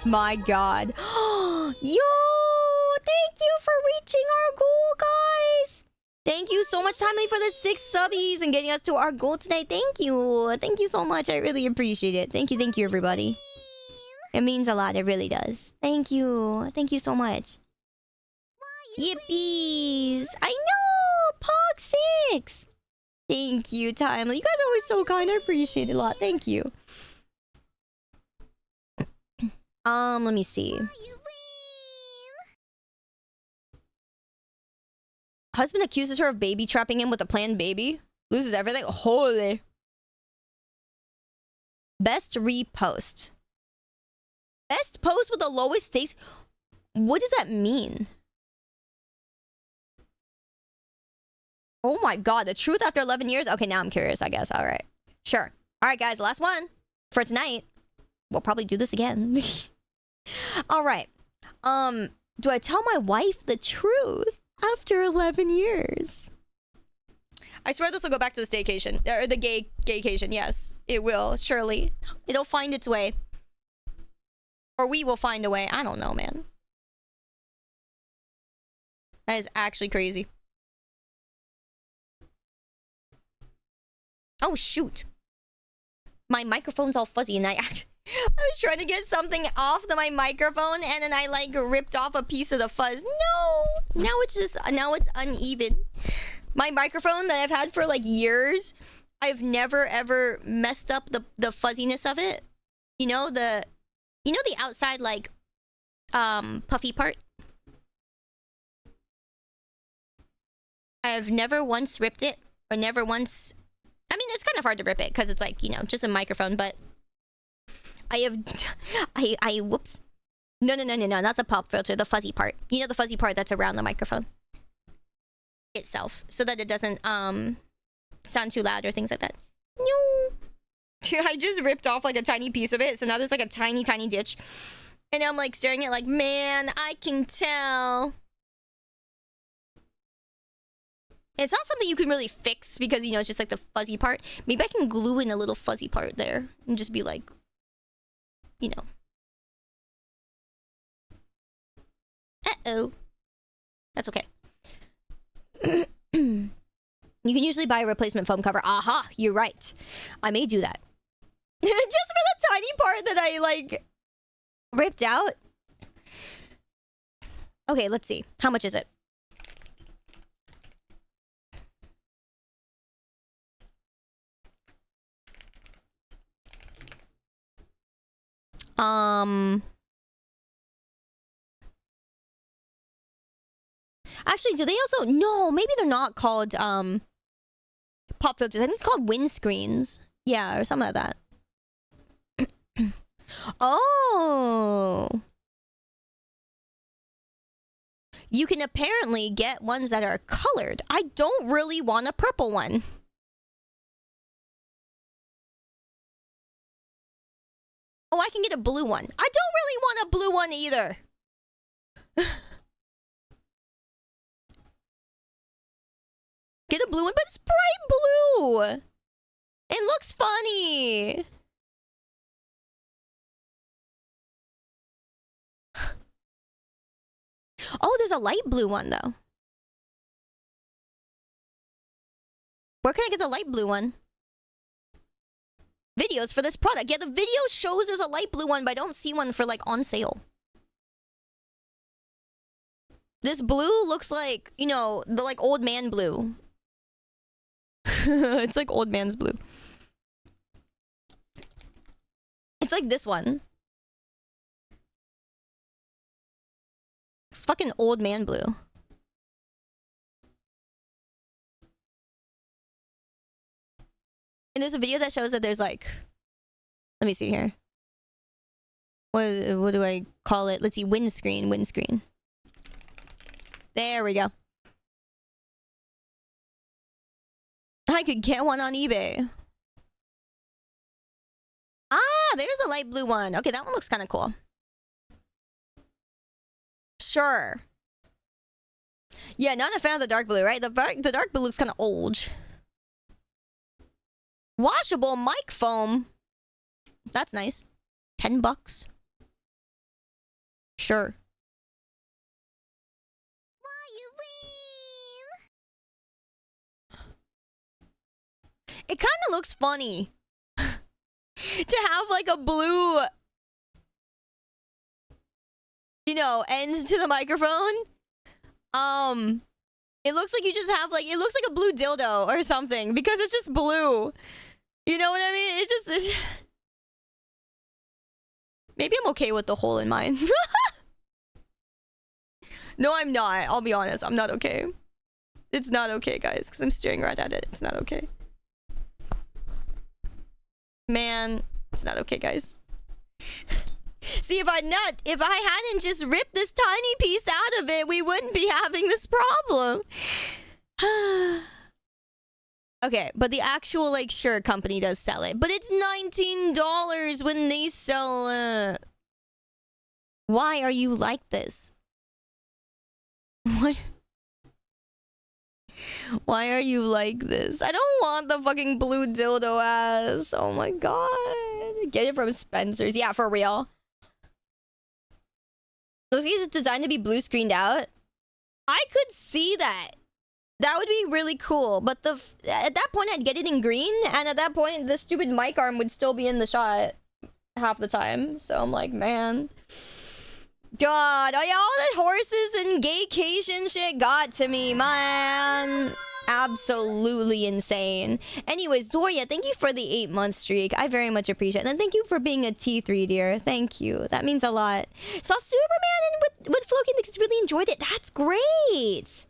My god. Yo! Thank you for reaching our goal, guys! Thank you so much, Timely, for the 6 subbies and getting us to our goal today. Thank you. Thank you so much. I really appreciate it. Thank you, everybody. It means a lot. It really does. Thank you. Thank you so much. Yippies! I know! Pog 6! Thank you, Timely. You guys are always so kind. I appreciate it a lot. Thank you. Let me see. Husband accuses her of baby trapping him with a planned baby. Loses everything. Holy. Best repost. Best post with the lowest stakes. What does that mean? Oh my god, the truth after 11 years? Okay, now I'm curious, I guess. All right. Sure. All right, guys, last one for tonight. We'll probably do this again. All right. Do I tell my wife the truth after 11 years? I swear this will go back to the staycation. Or the gaycation. Yes, it will. Surely. It'll find its way. Or we will find a way. I don't know, man. That is actually crazy. Oh, shoot. My microphone's all fuzzy and I was trying to get something off my microphone and then I ripped off a piece of the fuzz. No! Now it's uneven. My microphone that I've had for years, I've never ever messed up the fuzziness of it. You know the outside puffy part? I've never once ripped it or never once. I mean, it's kind of hard to rip it because it's just a microphone, but whoops. No, not the pop filter, the fuzzy part. You know the fuzzy part that's around the microphone itself, so that it doesn't sound too loud or things like that. No. I just ripped off a tiny piece of it, so now there's a tiny ditch. And I'm staring at man, I can tell. It's not something you can really fix because, it's just the fuzzy part. Maybe I can glue in a little fuzzy part there and just be Uh-oh. That's okay. You can usually buy a replacement foam cover. Aha, you're right. I may do that. Just for the tiny part that I, like, ripped out. Okay, let's see. How much is it? Actually, do they also... No, maybe they're not called, pop filters. I think it's called windscreens. Yeah, or something like that. Oh. You can apparently get ones that are colored. I don't really want a purple one. Oh, I can get a blue one. I don't really want a blue one either. Get a blue one, but it's bright blue. It looks funny. Oh, there's a light blue one, though. Where can I get the light blue one? Videos for this product. Yeah, the video shows there's a light blue one, but I don't see one for, like, on sale. This blue looks like, you know, the, like, old man blue. It's like old man's blue. It's like this one. It's fucking old man blue. And there's a video that shows that there's like... Let me see here. What do I call it? Let's see. Windscreen. Windscreen. There we go. I could get one on eBay. Ah, there's a light blue one. Okay, that one looks kind of cool. Sure. Yeah, not a fan of the dark blue, right? The dark blue looks kind of old. Washable mic foam. That's nice. $10. Sure. It kind of looks funny to have like a blue, you know, end to the microphone. It looks like you just have like, it looks like a blue dildo or something because it's just blue. You know what I mean? It just... Maybe I'm okay with the hole in mine. No, I'm not. I'll be honest. I'm not okay. It's not okay, guys, because I'm staring right at it. It's not okay. Man, it's not okay, guys. See, if I hadn't just ripped this tiny piece out of it, we wouldn't be having this problem. Okay, but the actual, like, Shure company does sell it. But it's $19 when they sell it. Why are you like this? What? Why are you like this? I don't want the fucking blue dildo ass. Oh my god. Get it from Spencer's. Yeah, for real. Looks like it's designed to be blue screened out. I could see that. That would be really cool. But at that point, I'd get it in green. And at that point, the stupid mic arm would still be in the shot half the time. So I'm like, man. God, all the horses and gaycation shit got to me, man. Absolutely insane. Anyways, Zoria, thank you for the 8-month streak. I very much appreciate it. And thank you for being a T3, dear. Thank you. That means a lot. Saw Superman and with Floki and really enjoyed it. That's great.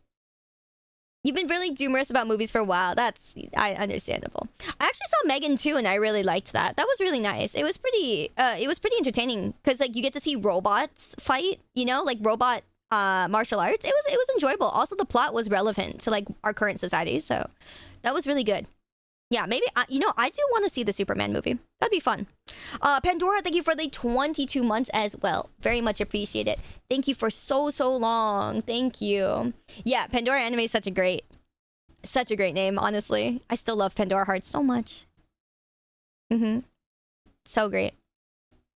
You've been really humorous about movies for a while. That's understandable. I actually saw Megan too, and I really liked that. That was really nice. It was pretty entertaining because like you get to see robots fight, you know, like robot martial arts. It was enjoyable. Also, the plot was relevant to like our current society, so that was really good. Yeah, maybe I do want to see the Superman movie. That'd be fun. Pandora, thank you for the 22 months as well. Very much appreciate it. Thank you for so long. Thank you. Yeah, Pandora Anime is such a great name, honestly. I still love Pandora Hearts so much. So great.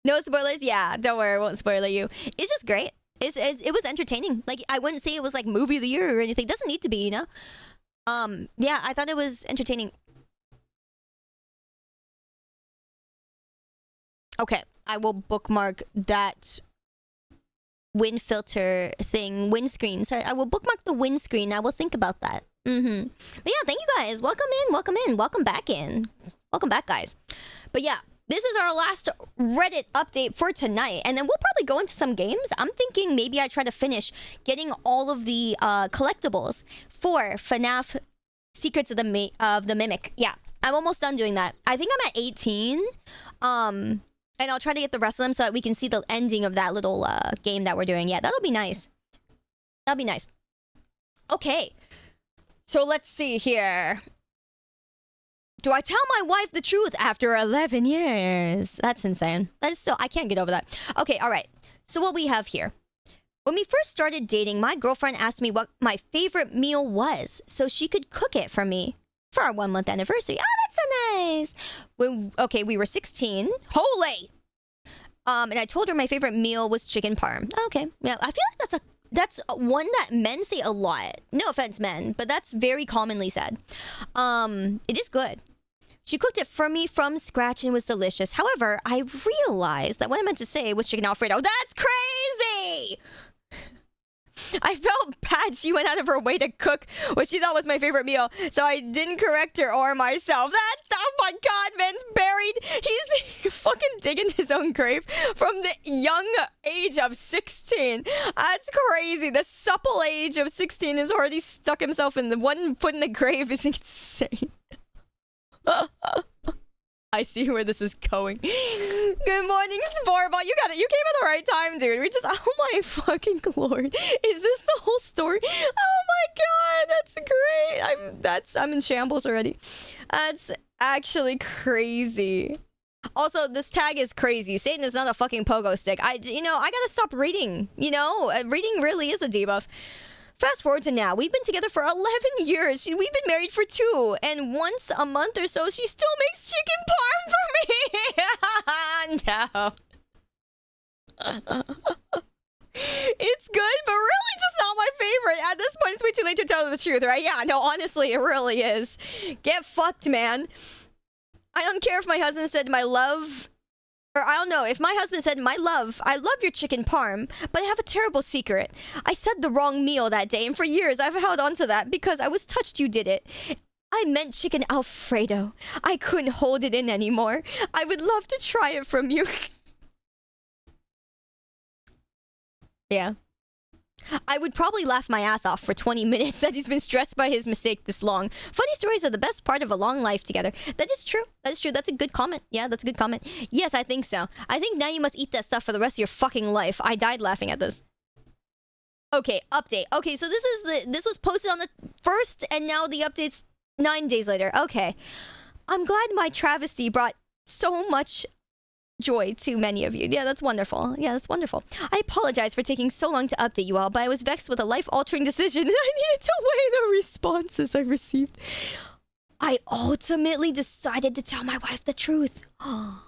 No spoilers? Yeah, don't worry, I won't spoiler you. It's just great. It was entertaining. Like, I wouldn't say it was like movie of the year or anything. It doesn't need to be, you know. Yeah, I thought it was entertaining. Okay, I will bookmark that wind filter thing, windscreen. Sorry, I will bookmark the windscreen. I will think about that. But yeah, thank you guys. Welcome in, welcome back in. Welcome back, guys. But yeah, this is our last Reddit update for tonight, and then we'll probably go into some games. I'm thinking maybe I try to finish getting all of the collectibles for FNAF Secrets of the Mimic. Yeah, I'm almost done doing that. I think I'm at 18. And I'll try to get the rest of them so that we can see the ending of that little game that we're doing. Yeah, that'll be nice. That'll be nice. Okay. So let's see here. Do I tell my wife the truth after 11 years? That's insane. That is still... I can't get over that. Okay, all right. So what we have here. When we first started dating, my girlfriend asked me what my favorite meal was so she could cook it for me for our 1 month anniversary. Oh, that's so nice. We were 16. Holy! And I told her my favorite meal was chicken parm. Okay. Yeah, I feel like that's one that men say a lot. No offense, men, but that's very commonly said. It is good. She cooked it for me from scratch and it was delicious. However, I realized that what I meant to say was chicken Alfredo. That's crazy! I felt bad she went out of her way to cook what she thought was my favorite meal, so I didn't correct her or myself. Oh my god, man's buried. He's fucking digging his own grave from the young age of 16. That's crazy. The supple age of 16 has already stuck himself in the 1 foot in the grave is insane. I see where this is going. Good morning, Sporball. You got it. You came at the right time, dude. We just... Oh my fucking lord. Is this the whole story? Oh my god, that's great. I'm in shambles already. That's actually crazy. Also, this tag is crazy. Satan is not a fucking pogo stick. I gotta stop reading. Reading really is a debuff. Fast forward to now. We've been together for 11 years. We've been married for 2. And once a month or so, she still makes chicken parm for me. No. It's good, but really just not my favorite. At this point, it's way too late to tell the truth, right? Yeah, no, honestly, it really is. Get fucked, man. I don't care if my husband said my love... Or I don't know, if my husband said, my love, I love your chicken parm, but I have a terrible secret. I said the wrong meal that day, and for years I've held on to that because I was touched you did it. I meant chicken Alfredo. I couldn't hold it in anymore. I would love to try it from you. Yeah. I would probably laugh my ass off for 20 minutes that he's been stressed by his mistake this long. Funny stories are the best part of a long life together. That is true. That is true. That's a good comment. Yeah, that's a good comment. Yes, I think so. I think now you must eat that stuff for the rest of your fucking life. I died laughing at this. Okay, update. Okay, so this was posted on the 1st, and now the update's 9 days later. Okay. I'm glad my travesty brought so much joy to many of you. Yeah, that's wonderful. Yeah, that's wonderful. I apologize for taking so long to update you all, but I was vexed with a life-altering decision and I needed to weigh the responses I received. I ultimately decided to tell my wife the truth. I'm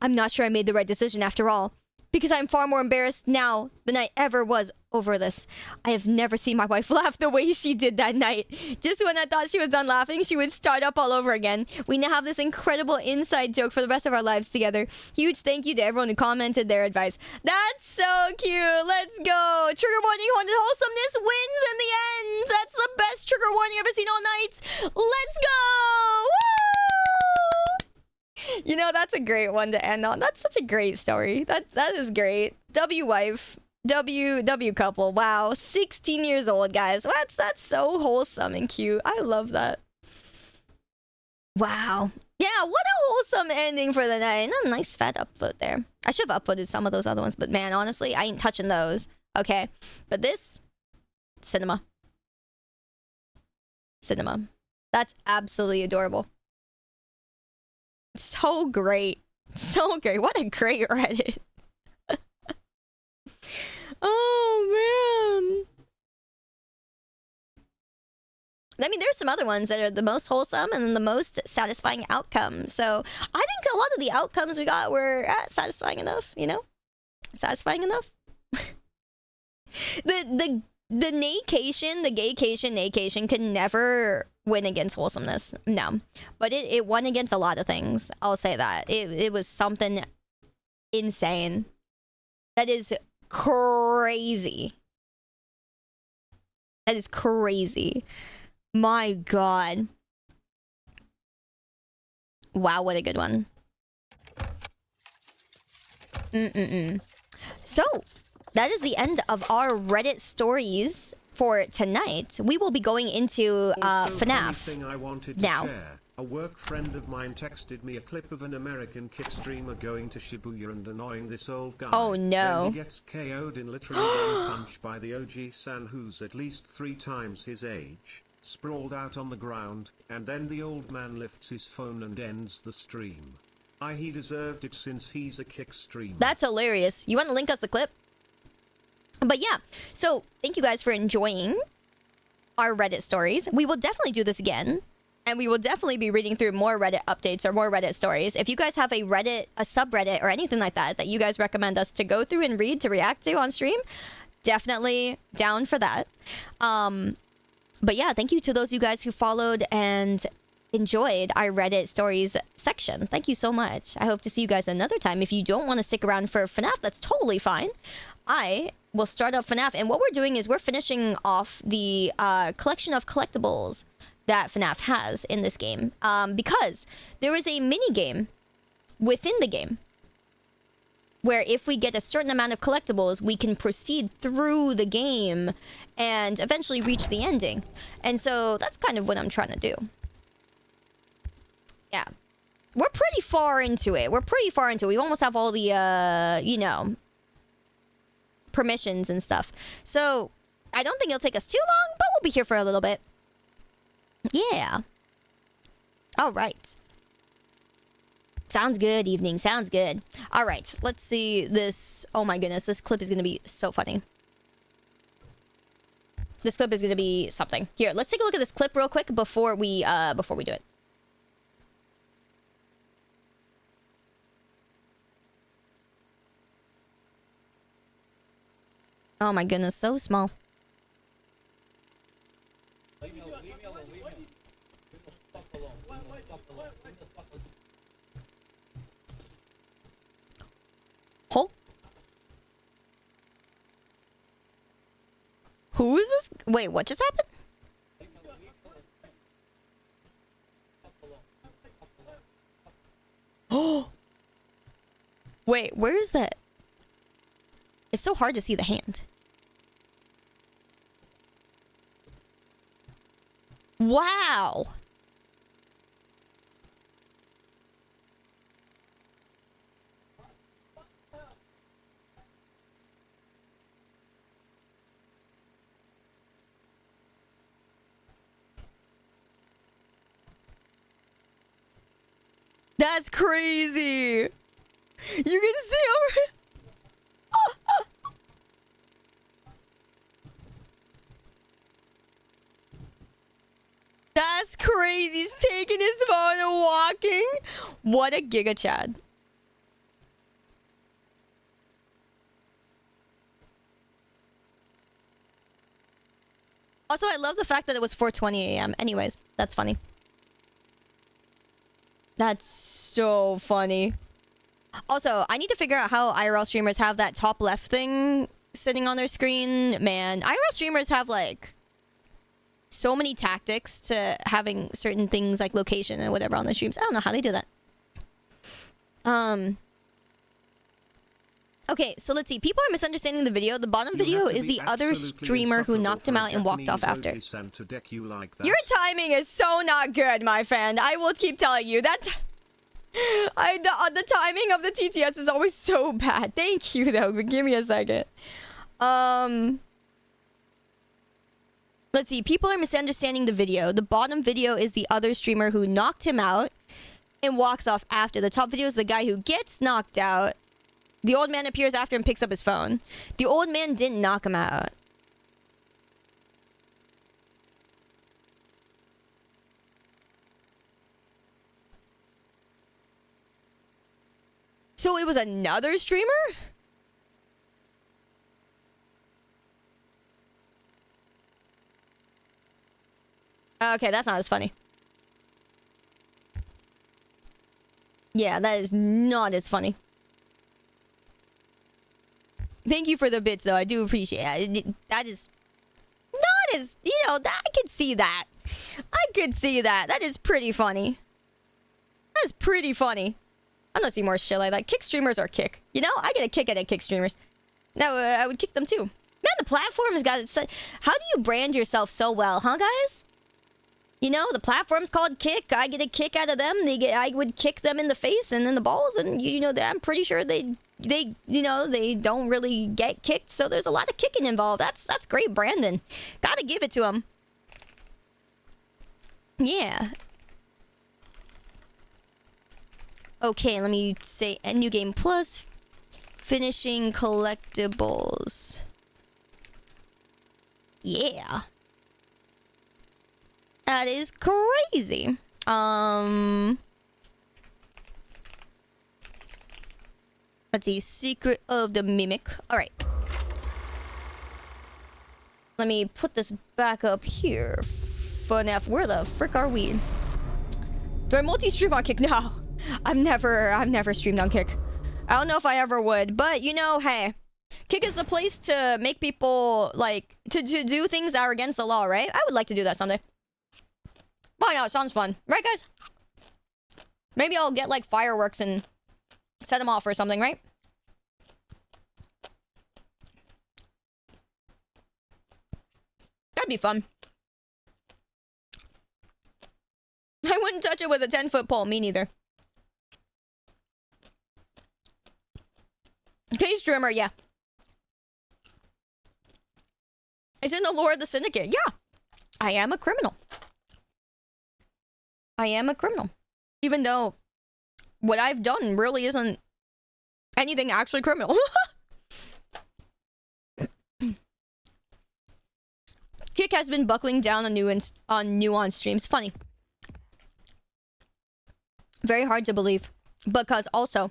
not sure I made the right decision after all, because I'm far more embarrassed now than I ever was over this. I have never seen my wife laugh the way she did that night. Just when I thought she was done laughing, she would start up all over again. We now have this incredible inside joke for the rest of our lives together. Huge thank you to everyone who commented their advice. That's so cute. Let's go. Trigger warning, haunted wholesomeness wins in the end. That's the best trigger warning I've ever seen all night. Let's go. Woo! You know, that's a great one to end on. That's such a great story. That is great. W wife. W couple. Wow. 16 years old, guys. That's so wholesome and cute. I love that. Wow. Yeah, what a wholesome ending for the night. A nice fat upvote there. I should have upvoted some of those other ones, but man, honestly, I ain't touching those. Okay. But this, cinema. Cinema. That's absolutely adorable. So great. So great. What a great Reddit. Oh, man. I mean, there's some other ones that are the most wholesome and then the most satisfying outcome. So I think a lot of the outcomes we got were satisfying enough, you know? Satisfying enough? the naycation, the gaycation, naycation could never win against wholesomeness. No. But it won against a lot of things. I'll say that. It was something insane. That is crazy. That is crazy. My God. Wow, what a good one. So, that is the end of our Reddit stories for tonight. We will be going into Also, funny FNAF thing I wanted to now. share. A work friend of mine texted me a clip of an American kick streamer going to Shibuya and annoying this old guy. Oh, no. Then he gets KO'd in literally one punch by the OG-san, who's at least 3 times his age, sprawled out on the ground, and then the old man lifts his phone and ends the stream. He deserved it since he's a kick streamer. That's hilarious. You want to link us the clip? But yeah, so thank you guys for enjoying our Reddit stories. We will definitely do this again. And we will definitely be reading through more Reddit updates or more Reddit stories. If you guys have a Reddit, a subreddit, or anything like that that you guys recommend us to go through and read to react to on stream, definitely down for that. But yeah, thank you to those of you guys who followed and enjoyed our Reddit stories section. Thank you so much. I hope to see you guys another time. If you don't want to stick around for FNAF, that's totally fine. I will start up FNAF. And what we're doing is we're finishing off the collection of collectibles that FNAF has in this game, because there is a mini game within the game where if we get a certain amount of collectibles, we can proceed through the game and eventually reach the ending. And so that's kind of what I'm trying to do. Yeah, we're pretty far into it. We almost have all the you know, permissions and stuff. So I don't think it'll take us too long, but we'll be here for a little bit. Yeah. All right. Sounds good, evening. Sounds good. All right. Let's see this. Oh my goodness. This clip is going to be so funny. This clip is going to be something. Here, let's take a look at this clip real quick before we do it. Oh my goodness. So small. Oh. Who is this? Wait, what just happened? Oh. Wait, where is that? It's so hard to see the hand. Wow. That's crazy. You can see over. That's crazy. He's taking his phone and walking. What a Giga Chad. Also, I love the fact that it was 4:20 a.m. Anyways, that's funny. That's so funny. Also, I need to figure out how IRL streamers have that top left thing sitting on their screen. Man, IRL streamers have like so many tactics to having certain things like location and whatever on the streams. I don't know how they do that. Okay, so let's see. People are misunderstanding the video. The bottom video is the other streamer who knocked him out and walked off after. Your timing is so not good, my friend. I will keep telling you that. The timing of the TTS is always so bad. Thank you, though. But give me a second. Let's see. People are misunderstanding the video. The bottom video is the other streamer who knocked him out and walks off after. The top video is the guy who gets knocked out. The old man appears after and picks up his phone. The old man didn't knock him out. So it was another streamer? Okay, that's not as funny. Yeah, that is not as funny. Thank you for the bits, though. I do appreciate it. That is not as, you know, I could see that. I could see that. That is pretty funny. That is pretty funny. I'm gonna see more shit like that. Kick streamers are kick. You know, I get a kick at kick streamers. No, I would kick them too. Man, the platform has got it. How do you brand yourself so well, huh, guys? You know, the platform's called Kick. I get a kick out of them. I would kick them in the face and in the balls, and you know, I'm pretty sure they don't really get kicked. So there's a lot of kicking involved. That's great branding. Gotta give it to them. Yeah. Okay, let me say a new game plus finishing collectibles. Yeah. That is crazy. Let's see. Secret of the Mimic. Alright. Let me put this back up here. FNF, where the frick are we? Do I multi-stream on Kick? No. I've never streamed on Kick. I don't know if I ever would, but you know, hey. Kick is the place to make people, like, to do things that are against the law, right? I would like to do that someday. Why not? Sounds fun. Right, guys? Maybe I'll get, like, fireworks and set them off or something, right? That'd be fun. I wouldn't touch it with a 10-foot pole. Me neither. Cage drummer, yeah. It's in the lore of the Syndicate. Yeah. I am a criminal. I am a criminal. Even though what I've done really isn't anything actually criminal. Kick has been buckling down on nuance streams. Funny. Very hard to believe. Because also,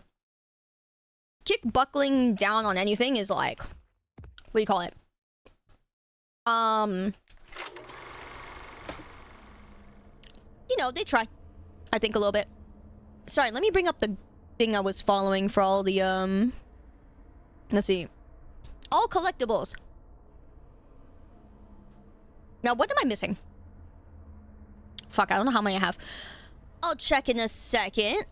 Kick buckling down on anything is like, what do you call it? You know, they try. I think a little bit. Sorry, let me bring up the thing I was following for all the, let's see. All collectibles. Now, what am I missing? Fuck, I don't know how many I have. I'll check in a second.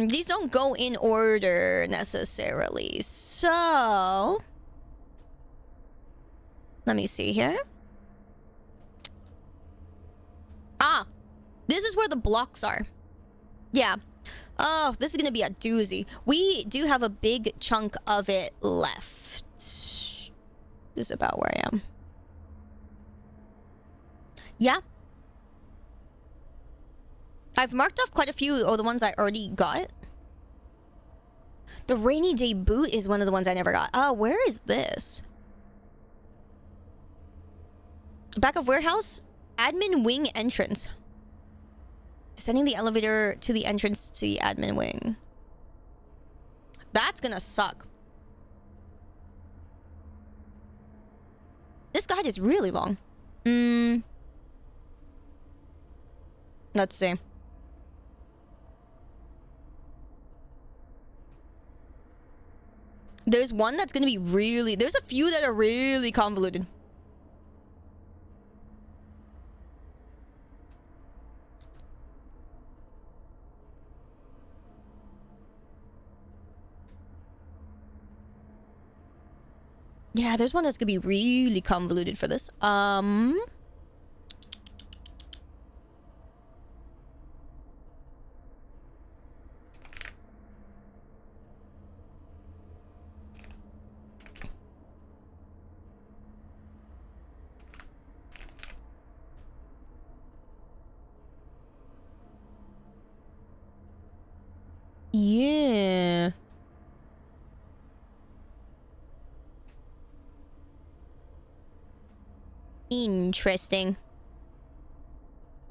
These don't go in order necessarily. So, let me see here. Ah, this is where the blocks are. Yeah. Oh, this is gonna be a doozy. We do have a big chunk of it left. This is about where I am. Yeah. I've marked off quite a few of the ones I already got. The Rainy Day Boot is one of the ones I never got. Oh, where is this? Back of warehouse, admin wing entrance. Descending the elevator to the entrance to the admin wing. That's gonna suck. This guide is really long. Let's see. There's one that's gonna be really... There's a few that are really convoluted. Yeah, there's one that's gonna be really convoluted for this. Yeah. Interesting.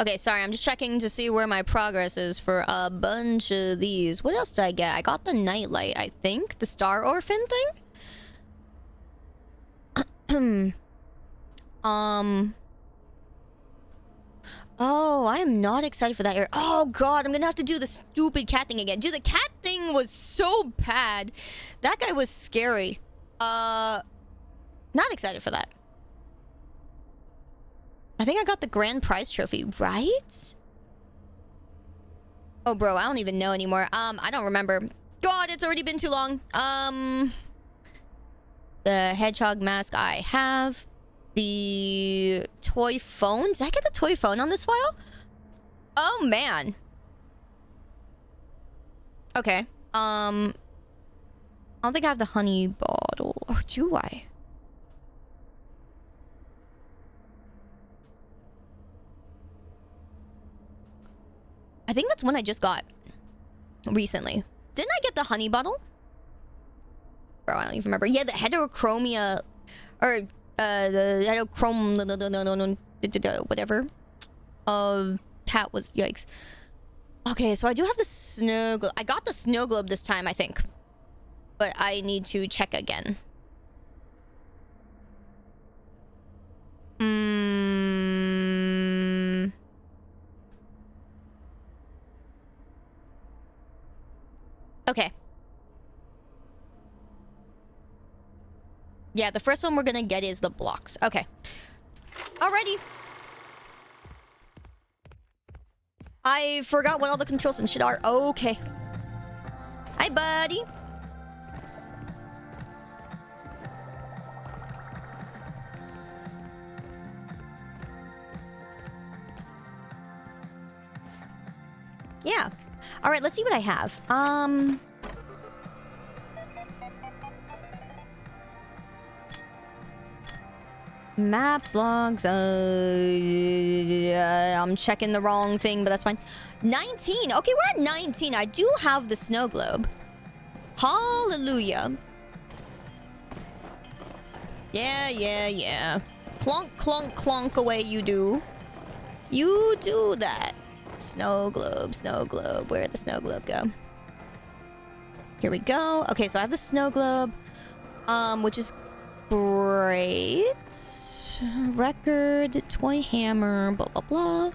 Okay, sorry, I'm just checking to see where my progress is for a bunch of these. What else did I get? I got the Nightlight, I think. The Star Orphan thing? Oh, I am not excited for that area. Oh god, I'm gonna have to do the stupid cat thing again. Dude, the cat thing was so bad. That guy was scary. Not excited for that. I think I got the grand prize trophy, right? Oh, bro, I don't even know anymore. I don't remember. God, it's already been too long. The hedgehog mask I have. The toy phone. Did I get the toy phone on this file? Oh, man. Okay. I don't think I have the honey bottle. Or do I? I think that's one I just got recently. Didn't I get the honey bottle? Bro, I don't even remember. Yeah, the heterochromia, or the heterochrome, whatever. Cat was, yikes. Okay, so I do have the snow globe. I got the snow globe this time, I think, but I need to check again. Okay. Yeah, the first one we're gonna get is the blocks. Okay. Alrighty. I forgot what all the controls and shit are. Okay. Hi, buddy. Yeah. Alright, let's see what I have. Maps, logs, I'm checking the wrong thing, but that's fine. 19. Okay, we're at 19. I do have the snow globe. Hallelujah. Yeah. Clunk, clunk, clunk away you do. You do that. Snow globe. Where'd the snow globe go? Here we go. Okay, so I have the snow globe, which is great. Record, toy hammer, blah, blah, blah.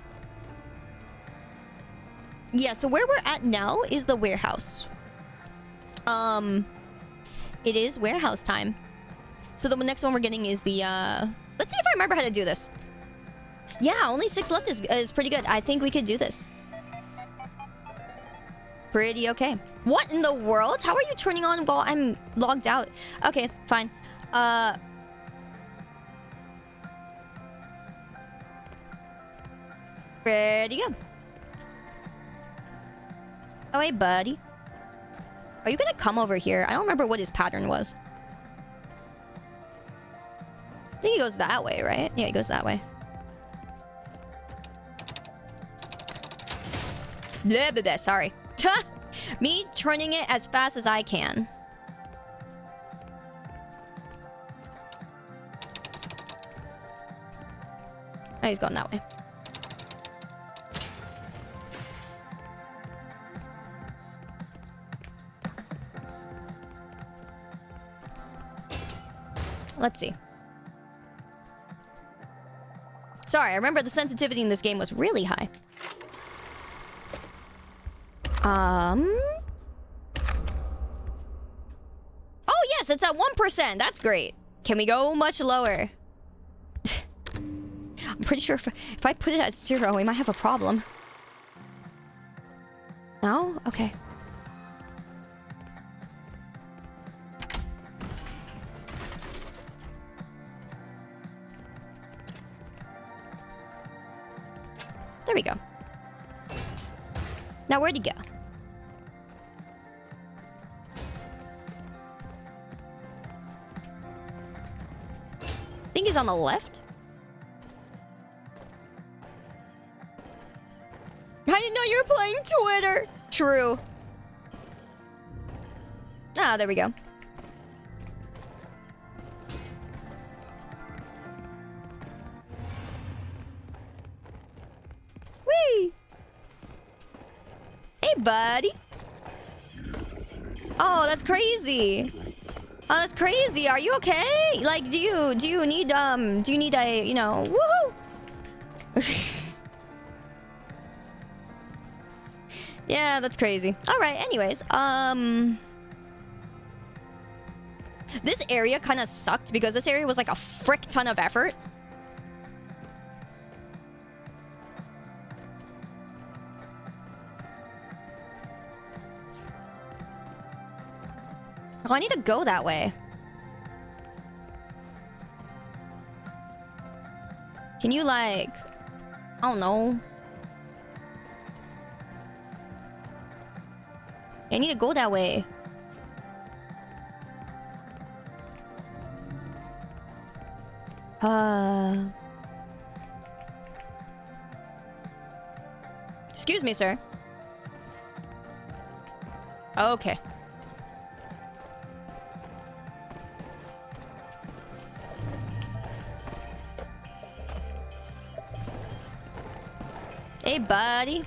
Yeah, so where we're at now is the warehouse. It is warehouse time. So the next one we're getting is the, let's see if I remember how to do this. Yeah, only 6 left is pretty good. I think we could do this. Pretty okay. What in the world? How are you turning on while I'm logged out? Okay, fine. Pretty good. Oh, hey, buddy. Are you gonna come over here? I don't remember what his pattern was. I think he goes that way, right? Yeah, he goes that way. Blah, blah, blah, sorry. Me turning it as fast as I can. Oh, he's going that way. Let's see. Sorry, I remember the sensitivity in this game was really high. Oh yes, it's at 1%. That's great. Can we go much lower? I'm pretty sure if I put it at 0, we might have a problem. No? Okay. There we go. Now where'd he go? I think he's on the left. I didn't know you were playing Twitter. True. Ah, there we go. Whee! Hey, buddy. Oh, that's crazy. Oh, that's crazy. Are you okay? Like, do you need a, you know, woohoo? Yeah, that's crazy. All right, anyways, this area kind of sucked because this area was like a frick ton of effort. Oh, I need to go that way. Can you, like... I don't know. I need to go that way. Excuse me, sir. Okay. Hey, buddy.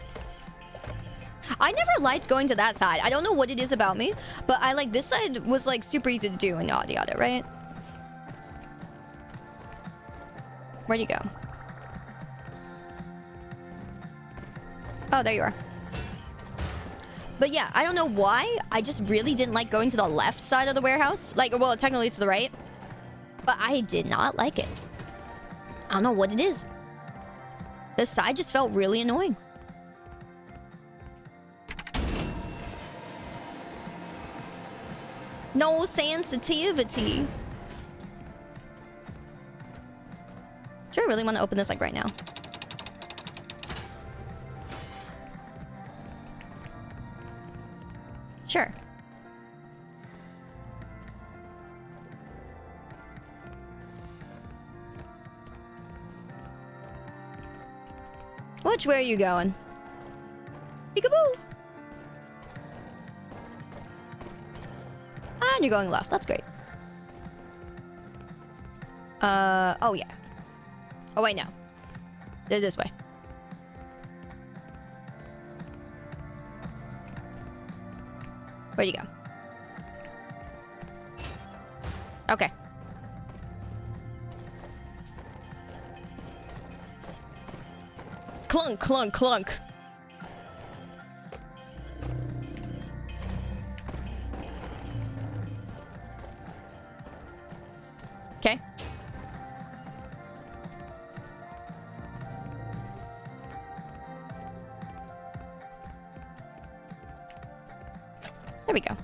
I never liked going to that side. I don't know what it is about me, but I like this side was like super easy to do and yada yada, right? Where'd you go? Oh, there you are. But yeah, I don't know why. I just really didn't like going to the left side of the warehouse. Like, well, technically it's to the right. But I did not like it. I don't know what it is. This side just felt really annoying. No sensitivity. Do I really want to open this like right now? Sure. Which way are you going? Peekaboo! And you're going left. That's great. Oh yeah. Oh wait, no. There's this way. Where'd you go? Okay. Clunk, clunk, clunk. Okay. There we go.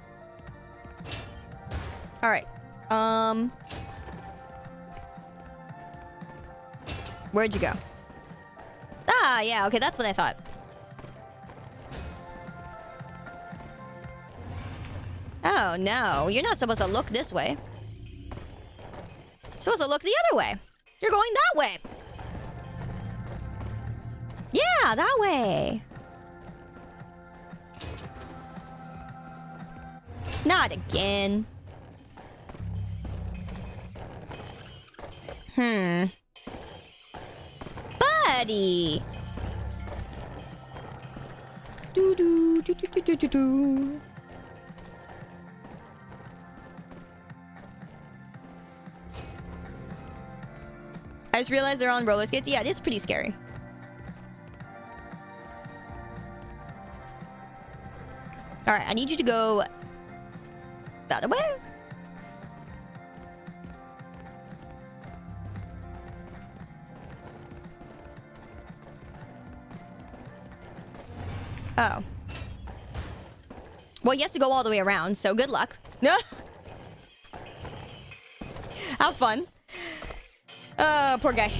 All right. Where'd you go? Ah, yeah, okay, that's what I thought. Oh, no. You're not supposed to look this way. You're supposed to look the other way. You're going that way. Yeah, that way. Not again. Buddy. Do do do do do do do do. I just realized they're on roller skates. Yeah, it is pretty scary. All right, I need you to go that way. Oh. Well, he has to go all the way around, so good luck. Have fun. Oh, poor guy.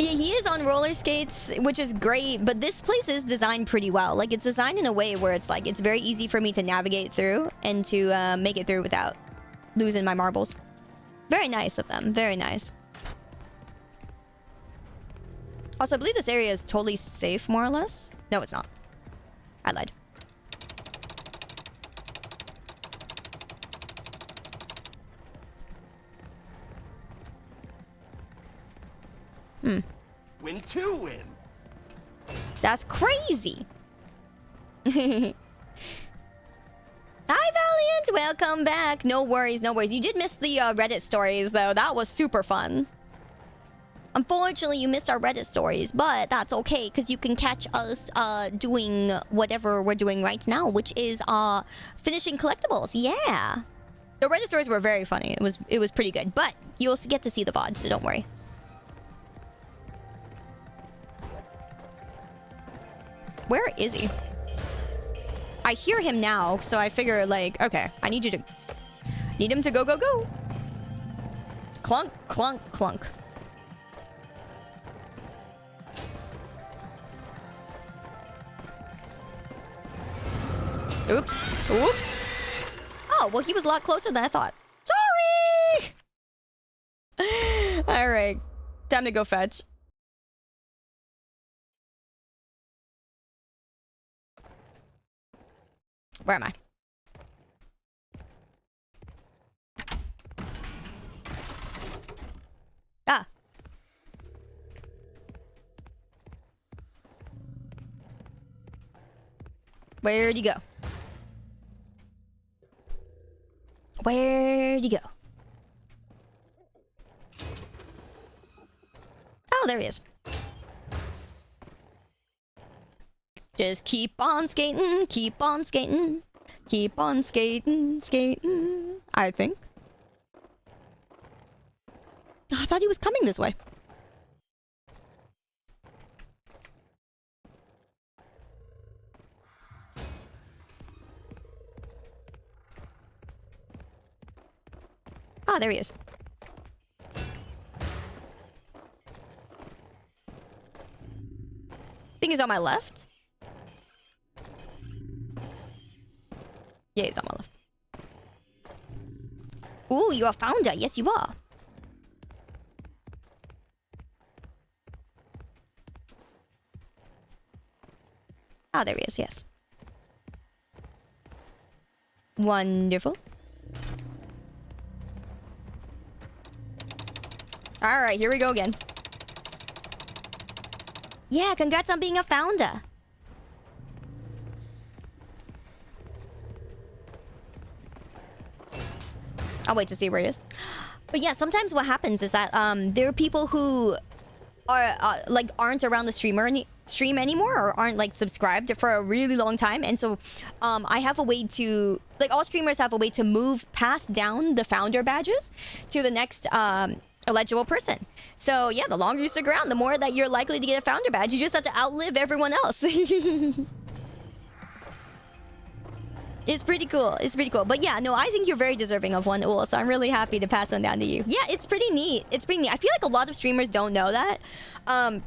Yeah, he is on roller skates, which is great, but this place is designed pretty well. Like, it's designed in a way where it's like, it's very easy for me to navigate through and to make it through without losing my marbles. Very nice of them. Very nice. Also, I believe this area is totally safe, more or less. No, it's not. I lied. Win to win. That's crazy. Hi, Valiant. Welcome back. No worries, no worries. You did miss the Reddit stories, though. That was super fun. Unfortunately, you missed our Reddit stories, but that's okay because you can catch us doing whatever we're doing right now, which is finishing collectibles. Yeah, the Reddit stories were very funny. It was pretty good, but you'll get to see the VOD, so don't worry. Where is he? I hear him now, so I figure like, okay, I need him to go, go, go. Clunk, clunk, clunk. Oops. Oops. Oh, well, he was a lot closer than I thought. Sorry! Alright. Time to go fetch. Where am I? Ah. Where'd you go? Where'd you go? Oh, there he is. Just keep on skating, keep on skating, keep on skating, skating. I think. Oh, I thought he was coming this way. Ah, there he is. I think he's on my left. Yeah, he's on my left. Ooh, you're a founder. Yes, you are. Ah, there he is. Yes. Wonderful. All right, here we go again. Yeah, congrats on being a founder. I'll wait to see where he is. But yeah, sometimes what happens is that there are people who are like aren't around the stream anymore, or aren't like subscribed for a really long time, and so I have a way to, like, all streamers have a way to move past down the founder badges to the next eligible person. So yeah, the longer you stick around, the more that you're likely to get a founder badge. You just have to outlive everyone else. It's pretty cool. It's pretty cool. But yeah, no, I think you're very deserving of one, Ul, so I'm really happy to pass one down to you. Yeah, it's pretty neat. It's pretty neat. I feel like a lot of streamers don't know that. I'm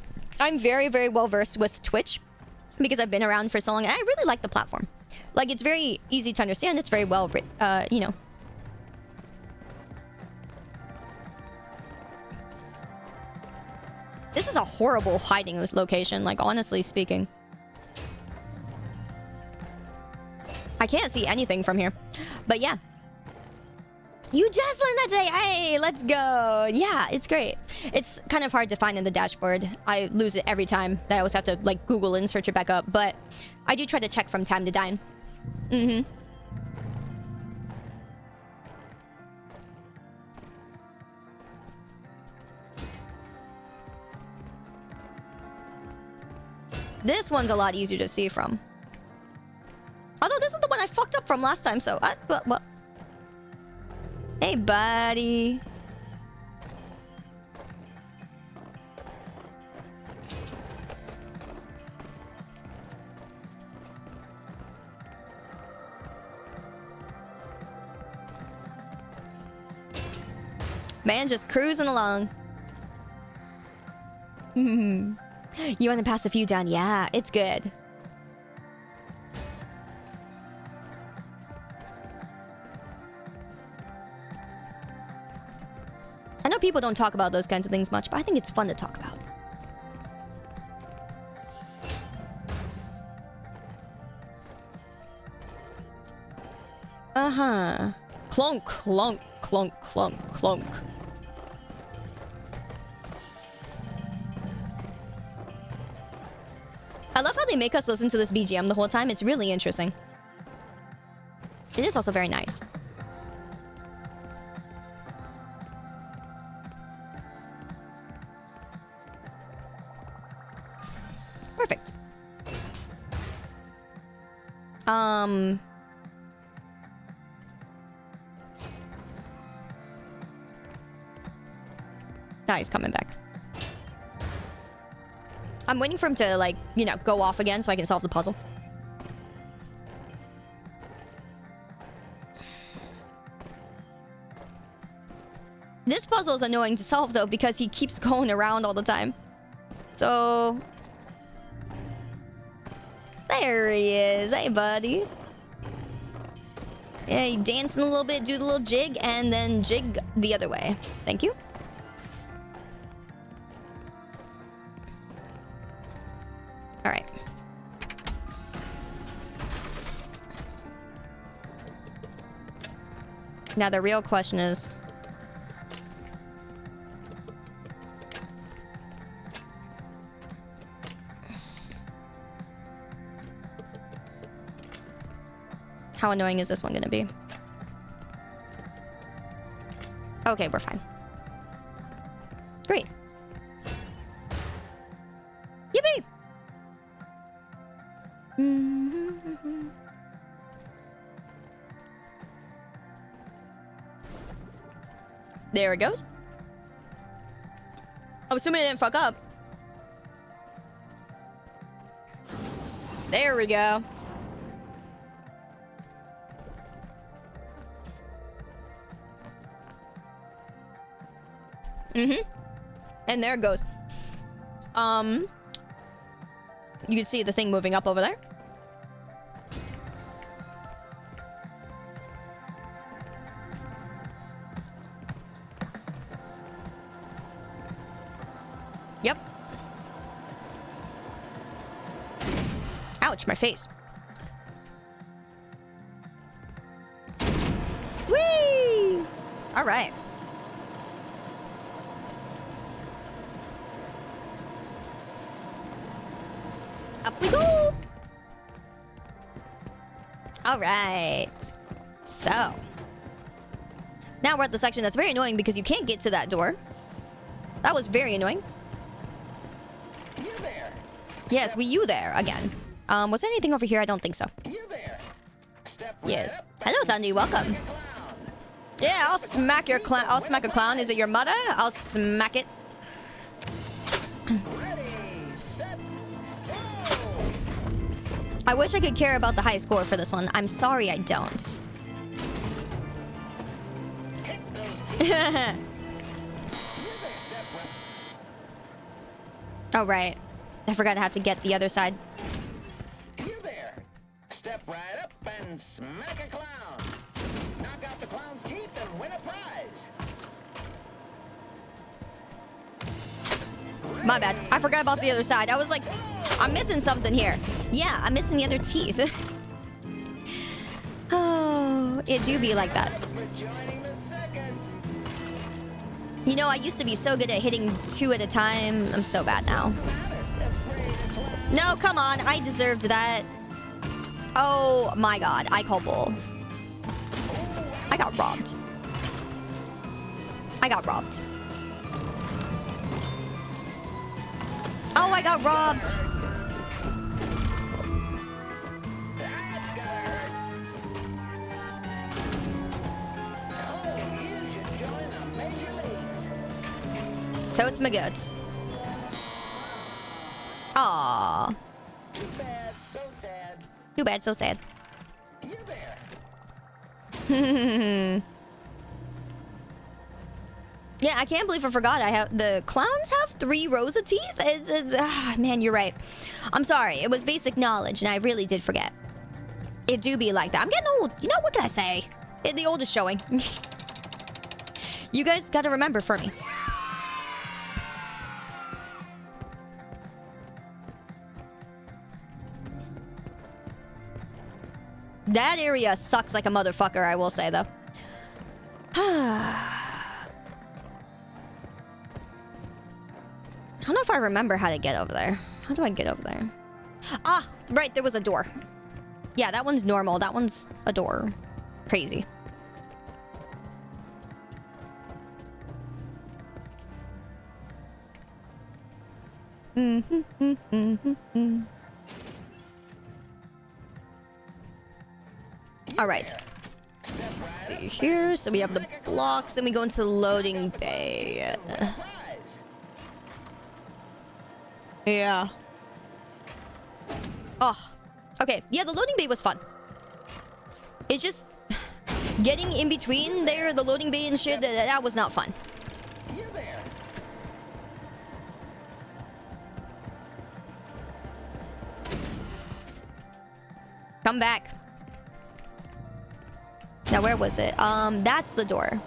very, very well versed with Twitch because I've been around for so long, and I really like the platform. Like, it's very easy to understand. It's very well written, you know. This is a horrible hiding location, like, honestly speaking. I can't see anything from here. But yeah. You just learned that today. Hey, let's go. Yeah, it's great. It's kind of hard to find in the dashboard. I lose it every time. I always have to, like, Google and search it back up. But I do try to check from time to time. Mm-hmm. This one's a lot easier to see from. Although this is the one I fucked up from last time, so well. Hey, buddy. Man, just cruising along. You want to pass a few down? Yeah, it's good. I know people don't talk about those kinds of things much, but I think it's fun to talk about. Uh-huh. Clunk, clunk, clunk, clunk, clunk. I love how they make us listen to this BGM the whole time. It's really interesting. It is also very nice. Now he's coming back. I'm waiting for him to, like, you know, go off again so I can solve the puzzle. This puzzle is annoying to solve, though, because he keeps going around all the time. So... there he is. Hey, buddy. Yeah, he dancing a little bit, do the little jig, and then jig the other way. Thank you. All right. Now the real question is... how annoying is this one gonna be? Okay, we're fine. Great. Yippee! There it goes. I'm assuming it didn't fuck up. There we go. And there it goes. You can see the thing moving up over there. Yep. Ouch, my face. Whee! All right. Up we go! Alright. So. Now we're at the section that's very annoying because you can't get to that door. That was very annoying. You there? Yes, you there again. Was there anything over here? I don't think so. You there? Step right Yes. up Hello, and Thundy. Welcome. smack a clown. Yeah, I'll smack your clown. I'll smack a clown. Is it your mother? I'll smack it. Ready, set, throw. I wish I could care about the high score for this one. I'm sorry I don't. Hit those teeth. You there? Step right. Oh, right. I forgot to have to get the other side. You there? Step right up and smack a clown. Knock out the clown's teeth and win a prize. My bad. I forgot about the other side. I was like, I'm missing something here. Yeah, I'm missing the other teeth. Oh, it do be like that. For joining the circus. You know, I used to be so good at hitting 2 at a time. I'm so bad now. No, come on. I deserved that. Oh my god. I call bull. I got robbed. I got robbed. Oh, I got robbed. That's gotta hurt. Oh, you should join the major leagues. Totes my goats. Aww. Too bad, so sad. Too bad, so sad. You there? Yeah, I can't believe I forgot. I have the clowns have 3 rows of teeth. Man, you're right. I'm sorry. It was basic knowledge, and I really did forget. It do be like that. I'm getting old. You know what can I say? The old is showing. You guys got to remember for me. That area sucks like a motherfucker, I will say, though. I don't know if I remember how to get over there. How do I get over there? Ah, right, there was a door. Yeah, that one's normal. That one's a door. Crazy. All right. Let's see here. So we have the blocks, then we go into the loading bay. Prize. Yeah. Oh. Okay. Yeah, the loading bay was fun. It's just getting in between there, the loading bay and shit. That was not fun. You there. Come back. Now, where was it? That's the door.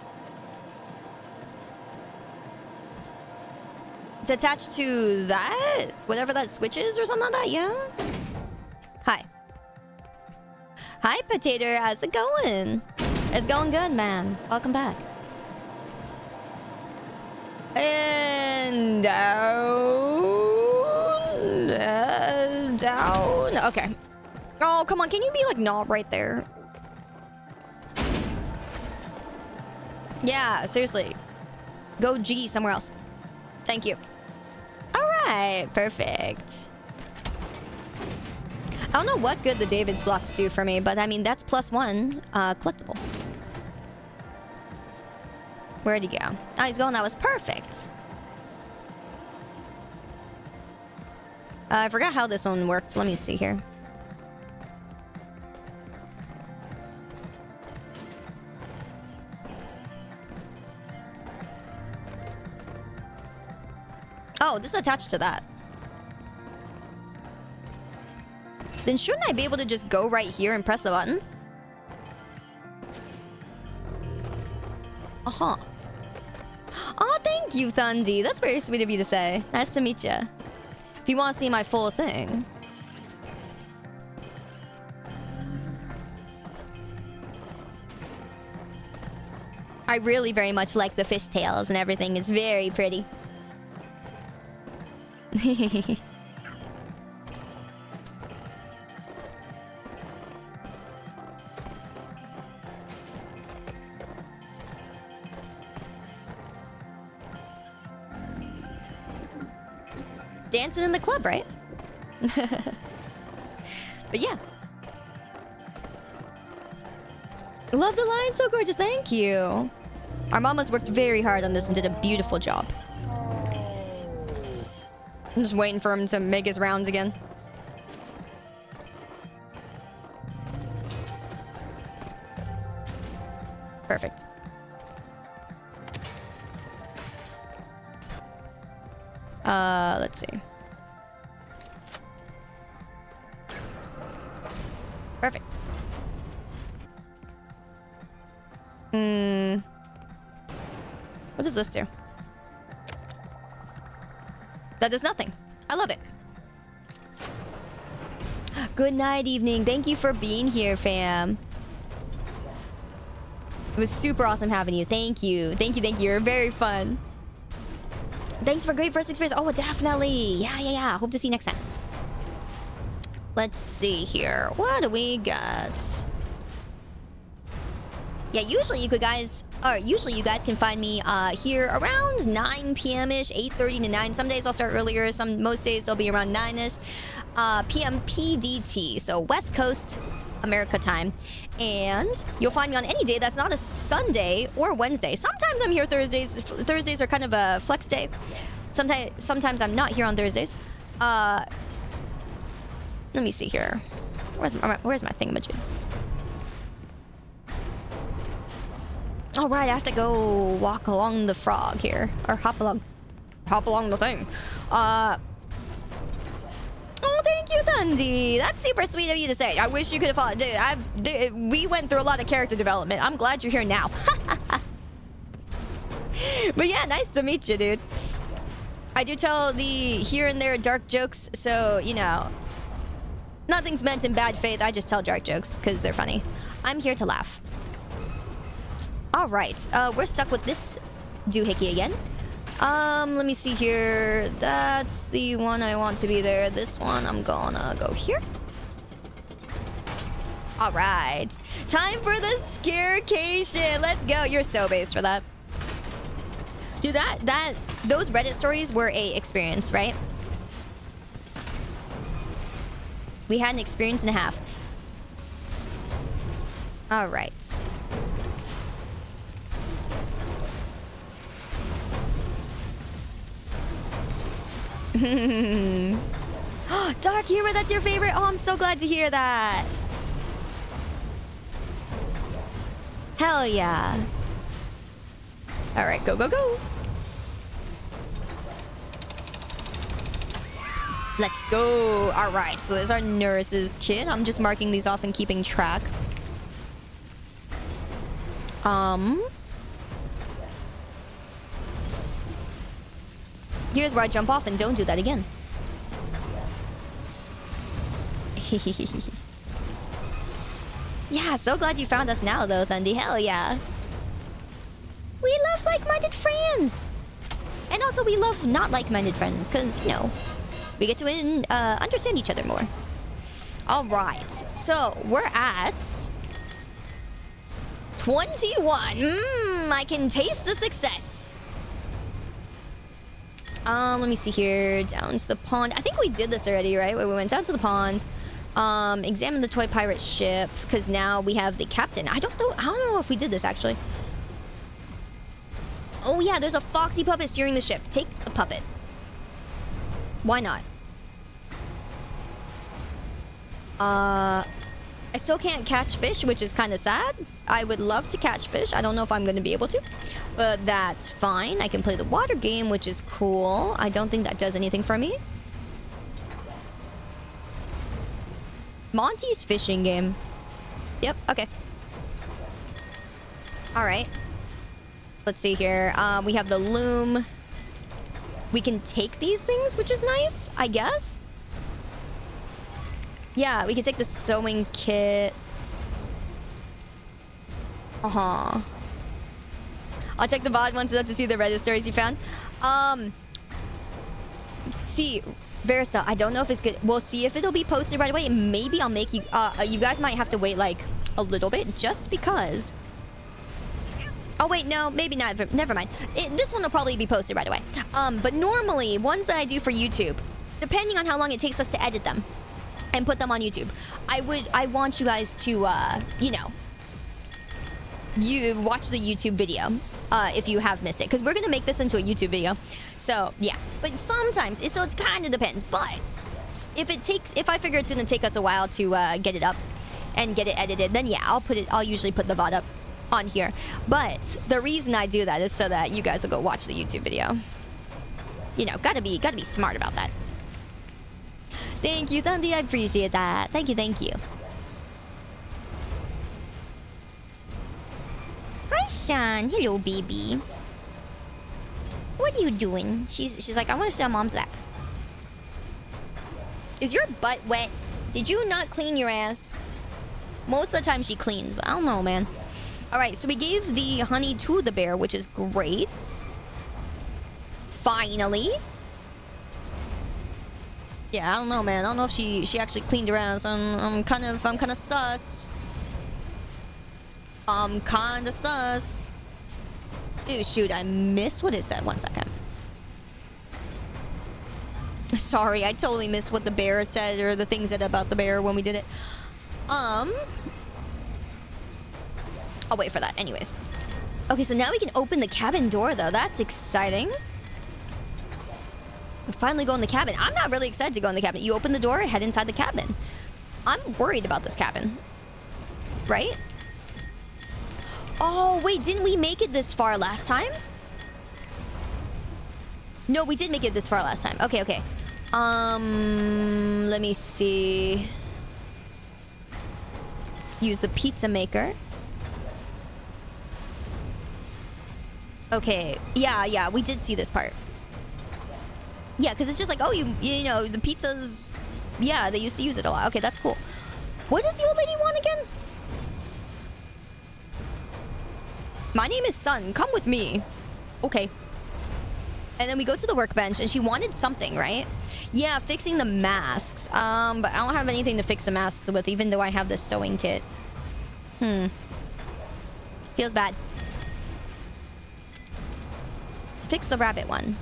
It's attached to that? Whatever that switch is or something like that, yeah? Hi. Hi, Potato. How's it going? It's going good, man. Welcome back. And down. Down. Okay. Oh, come on. Can you be like not right there? Yeah, seriously. Go G somewhere else. Thank you. Alright, perfect. I don't know what good the David's blocks do for me, but I mean, that's +1 collectible. Where'd he go? Oh, he's going. That was perfect. I forgot how this one worked. Let me see here. Oh, this is attached to that. Then shouldn't I be able to just go right here and press the button? Uh-huh. Oh, thank you, Thundy. That's very sweet of you to say. Nice to meet you. If you want to see my full thing. I really very much like the fishtails and everything. It's very pretty. Dancing in the club, right? But yeah. Love the line, so gorgeous. Thank you. Our mama's worked very hard on this and did a beautiful job. I'm just waiting for him to make his rounds again. Perfect. Let's see. Perfect. What does this do? That does nothing. I love it. Good night, evening. Thank you for being here, fam. It was super awesome having you. Thank you. Thank you, thank you. You're very fun. Thanks for great first experience. Oh, definitely. Yeah. Hope to see you next time. Let's see here. What do we got? Yeah, usually you guys can find me here around 9 p.m.-ish, 8:30 to 9. Some days I'll start earlier. Most days it'll be around 9-ish p.m. PDT. So West Coast America time. And you'll find me on any day that's not a Sunday or Wednesday. Sometimes I'm here Thursdays. Thursdays are kind of a flex day. Sometimes I'm not here on Thursdays. Let me see here. Where's my thingamajig? All right, I have to go walk along the frog here, or hop along the thing. Oh, thank you, Thundy. That's super sweet of you to say. I wish you could have followed. Dude, we went through a lot of character development. I'm glad you're here now. But yeah, nice to meet you, dude. I do tell the here and there dark jokes, so, you know, nothing's meant in bad faith. I just tell dark jokes because they're funny. I'm here to laugh. All right, we're stuck with this doohickey again. Let me see here. That's the one I want to be there. This one, I'm gonna go here. All right, time for the scarecation. Let's go. You're so based for that. Dude, those Reddit stories were a experience, right? We had an experience and a half. All right. Dark humor, that's your favorite? Oh, I'm so glad to hear that. Hell yeah. All right, go, go, go. Let's go. All right, so there's our nurse's kit. I'm just marking these off and keeping track. Here's where I jump off and don't do that again. Yeah, so glad you found us now, though, Thundy. Hell yeah. We love like-minded friends. And also, we love not like-minded friends, because, you know, we get to understand each other more. All right, so we're at 21. I can taste the success. Let me see here. Down to the pond. I think we did this already, right? Where we went down to the pond. Examine the toy pirate ship, because now we have the captain. I don't know if we did this actually. Oh yeah, there's a foxy puppet steering the ship. Take a puppet. Why not? I still can't catch fish, which is kind of sad. I would love to catch fish. I don't know if I'm going to be able to, but that's fine. I can play the water game, which is cool. I don't think that does anything for me. Monty's fishing game. Yep, okay. All right. Let's see here. We have the loom. We can take these things, which is nice, I guess. Yeah, we can take the sewing kit. Uh-huh. I'll check the VOD once it's up to see the Reddit stories you found. See, Versa, I don't know if it's good. We'll see if it'll be posted right away. Maybe I'll make you... you guys might have to wait, like, a little bit, just because... Oh, wait, no, maybe not. Never mind. This one will probably be posted right away. But normally, ones that I do for YouTube, depending on how long it takes us to edit them and put them on YouTube, I want you guys to, you know, you watch the YouTube video if you have missed it, because we're gonna make this into a YouTube video. So yeah, but sometimes it kind of depends. But if I figure it's gonna take us a while to get it up and get it edited, then yeah, I'll usually put the VOD up on here. But the reason I do that is so that you guys will go watch the YouTube video. You know, gotta be smart about that. Thank you, Thundy. I appreciate that. Thank you, thank you. Hi, Sean. Hello, baby. What are you doing? She's like, I want to sit on Mom's lap. Is your butt wet? Did you not clean your ass? Most of the time she cleans, but I don't know, man. Alright, so we gave the honey to the bear, which is great. Finally. Yeah, I don't know, man. I don't know if she actually cleaned her ass. I'm kind of sus. I'm kind of sus. Ooh, shoot, I missed what it said. 1 second. Sorry, I totally missed what the bear said, or the things said about the bear when we did it. I'll wait for that. Anyways. Okay, so now we can open the cabin door, though. That's exciting. We finally go in the cabin. I'm not really excited to go in the cabin. You open the door, head inside the cabin. I'm worried about this cabin. Right? Oh, wait, didn't we make it this far last time? No, we did make it this far last time. Okay, okay. Let me see. Use the pizza maker. Okay, yeah, we did see this part. Yeah, because it's just like, oh, you know, the pizzas... Yeah, they used to use it a lot. Okay, that's cool. What does the old lady want again? My name is Sun. Come with me. Okay. And then we go to the workbench, and she wanted something, right? Yeah, fixing the masks. But I don't have anything to fix the masks with, even though I have this sewing kit. Feels bad. Fix the rabbit one.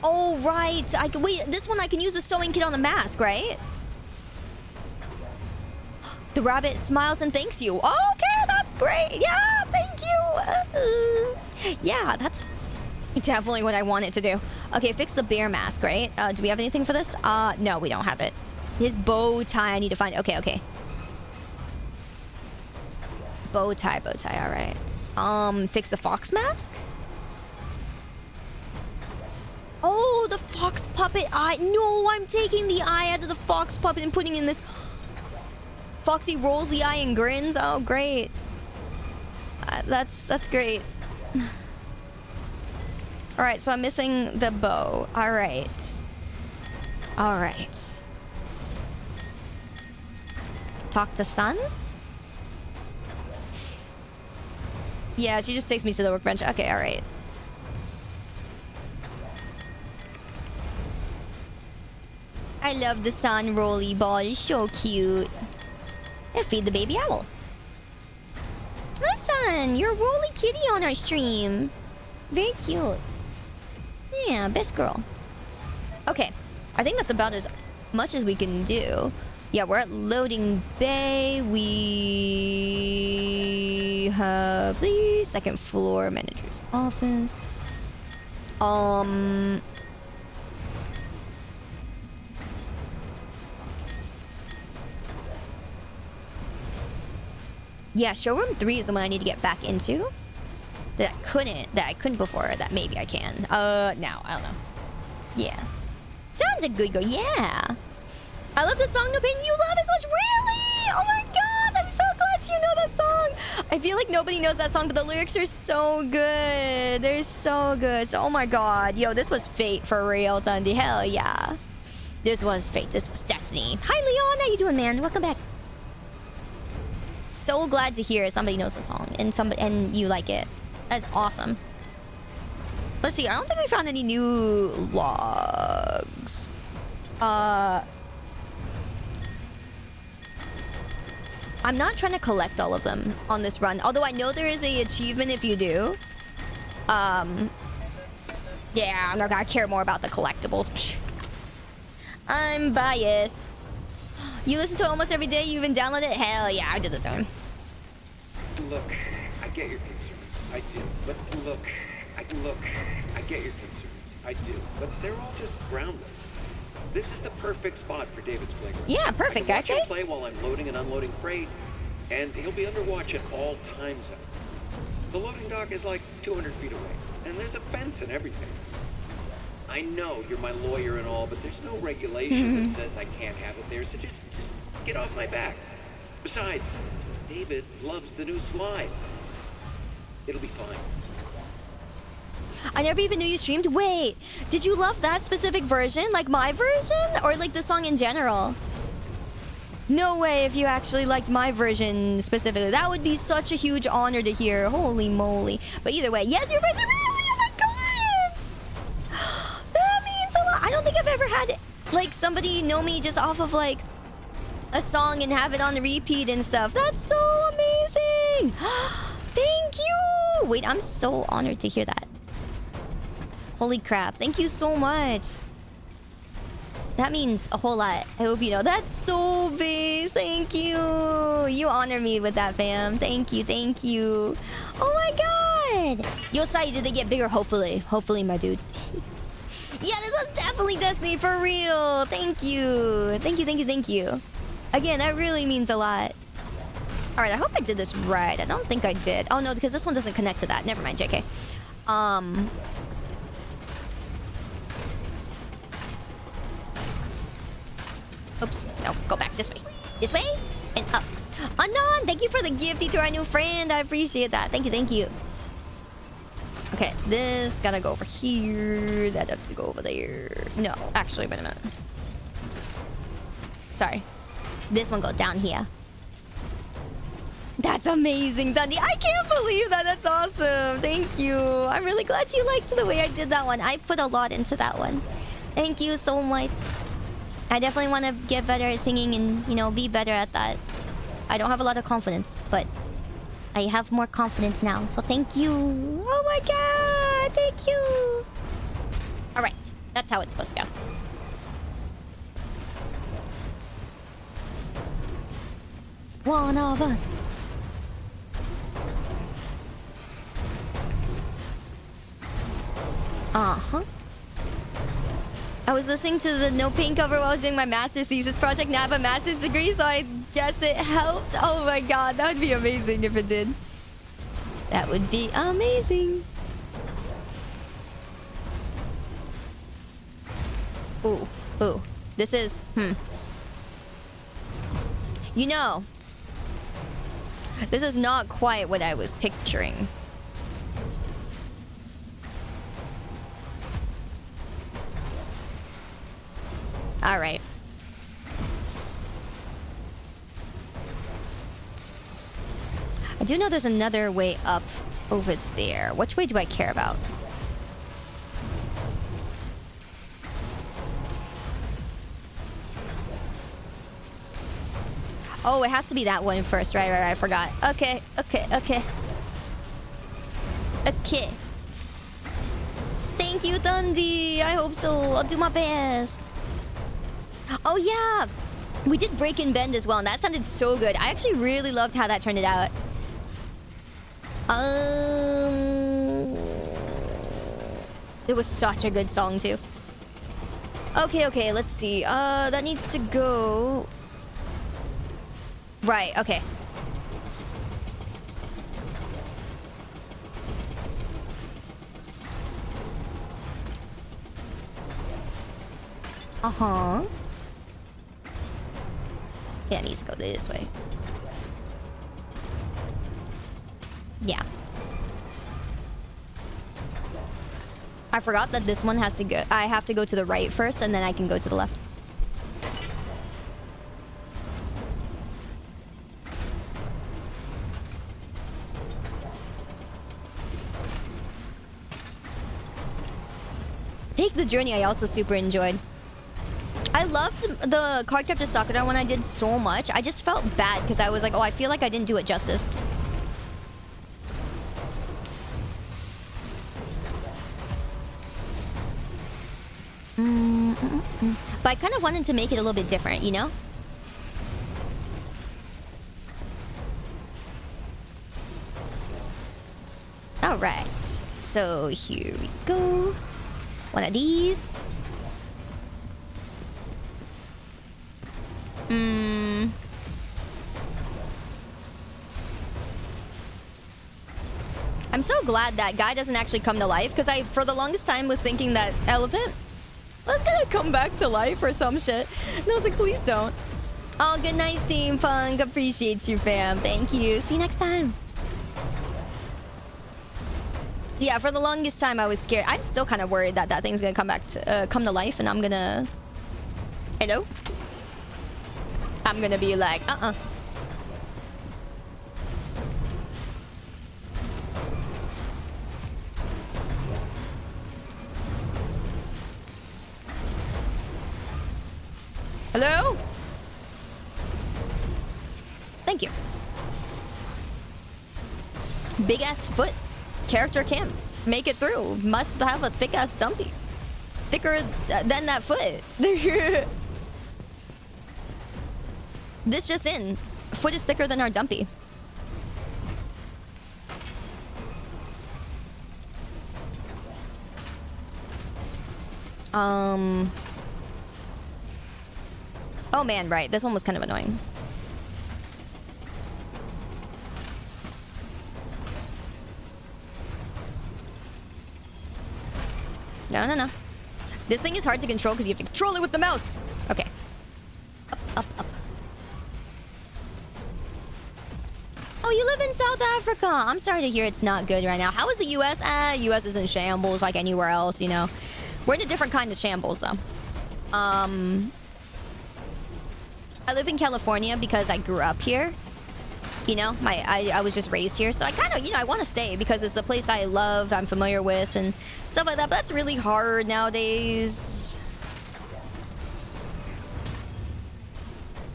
Oh, right. Wait, this one I can use the sewing kit on the mask, right? The rabbit smiles and thanks you. Okay, that's great. Yeah, thank you. Yeah, that's definitely what I wanted to do. Okay, fix the bear mask, right? Do we have anything for this? No, we don't have it. His bow tie, I need to find. Okay. Bow tie, all right. Fix the fox mask? Oh, the fox puppet eye. No, I'm taking the eye out of the fox puppet and putting in this. Foxy rolls the eye and grins. Oh, great. That's great. All right, so I'm missing the bow. All right. Talk to Sun? Yeah, she just takes me to the workbench. Okay, all right. I love the Sun rolly ball. It's so cute. And feed the baby owl. Hi, Sun. You're a rolly kitty on our stream. Very cute. Yeah, best girl. Okay. I think that's about as much as we can do. Yeah, we're at loading bay. We have the second floor manager's office. Yeah, showroom 3 is the one I need to get back into. That I couldn't before. That maybe I can. No, I don't know. Yeah. Sounds a good girl. Yeah. I love the song No Pain You Love It So Much. Really? Oh my god, I'm so glad you know that song. I feel like nobody knows that song, but the lyrics are so good. They're so good. So, oh my god. Yo, this was fate for real, Thundy. Hell yeah. This was fate. This was destiny. Hi, Leon. How you doing, man? Welcome back. So glad to hear somebody knows the song and you like it. That's awesome. Let's see. I don't think we found any new logs. I'm not trying to collect all of them on this run. Although I know there is a achievement if you do. Yeah, I'm not gonna care more about the collectibles. Psh. I'm biased. You listen to it almost every day. You even download it. Hell yeah, I did the same. Look, I get your concerns. I do. But look, I get your concerns. I do. But they're all just groundless. This is the perfect spot for David's playground. Yeah, perfect, I can watch guys. him play while I'm loading and unloading freight, and he'll be under watch at all times. The loading dock is like 200 feet away, and there's a fence and everything. I know you're my lawyer and all, but there's no regulation that says I can't have it there, so just get off my back. Besides, David loves the new slide. It'll be fine. I never even knew you streamed. Wait, did you love that specific version? Like my version? Or like the song in general? No way if you actually liked my version specifically. That would be such a huge honor to hear. Holy moly. But either way, yes, your version. Really? Oh my god! That means a lot. I don't think I've ever had like somebody know me just off of like a song and have it on repeat and stuff. That's so amazing. Thank you. Wait, I'm so honored to hear that. Holy crap. Thank you so much. That means a whole lot. I hope you know. That's so big. Thank you. You honor me with that, fam. Thank you. Thank you. Oh my god. Yosai, did they get bigger? Hopefully. Hopefully, my dude. Yeah, this was definitely Destiny for real. Thank you. Thank you, thank you, thank you. Again, that really means a lot. Alright, I hope I did this right. I don't think I did. Oh no, because this one doesn't connect to that. Never mind, JK. Oops. No, go back this way. This way and up. Anon, thank you for the gift to our new friend. I appreciate that. Thank you, thank you. Okay, this gotta go over here. That has to go over there. No, actually, wait a minute. Sorry. This one goes down here. That's amazing, Dundee. I can't believe that. That's awesome. Thank you. I'm really glad you liked the way I did that one. I put a lot into that one. Thank you so much. I definitely want to get better at singing and, you know, be better at that. I don't have a lot of confidence, but I have more confidence now. So thank you. Oh my god. Thank you. All right. That's how it's supposed to go. One of us. Uh-huh. I was listening to the No Pain cover while I was doing my master's thesis project. Now I have a master's degree, so I guess it helped. Oh my god, that would be amazing if it did. That would be amazing. Ooh, ooh. This is, You know, this is not quite what I was picturing. All right. I do know there's another way up over there. Which way do I care about? Oh, it has to be that one first. Right, I forgot. Okay. Thank you, Dundee. I hope so. I'll do my best. Oh, yeah. We did Break and Bend as well, and that sounded so good. I actually really loved how that turned it out. It was such a good song, too. Okay, let's see. That needs to go... Right, okay. Uh-huh. Yeah, it needs to go this way. Yeah. I forgot that this one has to go... I have to go to the right first, and then I can go to the left. Take the Journey I also super enjoyed. I loved the Cardcaptor Sakura one I did so much. I just felt bad because I was like, oh, I feel like I didn't do it justice. But I kind of wanted to make it a little bit different, you know? Alright, so here we go. One of these. I'm so glad that guy doesn't actually come to life, because I, for the longest time, was thinking that elephant was gonna come back to life or some shit. And I was like, please don't. Oh, good night, Steampunk. Appreciate you, fam. Thank you. See you next time. Yeah, for the longest time, I was scared. I'm still kind of worried that that thing's gonna come back to come to life, and I'm gonna... Hello? I'm gonna be like, Hello? Thank you. Big ass foot. Character can't make it through. Must have a thick ass dumpy. Thicker than that foot. This just in. Foot is thicker than our dumpy. Oh man, right. This one was kind of annoying. No. This thing is hard to control because you have to control it with the mouse. Okay. Up. Oh, you live in South Africa. I'm sorry to hear it's not good right now. How is the US? US is in shambles like anywhere else, you know. We're in a different kind of shambles, though. I live in California because I grew up here. You know, I was just raised here. So I kind of, you know, I want to stay because it's a place I love, I'm familiar with, and stuff like that. But that's really hard nowadays.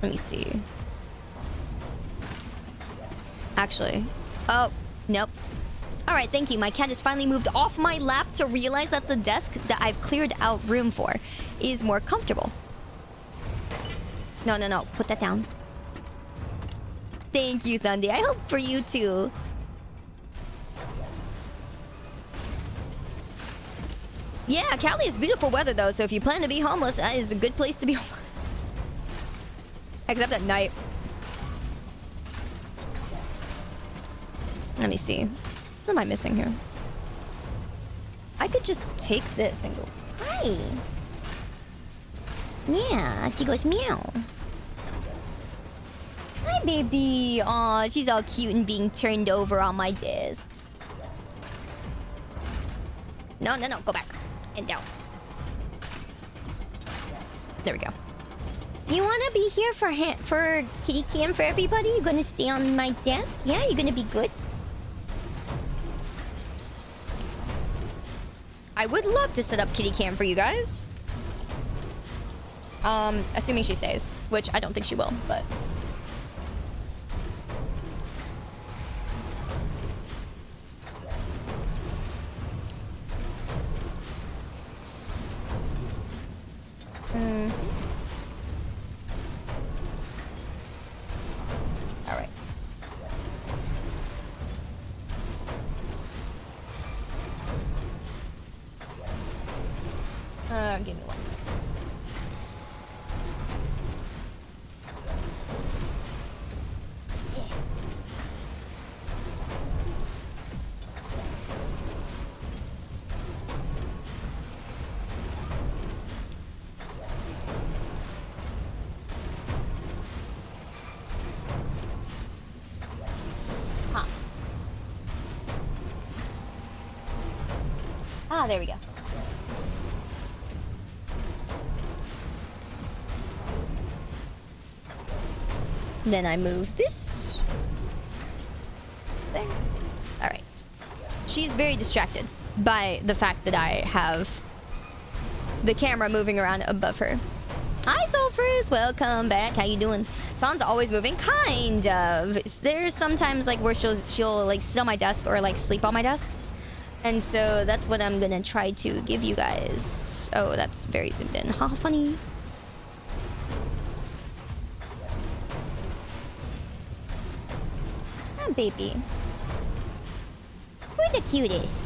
Let me see. Actually. Oh, nope. Alright, thank you. My cat has finally moved off my lap to realize that the desk that I've cleared out room for is more comfortable. No. Put that down. Thank you, Thundy. I hope for you too. Yeah, Cali is beautiful weather though, so if you plan to be homeless, that is a good place to be homeless. Except at night. Let me see. What am I missing here? I could just take this and go, hi. Yeah, she goes meow. Hi, baby. Aw, she's all cute and being turned over on my desk. No, no, no. Go back. And down. There we go. You wanna be here for kitty cam for everybody? You gonna stay on my desk? Yeah, you gonna be good? I would love to set up kitty cam for you guys. Assuming she stays, which I don't think she will, but. All right. Give me 1 second. Huh. Ah, there we go. Then I move this thing. All right. She's very distracted by the fact that I have the camera moving around above her. Hi, Sulfurs. Welcome back. How you doing? San's always moving. Kind of. There's sometimes like where she'll like sit on my desk or like sleep on my desk. And so that's what I'm gonna try to give you guys. Oh, that's very zoomed in. How funny. Baby. Who's the cutest?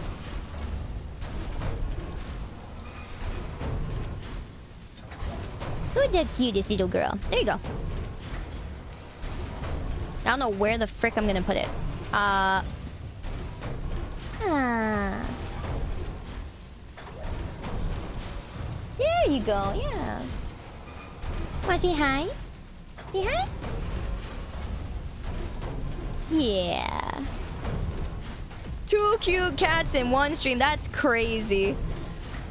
Who's the cutest little girl? There you go. I don't know where the frick I'm gonna put it. Ah. There you go, yeah. Wanna say hi? Say hi? Yeah. 2 cute cats in one stream. That's crazy.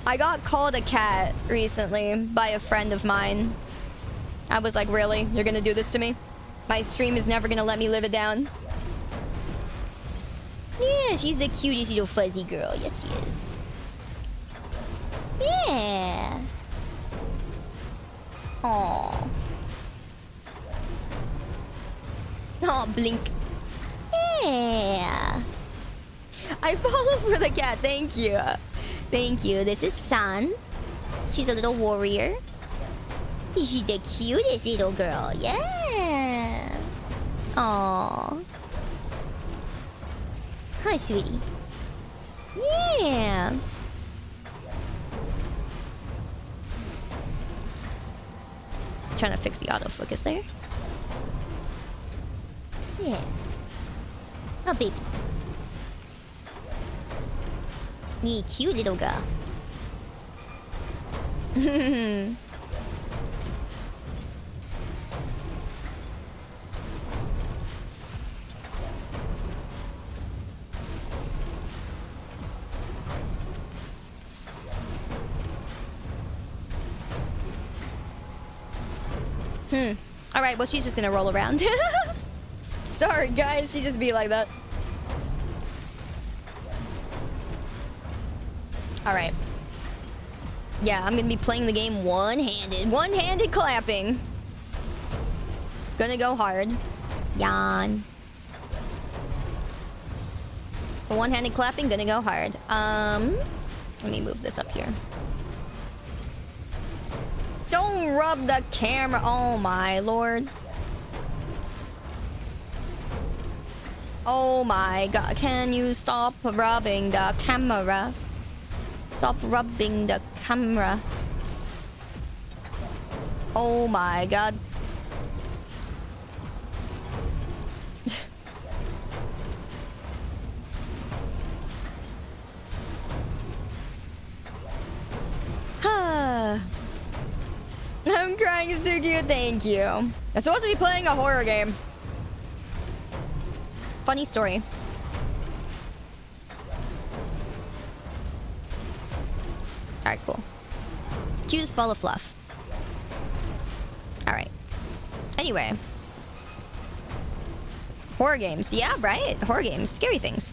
I got called a cat recently by a friend of mine. I was like, really? You're gonna do this to me? My stream is never gonna let me live it down. Yeah, she's the cutest little fuzzy girl. Yes, she is. Yeah. Aww. Oh, blink. Yeah. I follow for the cat. Thank you. Thank you. This is San. She's a little warrior. She's the cutest little girl. Yeah. Aww. Hi, sweetie. Yeah. Trying to fix the autofocus there. Yeah. Oh, baby. Yeah, cute little girl. All right, well, she's just gonna roll around. Sorry, guys. She just be like that. All right. Yeah, I'm gonna be playing the game one-handed. One-handed clapping. Gonna go hard. Yawn. One-handed clapping, gonna go hard. Let me move this up here. Don't rub the camera. Oh my lord. Oh my god, can you stop rubbing the camera? Stop rubbing the camera. Oh my god. I'm crying, it's too cute, thank you. I'm supposed to be playing a horror game. Funny story. Alright, cool. Cutest ball of fluff. Alright. Anyway. Horror games. Yeah, right? Horror games. Scary things.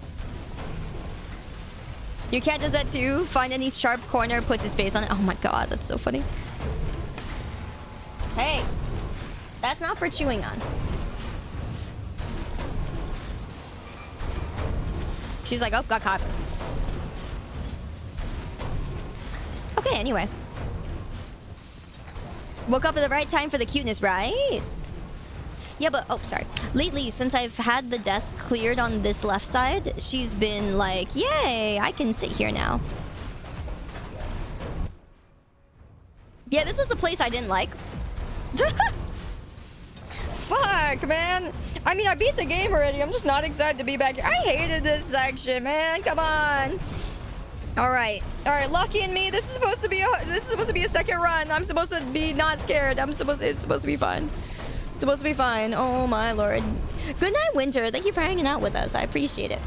Your cat does that too. Find any sharp corner, puts its face on it. Oh my god, that's so funny. Hey! That's not for chewing on. She's like, oh, got caught. Okay, anyway. Woke up at the right time for the cuteness, right? Yeah, but, oh, sorry. Lately, since I've had the desk cleared on this left side, she's been like, yay, I can sit here now. Yeah, this was the place I didn't like. Fuck, man. I mean, I beat the game already. I'm just not excited to be back here. I hated this section, man. Come on. All right, Lucky and me. This is supposed to be a second run. I'm supposed to be not scared. It's supposed to be fun. It's supposed to be fine. Oh my lord. Good night, Winter. Thank you for hanging out with us. I appreciate it.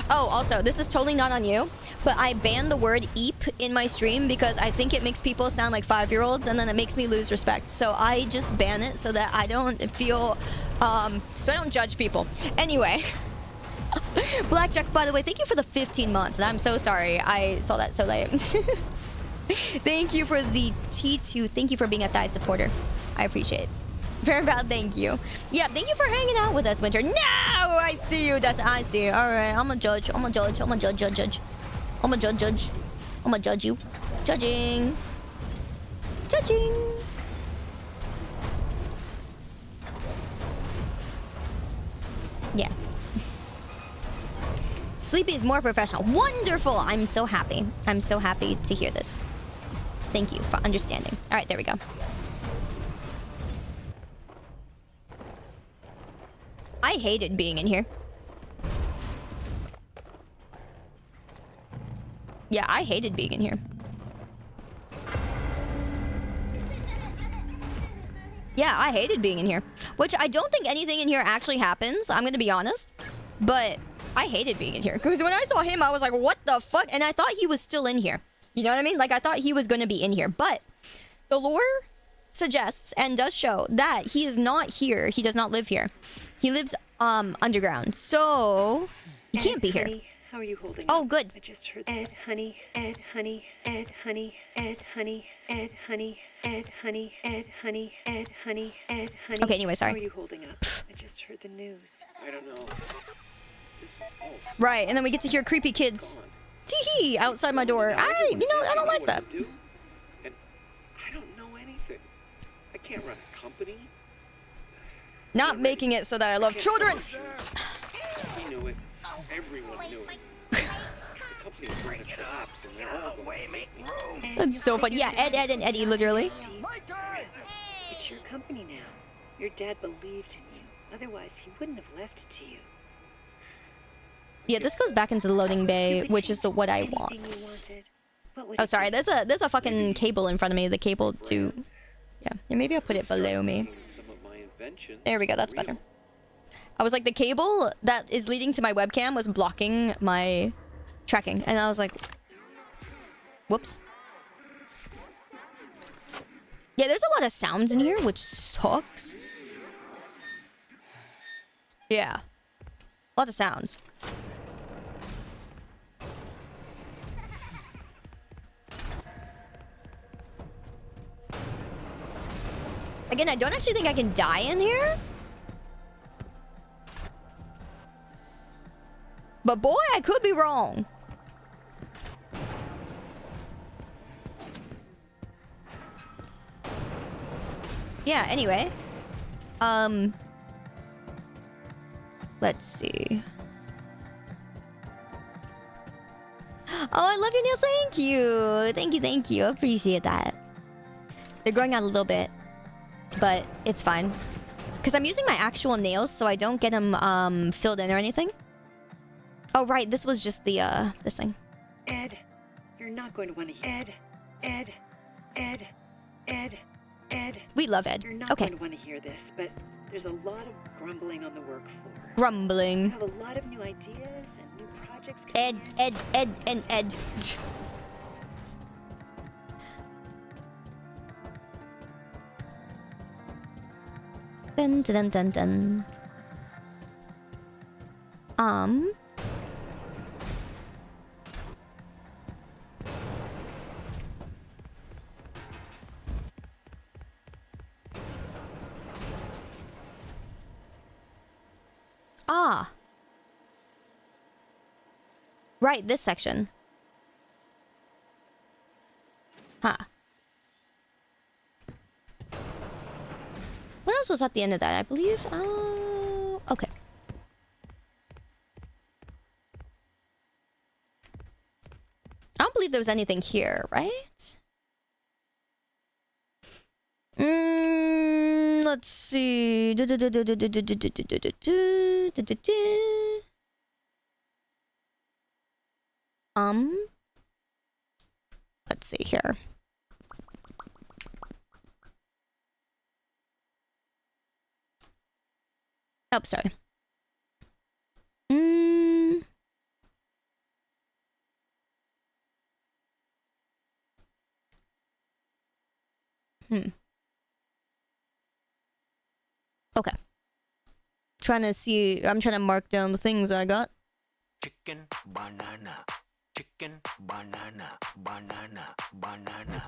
Oh, also, this is totally not on you, but I banned the word eep in my stream because I think it makes people sound like 5-year-olds and then it makes me lose respect. So I just ban it so that I don't feel, so I don't judge people. Anyway. Blackjack, by the way, thank you for the 15 months. And I'm so sorry. I saw that so late. Thank you for the T2. Thank you for being a Thai supporter. I appreciate it. Very bad, thank you. Yeah, thank you for hanging out with us, Winter. No! I see you, Dustin. I see you. Alright, I'm a judge. I'm a judge. I'm a judge. I'm a judge. I'm a judge you. Judging. Judging. Yeah. Sleepy is more professional. Wonderful! I'm so happy. I'm so happy to hear this. Thank you for understanding. Alright, there we go. I hated being in here. Yeah, I hated being in here. Yeah, I hated being in here. Which I don't think anything in here actually happens. I'm gonna be honest. But I hated being in here. Because when I saw him, I was like, what the fuck? And I thought he was still in here. You know what I mean? Like, I thought he was gonna be in here. But the lore suggests and does show that he is not here. He does not live here. He lives underground, so he can't be here. Honey, how are you holding Oh, up? good. I just heard Ed, honey, Ed, honey, Ed, honey, Ed, honey, Ed, honey, Ed, honey, Ed, honey, Ed, honey, Ed, honey. Okay, anyway, sorry. How are you holding up? I just heard the news. I don't know. Right, and then we get to hear creepy kids tee-hee outside my door. I don't like that. And I don't know anything. I can't run a company. Not making it so that I love children. He knew it. Everyone knew it. The company was running the shops and they're all going. That's so funny. Yeah, Ed, and Eddie, literally. It's your company now. Your dad believed in you. Otherwise, he wouldn't have left it to you. Yeah, this goes back into the loading bay, which is what I want. Oh, sorry. There's a fucking cable in front of me. The cable to... Yeah, maybe I'll put it below me. There we go. That's better. I was like, the cable that is leading to my webcam was blocking my tracking. And I was like... Whoops. Yeah, there's a lot of sounds in here, which sucks. Yeah. A lot of sounds. Again, I don't actually think I can die in here. But boy, I could be wrong. Yeah, anyway. Let's see. Oh, I love your nails. Thank you. Thank you, thank you. Appreciate that. They're growing out a little bit, but it's fine. Because I'm using my actual nails, so I don't get them filled in or anything. Oh, right. This was just the, this thing. Ed, you're not going to want to... Ed. We love Ed. You're not Okay. going to want to hear this, but there's a lot of grumbling on the work floor. We Grumbling. have a lot of new ideas and new projects Ed, coming in. and Ed. Dun dun dun dun. Ah. Right, this section. Huh. What else was at the end of that, I believe? Oh, okay. I don't believe there was anything here, right? Let's see. Let's see here. Oh, sorry. Okay. Trying to see. I'm trying to mark down the things I got. Chicken, banana. Chicken, banana. Banana, banana.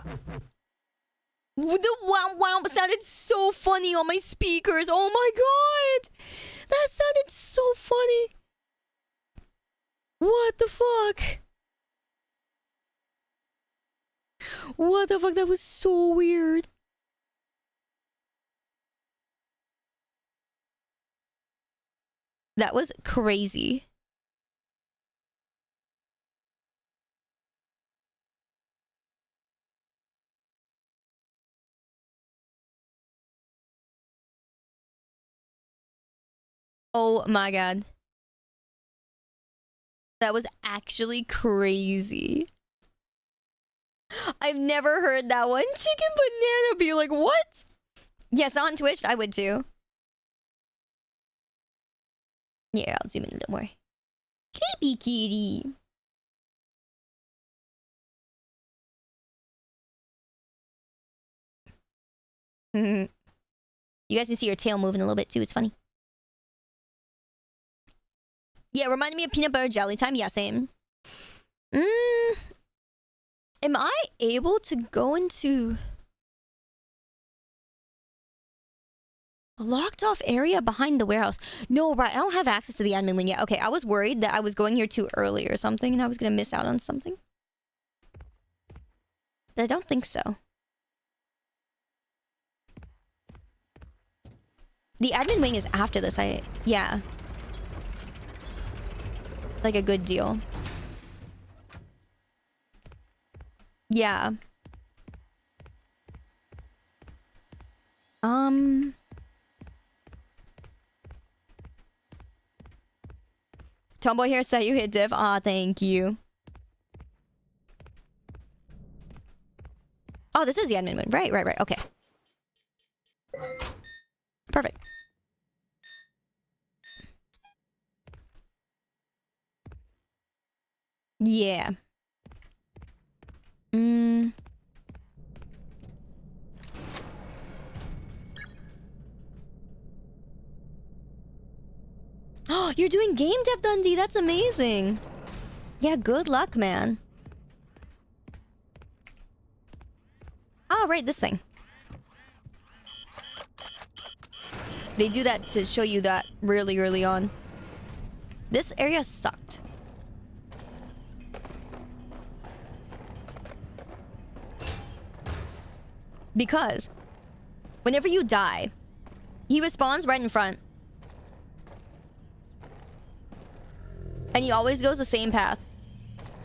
The wow wow sounded so funny on my speakers. Oh my god! That sounded so funny. What the fuck? What the fuck? That was so weird. That was crazy. Oh my god. That was actually crazy. I've never heard that one. Chicken banana be like, what? Yes, on Twitch, I would too. Yeah, I'll zoom in a little more. Sleepy kitty. You guys can see your tail moving a little bit too. It's funny. Yeah, reminded me of peanut butter jelly time. Yeah, same. Am I able to go into a locked off area behind the warehouse? No, right. I don't have access to the admin wing yet. Okay, I was worried that I was going here too early or something and I was going to miss out on something. But I don't think so. The admin wing is after this. Yeah. Like a good deal. Yeah. Tomboy here said you hit div. Aw, thank you. Oh, this is the admin wing. Right. Okay. Perfect. Yeah. Oh, you're doing game dev, Dundee. That's amazing. Yeah, good luck, man. Oh, right, this thing. They do that to show you that really early on. This area sucked. Because whenever you die, he respawns right in front. And he always goes the same path.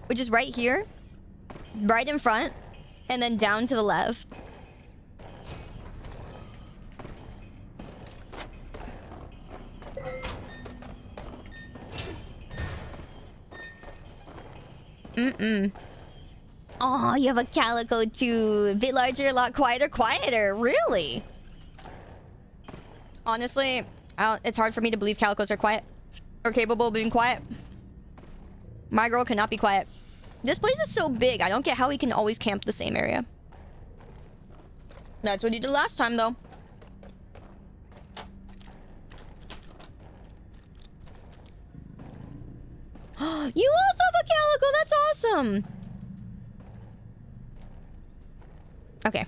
which is right here, right in front, and then down to the left. Oh, you have a Calico too. A bit larger, a lot quieter. Quieter, really? Honestly, it's hard for me to believe Calicos are quiet. Or capable of being quiet. My girl cannot be quiet. This place is so big, I don't get how he can always camp the same area. That's what he did last time, though. You also have a Calico, that's awesome! Okay.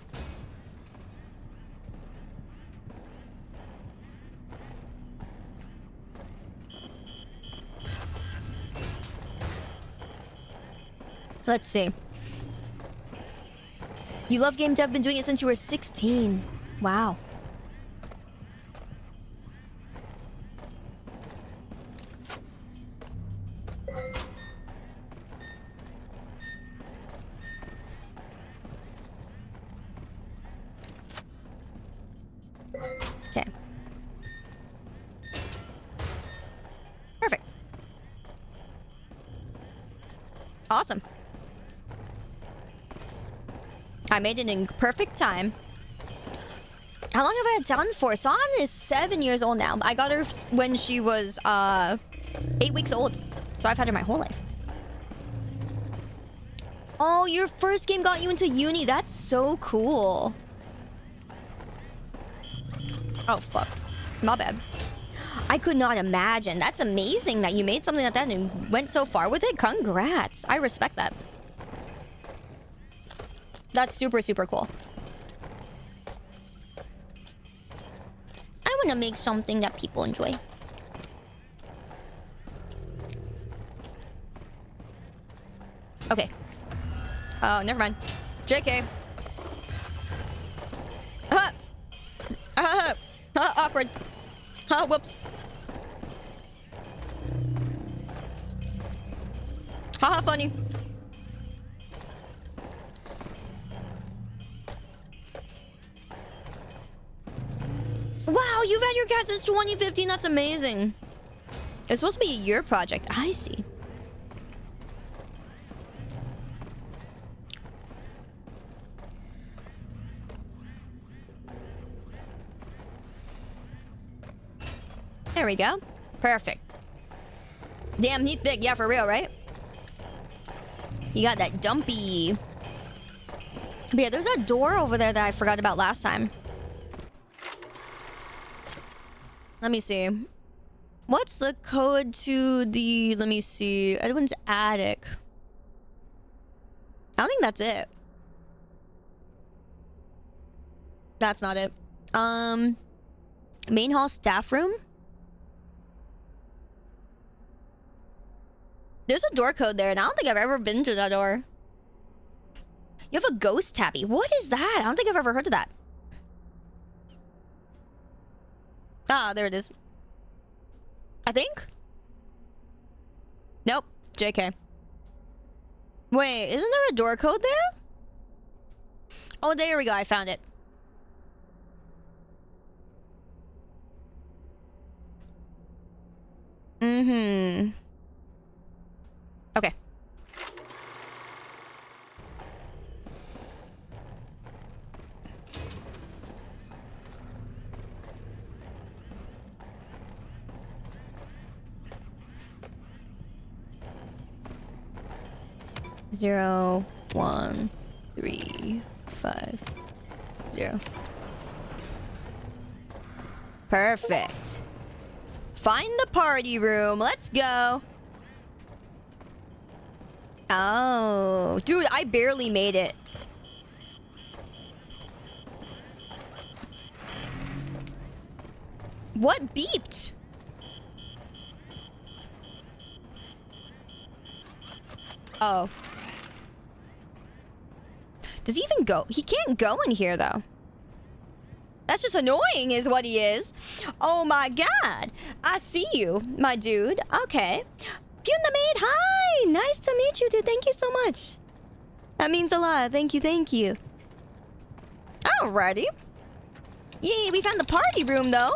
Let's see. You love game dev, been doing it since you were 16. Wow. Okay. Perfect. Awesome. I made it in perfect time. How long have I had San for? San is 7 years old now. I got her when she was 8 weeks old. So I've had her my whole life. Oh, your first game got you into uni. That's so cool. Oh, fuck. My bad. I could not imagine. That's amazing that you made something like that and went so far with it. Congrats. I respect that. That's super, super cool. I want to make something that people enjoy. Okay. Oh, never mind. JK. Awkward. Whoops. Haha, funny. Wow, you've had your cat since 2015. That's amazing. It's supposed to be a year project. I see. There we go. Perfect. Damn, he's thick. Yeah, for real, right? You got that dumpy. But yeah, there's that door over there that I forgot about last time. Let me see. What's the code to the... Let me see. Edwin's attic. I don't think that's it. That's not it. Main hall staff room? There's a door code there, and I don't think I've ever been to that door. You have a ghost tabby. What is that? I don't think I've ever heard of that. Ah, there it is. I think? Nope. JK. Wait, isn't there a door code there? Oh, there we go. I found it. Mm-hmm. Okay. Zero, 1, 3, 5, 0. Perfect. Find the party room. Let's go. Oh, dude, I barely made it. What beeped? Oh. Does he even go? He can't go in here, though. That's just annoying, is what he is. Oh my god. I see you, my dude. Okay. Pyunda Maid, hi! Nice to meet you, dude. Thank you so much. That means a lot. Thank you, thank you. Alrighty. Yay, we found the party room, though.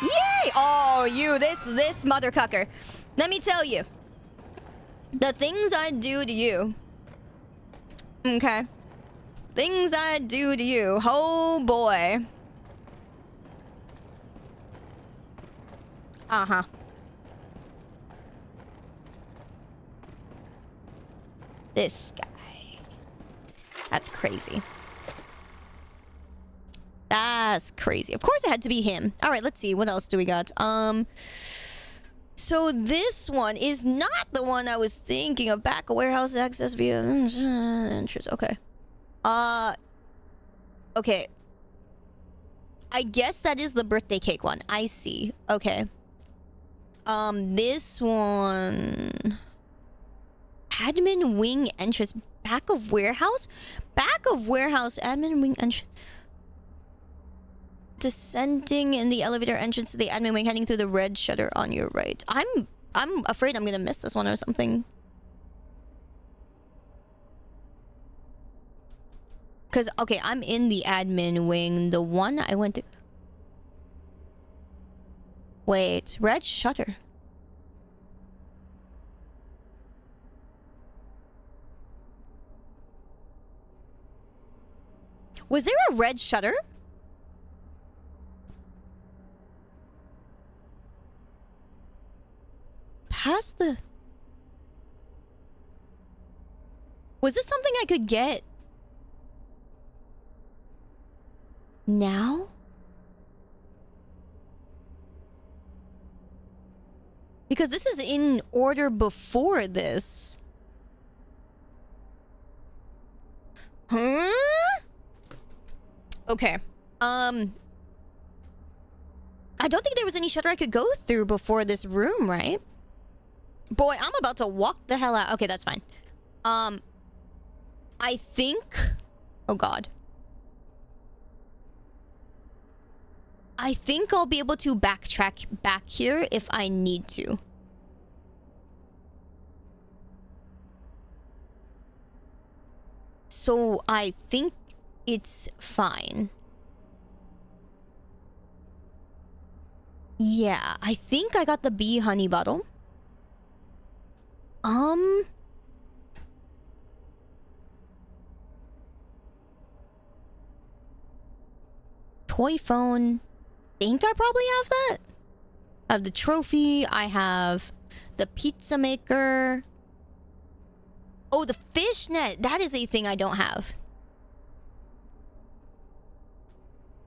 Yay! Oh, you, this mother cucker. Let me tell you. The things I do to you. Okay. Things I do to you. Oh, boy. Uh-huh. This guy. That's crazy. That's crazy. Of course it had to be him. All right, let's see. What else do we got? So this one is not the one I was thinking of. Back of warehouse access via entrance. Okay. Okay. I guess that is the birthday cake one. I see. Okay. This one... Admin wing entrance. Back of warehouse? Back of warehouse. Admin wing entrance. Descending in the elevator entrance to the admin wing, heading through the red shutter on your right. I'm afraid I'm gonna miss this one or something. Cause okay, I'm in the admin wing. The one I went through. Wait, red shutter. Was there a red shutter? Past the... Was this something I could get now? Because this is in order before this. Huh? Okay. I don't think there was any shutter I could go through before this room, right? Boy, I'm about to walk the hell out. Okay, that's fine. I think... Oh, God. I think I'll be able to backtrack back here if I need to. So, I think it's fine. Yeah, I think I got the bee honey bottle. Toy phone. Think I probably have that. I have the trophy. I have the pizza maker. Oh, the fishnet. That is a thing I don't have.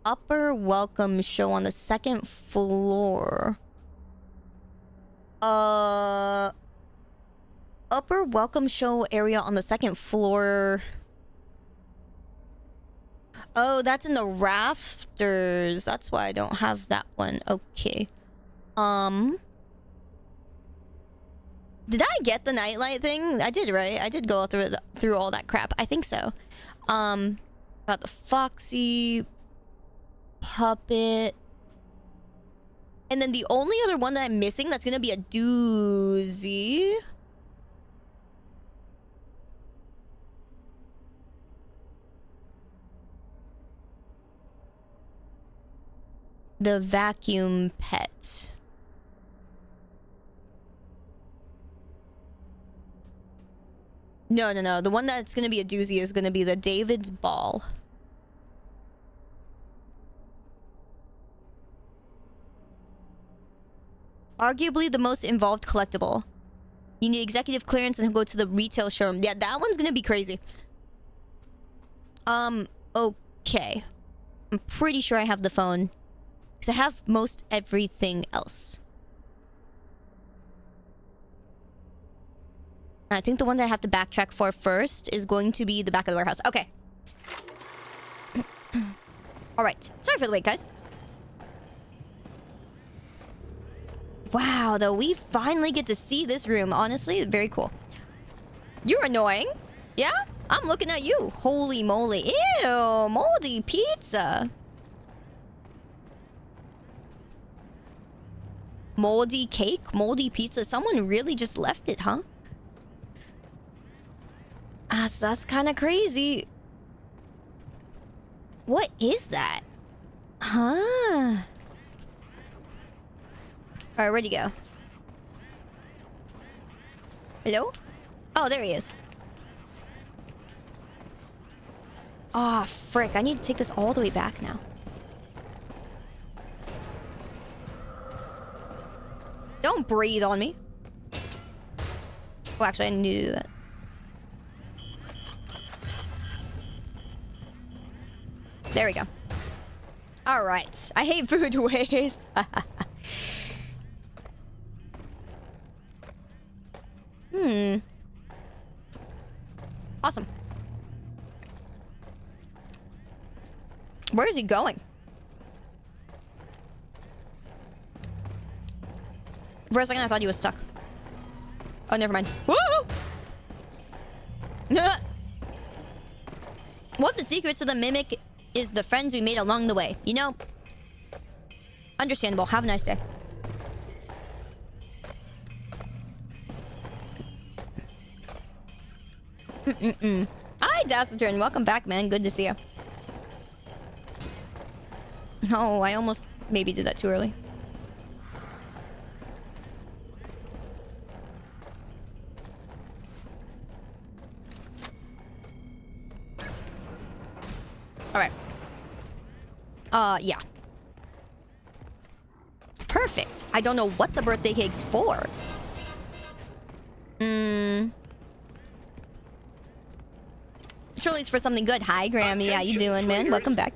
Upper welcome show on the second floor. Upper welcome show area on the second floor. Oh, that's in the rafters. That's why I don't have that one. Okay. Did I get the nightlight thing? I did, right? I did go through all that crap. I think so. Got the Foxy puppet. And then the only other one that I'm missing that's gonna be a doozy. The vacuum pet. No. The one that's gonna be a doozy is gonna be the David's ball. Arguably the most involved collectible. You need executive clearance and go to the retail showroom. Yeah, that one's gonna be crazy. Okay. I'm pretty sure I have the phone. Because I have most everything else. I think the one that I have to backtrack for first is going to be the back of the warehouse. Okay. Alright. Sorry for the wait, guys. Wow, though, we finally get to see this room. Honestly, very cool. You're annoying. Yeah? I'm looking at you. Holy moly. Ew, moldy pizza. Moldy cake? Moldy pizza? Someone really just left it, huh? That's kind of crazy. What is that? Huh? Alright, where'd he go? Hello? Oh, there he is. Ah, frick. I need to take this all the way back now. Don't breathe on me. Well, actually, I need to do that. There we go. Alright. I hate food waste. Awesome. Where is he going? For a second, I thought he was stuck. Oh, never mind. Woo! What if the secret to the mimic is the friends we made along the way? You know? Understandable. Have a nice day. Hi, Dastatern. Welcome back, man. Good to see you. Oh, I almost maybe did that too early. Alright. Yeah. Perfect. I don't know what the birthday cake's for. Surely it's for something good. Hi, Grammy. How you doing, man? Welcome back.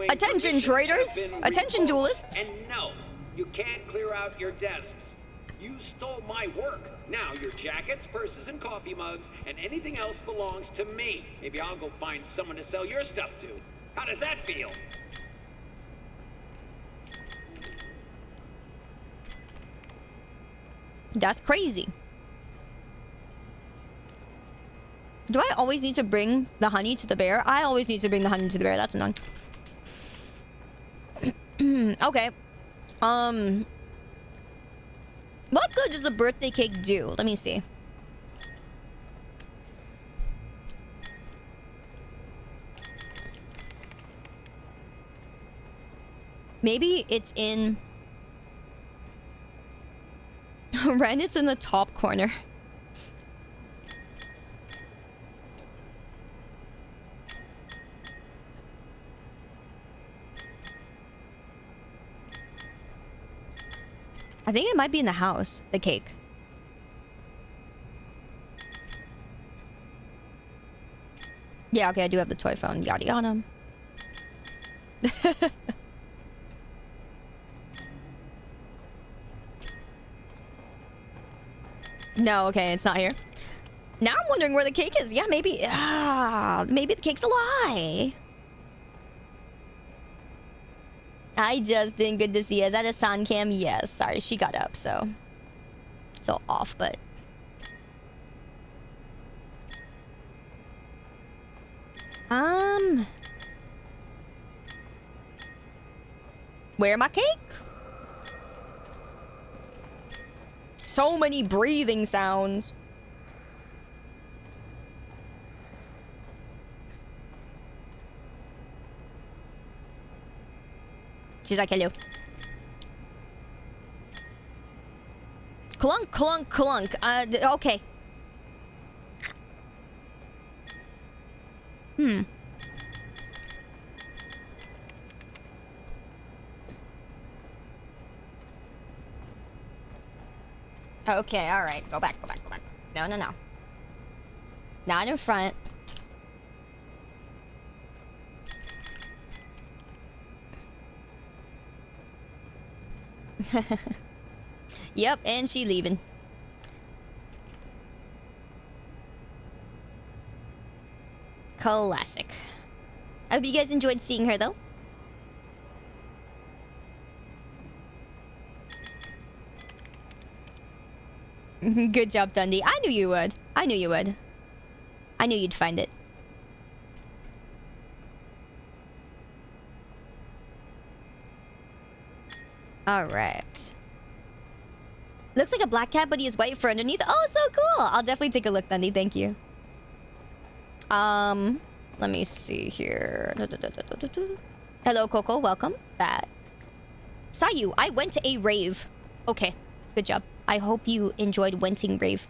Attention, traders! Attention, duelists! And no, you can't clear out your desks. You stole my work. Now your jackets, purses, and coffee mugs, and anything else belongs to me. Maybe I'll go find someone to sell your stuff to. How does that feel? That's crazy. Do I always need to bring the honey to the bear? I always need to bring the honey to the bear. That's annoying. Okay. What good does a birthday cake do? Let me see. Maybe it's in... Ren, it's in the top corner. I think it might be in the house, the cake. Yeah, okay, I do have the toy phone. Yada yada. No, okay, it's not here. Now I'm wondering where the cake is. Yeah, maybe... maybe the cake's a lie. Hi, Justin. Good to see you. Is that a sun cam? Yes. Sorry, she got up, so... It's all off, but... Where my cake? So many breathing sounds. She's like, hello. Clunk, clunk, clunk. Okay. Okay, alright. Go back, go back, go back. No, no, no. Not in front. Yep, and she leaving. Classic. I hope you guys enjoyed seeing her, though. Good job, Thundy. I knew you would. I knew you would. I knew you'd find it. All right. Looks like a black cat, but he is white for underneath. Oh, so cool. I'll definitely take a look, Thundy. Thank you. Let me see here. Hello, Coco. Welcome back. Sayu, I went to a rave. Okay, good job. I hope you enjoyed wenting rave.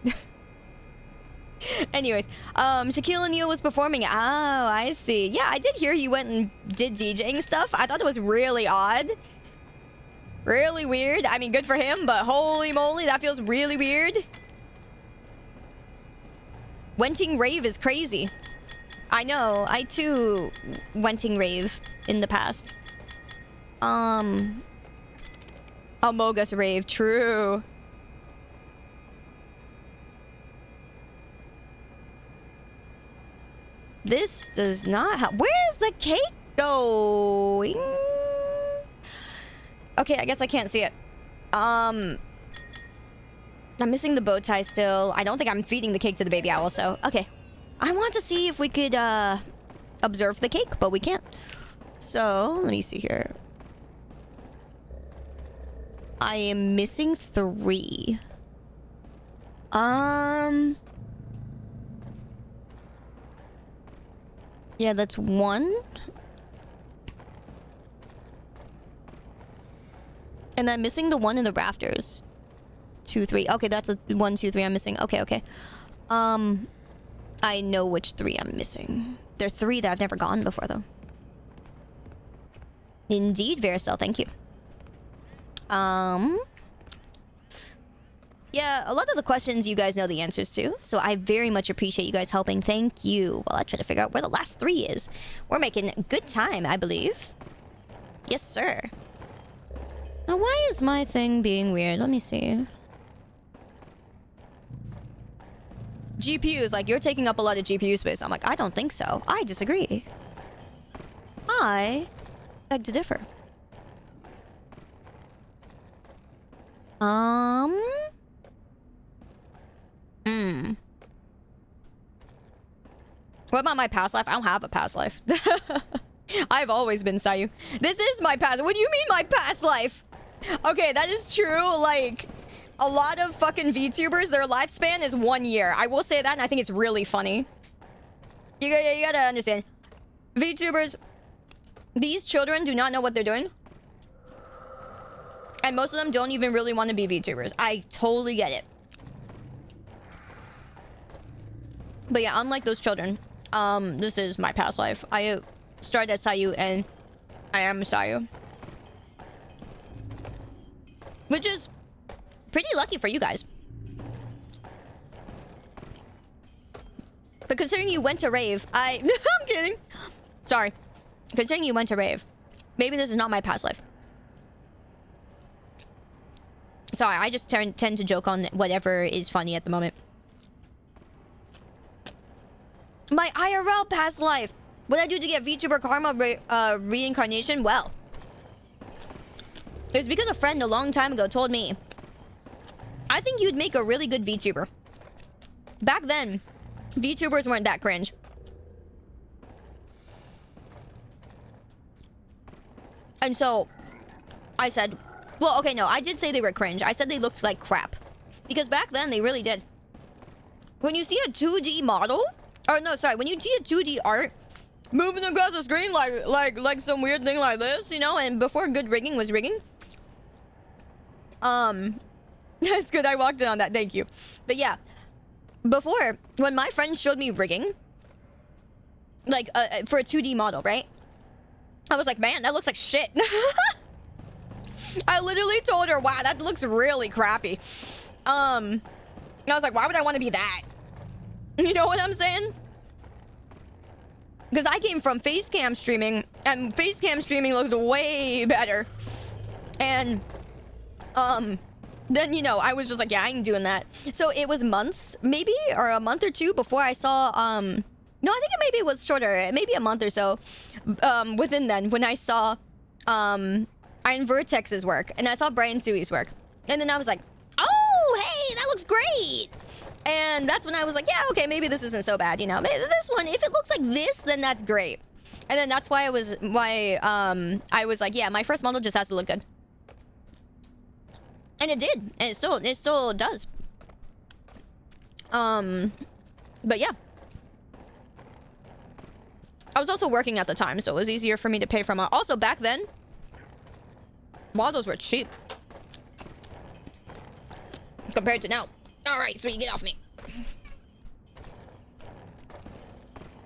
Anyways, Shaquille O'Neal was performing. Oh, I see. Yeah, I did hear he went and did DJing stuff. I thought it was really odd. Really weird. I mean, good for him, but holy moly, that feels really weird. Wenting rave is crazy. I know. I too wenting rave in the past. Amogus rave. True. This does not help. Where's the cake going? Okay, I guess I can't see it. I'm missing the bow tie still. I don't think I'm feeding the cake to the baby owl, so... Okay. I want to see if we could, observe the cake, but we can't. So, let me see here. I am missing 3. Yeah, that's 1. And I'm missing the one in the rafters. 2, 3. Okay, that's a 1, 2, 3 I'm missing. Okay, okay. I know which 3 I'm missing. There are 3 that I've never gotten before, though. Indeed, Vericel, thank you. Yeah, a lot of the questions you guys know the answers to, so I very much appreciate you guys helping. Thank you. While I try to figure out where the last 3 is. We're making good time, I believe. Yes, sir. Now, why is my thing being weird? Let me see. GPU is like, you're taking up a lot of GPU space. I'm like, I don't think so. I disagree. I beg to differ. What about my past life? I don't have a past life. I've always been Sayu. This is my past. What do you mean my past life? Okay, that is true. Like, a lot of fucking VTubers, their lifespan is 1 year. I will say that, and I think it's really funny. You gotta understand. VTubers, these children do not know what they're doing. And most of them don't even really want to be VTubers. I totally get it. But yeah, unlike those children, this is my past life. I started as Sayu, and I am Sayu. Which is pretty lucky for you guys. But considering you went to rave, I'm kidding. Sorry. Considering you went to rave, maybe this is not my past life. Sorry, I just tend to joke on whatever is funny at the moment. My IRL past life. What did I do to get VTuber karma reincarnation? Well, it was because a friend a long time ago told me, I think you'd make a really good VTuber. Back then, VTubers weren't that cringe. And so, I said, well, okay, no, I did say they were cringe. I said they looked like crap. Because back then, they really did. When you see a 2D model, or no, sorry, when you see a 2D art moving across the screen like some weird thing like this, you know, and before good rigging was rigging. That's good, I walked in on that, thank you. But yeah, before, when my friend showed me rigging, like, for a 2D model, right? I was like, man, that looks like shit. I literally told her, wow, that looks really crappy. I was like, why would I want to be that? You know what I'm saying? Because I came from facecam streaming, and facecam streaming looked way better. And, then, you know, I was just like, yeah, I ain't doing that. So it was months, maybe, or a month or 2 before I saw, no, I think maybe it was shorter, maybe a month or so, within then, when I saw, Iron Vertex's work, and I saw Brian Sui's work. And then I was like, oh, hey, that looks great! And that's when I was like, yeah, okay, maybe this isn't so bad, you know? Maybe this one, if it looks like this, then that's great. And then that's why I was like, yeah, my first model just has to look good. And it did, and it still does. But yeah. I was also working at the time, so it was easier for me to pay for my... Also, back then, models were cheap. Compared to now. Alright, so you get off me.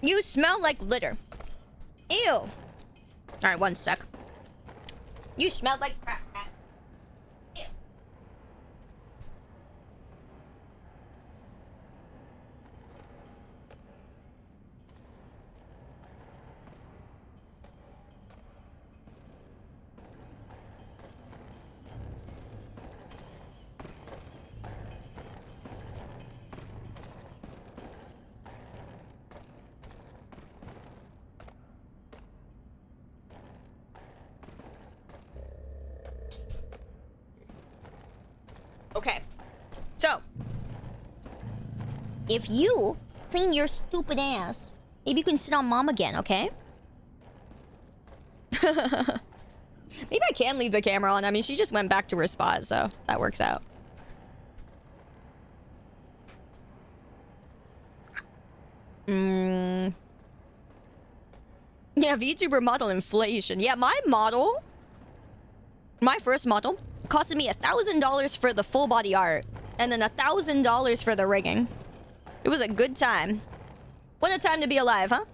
You smell like litter. Ew. Alright, one sec. You smell like crap. Ew. Okay. So, if you clean your stupid ass, maybe you can sit on mom again, okay? Maybe I can leave the camera on. I mean, she just went back to her spot, so that works out. Yeah, VTuber model inflation. Yeah, my first model, costed me $1,000 for the full body art, and then $1,000 for the rigging. It was a good time. What a time to be alive, huh?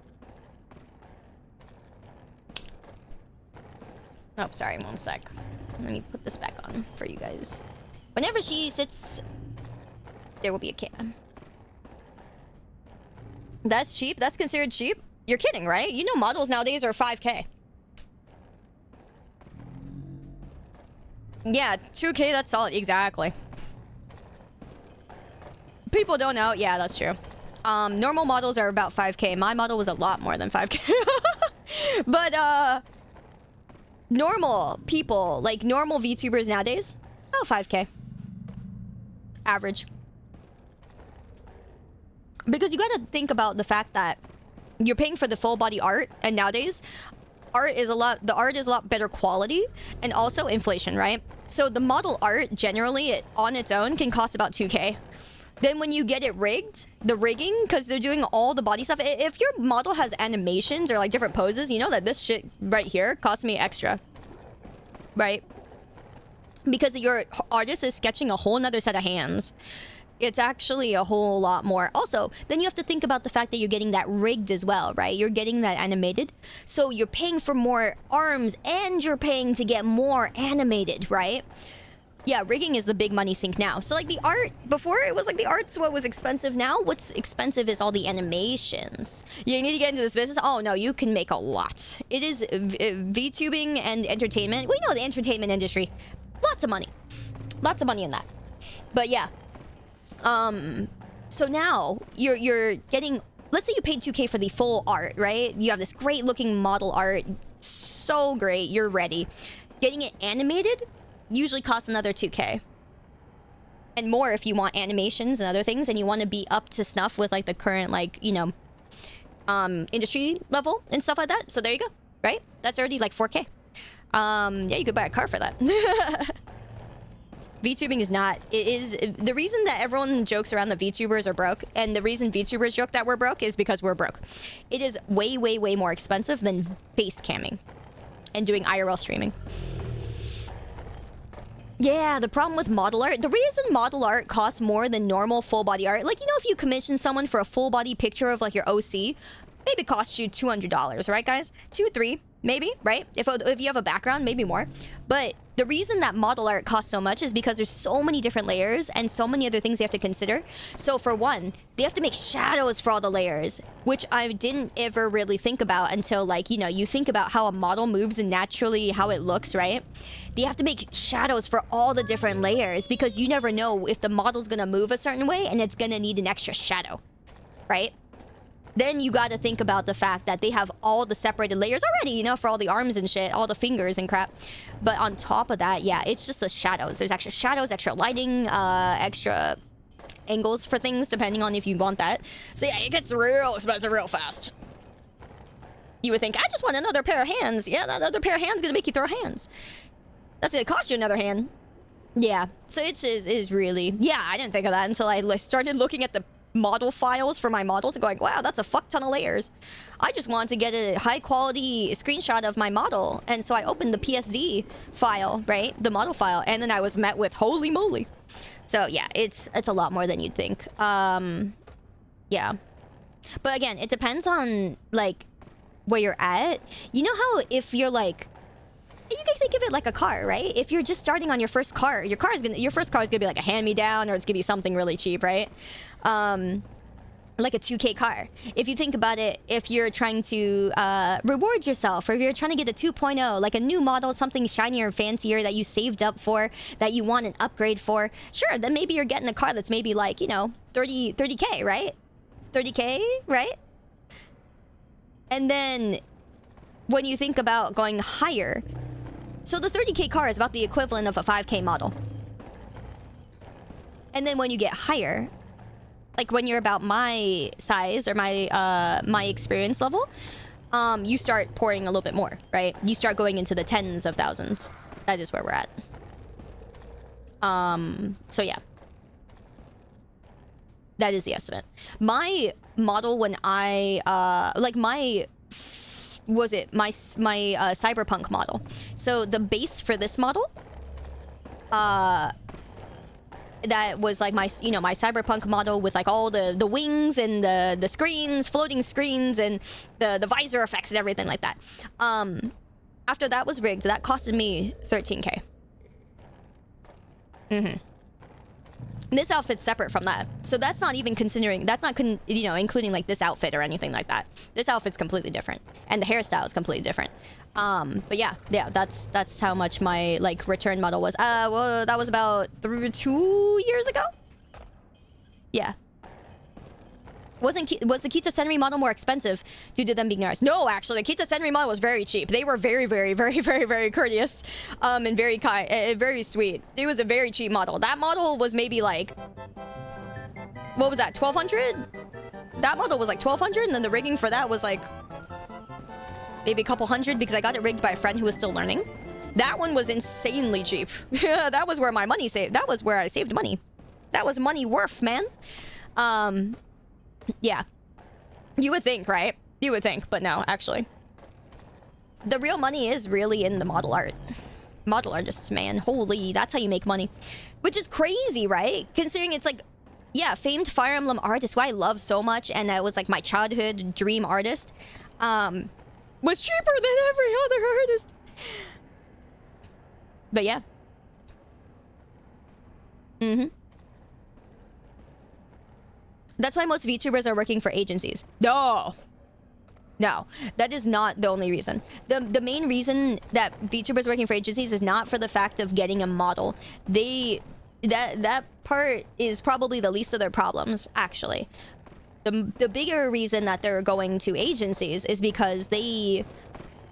Oh, sorry, one sec. Let me put this back on for you guys. Whenever she sits, there will be a cam. That's cheap? That's considered cheap? You're kidding, right? You know models nowadays are 5K. Yeah, 2K, that's solid. Exactly. People don't know. Yeah, that's true. Normal models are about 5K. My model was a lot more than 5K. But, normal people, like normal VTubers nowadays, oh, 5K. Average. Because you gotta think about the fact that you're paying for the full body art, and nowadays, the art is a lot better quality, and also inflation, right? So the model art, generally, on its own, can cost about 2K. Then when you get it rigged, the rigging, because they're doing all the body stuff, if your model has animations or like different poses, you know that this shit right here costs me extra. Right? Because your artist is sketching a whole nother set of hands. It's actually a whole lot more. Also, then you have to think about the fact that you're getting that rigged as well, right? You're getting that animated. So you're paying for more arms and you're paying to get more animated, right? Yeah, rigging is the big money sink now. So like the art, before it was like the art's what was expensive. Now what's expensive is all the animations. You need to get into this business? Oh no, you can make a lot. It is VTubing and entertainment. We know the entertainment industry. Lots of money. Lots of money in that. But yeah. So now you're getting, let's say you paid 2K for the full art, right? You have this great looking model art. So great, you're ready. Getting it animated usually costs another 2K. And more if you want animations and other things and you want to be up to snuff with like the current like, you know, industry level and stuff like that. So there you go, right? That's already like 4K. Yeah, you could buy a car for that. VTubing is not, it is, the reason that everyone jokes around that VTubers are broke, and the reason VTubers joke that we're broke is because we're broke. It is way, way, way more expensive than face camming and doing IRL streaming. Yeah, the problem with model art, the reason model art costs more than normal full body art, like, you know, if you commission someone for a full body picture of like your OC, maybe it costs you $200, right guys? 2, 3, maybe, right? If you have a background, maybe more. But the reason that model art costs so much is because there's so many different layers and so many other things they have to consider. So for one, they have to make shadows for all the layers, which I didn't ever really think about until, like, you know, you think about how a model moves and naturally how it looks, right? They have to make shadows for all the different layers because you never know if the model's gonna move a certain way and it's gonna need an extra shadow, right? Then you gotta think about the fact that they have all the separated layers already, you know, for all the arms and shit, all the fingers and crap. But on top of that, yeah, it's just the shadows. There's extra shadows, extra lighting, extra angles for things, depending on if you want that. So yeah, it gets real expensive real fast. You would think, I just want another pair of hands. Yeah, that other pair of hands is gonna make you throw hands. That's gonna cost you another hand. Yeah, so it is really... Yeah, I didn't think of that until I started looking at the model files for my models and going, wow, that's a fuck ton of layers. I just wanted to get a high quality screenshot of my model, and so I opened the PSD file, right? The model file, and then I was met with holy moly. So yeah, it's a lot more than you'd think. Yeah. But again, it depends on, like, where you're at. You know how if you're like... You can think of it like a car, right? If you're just starting on your first car, your first car is gonna be like a hand-me-down, or it's gonna be something really cheap, right? Like a 2K car. If you think about it, if you're trying to reward yourself, or if you're trying to get a 2.0, like a new model, something shinier and fancier that you saved up for, that you want an upgrade for, sure, then maybe you're getting a car that's maybe like, you know, 30K, right? 30K, right? And then when you think about going higher, so the 30K car is about the equivalent of a 5K model. And then when you get higher, like when you're about my size or my experience level, you start pouring a little bit more, right? You start going into the tens of thousands. That is where we're at. So yeah. That is the estimate. My model when I, like my... was it my cyberpunk model? So the base for this model, that was like my, you know, my cyberpunk model with like all the wings and the screens, floating screens, and the visor effects and everything like that. After that was rigged, that costed me 13K. This outfit's separate from that, so that's not even considering. That's not you know, including like this outfit or anything like that. This outfit's completely different, and the hairstyle is completely different. But yeah, that's how much my like return model was. Well, that was about 2 years ago. Yeah. Was the Kita Senri model more expensive due to them being nice? No, actually, the Kita Senri model was very cheap. They were very, very, very, very, very courteous, and very kind, very sweet. It was a very cheap model. That model was maybe like, what was that? 1,200? That model was like 1,200, and then the rigging for that was like maybe a couple hundred because I got it rigged by a friend who was still learning. That one was insanely cheap. That was where my money saved. That was where I saved money. That was money worth, man. Yeah. You would think, right? You would think, but no, actually. The real money is really in the model art. Model artists, man. Holy, that's how you make money. Which is crazy, right? Considering it's like, yeah, famed Fire Emblem artist who I love so much, and that was like my childhood dream artist, was cheaper than every other artist. But yeah. That's why most VTubers are working for agencies. No, that is not the only reason. The main reason that VTubers are working for agencies is not for the fact of getting a model. That part is probably the least of their problems, actually. The bigger reason that they're going to agencies is because they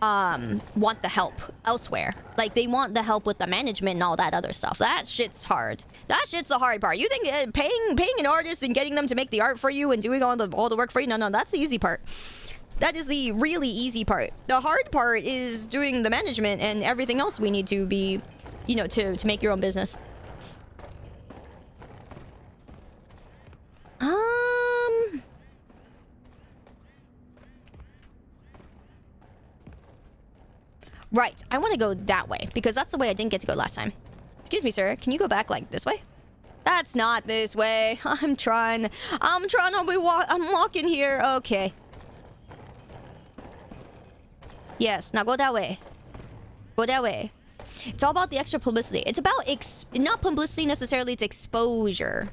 want the help elsewhere. Like, they want the help with the management and all that other stuff. That shit's hard. That shit's the hard part. You think paying an artist and getting them to make the art for you and doing all the work for you? No, that's the easy part. That is the really easy part. The hard part is doing the management and everything else we need to be, you know, to make your own business. Right, I want to go that way because that's the way I didn't get to go last time. Excuse me, sir. Can you go back like this way? That's not this way. I'm trying to I'm walking here. Okay. Yes, now go that way. Go that way. It's all about the extra publicity. It's about not publicity necessarily, it's exposure.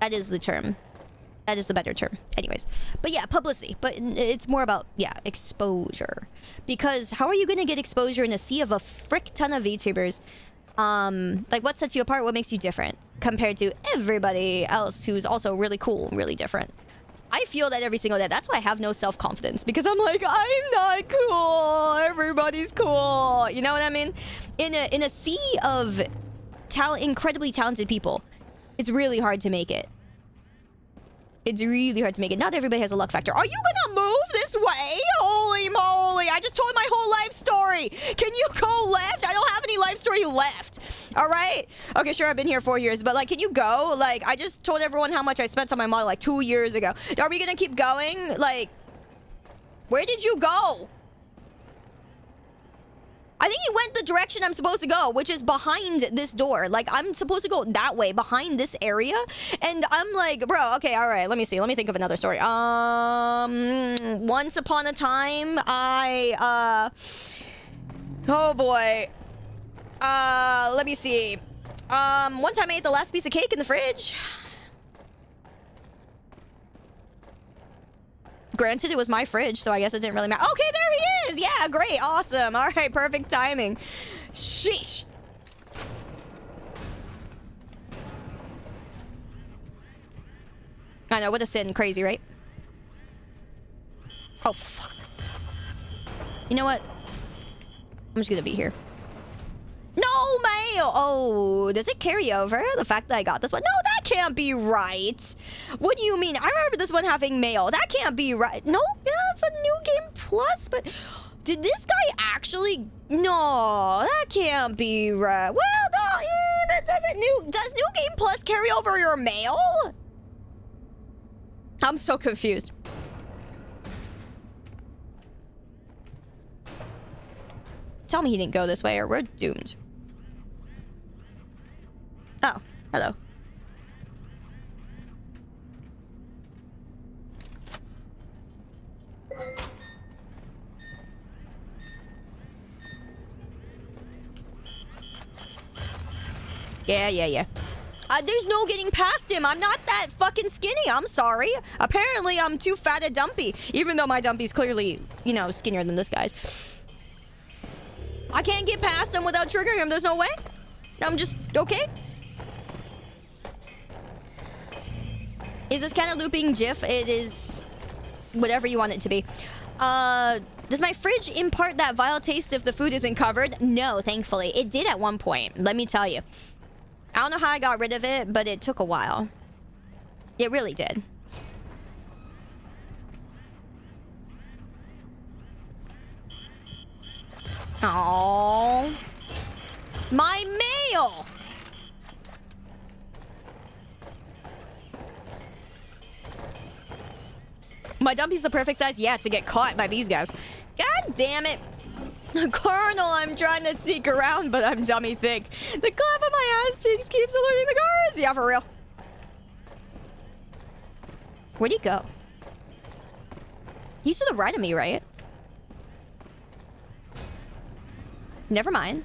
That is the term. That is the better term. Anyways. But yeah, publicity. But it's more about, yeah, exposure. Because how are you going to get exposure in a sea of a frick ton of VTubers? Like, what sets you apart? What makes you different compared to everybody else who's also really cool, really different? I feel that every single day. That's why I have no self-confidence, because I'm like, I'm not cool. Everybody's cool. You know what I mean? In a sea of incredibly talented people, it's really hard to make it. It's really hard to make it. Not everybody has a luck factor. Are you gonna move this way? Holy moly. I just told my whole life story. Can you go left? I don't have any life story left. All right. Okay, sure, I've been here 4 years, but like, can you go? Like, I just told everyone how much I spent on my model like 2 years ago. Are we gonna keep going? Like, where did you go? I think he went the direction I'm supposed to go, which is behind this door. Like, I'm supposed to go that way, behind this area. And I'm like, bro, okay, all right, let me see. Let me think of another story. Once upon a time, oh boy. Let me see. One time I ate the last piece of cake in the fridge. Granted, it was my fridge, so I guess it didn't really matter. Okay, there he is! Yeah, great, awesome. All right, perfect timing. Sheesh. I know, what a sin. Crazy, right? Oh, fuck. You know what? I'm just gonna be here. No mail! Oh, does it carry over? The fact that I got this one? No, that can't be right. What do you mean? I remember this one having mail. That can't be right. No, that's a New Game Plus, but did this guy actually? No, that can't be right. Well, no, that doesn't. Does New Game Plus carry over your mail? I'm so confused. Tell me he didn't go this way or we're doomed. Oh, hello. Yeah. There's no getting past him. I'm not that fucking skinny. I'm sorry. Apparently, I'm too fat and dumpy. Even though my dumpy's clearly, you know, skinnier than this guy's. I can't get past him without triggering him. There's no way. I'm just... okay. Is this kind of looping GIF? It is... whatever you want it to be. Does my fridge impart that vile taste if the food isn't covered? No, thankfully. It did at one point. Let me tell you. I don't know how I got rid of it, but it took a while. It really did. Oh, my mail! My dumpy's the perfect size, yeah, to get caught by these guys. God damn it. Colonel, I'm trying to sneak around, but I'm dummy thick. The clap of my ass cheeks keeps alerting the guards. Yeah, for real. Where'd he go? He's to the right of me, right? Never mind.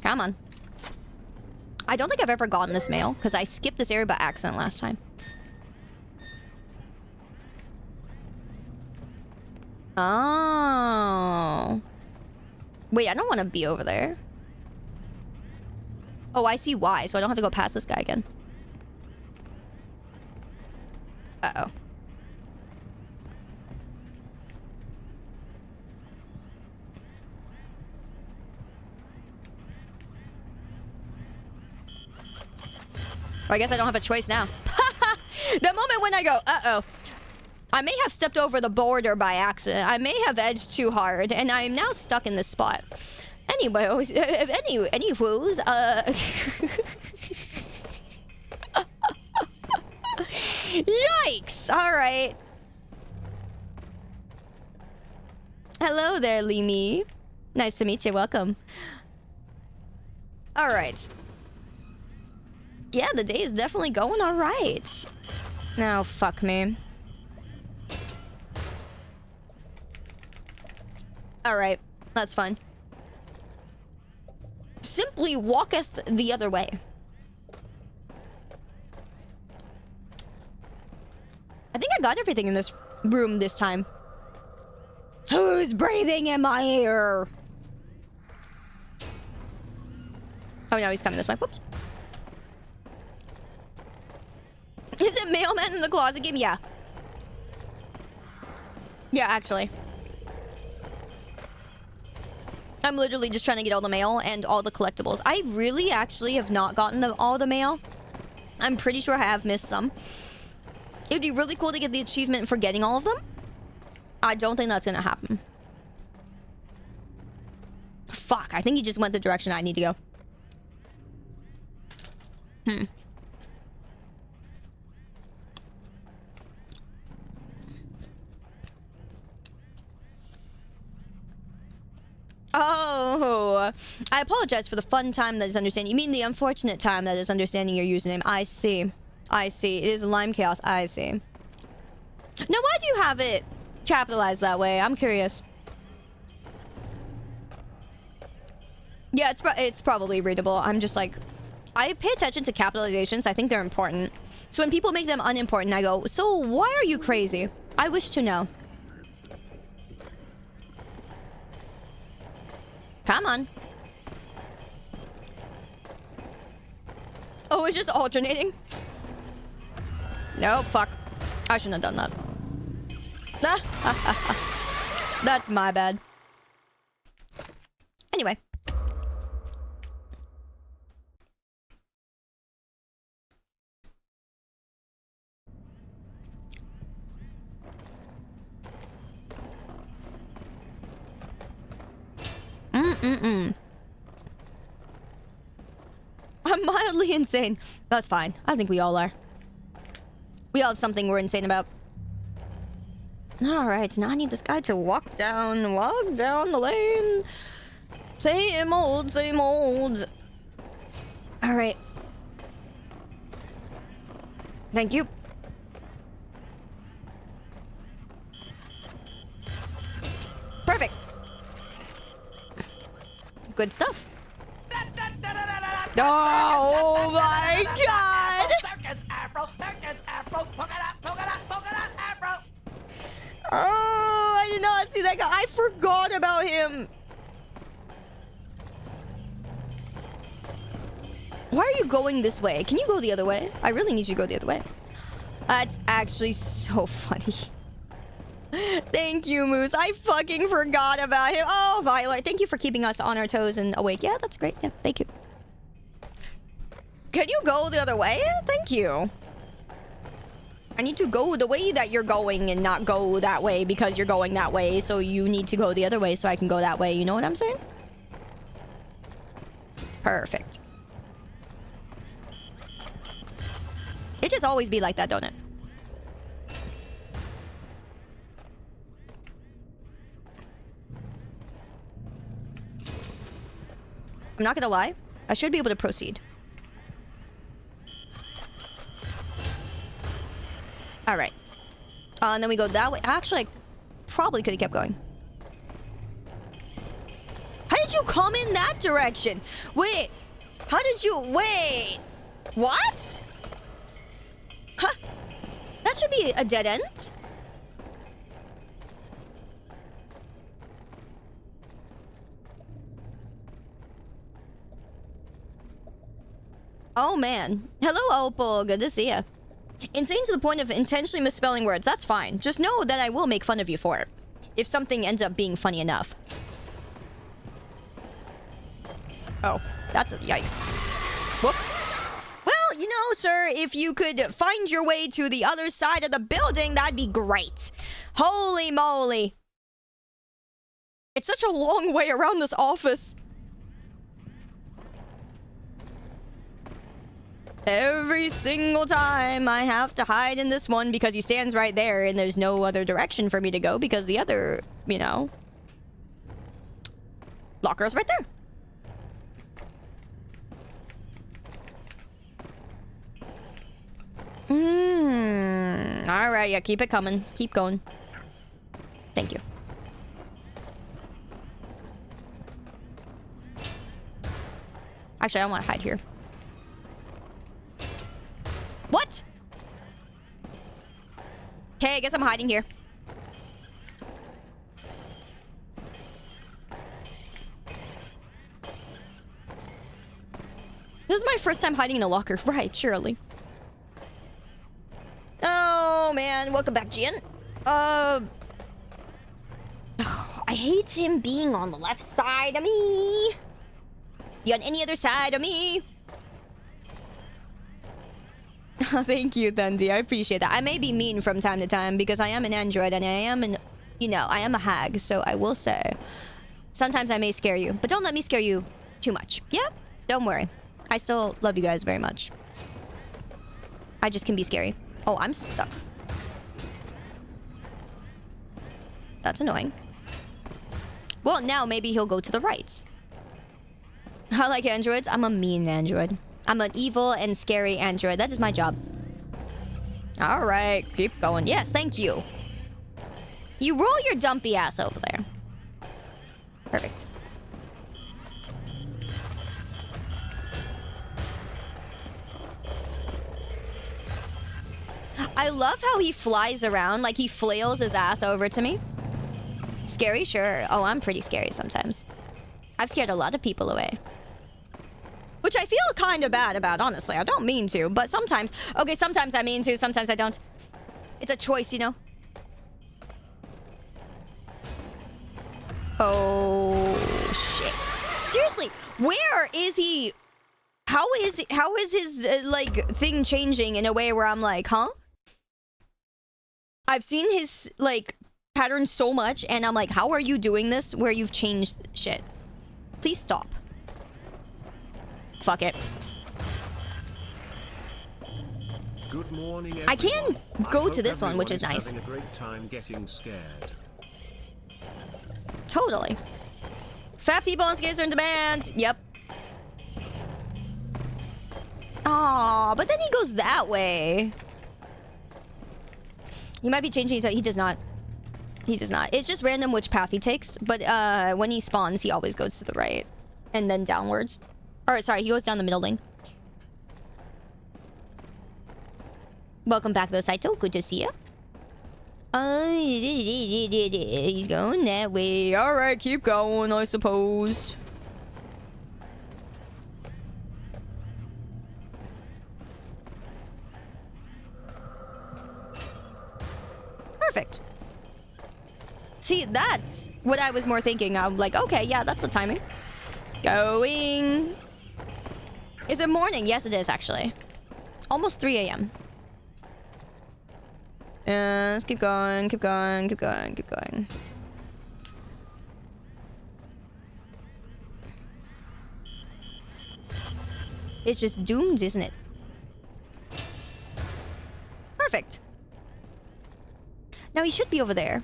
Come on. I don't think I've ever gotten this mail, because I skipped this area by accident last time. Oh. Wait, I don't want to be over there. Oh, I see why, so I don't have to go past this guy again. Uh-oh. Or I guess I don't have a choice now. The moment when I go, uh-oh. I may have stepped over the border by accident. I may have edged too hard, and I'm now stuck in this spot. Anyway, anywhoos, Yikes! Alright. Hello there, Limi. Nice to meet you, welcome. Alright. Yeah, the day is definitely going alright. Now, fuck me. Alright, that's fun. Simply walketh the other way. I think I got everything in this room this time. Who's breathing in my ear? Oh no, he's coming this way. Whoops. Is it Mailman in the Closet game? Yeah. Yeah, actually. I'm literally just trying to get all the mail and all the collectibles. I really actually have not gotten all the mail. I'm pretty sure I have missed some. It would be really cool to get the achievement for getting all of them. I don't think that's gonna happen. fuck. I think he just went the direction I need to go. Oh, I apologize for the fun time that is understanding. You mean the unfortunate time that is understanding your username. I see. I see. It is Lime Chaos. I see. Now, why do you have it capitalized that way? I'm curious. Yeah, it's probably readable. I'm just like, I pay attention to capitalizations. I think they're important. So when people make them unimportant, I go, so why are you crazy? I wish to know. Come on. Oh, it's just alternating? Nope, fuck. I shouldn't have done that. That's my bad. Anyway. I'm mildly insane. That's fine. I think we all are. We all have something we're insane about. Alright, now I need this guy to walk down the lane. Same old, same old. Alright. Thank you. Perfect. Good stuff. Oh my god! Circus Afro, polka dot, Afro. Oh, I did not see that guy. I forgot about him. Why are you going this way? Can you go the other way? I really need you to go the other way. That's actually so funny. Thank you, Moose. I fucking forgot about him. Oh, Violet, thank you for keeping us on our toes and awake. Yeah, that's great. Yeah, thank you. Can you go the other way? Thank you. I need to go the way that you're going and not go that way because you're going that way. So you need to go the other way so I can go that way. You know what I'm saying? Perfect. It just always be like that, don't it? I'm not gonna lie. I should be able to proceed. Alright. And then we go that way. Actually, I probably could have kept going. How did you come in that direction? Wait. How did you... Wait. What? Huh. That should be a dead end. Oh, man. Hello, Opal. Good to see ya. Insane to the point of intentionally misspelling words. That's fine. Just know that I will make fun of you for it. If something ends up being funny enough. Oh, that's a yikes. Whoops. Well, you know, sir, if you could find your way to the other side of the building, that'd be great. Holy moly. It's such a long way around this office. Every single time I have to hide in this one because he stands right there and there's no other direction for me to go because the other, you know, locker's right there. Alright, yeah, keep it coming. Keep going. Thank you. Actually, I don't want to hide here. What? Okay, I guess I'm hiding here. This is my first time hiding in a locker. Right, surely. Oh, man. Welcome back, Gian. I hate him being on the left side of me. You on any other side of me? Thank you, Thundy. I appreciate that. I may be mean from time to time because I am an android and I am an, you know, I am a hag. So I will say, Sometimes I may scare you, but don't let me scare you too much. Yeah? Don't worry. I still love you guys very much. I just can be scary. Oh, I'm stuck. That's annoying. Well, now maybe he'll go to the right. I like androids. I'm a mean android. I'm an evil and scary android. That is my job. Alright, keep going. Yes, thank you. You roll your dumpy ass over there. Perfect. I love how he flies around, like he flails his ass over to me. Scary? Sure. Oh, I'm pretty scary sometimes. I've scared a lot of people away. Which I feel kind of bad about, honestly. I don't mean to, but sometimes... Okay, sometimes I mean to, sometimes I don't. It's a choice, you know? Oh, shit. Seriously, where is he? How is his, like, thing changing in a way where I'm like, huh? I've seen his, like, pattern so much, and I'm like, how are you doing this where you've changed shit? Please stop. Fuck it. Good morning, I can everyone. go I to hope this one, which is everyone nice. Having a great time getting scared. Totally. Fat people on skates are in demand. Yep. Aw, but then he goes that way. He might be changing it. He does not. He does not. It's just random which path he takes. But when he spawns, he always goes to the right. And then downwards. Or, sorry, he goes down the middle lane. Welcome back, though, Saito. Good to see you. He's going that way. Alright, keep going, I suppose. Perfect. See, that's what I was more thinking. I'm like, okay, yeah, that's the timing. Going. Is it morning? Yes, it is, actually. Almost 3 a.m. Let's keep going, keep going, keep going, keep going. It's just doomed, isn't it? Perfect. Now he should be over there.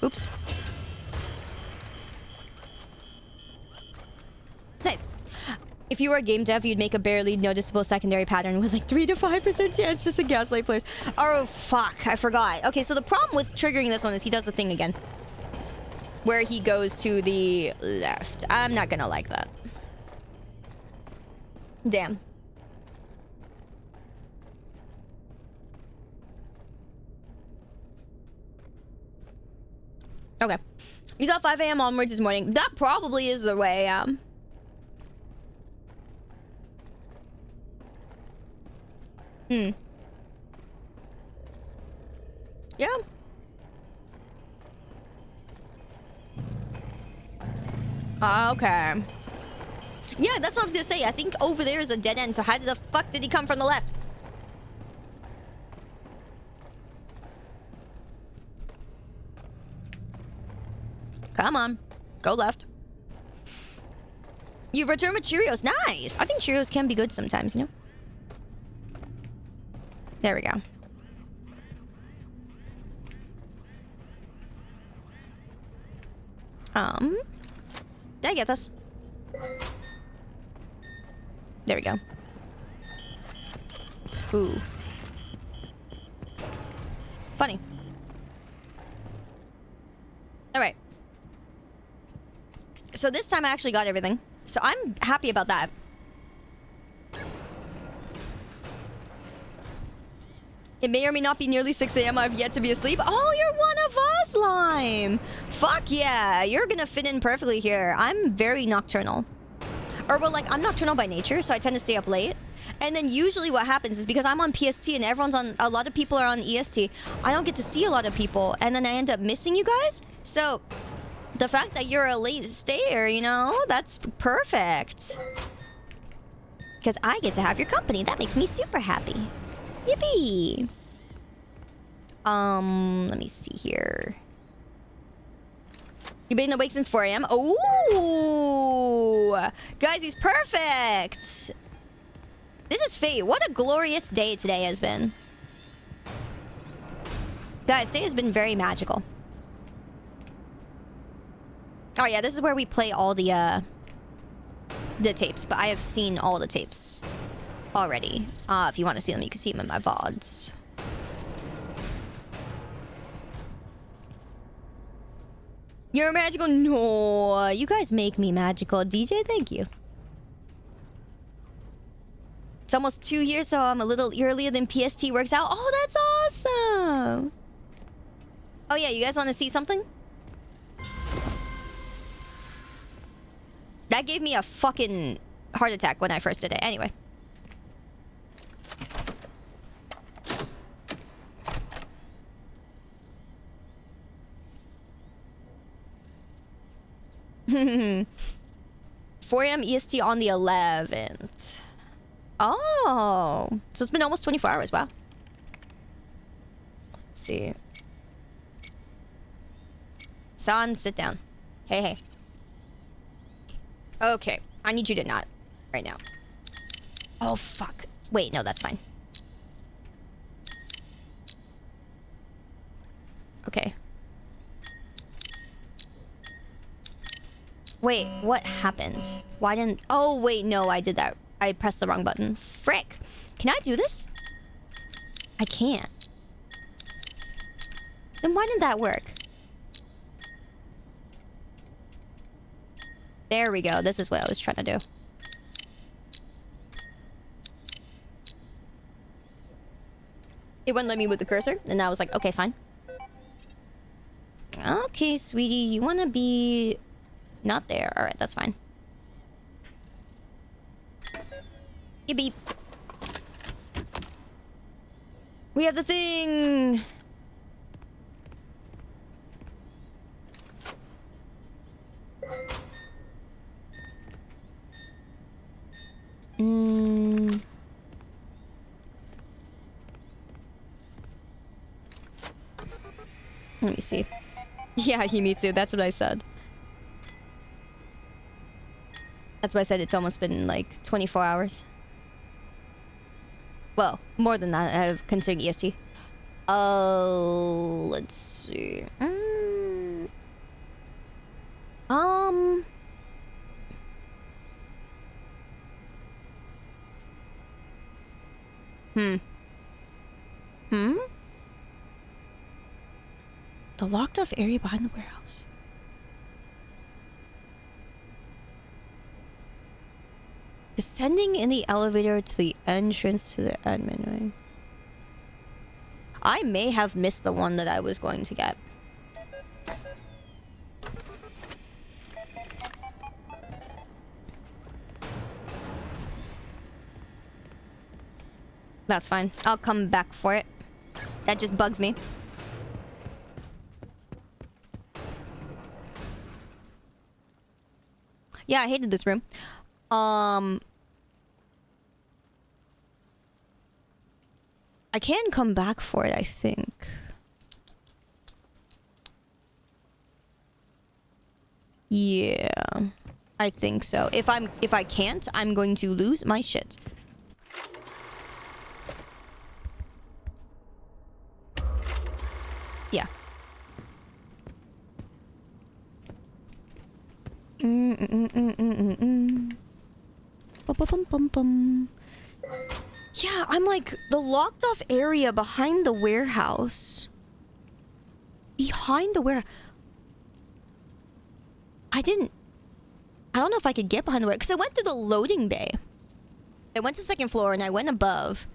Oops. Nice. If you were a game dev, you'd make a barely noticeable secondary pattern with like 3 to 5% chance just to gaslight players. Oh, fuck. I forgot. Okay, so the problem with triggering this one is he does the thing again. Where he goes to the left. I'm not gonna like that. Damn. Okay. You got 5 a.m. onwards this morning. That probably is the way, Yeah. Okay. Yeah, that's what I was gonna say. I think over there is a dead end, so how the fuck did he come from the left? Come on. Go left. You've returned with Cheerios. Nice! I think Cheerios can be good sometimes, you know? There we go. Did I get this? There we go. Ooh. Funny. Alright. So this time I actually got everything. So I'm happy about that. It may or may not be nearly 6 a.m. I've yet to be asleep. Oh, you're one of us, Lime. Fuck yeah. You're gonna fit in perfectly here. I'm very nocturnal. Or, well, like, I'm nocturnal by nature, so I tend to stay up late. And then usually what happens is because I'm on PST and everyone's on... A lot of people are on EST. I don't get to see a lot of people. And then I end up missing you guys. So, the fact that you're a late stayer, you know, that's perfect. Because I get to have your company. That makes me super happy. Yippee! Let me see here. You've been awake since 4 a.m. Oh, guys, he's perfect. This is fate. What a glorious day today has been. Guys, today has been very magical. Oh yeah, this is where we play all the tapes, but I have seen all the tapes already. If you want to see them, you can see them in my VODs. You're magical? No, you guys make me magical. DJ, thank you. It's almost 2 years, so I'm a little earlier than PST works out. Oh, that's awesome. Oh yeah, you guys want to see something? That gave me a fucking heart attack when I first did it. Anyway. Hmm. 4 a.m. EST on the 11th. Oh. So it's been almost 24 hours. Wow. Let's see. San, sit down. Hey, hey. Okay. I need you to not right now. Oh, fuck. Wait, no, that's fine. Okay. Wait, what happened? Why didn't... Oh, wait, no, I did that. I pressed the wrong button. Frick. Can I do this? I can't. Then why didn't that work? There we go. This is what I was trying to do. It wouldn't let me with the cursor, and I was like, okay, fine. Okay, sweetie, you want to be... not there. Alright, that's fine. You beep. We have the thing! Let me see. Yeah, he me too. That's what I said. That's why I said it's almost been like 24 hours. Well, more than that, considering EST. Oh, let's see. The locked off area behind the warehouse. Descending in the elevator to the entrance to the admin wing. I may have missed the one that I was going to get. That's fine. I'll come back for it. That just bugs me. Yeah, I hated this room. I can come back for it, I think. Yeah, I think so. If I can't, I'm going to lose my shit. Yeah. Yeah, I'm like the locked off area behind the warehouse. Behind the warehouse. I don't know if I could get behind the warehouse because I went through the loading bay. I went to the second floor and I went above.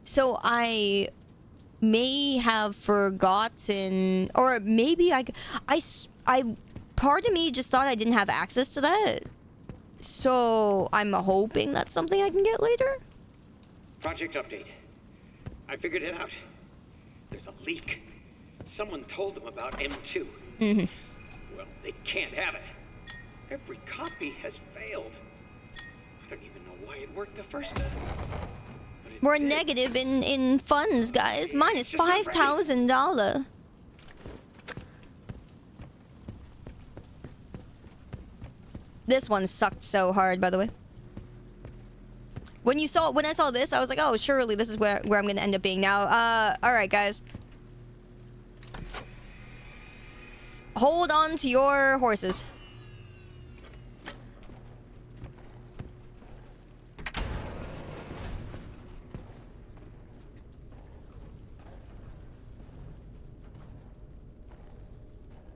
So I may have forgotten, or maybe I part of me just thought I didn't have access to that. So I'm hoping that's something I can get later. Project update. I figured it out. There's a leak. Someone told them about M2. Well, they can't have it. Every copy has failed. I don't even know why it worked the first time. We're negative in funds, guys. Minus $5,000. This one sucked so hard, by the way. When I saw this, I was like, oh, surely this is where I'm gonna end up being now. Alright, guys. Hold on to your horses.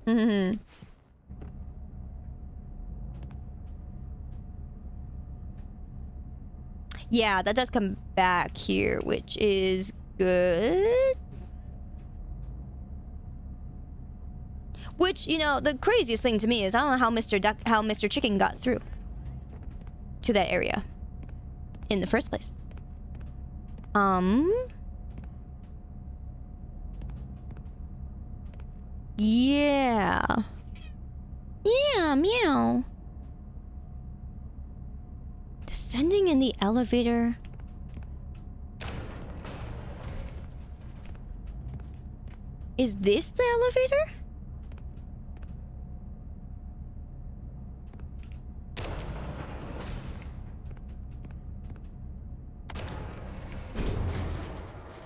Mm-hmm. Yeah, that does come back here, which is good. Which, you know, the craziest thing to me is I don't know how Mr. Chicken got through to that area in the first place. Yeah. Yeah, meow. Descending in the elevator. Is this the elevator?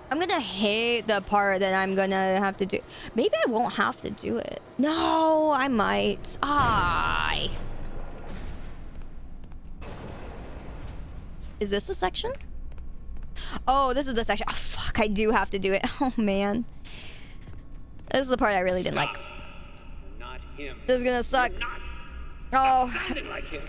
I'm gonna hate the part that I'm gonna have to do. Maybe I won't have to do it. No, I might. Is this the section? Oh, this is the section. Oh, fuck, I do have to do it. Oh, man. This is the part I really didn't like. Not him. This is gonna suck. Oh. Nothing like him.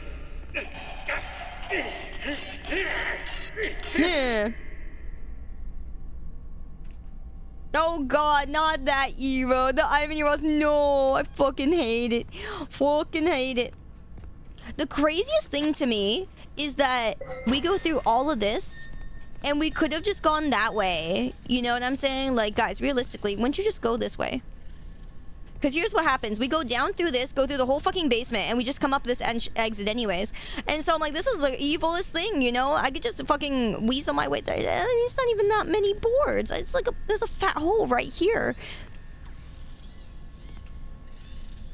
Oh god, not that Evo. The Ivan Euros. No, I fucking hate it. Fucking hate it. The craziest thing to me is that we go through all of this and we could have just gone that way. You know what I'm saying? Like, guys, realistically, wouldn't you just go this way? Because here's what happens. We go down through this, go through the whole fucking basement, and we just come up this exit anyways. And so I'm like, this is the evilest thing, you know? I could just fucking weasel my way there. I mean, it's not even that many boards. It's like there's a fat hole right here.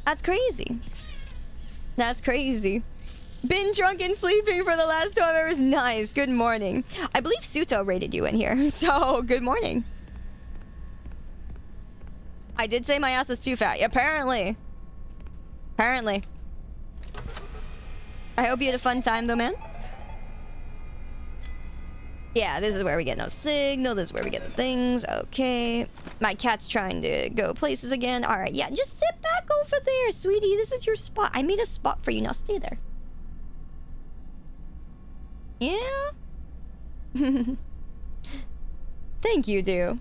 That's crazy. That's crazy. Been drunk and sleeping for the last 12 hours. Nice. Good morning. I believe Suto rated you in here. So, good morning. I did say my ass is too fat. Apparently. Apparently. I hope you had a fun time, though, man. Yeah, this is where we get no signal. This is where we get the things. Okay. My cat's trying to go places again. All right, yeah. Just sit back over there, sweetie. This is your spot. I made a spot for you. Now stay there. Yeah? Thank you, Do.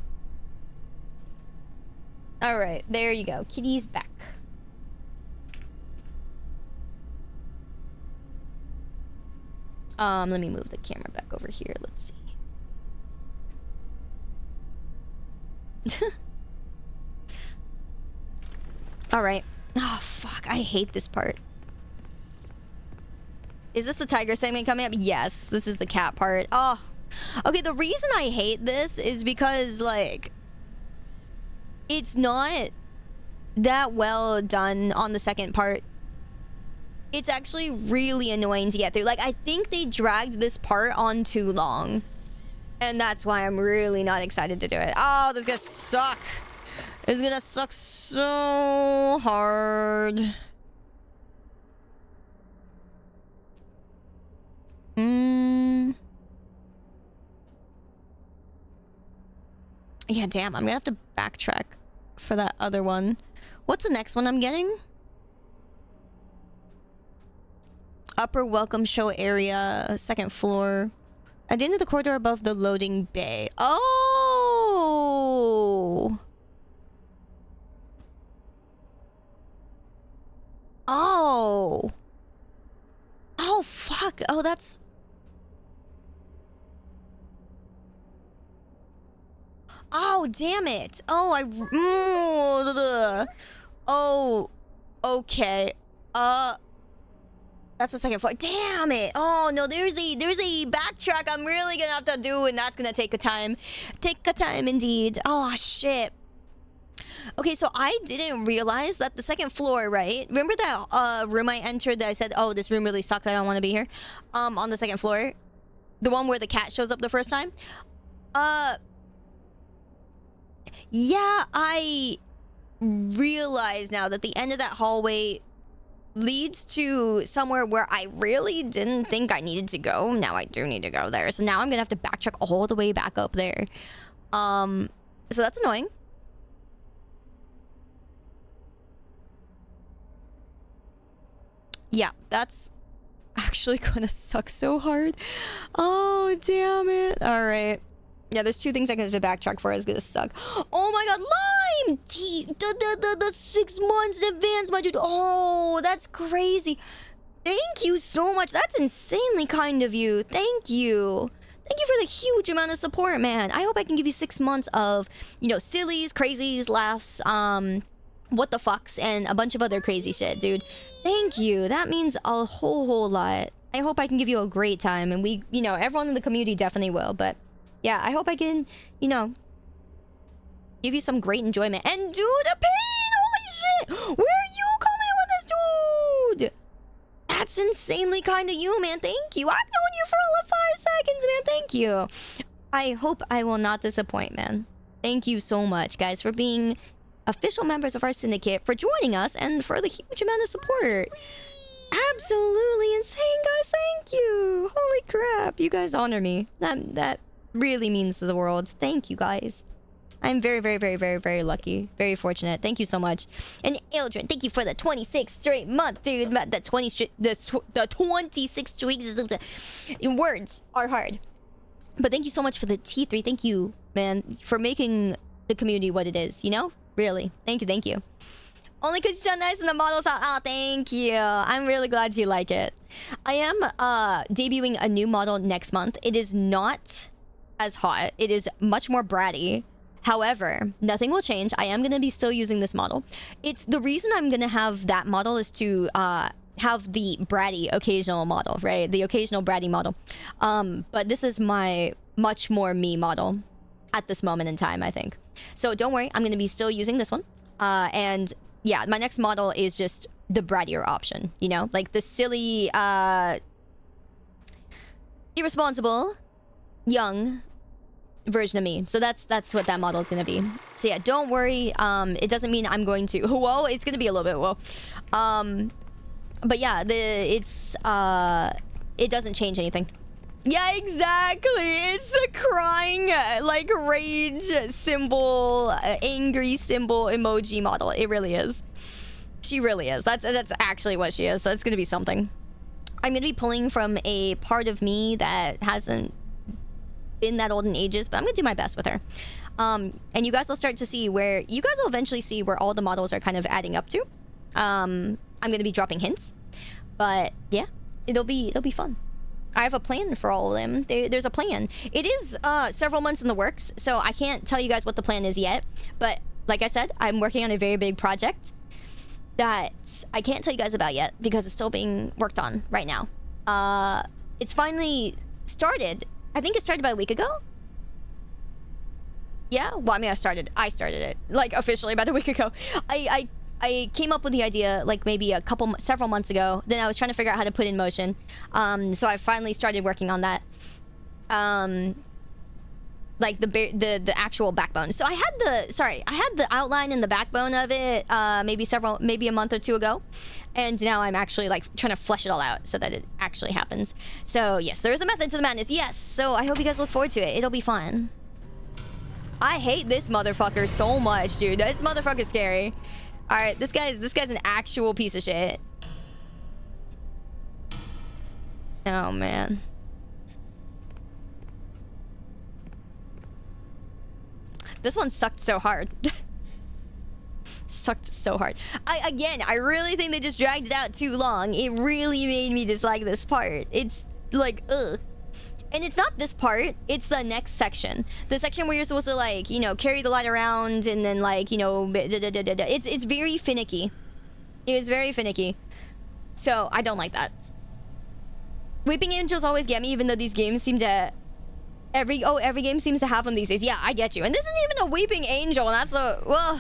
Alright, there you go. Kitty's back. Let me move the camera back over here. Let's see. Alright. Oh, fuck. I hate this part. Is this the tiger segment coming up? Yes, this is the cat part. Oh. Okay, the reason I hate this is because, like, it's not that well done on the second part. It's actually really annoying to get through. Like, I think they dragged this part on too long. And that's why I'm really not excited to do it. Oh, this is gonna suck. It's gonna suck so hard. Yeah, damn, I'm gonna have to backtrack for that other one. What's the next one I'm getting? Upper welcome show area, second floor. At the end of the corridor above the loading bay. Oh! Oh! Oh, fuck. Oh, that's... Oh, damn it. Oh, oh, okay. That's the second floor. Damn it. Oh no, there's a backtrack I'm really gonna have to do, and that's gonna take a time. Take a time indeed. Oh shit. Okay, so I didn't realize that the second floor, right? Remember that room I entered that I said, oh, this room really sucks, I don't want to be here? On the second floor. The one where the cat shows up the first time. Yeah, I realize now that the end of that hallway leads to somewhere where I really didn't think I needed to go. Now I do need to go there. So now I'm gonna have to backtrack all the way back up there. So that's annoying. Yeah, that's actually gonna suck so hard. Oh, damn it. All right. Yeah, there's two things I can have to backtrack for. It's gonna suck. Oh my god, Lime! The 6 months in advance, my dude. Oh, that's crazy. Thank you so much. That's insanely kind of you. Thank you. Thank you for the huge amount of support, man. I hope I can give you 6 months of, you know, sillies, crazies, laughs, what the fucks, and a bunch of other crazy shit, dude. Thank you. That means a whole lot. I hope I can give you a great time, and we, you know, everyone in the community definitely will, but yeah, I hope I can, you know, give you some great enjoyment. And dude, a pain! Holy shit! Where are you coming with this, dude? That's insanely kind of you, man. Thank you. I've known you for all of 5 seconds, man. Thank you. I hope I will not disappoint, man. Thank you so much, guys, for being official members of our syndicate, for joining us, and for the huge amount of support. Absolutely insane, guys. Thank you. Holy crap. You guys honor me. That really means to the world. Thank you, guys. I'm very, very, very, very, very lucky. Very fortunate. Thank you so much. And Ildren, thank you for the 26 straight months, dude. The 26 weeks. Words are hard. But thank you so much for the T3. Thank you, man, for making the community what it is, you know? Really. Thank you, thank you. Only because you sound nice in the models. Oh, thank you. I'm really glad you like it. I am debuting a new model next month. It is not as hot. It is much more bratty. However, nothing will change. I am going to be still using this model. It's the reason I'm going to have that model is to have the bratty occasional model, right? The occasional bratty model. But this is my much more me model at this moment in time, I think. So don't worry, I'm going to be still using this one. And yeah, my next model is just the brattier option, you know? Like the silly, irresponsible, young version of me. So that's what that model is going to be. So yeah, don't worry. It doesn't mean I'm going to... Whoa, it's going to be a little bit whoa. But yeah, it doesn't change anything. Yeah, exactly. It's the crying, like, rage symbol, angry symbol emoji model. It really is. She really is. That's actually what she is. So it's going to be something. I'm going to be pulling from a part of me that hasn't been that old in ages, but I'm going to do my best with her. And you guys will start to see where... You guys will eventually see where all the models are kind of adding up to. I'm going to be dropping hints. But, yeah. It'll be fun. I have a plan for all of them. There's a plan. It is several months in the works, so I can't tell you guys what the plan is yet. But like I said, I'm working on a very big project that I can't tell you guys about yet because it's still being worked on right now. It's finally started. I think it started about a week ago. Yeah? Well, I mean, I started it, like, officially about a week ago. I came up with the idea like maybe several months ago. Then I was trying to figure out how to put it in motion. So I finally started working on that. Like the actual backbone. So I had the outline and the backbone of it maybe a month or two ago. And now I'm actually like trying to flesh it all out so that it actually happens. So yes, there is a method to the madness. Yes. So I hope you guys look forward to it. It'll be fun. I hate this motherfucker so much, dude. This motherfucker's scary. All right, this guy's an actual piece of shit. Oh man. This one sucked so hard. Sucked so hard. I really think they just dragged it out too long. It really made me dislike this part. It's like, ugh. And it's not this part, it's the next section. The section where you're supposed to, like, you know, carry the light around and then, like, you know, It's very finicky. It was very finicky. So, I don't like that. Weeping Angels always get me, even though these games seem to... Every game seems to have one these days. Yeah, I get you. And this isn't even a Weeping Angel, and that's the... Well...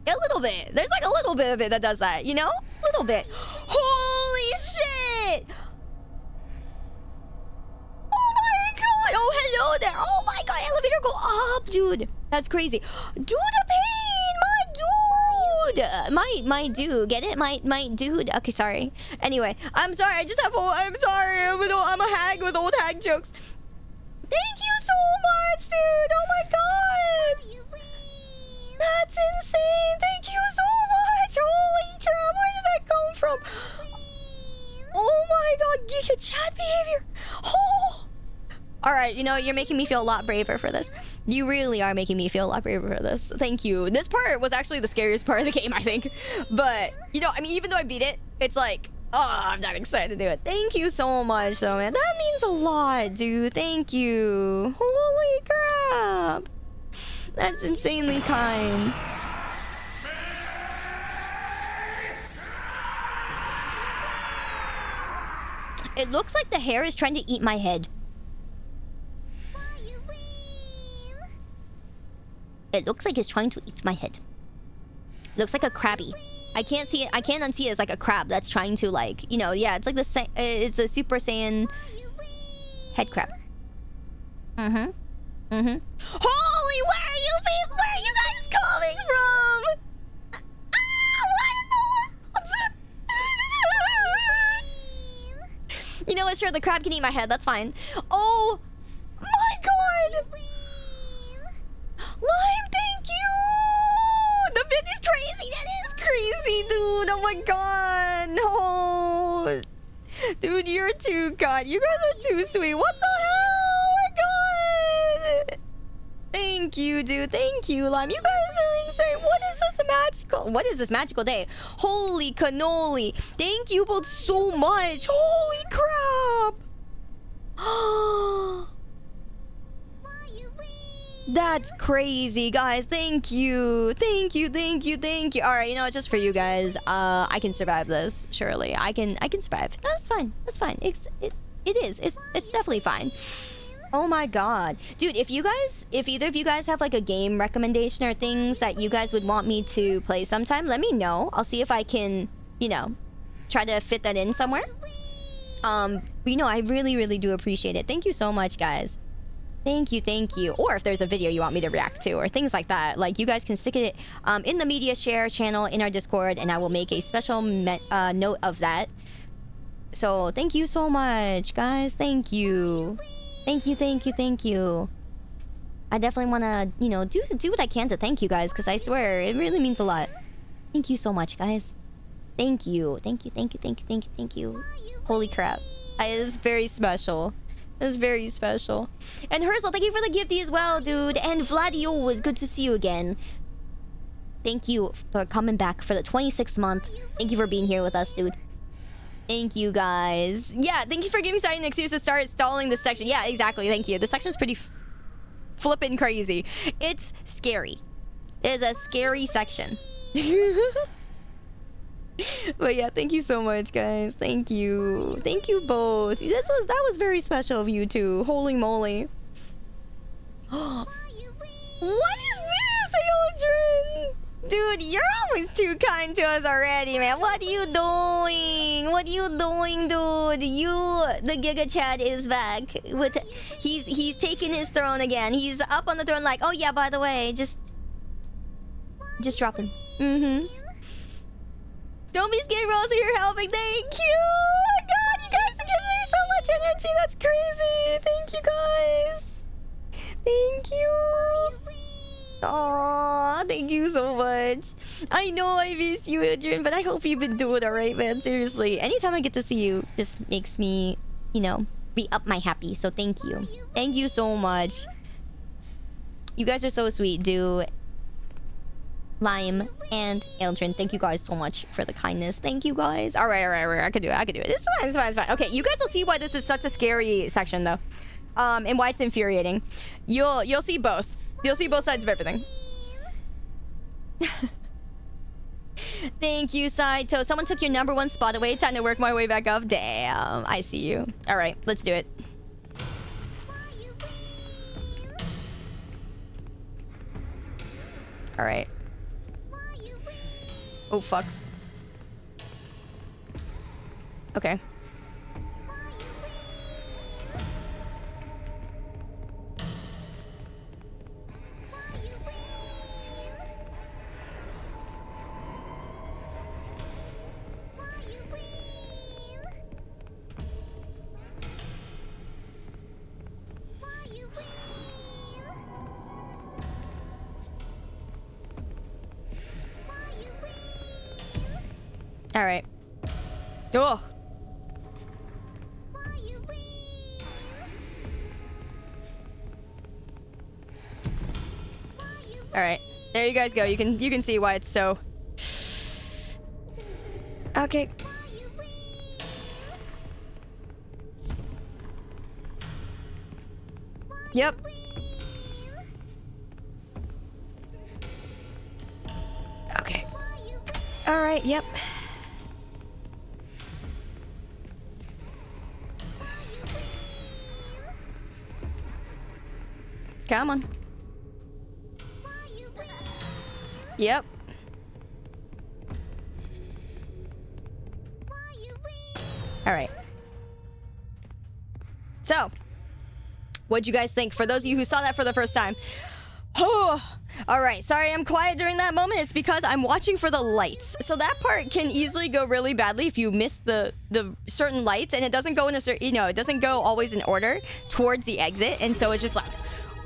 A little bit. There's like a little bit of it that does that, you know? A little bit. Holy shit! Oh my god! Oh, hello there! Oh my god, elevator go up, dude! That's crazy. Do the pain! My dude! Get it? My dude. Okay, sorry. Anyway, I'm sorry. I just have... I'm sorry. I'm a hag with old hag jokes. Thank you so much, dude! Oh my god! That's insane! Thank you so much! Holy crap, where did that come from? Oh my god, Giga chat behavior! Oh! Alright, you know, you're making me feel a lot braver for this. You really are making me feel a lot braver for this. Thank you. This part was actually the scariest part of the game, I think. But, you know, I mean, even though I beat it, it's like, oh, I'm not excited to do it. Thank you so much, though, man. That means a lot, dude. Thank you. Holy crap. That's insanely kind. It looks like the hair is trying to eat my head. It looks like it's trying to eat my head. Looks like a crabby. I can't see it. I can't unsee it as like a crab that's trying to, like, you know, yeah, it's like the it's a Super Saiyan head crab. Holy, where are you people? Where are you guys coming from? What in the world? You know what? Sure, the crab can eat my head. That's fine. Oh my god! Lime, thank you! The 50's crazy! That is crazy, dude! Oh my god! No! Dude, you're too kind. You guys are too sweet. What the hell? Oh my god! Thank you, dude. Thank you, Lime. You guys are insane. What is this magical? What is this magical day? Holy cannoli. Thank you both so much. Holy crap! That's crazy, guys. Thank you. Thank you. All right, you know what? Just for you guys, I can survive this. Surely, I can survive. That's fine. That's fine. It is. It's definitely fine. Oh my god, dude! If either of you guys have like a game recommendation or things that you guys would want me to play sometime, let me know. I'll see if I can, you know, try to fit that in somewhere. But you know, I really do appreciate it. Thank you so much, guys. Thank you. Or if there's a video you want me to react to or things like that, like, you guys can stick it in the media share channel in our Discord, and I will make a special note of that. So thank you so much, guys. Thank you. I definitely want to, you know, do what I can to thank you guys, because I swear it really means a lot. Thank you so much, guys. Thank you. Holy crap. It's very special. It's very special. And Herzl, thank you for the gifty as well, dude. And Vladio, it's good to see you again. Thank you for coming back for the 26th month. Thank you for being here with us, dude. Thank you, guys. Yeah, thank you for giving Sai an excuse to start stalling this section. Yeah, exactly. Thank you. This section's pretty flippin' crazy. It's scary. It's a scary section. But yeah, thank you so much, guys. Thank you both. That was very special of you two. Holy moly. What is this, Aodrin? Dude, you're always too kind to us already, man. What are you doing, dude? The Giga Chad is back with. He's taken his throne again. He's up on the throne, like, oh yeah, by the way, just drop him. Don't be scared, Rosie, you're helping. Thank you! Oh my god, you guys are giving me so much energy. That's crazy. Thank you, guys. Thank you. Aww, thank you so much. I know I miss you, Adrian, but I hope you've been doing alright, man. Seriously. Anytime I get to see you, just makes me, you know, be up my happy. So thank you. Thank you so much. You guys are so sweet, dude. Lime and Eldrin, thank you guys so much for the kindness. Thank you, guys. All right. I can do it. It's fine. Okay, you guys will see why this is such a scary section, though, and why it's infuriating. You'll see both. You'll see both sides of everything. Thank you, Saito. Someone took your #1 spot away. Time to work my way back up. Damn, I see you. All right, let's do it. All right. Oh, fuck. Okay. All right. Oh. All right. There you guys go. You can see why it's so. Okay. Yep. Okay. All right. Yep. Come on. Yep. All right. So, what'd you guys think? For those of you who saw that for the first time. Oh, all right. Sorry, I'm quiet during that moment. It's because I'm watching for the lights. So that part can easily go really badly if you miss the certain lights, and it doesn't go in a certain, it doesn't go always in order towards the exit, and so it's just like.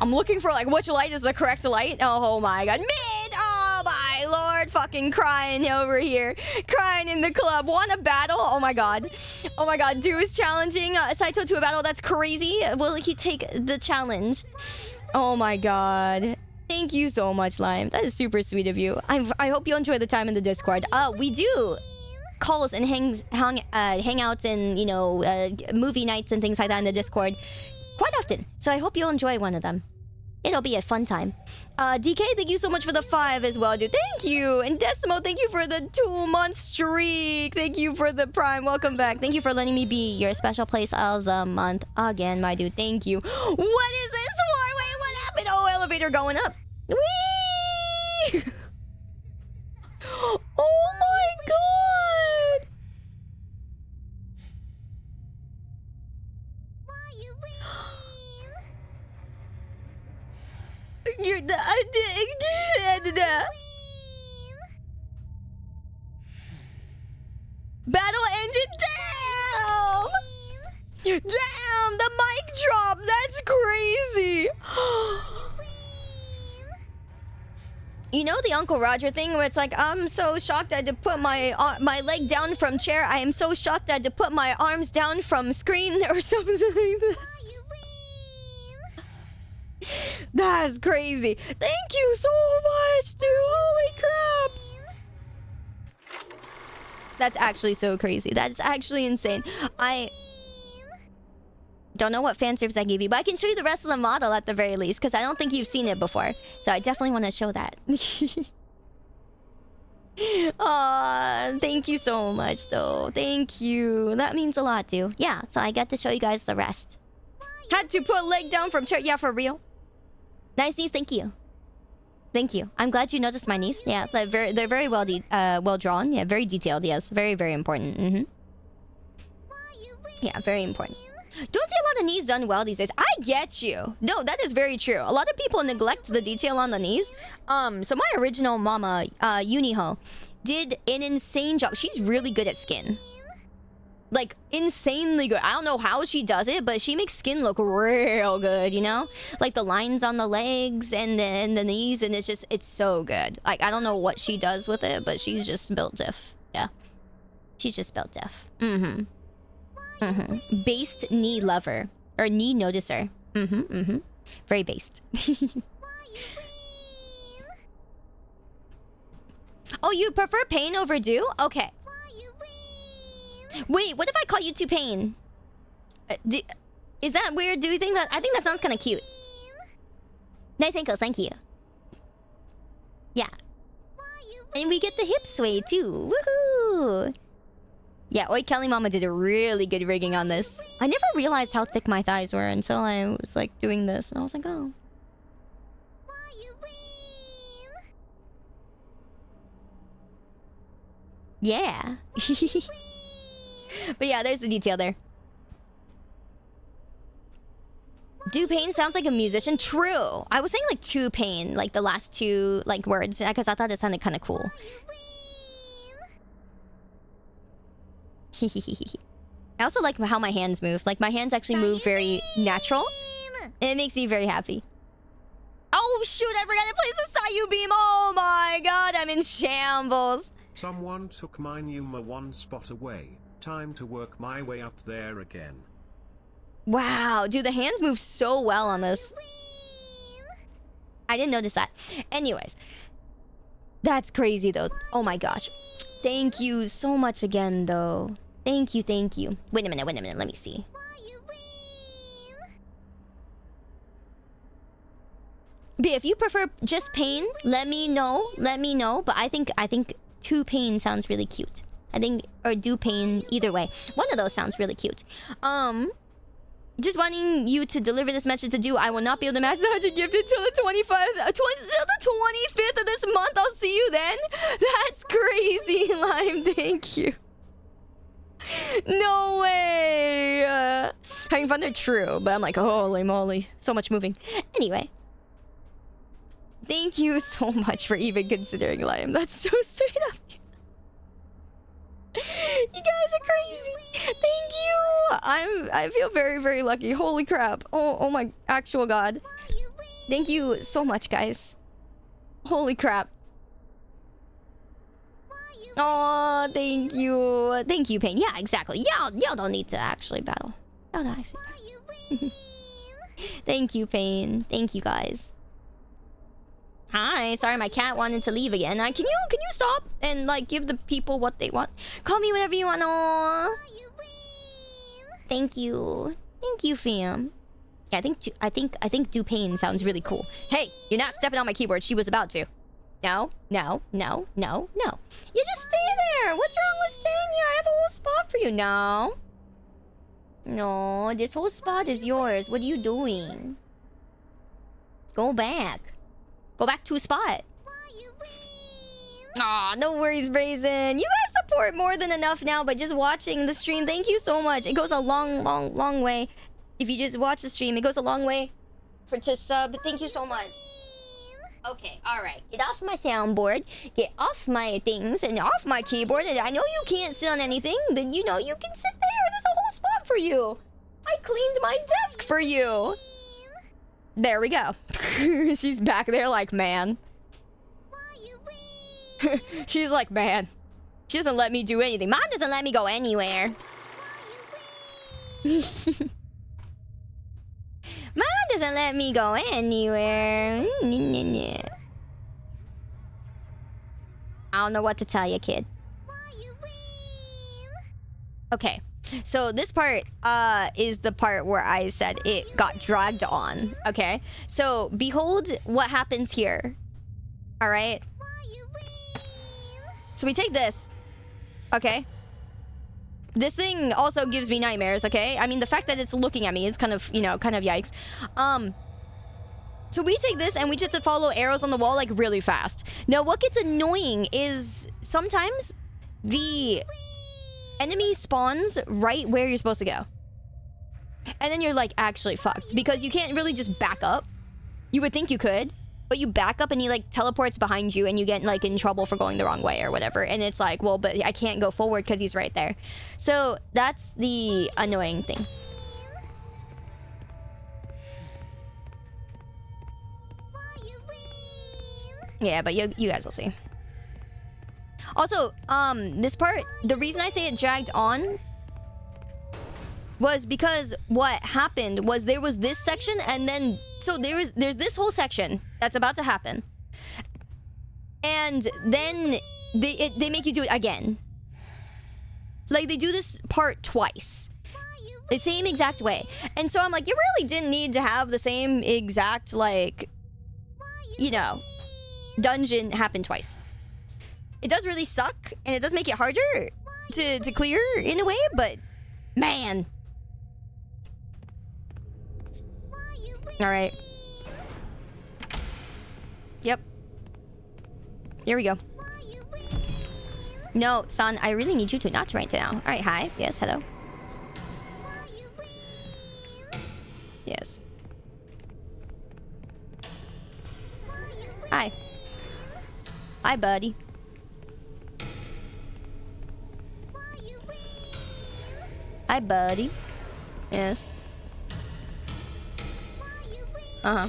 I'm looking for, like, which light is the correct light. Oh, my God. Mid! Oh, my Lord. Fucking crying over here. Crying in the club. Want a battle? Oh, my God. Oh, my God. Do is challenging Saito to a battle. That's crazy. Will he take the challenge? Oh, my God. Thank you so much, Lime. That is super sweet of you. I hope you enjoy the time in the Discord. We do calls and hangouts and, movie nights and things like that in the Discord quite often. So I hope you'll enjoy one of them. It'll be a fun time. DK, thank you so much for the 5 as well, dude. Thank you. And Decimo, thank you for the 2-month streak. Thank you for the Prime. Welcome back. Thank you for letting me be your special place of the month again, my dude. Thank you. What is this for? Wait, what happened? Oh, elevator going up. Whee! Oh my God. You're the battle ended. Damn, the mic drop. That's crazy. You know the Uncle Roger thing where it's like, I'm so shocked I had to put my leg down from chair. I am so shocked I had to put my arms down from screen or something like that. That's crazy. Thank you so much, dude. Holy crap. That's actually so crazy. That's actually insane. I don't know what fan service I gave you, but I can show you the rest of the model at the very least, because I don't think you've seen it before. So I definitely want to show that. Aw, thank you so much, though. Thank you. That means a lot, dude. Yeah, so I got to show you guys the rest. Had to put leg down from chair. Yeah, for real. Nice niece, thank you. Thank you. I'm glad you noticed my niece. Yeah, they're very well drawn. Yeah, very detailed. Yes, very, very important. Yeah, very important. Don't see a lot of knees done well these days. I get you. No, that is very true. A lot of people neglect the detail on the knees. So my original mama, Uniho, did an insane job. She's really good at skin. Like, insanely good. I don't know how she does it, but she makes skin look real good, you know? Like, the lines on the legs and then the knees, and it's so good. Like, I don't know what she does with it, but she's just built diff. Yeah. She's just built diff. Based knee lover. Or knee noticer. Very based. Oh, you prefer pain over do? Okay. Wait, what if I call you to pain? Is that weird? Do you think that? I think that sounds kind of cute. Nice ankles, thank you. Yeah. And we get the hip sway too. Woohoo! Yeah, Oi Kelly Mama did a really good rigging on this. I never realized how thick my thighs were until I was like doing this, and I was like, oh. Yeah. But yeah, there's the detail there. Pain sounds like a musician. True. I was saying like Pain, like the last two like words, because I thought it sounded kind of cool. I also like how my hands move. Like my hands actually move very natural. And it makes me very happy. Oh shoot, I forgot to place the Sayu beam. Oh my god, I'm in shambles. Someone took my Numa one spot away. Time to work my way up there again. Wow, dude, the hands move so well on this. I didn't notice that. Anyways. That's crazy though. Oh my gosh. Thank you so much again though. Thank you, thank you. Wait a minute, let me see. But if you prefer just Pain, let me know. But I think Pain sounds really cute. I think, or Pain, either way. One of those sounds really cute. Just wanting you to deliver this message to I will not be able to match the 100 gifted till the 25th of this month. I'll see you then. That's crazy, Lime. Thank you. No way. Having fun, they're true, but I'm like, holy moly, so much moving. Anyway. Thank you so much for even considering Lime. That's so sweet of you. You guys are crazy. Thank you. I feel very, very lucky. Holy crap. Oh my actual god. Thank you so much, guys. Holy crap. Oh, thank you. Thank you, Pain. Yeah, exactly. Y'all don't need to actually battle. Y'all don't actually battle. Thank you, Pain. Thank you, guys. Hi, sorry my cat wanted to leave again. Can you stop and like give the people what they want? Call me whatever you want. Aww. Thank you. Thank you, fam. Yeah, I think Pain sounds really cool. Hey, you're not stepping on my keyboard. She was about to. No. You just stay there. What's wrong with staying here? I have a whole spot for you. No, this whole spot is yours. What are you doing? Go back. Go back to a spot. Aw, no worries, Brazen. You guys support more than enough now by just watching the stream. Thank you so much. It goes a long way. If you just watch the stream, it goes a long way to sub. Thank you so much. Okay, alright. Get off my soundboard. Get off my things and off my keyboard. And I know you can't sit on anything, but you know you can sit there. There's a whole spot for you. I cleaned my desk for you. There we go. She's back there like, man. She's like, man. She doesn't let me do anything. Mom doesn't let me go anywhere. Mom doesn't let me go anywhere. I don't know what to tell you, kid. Okay. So this part is the part where I said it got dragged on. Okay? So behold what happens here. Alright? So we take this. Okay? This thing also gives me nightmares, okay? I mean, the fact that it's looking at me is kind of, kind of yikes. So we take this and we just have to follow arrows on the wall, like, really fast. Now, what gets annoying is sometimes the enemy spawns right where you're supposed to go. And then you're, like, actually fucked. Because you can't really just back up. You would think you could. But you back up and he, like, teleports behind you and you get, like, in trouble for going the wrong way or whatever. And it's like, well, but I can't go forward because he's right there. So that's the annoying thing. Yeah, but you guys will see. Also, this part, the reason I say it dragged on was because what happened was there was this section and then so there's this whole section that's about to happen. And then they make you do it again. Like they do this part twice. The same exact way. And so I'm like, you really didn't need to have the same exact, like, dungeon happen twice. It does really suck, and it does make it harder to clear in a way, but man. Alright. Yep. Here we go. No, son, I really need you to not right now. Alright, hi. Yes, hello. Yes. Hi. Hi, buddy. Hi, buddy. Yes. Uh-huh.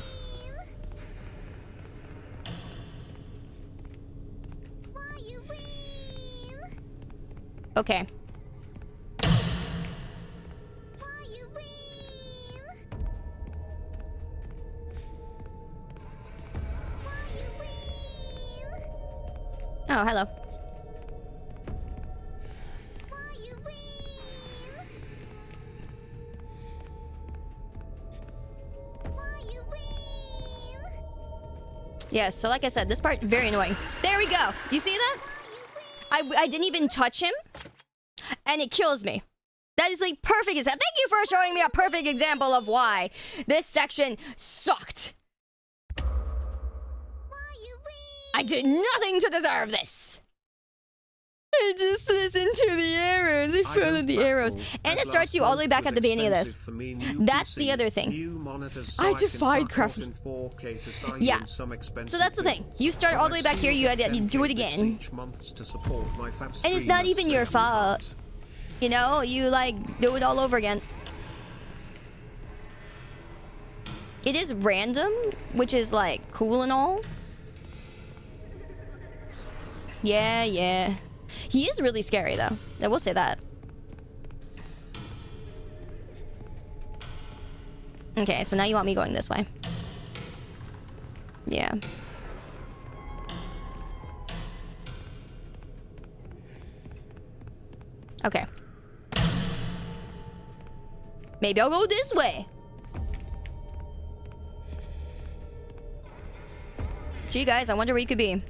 Okay. Oh, hello. Yes, so like I said, this part, very annoying. There we go. Do you see that? I didn't even touch him, and it kills me. That is like perfect example. Thank you for showing me a perfect example of why this section sucked. I did nothing to deserve this. I just listened to the arrows. I followed the arrows. And it starts you all the way back at the beginning of this. That's the other thing. I defied crafting. Yeah. So that's the thing. You start all the way back here, you do it again. And it's not even your fault. You know, you like do it all over again. It is random, which is like cool and all. Yeah, yeah. He is really scary though. I will say that. Okay, so now you want me going this way. Yeah. Okay. Maybe I'll go this way. Gee, guys, I wonder where you could be.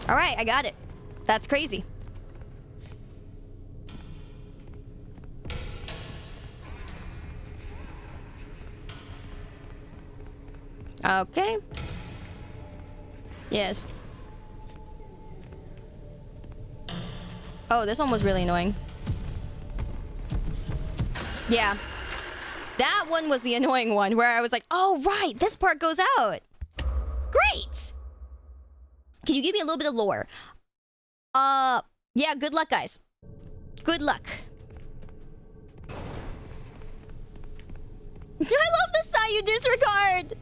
All right, I got it. That's crazy. Okay. Yes. Oh, this one was really annoying. Yeah. That one was the annoying one where I was like, oh, right, this part goes out. Great. Can you give me a little bit of lore? Yeah, good luck, guys. Good luck. I love the sign you disregard.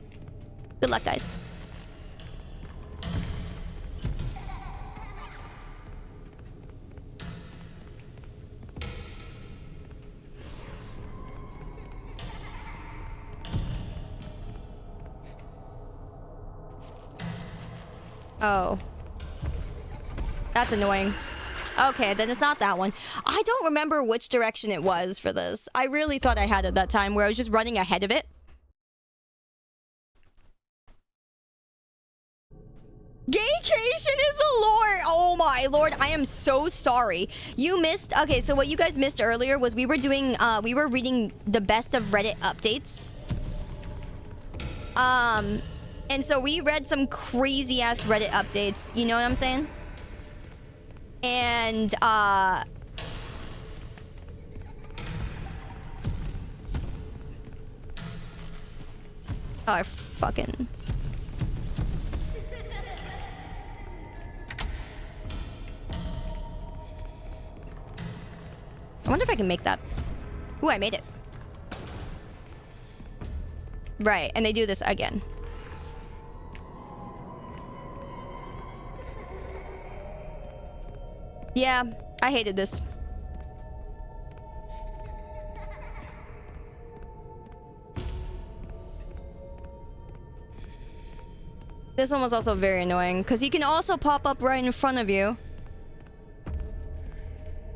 Good luck, guys. Oh. That's annoying. Okay, then it's not that one. I don't remember which direction it was for this. I really thought I had it that time where I was just running ahead of it. Gaycation is the lore. Oh my lord, I am so sorry. You missed. Okay, so what you guys missed earlier was we were doing we were reading the best of Reddit updates. And so we read some crazy ass Reddit updates, you know what I'm saying? And oh, fucking I wonder if I can make that. Ooh, I made it. Right, and they do this again. Yeah, I hated this. This one was also very annoying because he can also pop up right in front of you.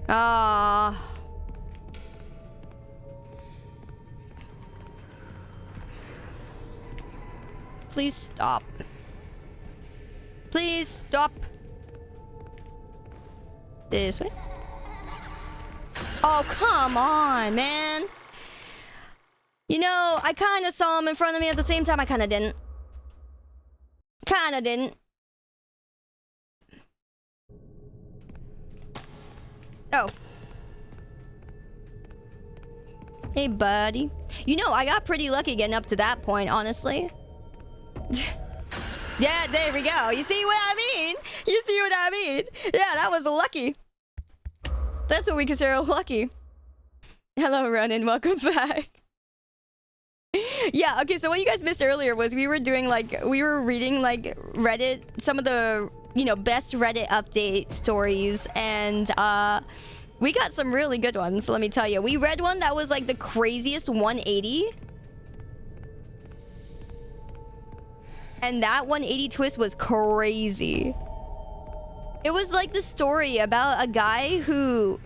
Ah. Please stop. Please stop. This way. Oh, come on, man. You know, I kind of saw him in front of me at the same time. I kind of didn't. Kind of didn't. Oh. Hey, buddy. You know, I got pretty lucky getting up to that point, honestly. Yeah, there we go. You see what I mean? You see what I mean? Yeah, that was lucky. That's what we consider lucky. Hello, Ronan. Welcome back. Yeah, okay, so what you guys missed earlier was we were reading like Reddit, some of the, you know, best Reddit update stories, and we got some really good ones, let me tell you. We read one that was like the craziest 180. And that 180 twist was crazy. It was like the story about a guy who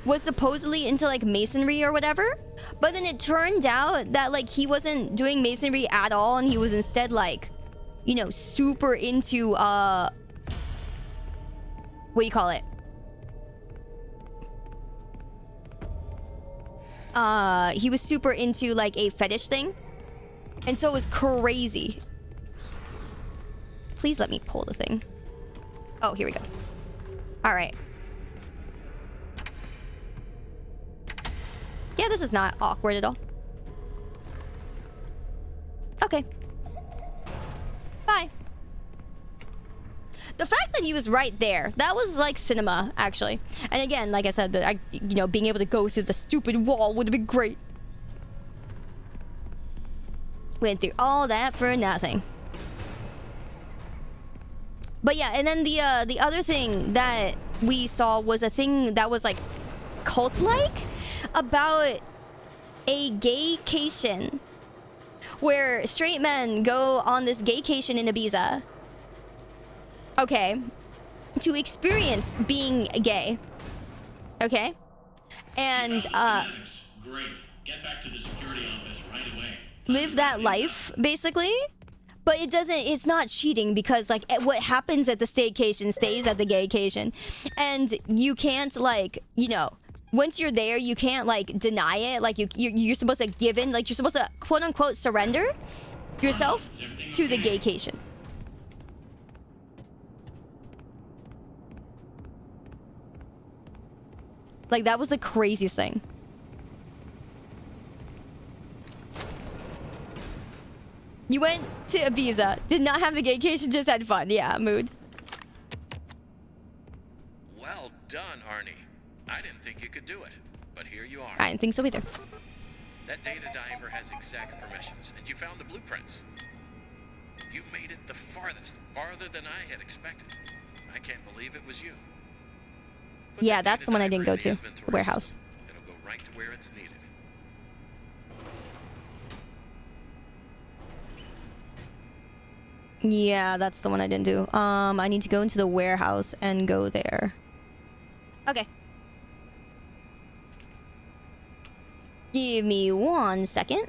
was supposedly into like masonry or whatever, but then it turned out that like he wasn't doing masonry at all, and he was instead like, you know, super into what do you call it? He was super into like a fetish thing, and so it was crazy. Please let me pull the thing. Oh, here we go. All right. Yeah, this is not awkward at all. Okay. Bye. The fact that he was right there, that was like cinema, actually. And again, like I said, you know, being able to go through the stupid wall would have been great. Went through all that for nothing. But yeah, and then the other thing that we saw was a thing that was like cult-like about a gaycation where straight men go on this gaycation in Ibiza. Okay. To experience being gay. Okay? And Great. Get back to the security office right away. Live that life, basically. But it's not cheating, because like what happens at the staycation stays at the gaycation. And you can't, like, you know, once you're there, you can't like deny it. Like you're supposed to give in, like you're supposed to quote unquote surrender yourself to the gaycation. Like that was the craziest thing. You went to Ibiza, did not have the gaycation, just had fun. Yeah, mood. Well done, Arnie. I didn't think you could do it, but here you are. I didn't think so either. That data diver has exact permissions, and you found the blueprints. You made it the farthest, farther than I had expected. I can't believe it was you. Put Yeah, that that's the one I didn't go to. inventory The warehouse. system. It'll go right to where it's needed. Yeah, that's the one I didn't do. I need to go into the warehouse and go there. Okay. Give me 1 second.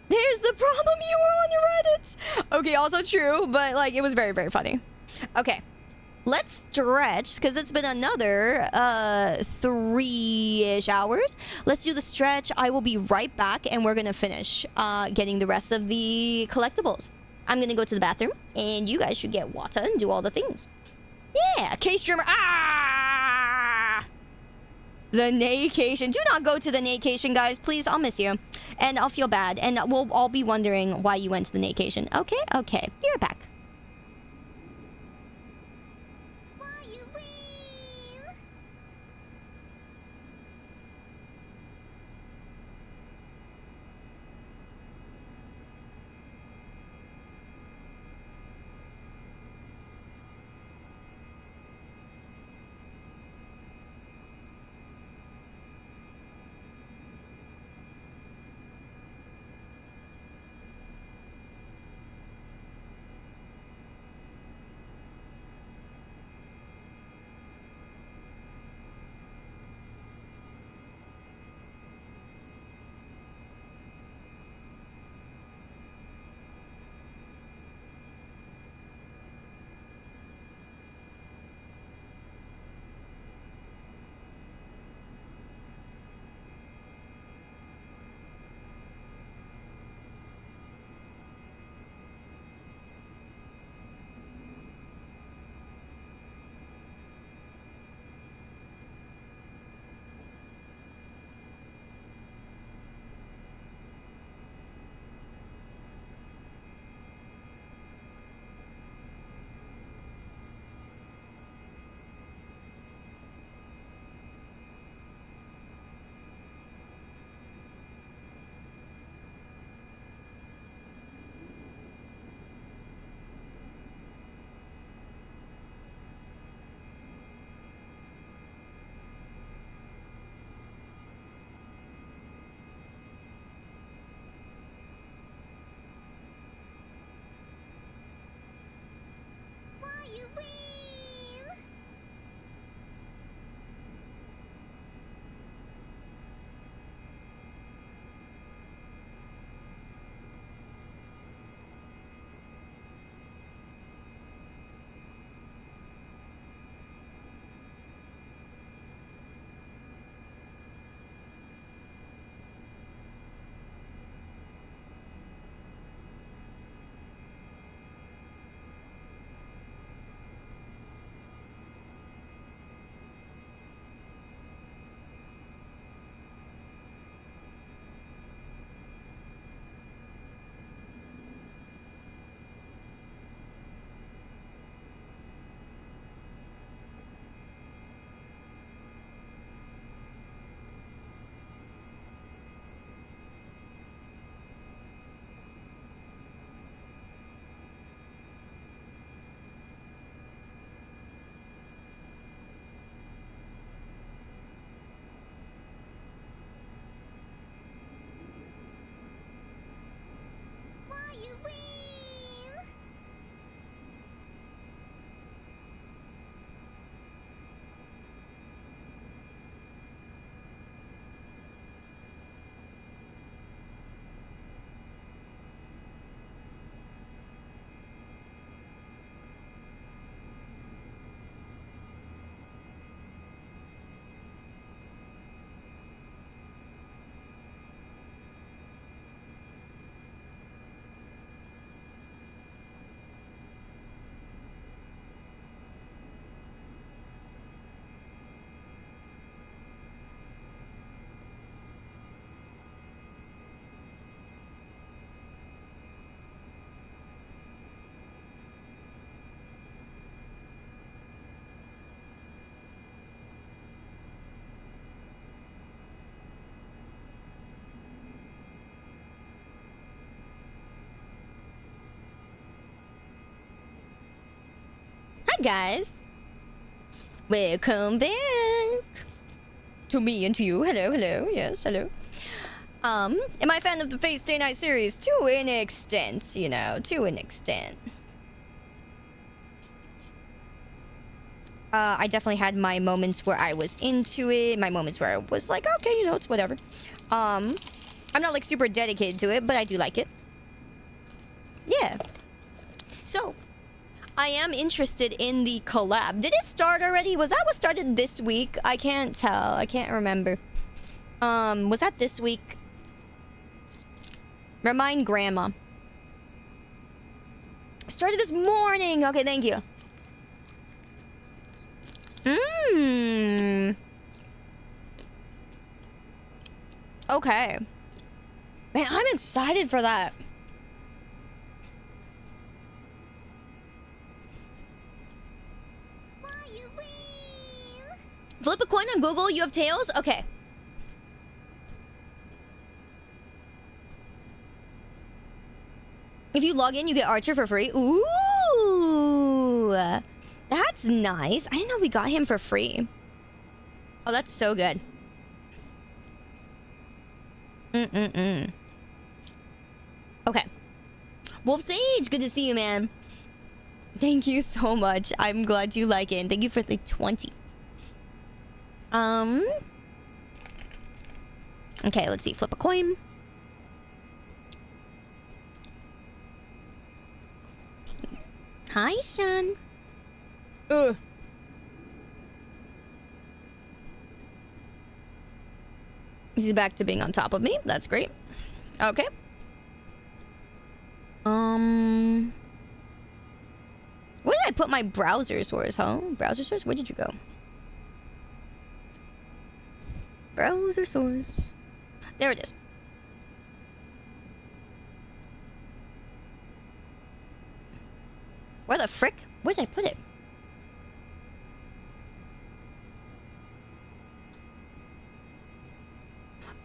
There's the problem, you were on your Reddit. Okay, also true, but like it was very, very funny. Okay. Let's stretch, because it's been another 3-ish hours. Let's do the stretch. I will be right back, and we're going to finish getting the rest of the collectibles. I'm going to go to the bathroom, and you guys should get water and do all the things. Yeah, K-Streamer. Ah! The Naycation. Do not go to the Naycation, guys. Please, I'll miss you. And I'll feel bad. And we'll all be wondering why you went to the Naycation. Okay, okay. Be right back. Hi guys. Welcome back to me and to you. Hello, hello. Yes, hello. Am I a fan of the Fate Stay Night series? To an extent, you know, to an extent. I definitely had my moments where I was into it, my moments where I was like, okay, you know, it's whatever. I'm not like super dedicated to it, but I do like it. Yeah. So, I am interested in the collab. Did it start already? Was that what started this week? I can't tell. I can't remember. Was that this week? Remind Grandma. Started this morning. Okay, thank you. Okay. Man, I'm excited for that. Flip a coin on Google, you have tails? Okay. If you log in, you get Archer for free. Ooh! That's nice. I didn't know we got him for free. Oh, that's so good. Okay. Wolf Sage, good to see you, man. Thank you so much. I'm glad you like it. And thank you for the 20. Okay, let's see. Flip a coin. Hi, Sean. Ugh. She's back to being on top of me. That's great. Okay. Where did I put my browser source, huh? Browser source? Where did you go? Browser source. There it is. Where the frick? Where did I put it?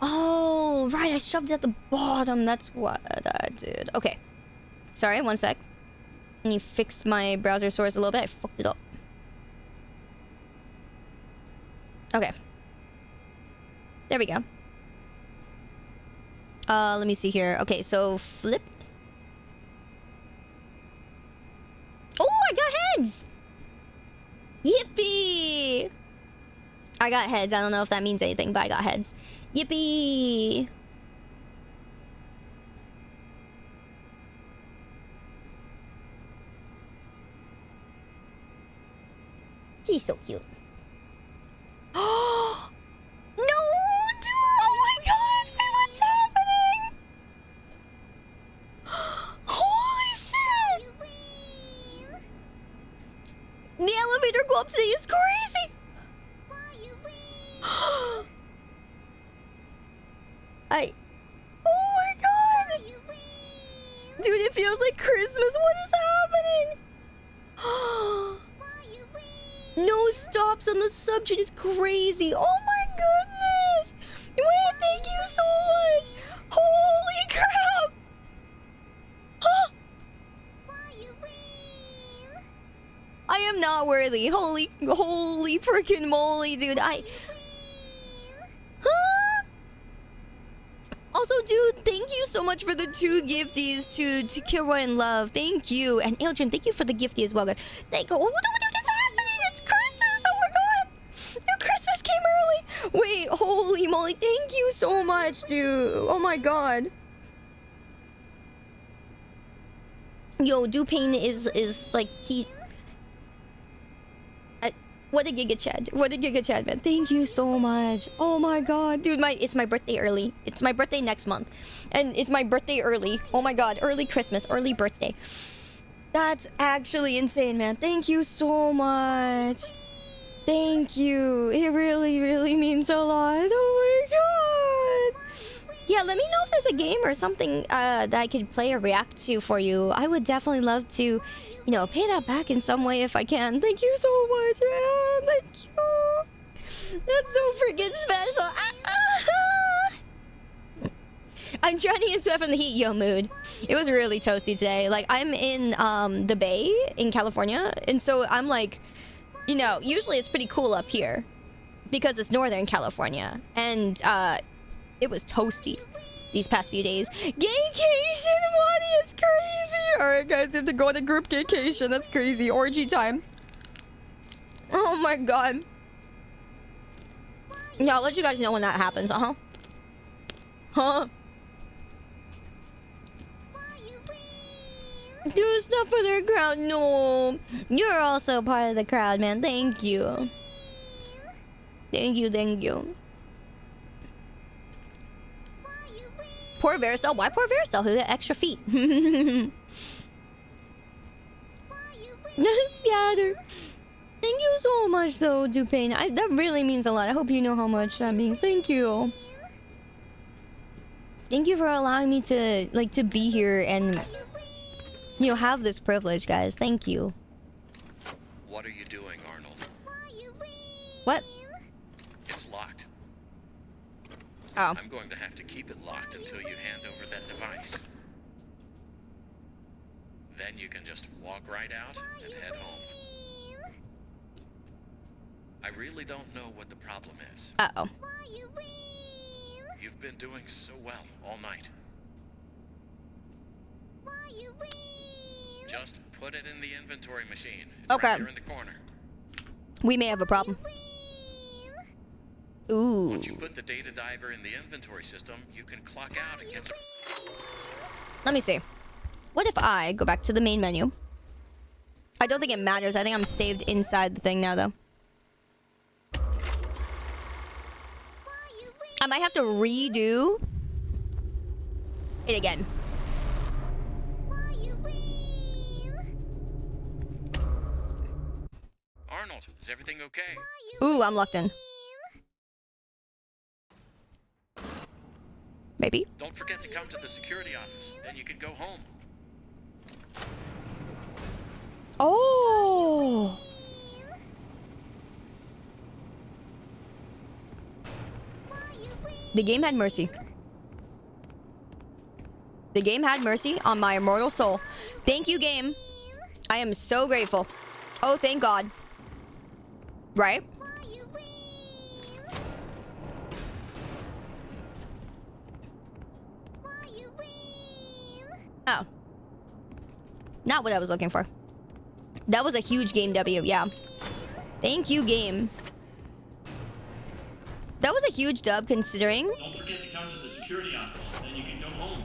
Oh, right. I shoved it at the bottom. That's what I did. Okay. Sorry, one sec. Can you fix my browser source a little bit? I fucked it up. Okay. There we go. Let me see here. Okay, so flip. Oh, I got heads! I got heads. I don't know if that means anything, but I got heads. Yippee! She's so cute. Oh no, dude! Oh my god! Wait, what's happening? Holy shit! The elevator go up today is crazy. Oh my god! Dude, it feels like Christmas. What is happening? No stops on the subject is crazy. Oh my goodness! Wait, thank you so much! Holy crap! Huh? I am not worthy. Holy freaking moly, dude. Huh? Also, dude, thank you so much for the 2 gifties to Kilroy and Love. Thank you. And Ildren, thank you for the gifty as well, guys. Thank you. What is happening? It's Christmas. Oh my god. Dude, Christmas came early. Wait, holy moly. Thank you so much, dude. Oh my god. Yo, Dupain is like he... What a Giga Chad. What a Giga Chad, man. Thank you so much. Oh my god. Dude, it's my birthday early. It's my birthday next month. And it's my birthday early. Oh my god. Early Christmas. Early birthday. That's actually insane, man. Thank you so much. Thank you. It really, really means a lot. Oh my god. Yeah, let me know if there's a game or something that I could play or react to for you. I would definitely love to, you know, pay that back in some way if I can. Thank you so much, man. Thank you. That's so freaking special. I'm trying to get sweat from the heat, yo, mood. It was really toasty today. Like, I'm in the Bay in California, and so I'm like, you know, usually it's pretty cool up here because it's Northern California, and it was toasty these past few days. Gaycation money is crazy. All right, guys, we have to go on a group gaycation. That's crazy. Orgy time. Oh my god. Yeah, I'll let you guys know when that happens. Huh? Do stuff for their crowd. No, you're also part of the crowd, man. Thank you. Thank you. Poor Vericel. Why poor Vericel? Who got extra feet? Scatter. Thank you so much, though, Dupain. That really means a lot. I hope you know how much that means. Thank you. Thank you for allowing me to, like, to be here and, you know, have this privilege, guys. Thank you. What are you doing, Arnold? What? It's locked. Oh. I'm going to have to keep it locked until you hand over that device. Then you can just walk right out and head home. I really don't know what the problem is. Uh-oh. You've been doing so well all night. Just put it in the inventory machine. It's Okay. right here in the corner. We may have a problem. Ooh. Once you put the data diver in the inventory system, you can clock out and get some... Let me see. What if I go back to the main menu? I don't think it matters. I think I'm saved inside the thing now, though. I might have to redo it again. Arnold, is everything okay? Ooh, I'm locked in. Maybe. Don't forget to come to the security office. Then you can go home. Oh. The game had mercy. The game had mercy on my immortal soul. Thank you, game. I am so grateful. Oh, thank God. Right? Oh. Not what I was looking for. That was a huge game W, yeah. Thank you, game. That was a huge dub considering. Don't forget to come to the security office, then you can go home.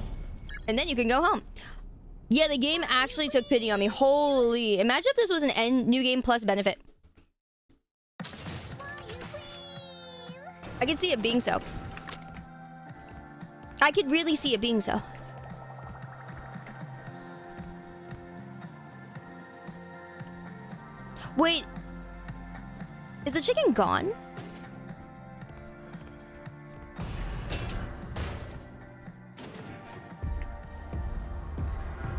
And then you can go home. Yeah, the game actually took pity on me. Holy. Imagine if this was an New Game Plus benefit. I could see it being so. I could really see it being so. Wait. Is the chicken gone?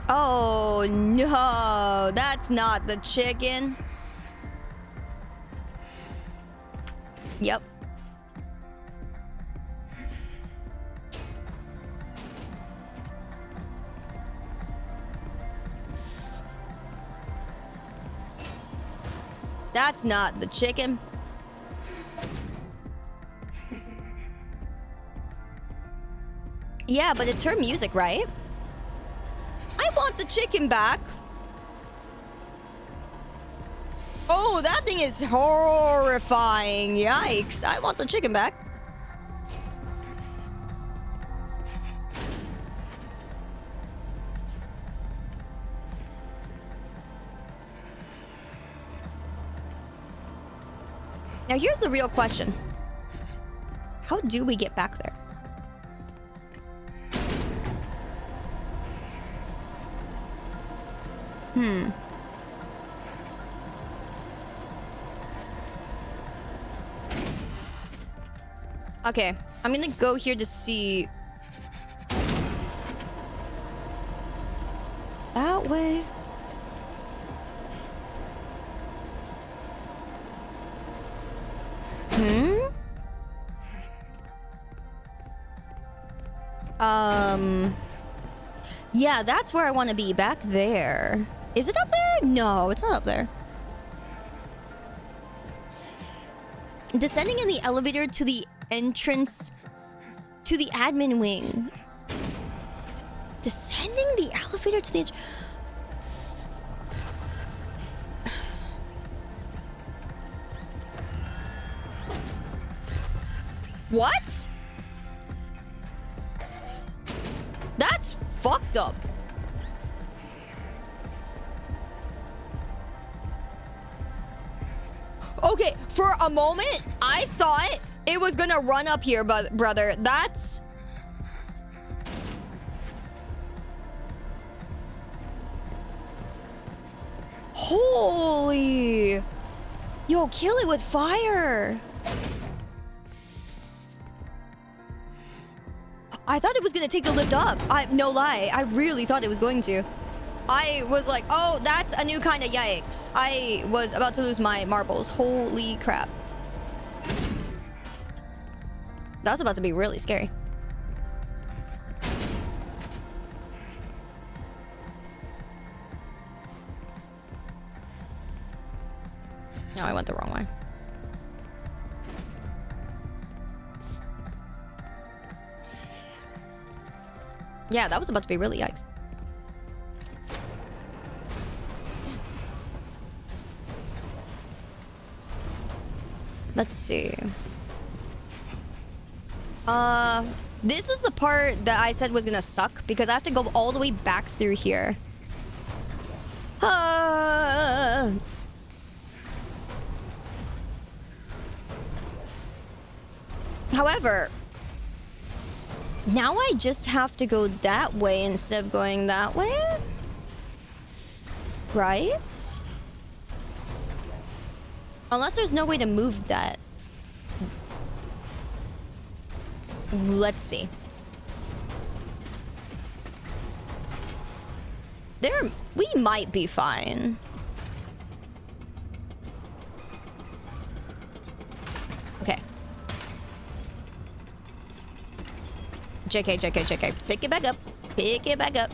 Oh no, that's not the chicken. Yep. That's not the chicken. Yeah, but it's her music, right? I want the chicken back. Oh, that thing is horrifying. Yikes. I want the chicken back. Now here's the real question. How do we get back there? Okay, I'm gonna go here to see. That way. Yeah, that's where I want to be. Back there. Is it up there? No, it's not up there. Descending in the elevator to the entrance to the admin wing. Descending the elevator to the What? That's fucked up. Okay, for a moment, I thought it was gonna run up here, but brother, that's... Holy... Yo, kill it with fire. I thought it was gonna take the lift up. No lie, I really thought it was going to. I was like, oh, that's a new kind of yikes. I was about to lose my marbles. Holy crap. That was about to be really scary. No, I went the wrong way. Yeah, that was about to be really yikes. Let's see. This is the part that I said was gonna suck because I have to go all the way back through here. However, now I just have to go that way instead of going that way? Right? Unless there's no way to move that. Let's see. We might be fine. Okay. JK. Pick it back up. Pick it back up.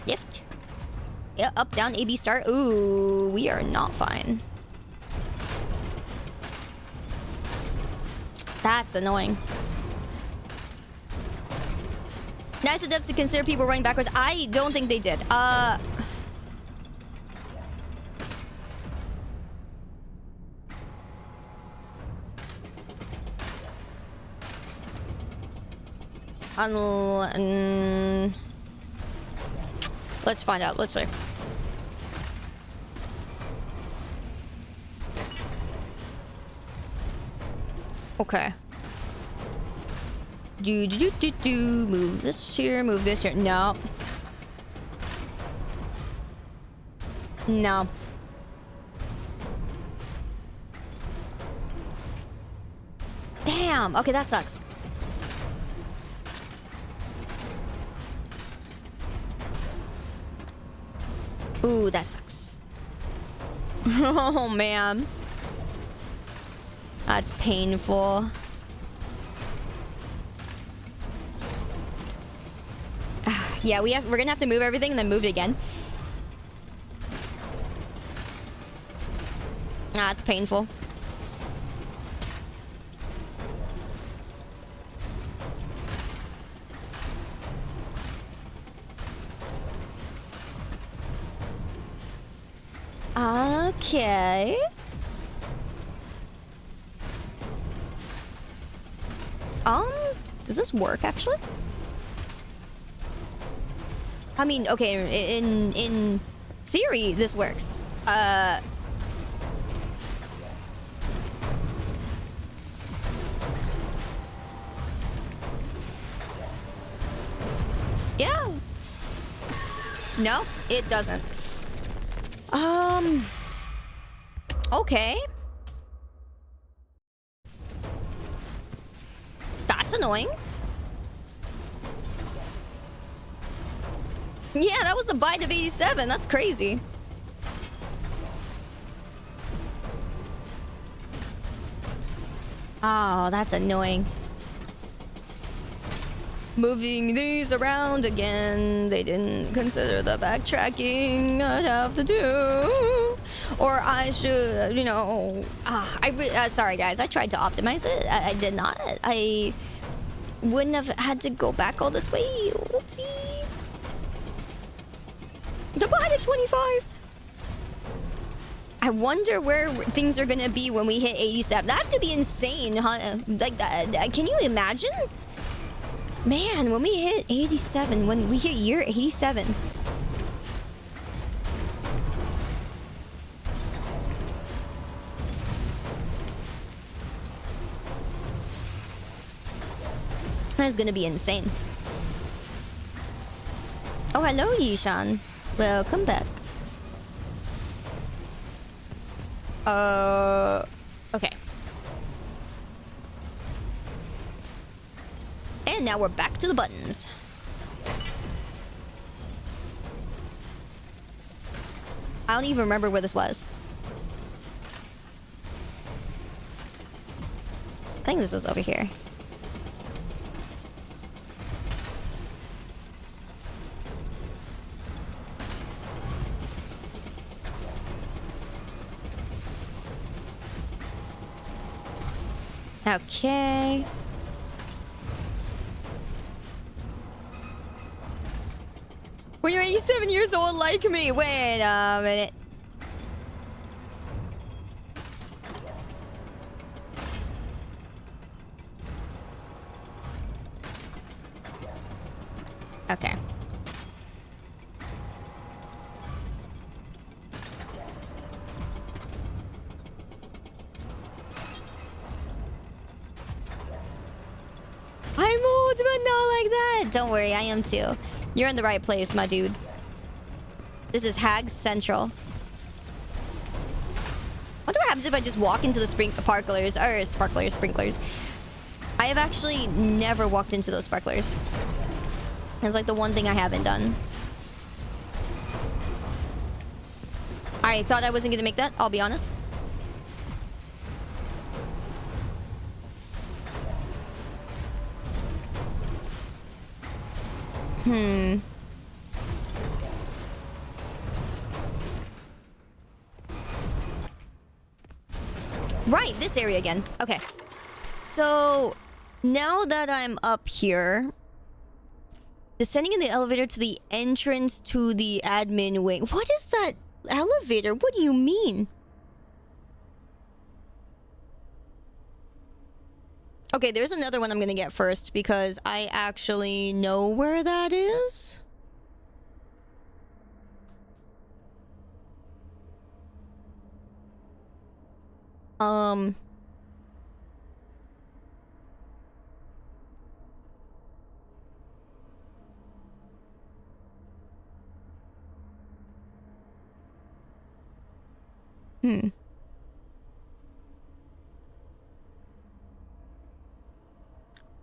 Lift. Yeah, up, down, A, B, start. Ooh, we are not fine. That's annoying. Nice enough to consider people running backwards. I don't think they did. Let's find out. Let's see. Okay. Move this here, move this here. No. No. Damn. Okay, that sucks. Ooh, that sucks. Oh, man. That's painful. Yeah, we're gonna have to move everything and then move it again. That's painful. Okay. Does this work actually? I mean, okay, in theory this works. Yeah. No, it doesn't. Okay. That's annoying. Yeah, that was the bite of 87. That's crazy. Oh, that's annoying. Moving these around again. They didn't consider the backtracking I'd have to do. Or I should, you know... sorry, guys. I tried to optimize it. I did not. I wouldn't have had to go back all this way. Whoopsie. Divided 25. I wonder where things are gonna be when we hit 87. That's gonna be insane, huh? Like that. Can you imagine? Man, when we hit 87, when we hit year 87. That's gonna be insane. Oh, hello, Yishan. Welcome back. Okay. And now we're back to the buttons. I don't even remember where this was. I think this was over here. Okay. When you're 87 years old like me. Wait a minute. Okay. I'm old, but not like that. Don't worry, I am too. You're in the right place, my dude. This is Hags Central. Wonder what happens if I just walk into the sprinklers. I have actually never walked into those sparklers. It's like the one thing I haven't done. I thought I wasn't gonna make that, I'll be honest. Right, this area again. Okay. So, now that I'm up here... Descending in the elevator to the entrance to the admin wing. What is that elevator? What do you mean? Okay, there's another one I'm gonna get first because I actually know where that is.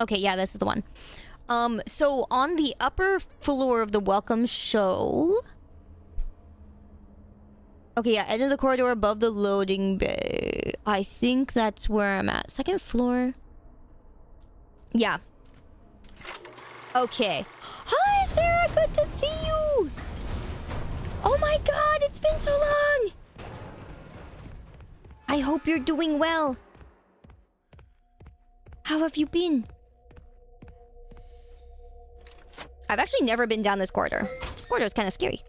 Okay, yeah, this is the one. So on the upper floor of the welcome show. Okay, yeah, end of the corridor above the loading bay. I think that's where I'm at. Second floor. Yeah. Okay. Hi, Sarah. Good to see you. Oh my god, it's been so long. I hope you're doing well. How have you been? I've actually never been down this corridor. This corridor is kind of scary.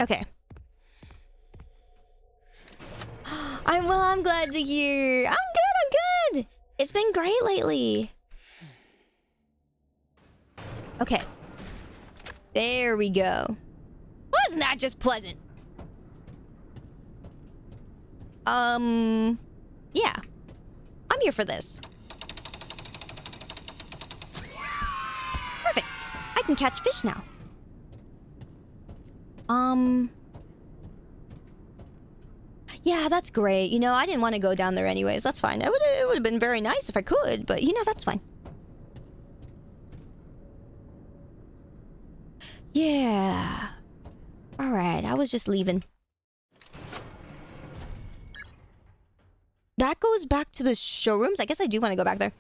Okay. I'm glad to hear. I'm good. It's been great lately. Okay. There we go. Wasn't that just pleasant? Yeah. I'm here for this. Perfect. I can catch fish now. Yeah, that's great. You know, I didn't want to go down there anyways. That's fine. It would have been very nice if I could, but you know, that's fine. Yeah. Alright, I was just leaving. That goes back to the showrooms. I guess I do want to go back there.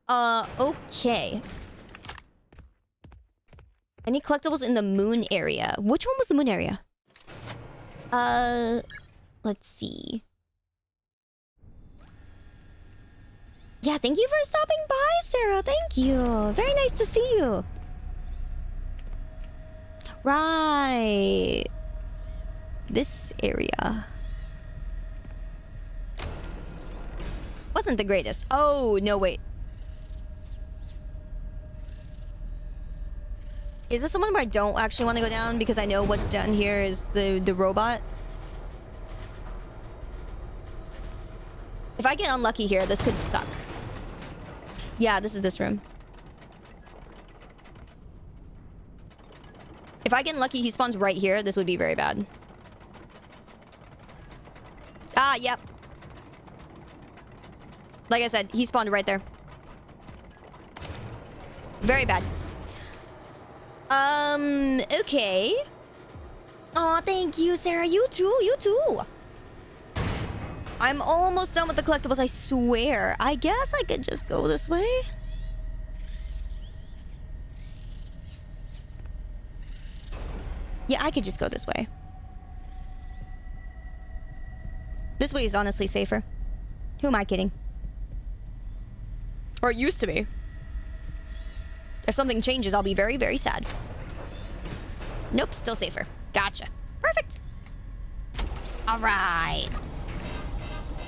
Okay. Any collectibles in the moon area? Which one was the moon area? Let's see. Yeah, thank you for stopping by, Sarah. Thank you. Very nice to see you. Right. This area. Wasn't the greatest. Oh, no, wait. Is this the one where I don't actually want to go down because I know what's down here is the robot? If I get unlucky here, this could suck. Yeah, this is this room. If I get unlucky, he spawns right here. This would be very bad. Ah, yep. Like I said, he spawned right there. Very bad. Okay. Aw, thank you, Sarah. You too. I'm almost done with the collectibles, I swear. I guess I could just go this way. Yeah, I could just go this way. This way is honestly safer. Who am I kidding? Or it used to be. If something changes, I'll be very, very sad. Nope, still safer. Gotcha. Perfect. All right.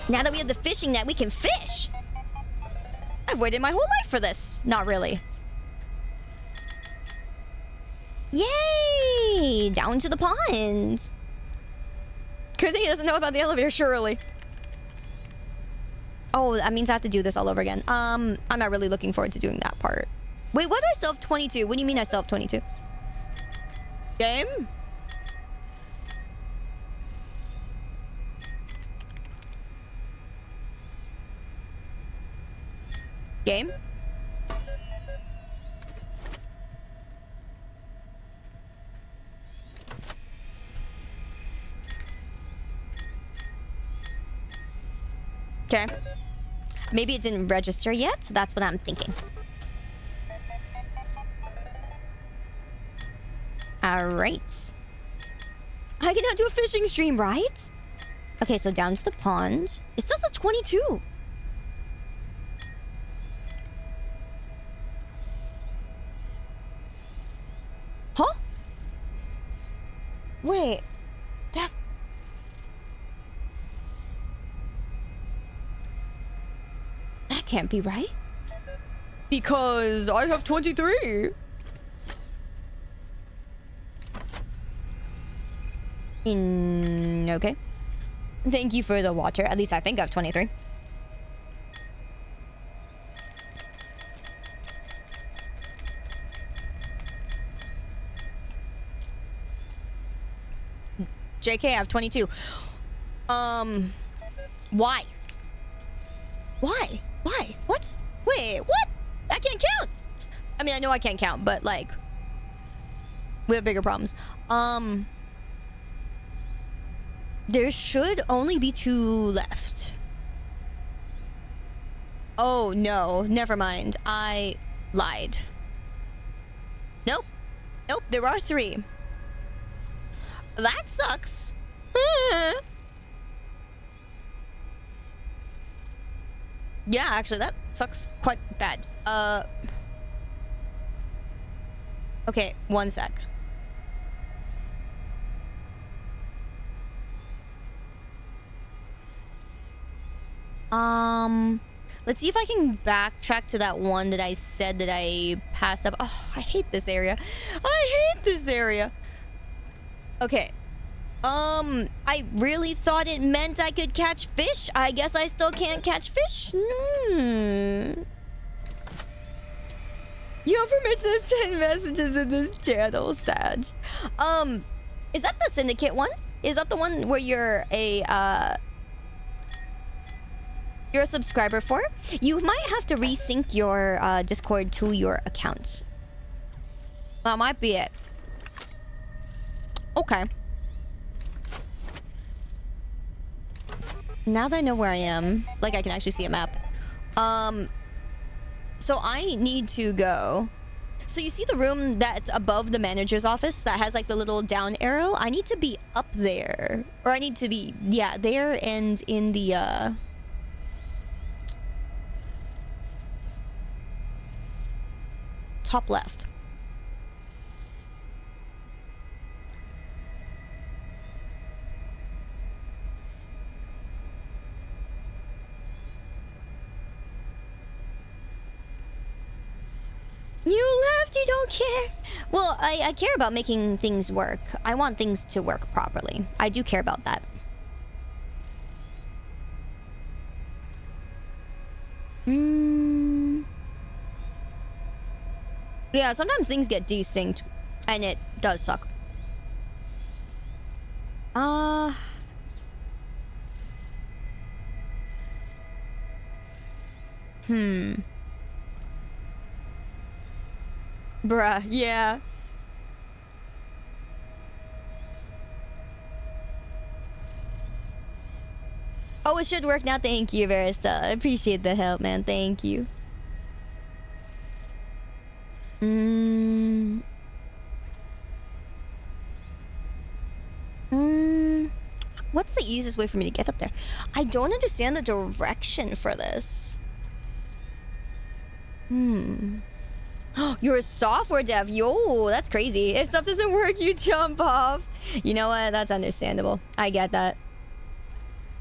Now that we have the fishing net, we can fish. I've waited my whole life for this. Not really. Yay! Down to the pond. Good thing he doesn't know about the elevator, surely. Oh, that means I have to do this all over again. I'm not really looking forward to doing that part. Wait, what do I still have 22? What do you mean I still have 22? Game? Game? Okay. Maybe it didn't register yet, so that's what I'm thinking. Alright. I cannot do a fishing stream, right? Okay, so down to the pond. It still says 22. Huh? Wait. That can't be right. Because I have 23. Okay. Thank you for the water. At least I think I have 23. JK, I have 22. Why? Why? Why? What? Wait, what? I can't count. I mean, I know I can't count, but like, we have bigger problems. There should only be 2 left. Oh no, never mind. I lied. Nope. Nope, there are 3. That sucks. Yeah, actually, that sucks quite bad. Okay, 1 sec. Let's see if I can backtrack to that one that I said that I passed up. Oh, I hate this area. I hate this area. Okay. I really thought it meant I could catch fish. I guess I still can't catch fish. You have permission to send messages in this channel, Sag. Is that the Syndicate one? Is that the one where you're a subscriber for? You might have to resync your Discord to your account. That might be it. Okay. Now that I know where I am, like I can actually see a map. So I need to go. So you see the room that's above the manager's office that has like the little down arrow? I need to be up there. Or I need to be, yeah, there and in the, top left. You left, you don't care. Well, I care about making things work. I want things to work properly. I do care about that. Yeah, sometimes things get desynced, and it does suck. Bruh, yeah. Oh, it should work now. Thank you, Verista. I appreciate the help, man. Thank you. What's the easiest way for me to get up there? I don't understand the direction for this. You're a software dev. Yo, that's crazy. If stuff doesn't work, you jump off. You know what? That's understandable. I get that.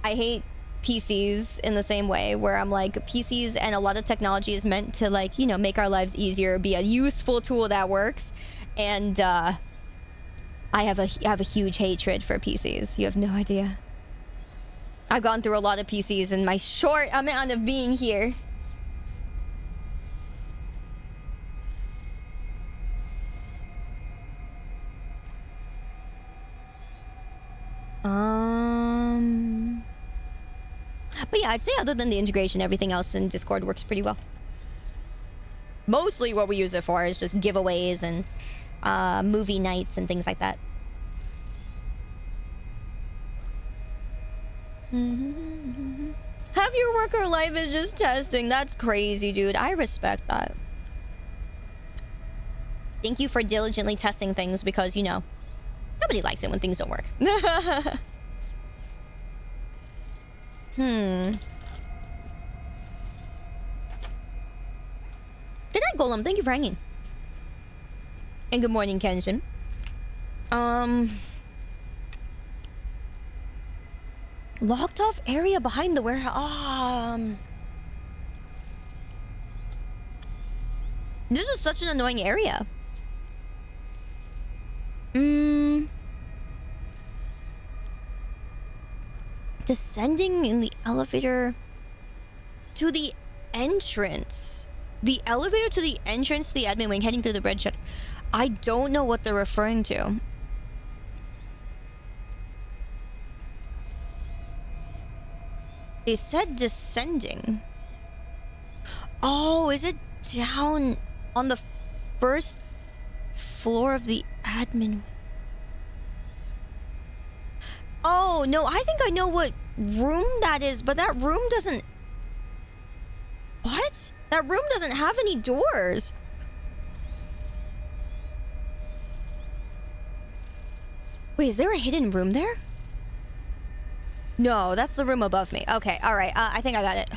I hate PCs in the same way, where I'm like, PCs and a lot of technology is meant to, like, you know, make our lives easier, be a useful tool that works. And I have a huge hatred for PCs. You have no idea. I've gone through a lot of PCs in my short amount of being here. But yeah, I'd say other than the integration, everything else in Discord works pretty well. Mostly what we use it for is just giveaways and movie nights and things like that. Have your work or life is just testing. That's crazy, dude. I respect that. Thank you for diligently testing things because, you know, nobody likes it when things don't work. Good night, Golem. Thank you for hanging. And good morning, Kenshin. Locked off area behind the warehouse. This is such an annoying area. Descending in the elevator to the entrance. The elevator to the entrance to the admin wing heading through the bridge. I don't know what they're referring to. They said descending. Oh, is it down on the first floor of the admin? Oh, no, I think I know what room that is, but that room doesn't... What? That room doesn't have any doors. Wait, is there a hidden room there? No, that's the room above me. Okay, alright, I think I got it.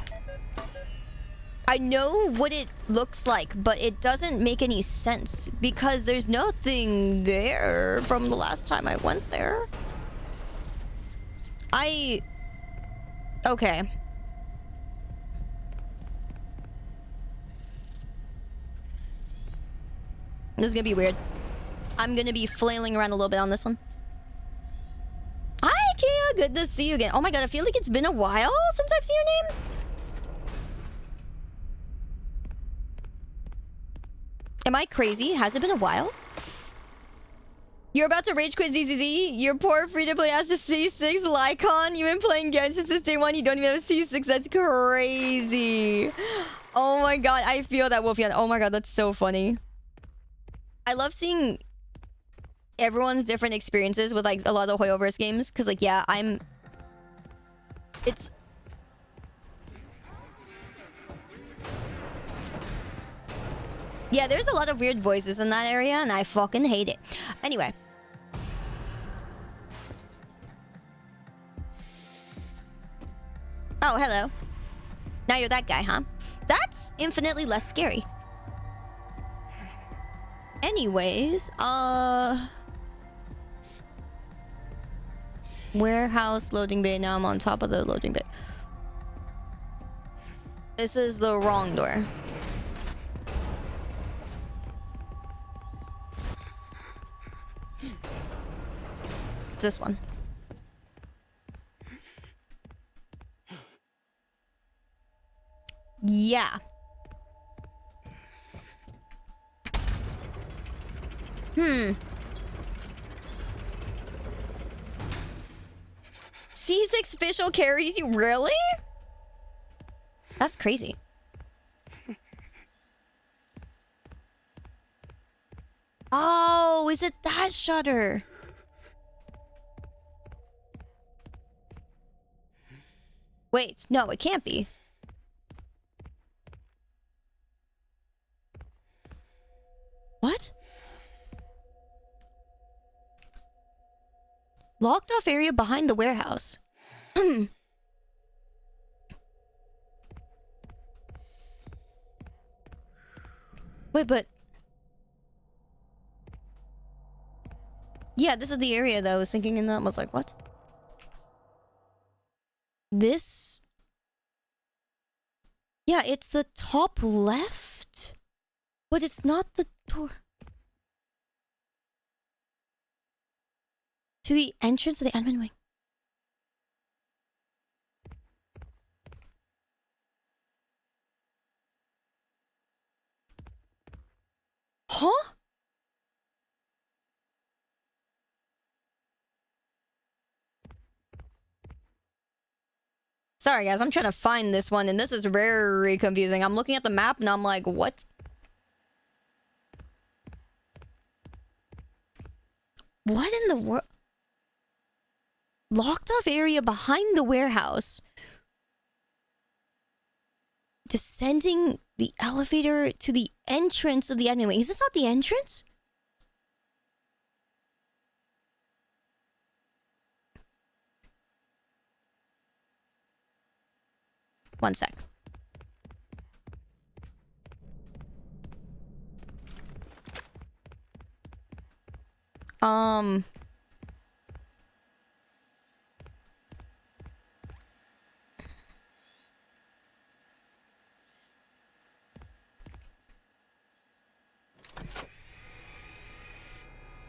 I know what it looks like, but it doesn't make any sense because there's nothing there from the last time I went there. Okay. This is gonna be weird. I'm gonna be flailing around a little bit on this one. Hi, Kia! Good to see you again. Oh my god, I feel like it's been a while since I've seen your name. Am I crazy? Has it been a while? You're about to rage quit ZZZ? Your poor free-to-play has to C6 Lycon. You've been playing Genshin since day one. You don't even have a C6. That's crazy. Oh my god, I feel that, Wolfian. Oh my god, that's so funny. I love seeing everyone's different experiences with like a lot of the Hoyoverse games. Because like, yeah, it's... Yeah, there's a lot of weird voices in that area, and I fucking hate it. Anyway. Oh, hello. Now you're that guy, huh? That's infinitely less scary. Anyways, warehouse loading bay. Now I'm on top of the loading bay. This is the wrong door. It's this one. Yeah. C6 official carries you? Really? That's crazy. Oh, is it that shutter? Wait, no, it can't be. What? Locked off area behind the warehouse. Wait, but... Yeah, this is the area that I was thinking, and that was like, what? This... Yeah, it's the top left. But it's not the door. To the entrance of the admin wing. Huh? Sorry guys, I'm trying to find this one and this is very confusing. I'm looking at the map and I'm like, what? What in the world? Locked off area behind the warehouse. Descending the elevator to the entrance of the admin wing. Is this not the entrance? One sec.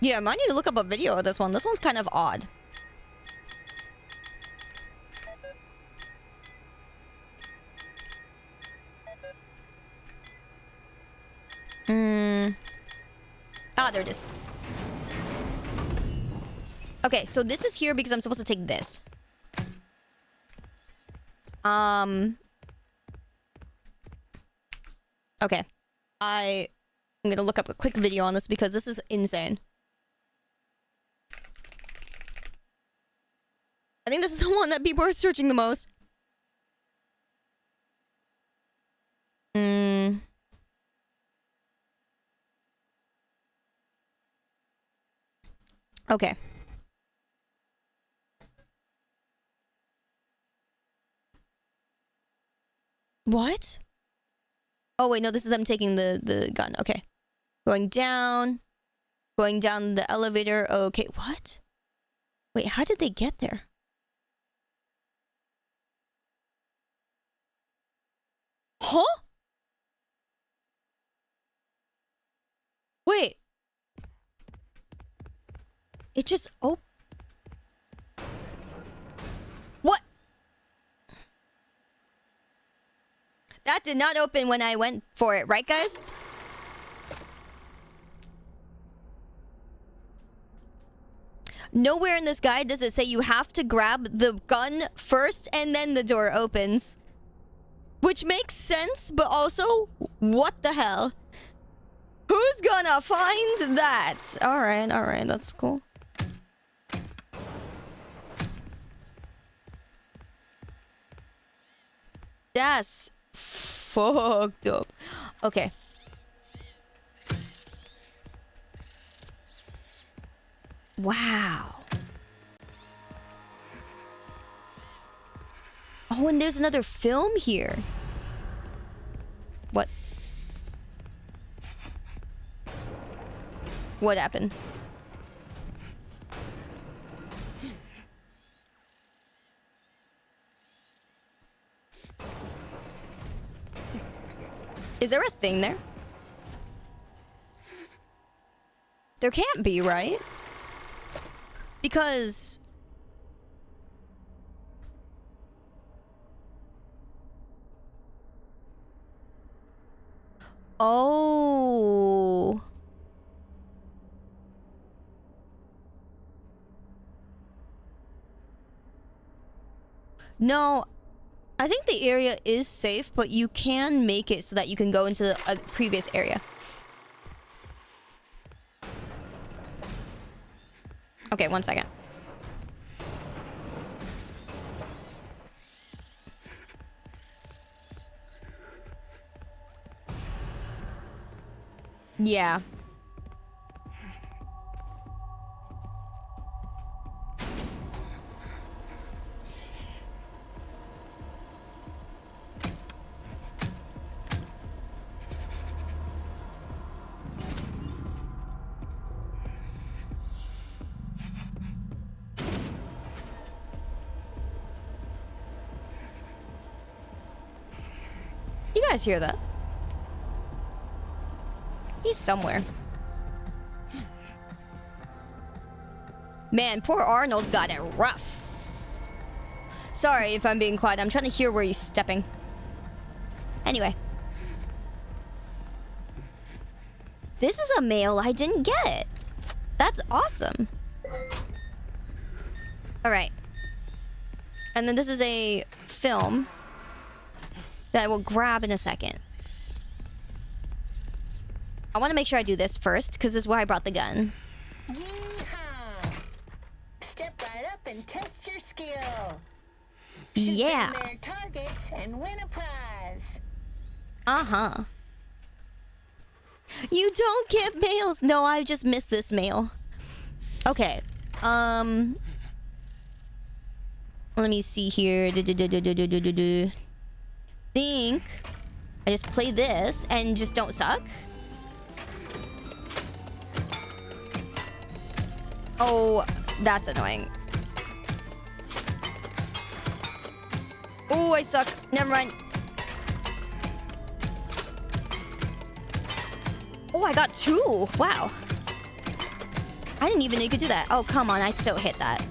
Yeah, I might need to look up a video of this one. This one's kind of odd. Ah, there it is. Okay, so this is here because I'm supposed to take this. Okay. I'm gonna look up a quick video on this because this is insane. I think this is the one that people are searching the most. Okay. What? Oh wait, no, this is them taking the gun. Okay. Going down the elevator. Okay, what? Wait, how did they get there? Huh? Wait. It just what? That did not open when I went for it, right guys? Nowhere in this guide does it say you have to grab the gun first and then the door opens. Which makes sense, but also, what the hell? Who's gonna find that? Alright, that's cool. That's fucked up. Okay. Wow. Oh, and there's another film here. What? What happened? Is there a thing there? There can't be, right? Because... Oh... No, I think the area is safe, but you can make it so that you can go into the previous area. Okay, 1 second. Yeah. You guys hear that? He's somewhere. Man, poor Arnold's got it rough. Sorry if I'm being quiet. I'm trying to hear where he's stepping. Anyway. This is a mail I didn't get. That's awesome. Alright. And then this is a film that I will grab in a second. I want to make sure I do this first, because this is why I brought the gun. Yeehaw! Step right up and test your skill. Yeah. Shoot their targets and win a prize. Uh-huh. You don't get mails. No, I just missed this mail. Okay. Let me see here. Think I just play this and just don't suck. Oh, that's annoying. Oh, I suck. Never mind. Oh, I got 2. Wow. I didn't even know you could do that. Oh, come on. I so hit that.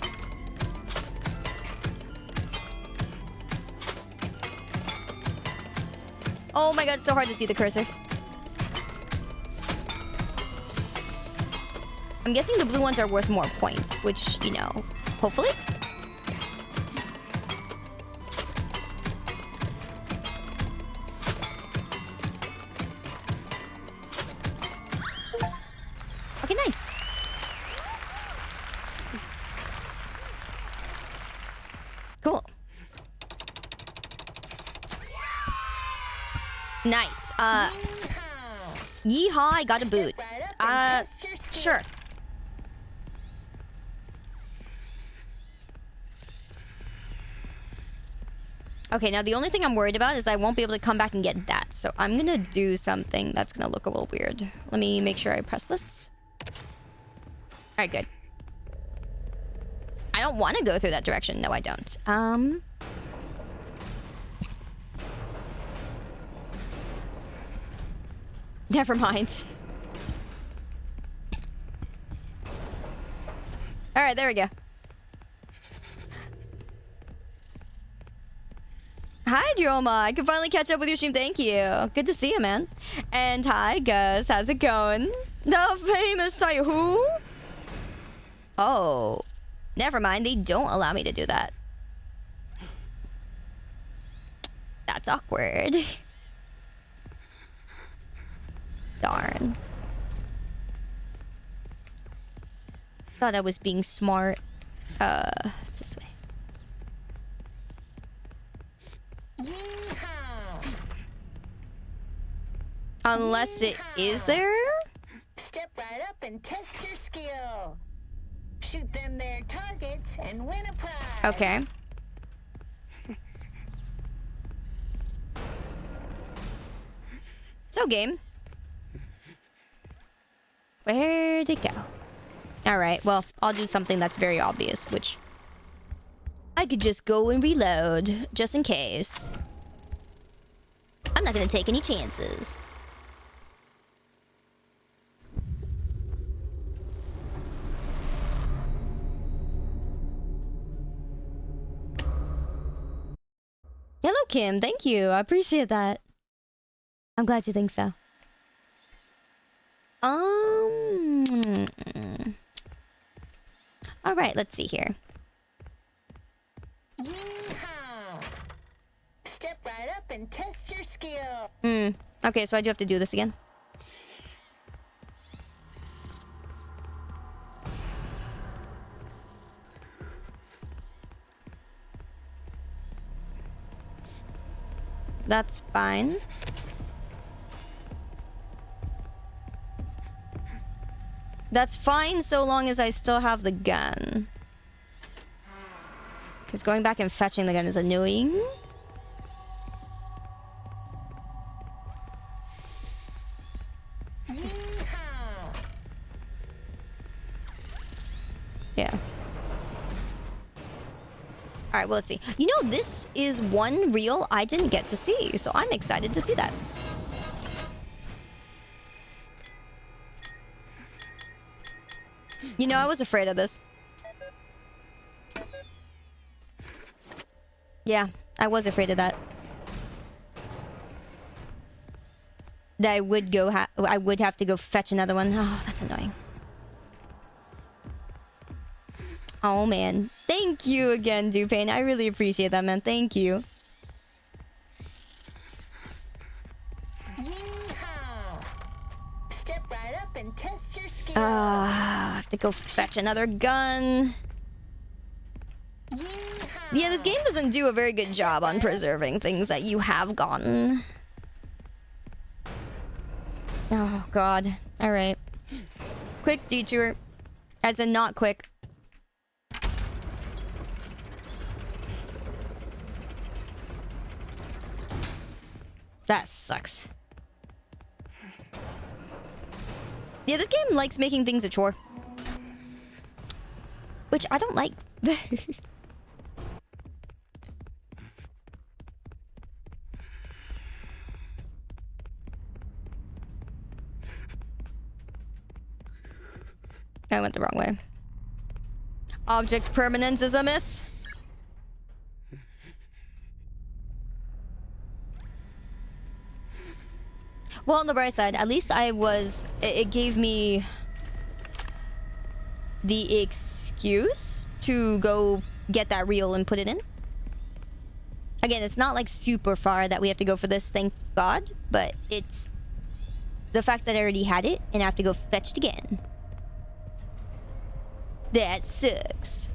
Oh my god, it's so hard to see the cursor. I'm guessing the blue ones are worth more points, which, you know, hopefully. Okay, nice. Cool. Nice. Yeehaw, I got a boot. Sure. Okay, now the only thing I'm worried about is I won't be able to come back and get that. So I'm gonna do something that's gonna look a little weird. Let me make sure I press this. Alright, good. I don't want to go through that direction. No, I don't. Never mind. Alright, there we go. Hi, Droma. I can finally catch up with your stream. Thank you. Good to see you, man. And hi, Gus. How's it going? The famous site who? Oh. Never mind. They don't allow me to do that. That's awkward. Darn. Thought I was being smart. This way. Unless it is there? Step right up and test your skill. Shoot them their targets and win a prize. Okay. So, game. Where'd it go? Alright, well, I'll do something that's very obvious, which... I could just go and reload, just in case. I'm not gonna take any chances. Hello, Kim. Thank you. I appreciate that. I'm glad you think so. All right, let's see here. Yeehaw! Step right up and test your skill. Okay, so I do have to do this again. That's fine. That's fine so long as I still have the gun. Because going back and fetching the gun is annoying. Yeehaw! Yeah. Alright, well, let's see. You know, this is one reel I didn't get to see, so I'm excited to see that. You know, I was afraid of this. Yeah, I was afraid of that. That I would go I would have to go fetch another one. Oh, that's annoying. Oh, man. Thank you again, Dupain. I really appreciate that, man. Thank you. Yeehaw! Step right up and test your skill. I have to go fetch another gun. Yeah, this game doesn't do a very good job on preserving things that you have gotten. Oh, God. Alright. Quick detour. As in not quick. That sucks. Yeah, this game likes making things a chore. Which I don't like. I went the wrong way. Object permanence is a myth. Well, on the bright side, at least it gave me the excuse to go get that reel and put it in. Again, it's not like super far that we have to go for this, thank God, but it's the fact that I already had it and I have to go fetch it again. That sucks.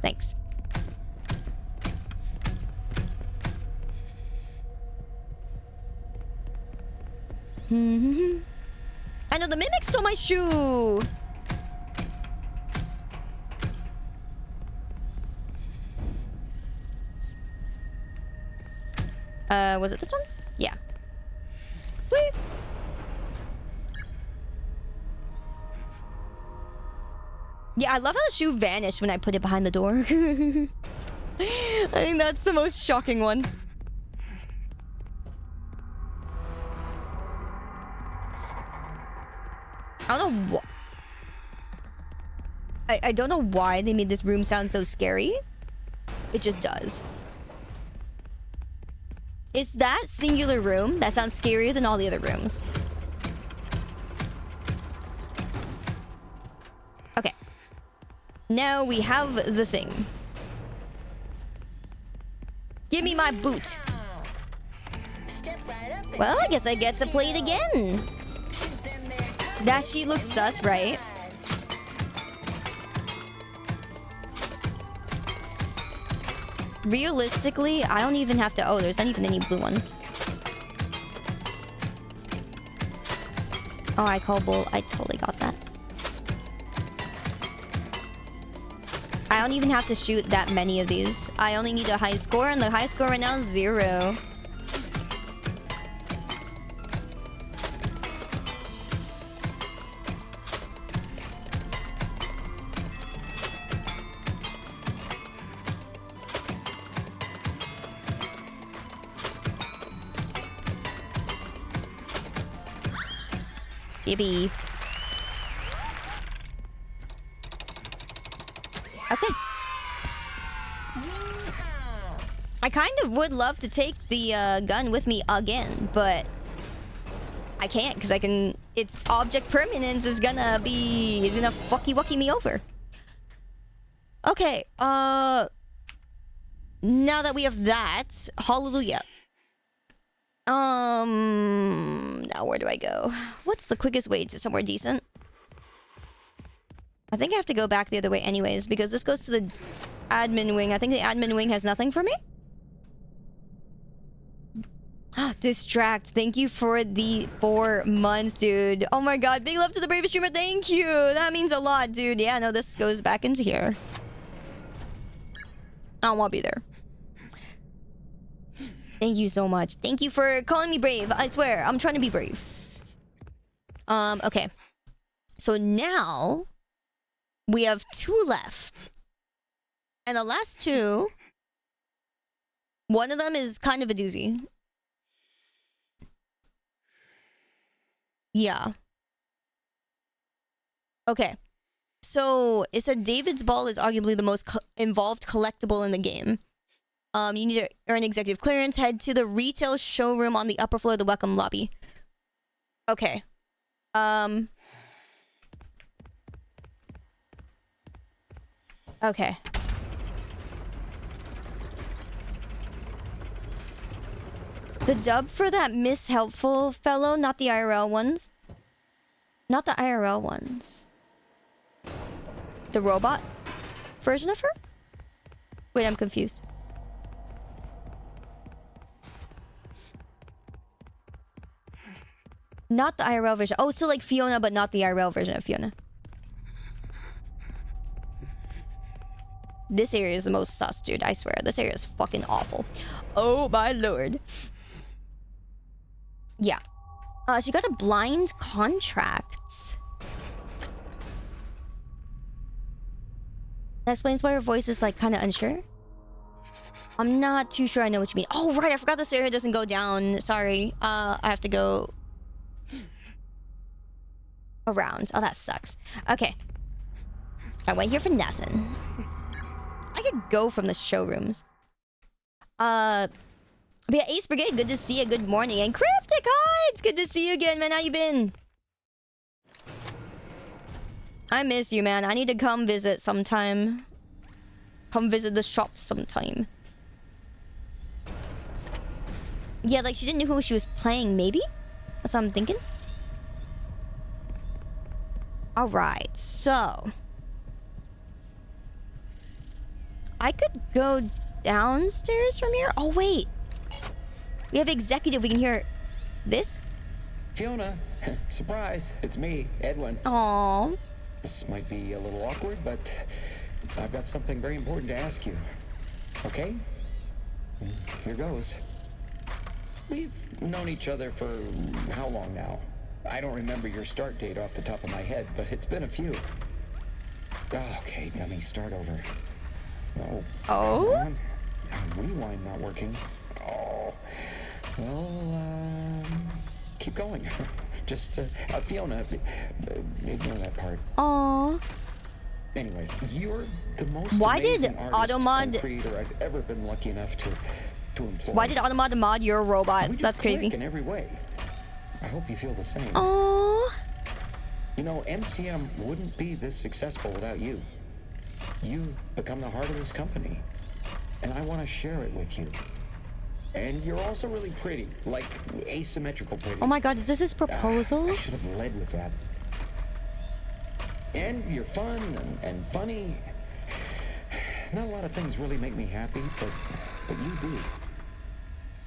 Thanks. I know the mimic stole my shoe. Was it this one? Yeah. Whee! Yeah, I love how the shoe vanished when I put it behind the door. I think that's the most shocking one. I don't know I don't know why they made this room sound so scary. It just does. It's that singular room that sounds scarier than all the other rooms. Okay. Now we have the thing. Give me my boot. Well, I guess I get to play it again. That sheet looks sus, right? Realistically, I don't even have to... Oh, there's not even any blue ones. Oh, I call bull. I totally got that. I don't even have to shoot that many of these. I only need a high score, and the high score right now is 0. Baby. Okay. I kind of would love to take the gun with me again, but I can't because I can... Its object permanence is gonna be... It's gonna fucky-wucky me over. Okay, now that we have that, hallelujah. Now where do I go? What's the quickest way to somewhere decent? I think I have to go back the other way anyways, because this goes to the admin wing. I think the admin wing has nothing for me. Distract. Thank you for the 4 months, dude. Oh my god. Big love to the bravest streamer. Thank you. That means a lot, dude. Yeah, no, this goes back into here. I don't want to be there. Thank you so much. Thank you for calling me brave. I swear, I'm trying to be brave. Okay. So now we have 2 left. And the last 2, one of them is kind of a doozy. Yeah. Okay. So it said David's ball is arguably the most involved collectible in the game. You need to earn executive clearance. Head to the retail showroom on the upper floor of the welcome lobby. Okay. Okay. The dub for that Miss Helpful fellow, not the IRL ones. Not the IRL ones. The robot version of her? Wait, I'm confused. Not the IRL version. Oh, so like Fiona, but not the IRL version of Fiona. This area is the most sus, dude. I swear. This area is fucking awful. Oh, my lord. Yeah. She got a blind contract. That explains why her voice is like kind of unsure. I'm not too sure I know what you mean. Oh, right. I forgot this area doesn't go down. Sorry. I have to go around. Oh, that sucks. Okay. I went here for nothing. I could go from the showrooms. But yeah, Ace Brigade, good to see you. Good morning. And Cryptic, hi! It's good to see you again, man. How you been? I miss you, man. I need to come visit sometime. Come visit the shop sometime. Yeah, like she didn't know who she was playing, maybe? That's what I'm thinking. Alright, so... I could go downstairs from here? Oh, wait. We have executive. We can hear this? Fiona, surprise. It's me, Edwin. Aww. This might be a little awkward, but I've got something very important to ask you. Okay? Here goes. We've known each other for how long now? I don't remember your start date off the top of my head, but it's been a few. Okay, let me start over. Oh? Rewind not working. Oh. Well, keep going. Just, Fiona, ignore that part. Aww. Anyway, you're the most Why did amazing artist Automod and creator I've ever been lucky enough to employ. Why did Automod mod your robot? We just That's crazy. click in every way. I hope you feel the same. Aww. You know, MCM wouldn't be this successful without you. You've become the heart of this company, and I want to share it with you. And you're also really pretty, like asymmetrical pretty. Oh my god, is this his proposal? I should have led with that. And you're fun and funny. Not a lot of things really make me happy, but you do.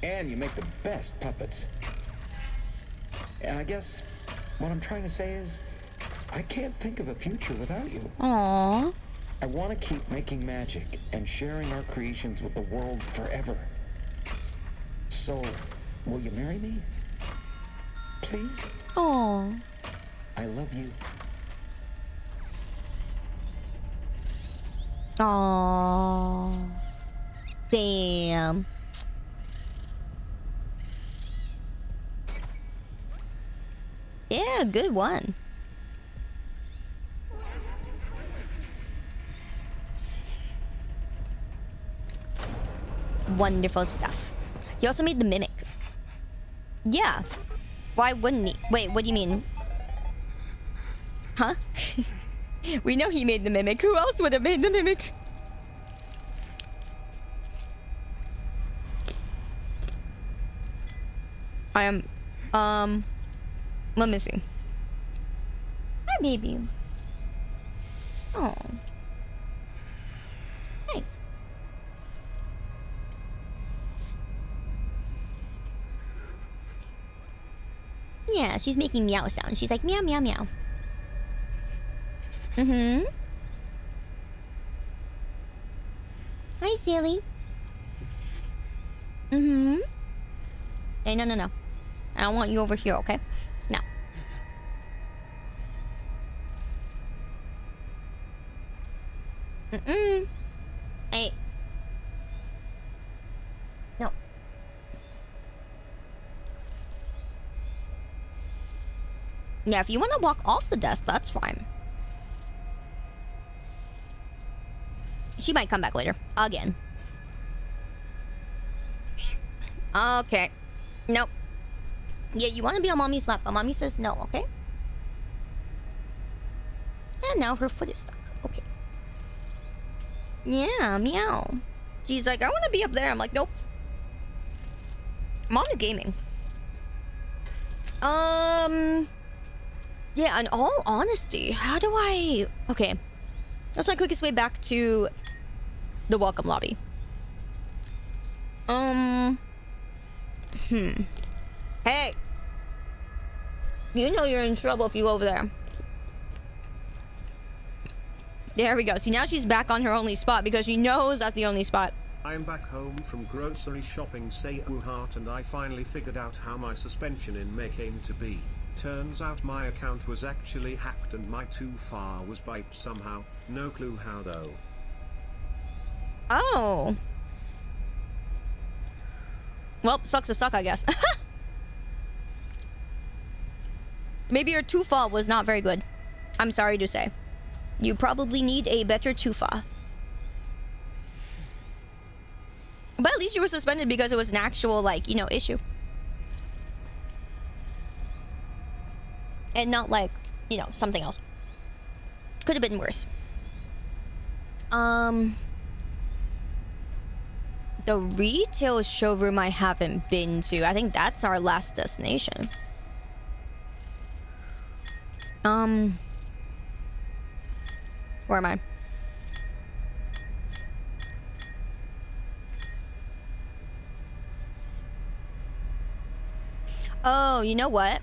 And you make the best puppets. And I guess what I'm trying to say is, I can't think of a future without you. Aww. I want to keep making magic and sharing our creations with the world forever. So, will you marry me? Please? Aww. I love you. Aww. Damn. Yeah, good one. Wonderful stuff. He also made the mimic. Yeah. Why wouldn't he? Wait, what do you mean? Huh? We know he made the mimic. Who else would have made the mimic? I am... Let me see. Hi, baby. Oh. Nice. Yeah, she's making meow sound. She's like meow, meow, meow. Mm-hmm. Hi, Silly. Mm-hmm. Hey, no, no, no. I don't want you over here, okay? No. Mm-mm. Hey. No. Yeah, if you want to walk off the desk, that's fine. She might come back later. Again. Okay. Nope. Yeah, you want to be on mommy's lap, but mommy says no, okay? And now her foot is stuck. Okay. Yeah, meow. She's like, I want to be up there. I'm like, nope. Mom's gaming. Yeah, in all honesty, how do I... Okay. That's my quickest way back to the welcome lobby. Hey! You know you're in trouble if you go over there. There we go. See, now she's back on her only spot because she knows that's the only spot. I am back home from grocery shopping, say heart, and I finally figured out how my suspension in May came to be. Turns out my account was actually hacked and my too far was wiped somehow. No clue how though. Oh. Well, sucks to suck, I guess. Maybe your tufa was not very good. I'm sorry to say. You probably need a better tufa. But at least you were suspended because it was an actual, like, you know, issue. And not like, you know, something else. Could have been worse. The retail showroom I haven't been to. I think that's our last destination. Where am I? Oh, you know what?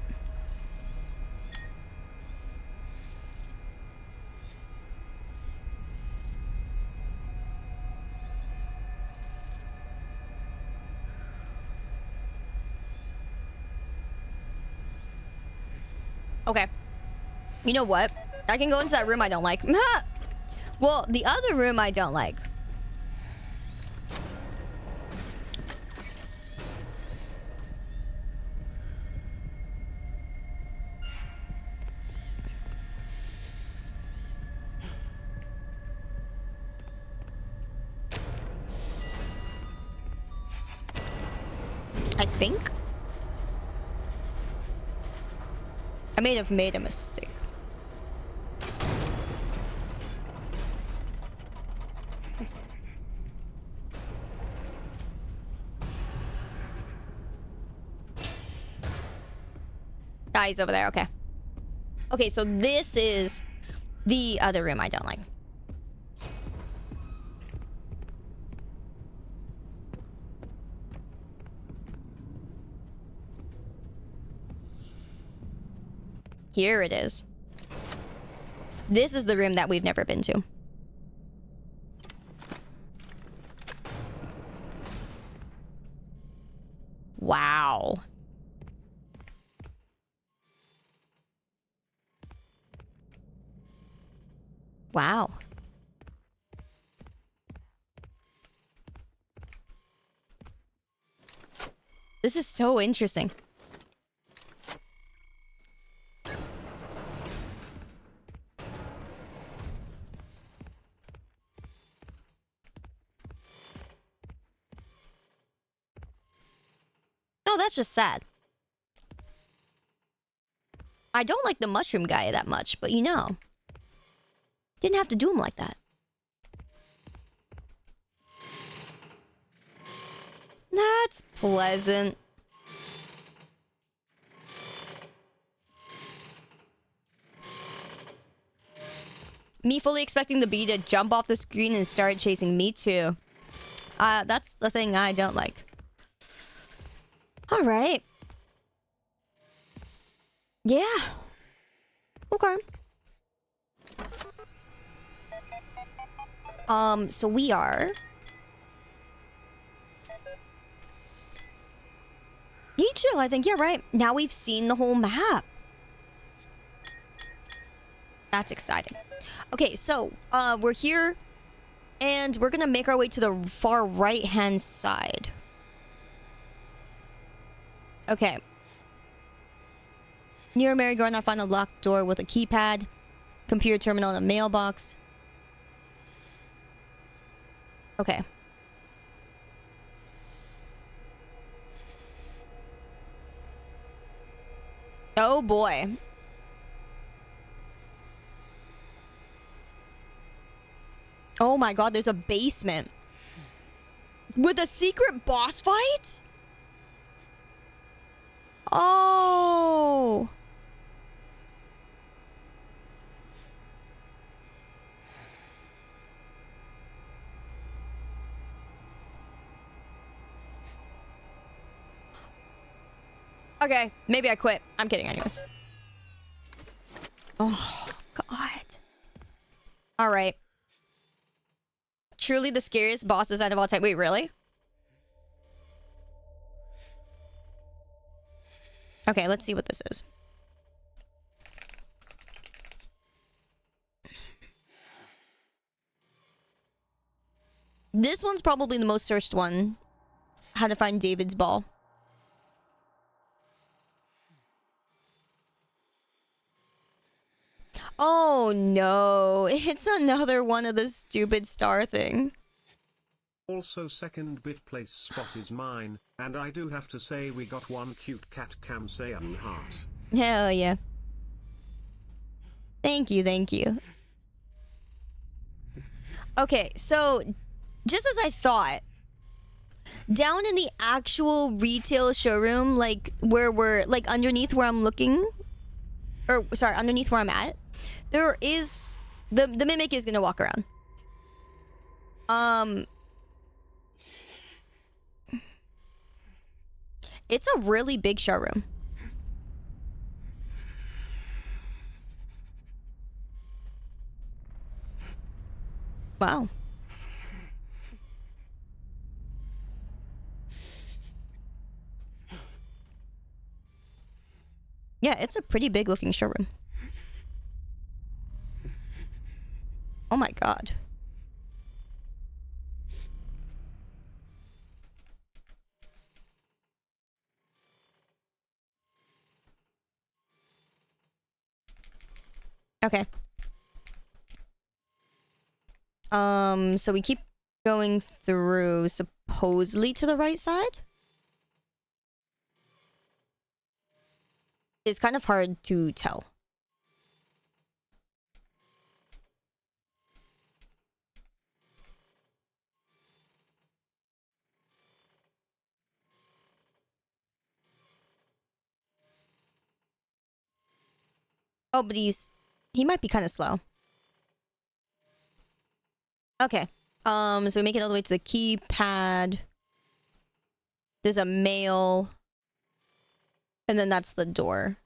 Okay. You know what? I can go into that room I don't like. Well, the other room I don't like. I think I may have made a mistake. He's over there, okay. Okay, so this is the other room I don't like. Here it is. This is the room that we've never been to. Wow. Wow. This is so interesting. No, that's just sad. I don't like the mushroom guy that much, but you know. Didn't have to do him like that. That's pleasant. Me fully expecting the bee to jump off the screen and start chasing me too. That's the thing I don't like. Alright. Yeah. Okay. So we are... Yichu, I think. Yeah, right. Now we've seen the whole map. That's exciting. Okay, so, we're here. And we're gonna make our way to the far right-hand side. Okay. Near a merry-go-round, I find a locked door with a keypad. Computer terminal and a mailbox. Okay. Oh boy. Oh my god, there's a basement. With a secret boss fight? Oh. Okay, maybe I quit. I'm kidding anyways. Oh, God. Alright. Truly the scariest boss design of all time. Wait, really? Okay, let's see what this is. This one's probably the most searched one. how to find David's ball. Oh no, it's another one of the stupid star thing. Also, second bit place spot is mine, and I do have to say we got one cute cat Kamsayan heart. Hell yeah. Thank you, thank you. Okay, so just as I thought, down in the actual retail showroom, like where we're like underneath where I'm looking, or sorry, underneath where I'm at, there is the Mimic is gonna walk around. It's a really big showroom. Wow. Yeah, it's a pretty big looking showroom. Oh my god. Okay. So we keep going through supposedly to the right side? It's kind of hard to tell. Oh, but he might be kind of slow. Okay. So we make it all the way to the keypad. There's a mail. And then that's the door.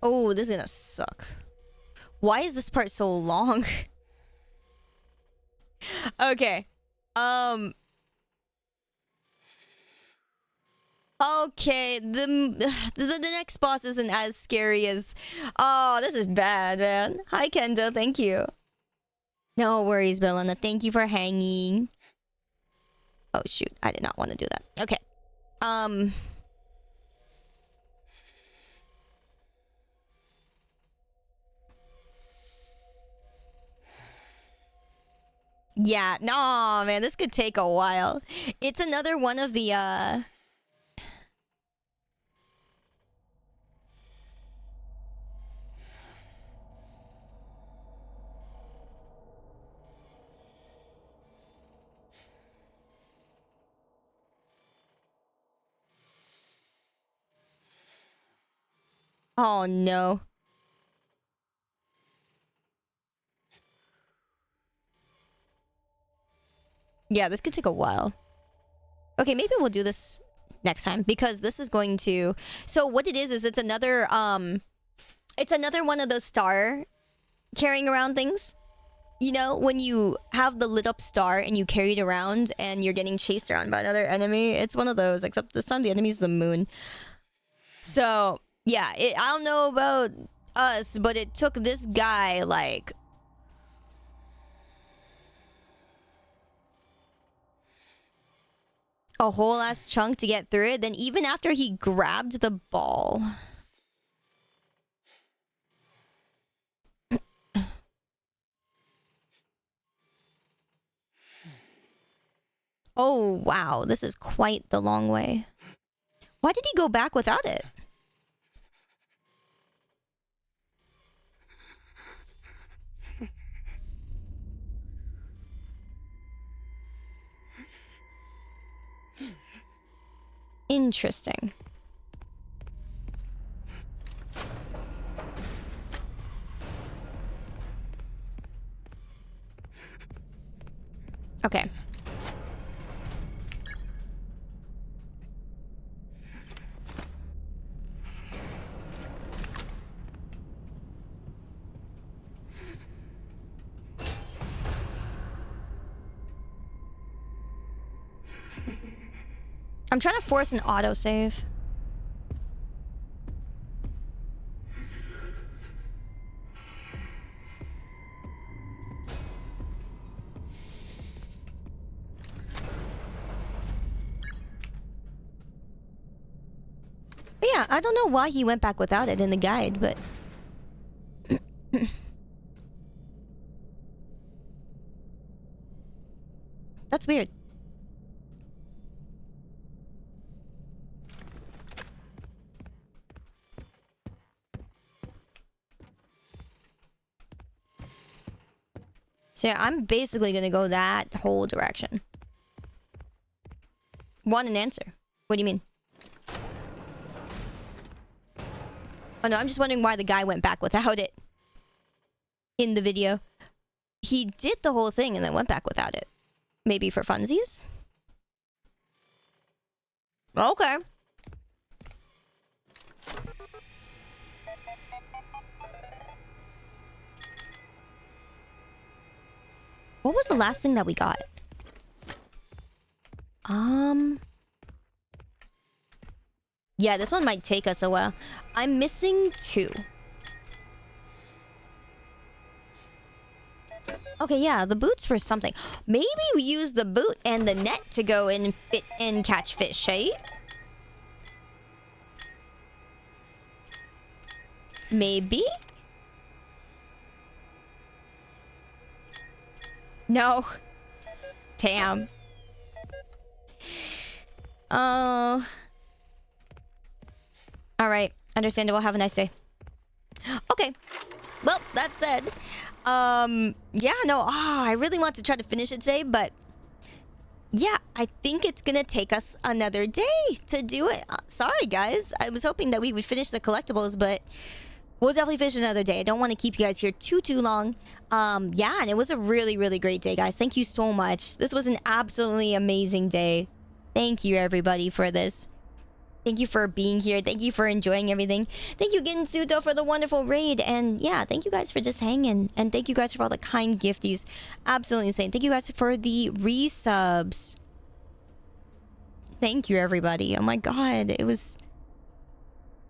Oh, this is gonna suck. Why is this part so long? Okay. Okay, the next boss isn't as scary as... Oh, this is bad, man. Hi, Kendo. Thank you. No worries, Bellana. Thank you for hanging. Oh, shoot. I did not want to do that. Okay. Yeah. No, man. This could take a while. It's another one of the, Oh, no. Yeah, this could take a while. Okay, maybe we'll do this next time because this is going to... So what it is it's another one of those star carrying around things. You know, when you have the lit up star and you carry it around and you're getting chased around by another enemy. It's one of those, except this time the enemy's the moon. So, yeah, I don't know about us, but it took this guy, like... a whole ass chunk to get through it. Then even after he grabbed the ball... Oh, wow. This is quite the long way. Why did he go back without it? Interesting. Okay. I'm trying to force an autosave. But yeah, I don't know why he went back without it in the guide, but... That's weird. So yeah, I'm basically gonna go that whole direction. Want an answer? What do you mean? Oh no, I'm just wondering why the guy went back without it. In the video. He did the whole thing and then went back without it. Maybe for funsies? Okay. What was the last thing that we got? Yeah, this one might take us a while. I'm missing 2. Okay, yeah, the boot's for something. Maybe we use the boot and the net to go and fit and catch fish, eh? Maybe? No. Damn. Oh. Alright, understandable. Have a nice day. Okay. Well, that said, yeah, no, I really want to try to finish it today, but yeah, I think it's gonna take us another day to do it. Sorry, guys. I was hoping that we would finish the collectibles, but we'll definitely finish another day. I don't want to keep you guys here too long. Yeah, and it was a really, really great day, guys. Thank you so much. This was an absolutely amazing day. Thank you, everybody, for this. Thank you for being here. Thank you for enjoying everything. Thank you, Ginsuto, for the wonderful raid. And yeah, thank you guys for just hanging. And thank you guys for all the kind gifties. Absolutely insane. Thank you guys for the resubs. Thank you, everybody. Oh my god. This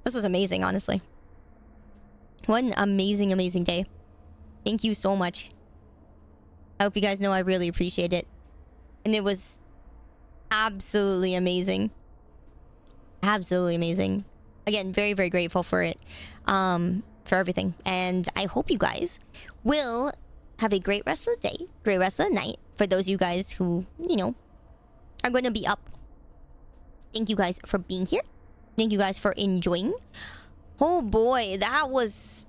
was amazing, honestly. What an amazing, amazing day. Thank you so much. I hope you guys know I really appreciate it. And it was absolutely amazing. Absolutely amazing. Again, very, very grateful for it. For everything. And I hope you guys will have a great rest of the day. Great rest of the night. For those of you guys who, you know, are going to be up. Thank you guys for being here. Thank you guys for enjoying. Oh boy, that was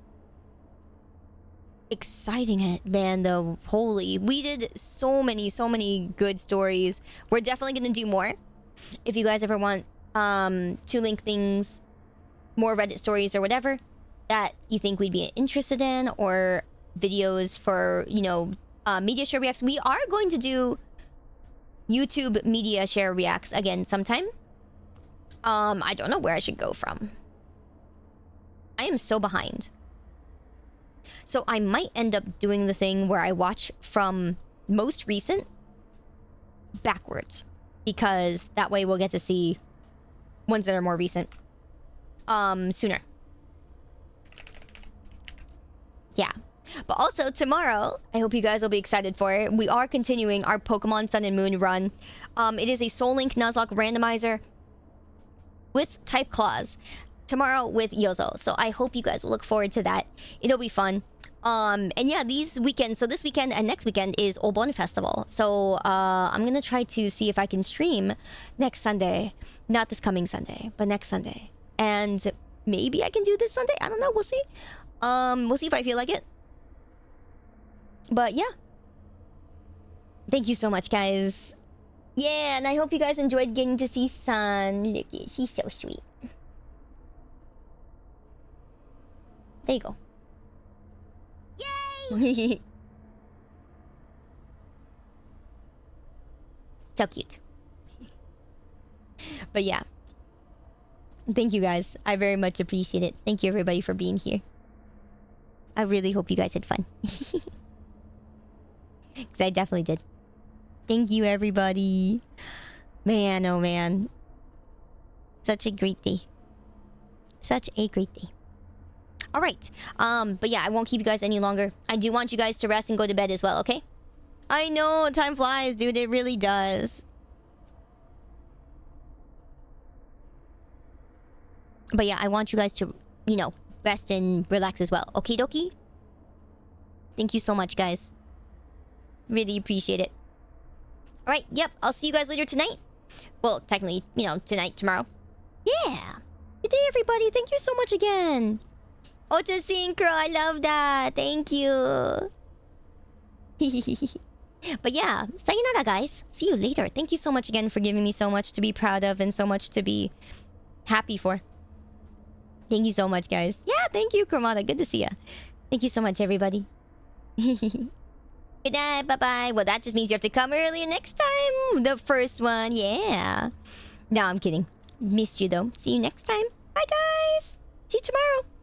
exciting, man. Though, holy, we did so many good stories. We're definitely gonna do more. If you guys ever want to link things, more Reddit stories or whatever that you think we'd be interested in, or videos for, you know, media share reacts, we are going to do YouTube media share reacts again sometime. I don't know where I should go from. I am so behind. So I might end up doing the thing where I watch from most recent backwards, because that way we'll get to see ones that are more recent sooner. Yeah. But also tomorrow, I hope you guys will be excited for it. We are continuing our Pokemon Sun and Moon run. It is a Soul Link Nuzlocke randomizer with Type Claws. Tomorrow with Yozo. So I hope you guys will look forward to that. It'll be fun. And yeah, these weekends, so this weekend and next weekend is Obon Festival. So I'm gonna try to see if I can stream next Sunday. Not this coming Sunday, but next Sunday. And maybe I can do this Sunday. I don't know. We'll see. We'll see if I feel like it. But yeah. Thank you so much, guys. Yeah, and I hope you guys enjoyed getting to see Sun. Look, she's so sweet. There you go. Yay! So cute. But yeah. Thank you guys. I very much appreciate it. Thank you everybody for being here. I really hope you guys had fun. Because I definitely did. Thank you everybody. Man, oh man. Such a great day. Such a great day. All right. But yeah, I won't keep you guys any longer. I do want you guys to rest and go to bed as well, okay? I know, time flies, dude. It really does. But yeah, I want you guys to, you know, rest and relax as well. Okie dokie? Thank you so much, guys. Really appreciate it. Alright, yep, I'll see you guys later tonight. Well, technically, you know, tonight, tomorrow. Yeah! Good day, everybody. Thank you so much again. Ota Synchro, I love that. Thank you. But yeah, sayonara, guys. See you later. Thank you so much again for giving me so much to be proud of and so much to be happy for. Thank you so much, guys. Yeah, thank you, Chromata. Good to see ya. Thank you so much, everybody. Good night. Bye-bye. Well, that just means you have to come earlier next time. The first one. Yeah. No, I'm kidding. Missed you, though. See you next time. Bye, guys. See you tomorrow.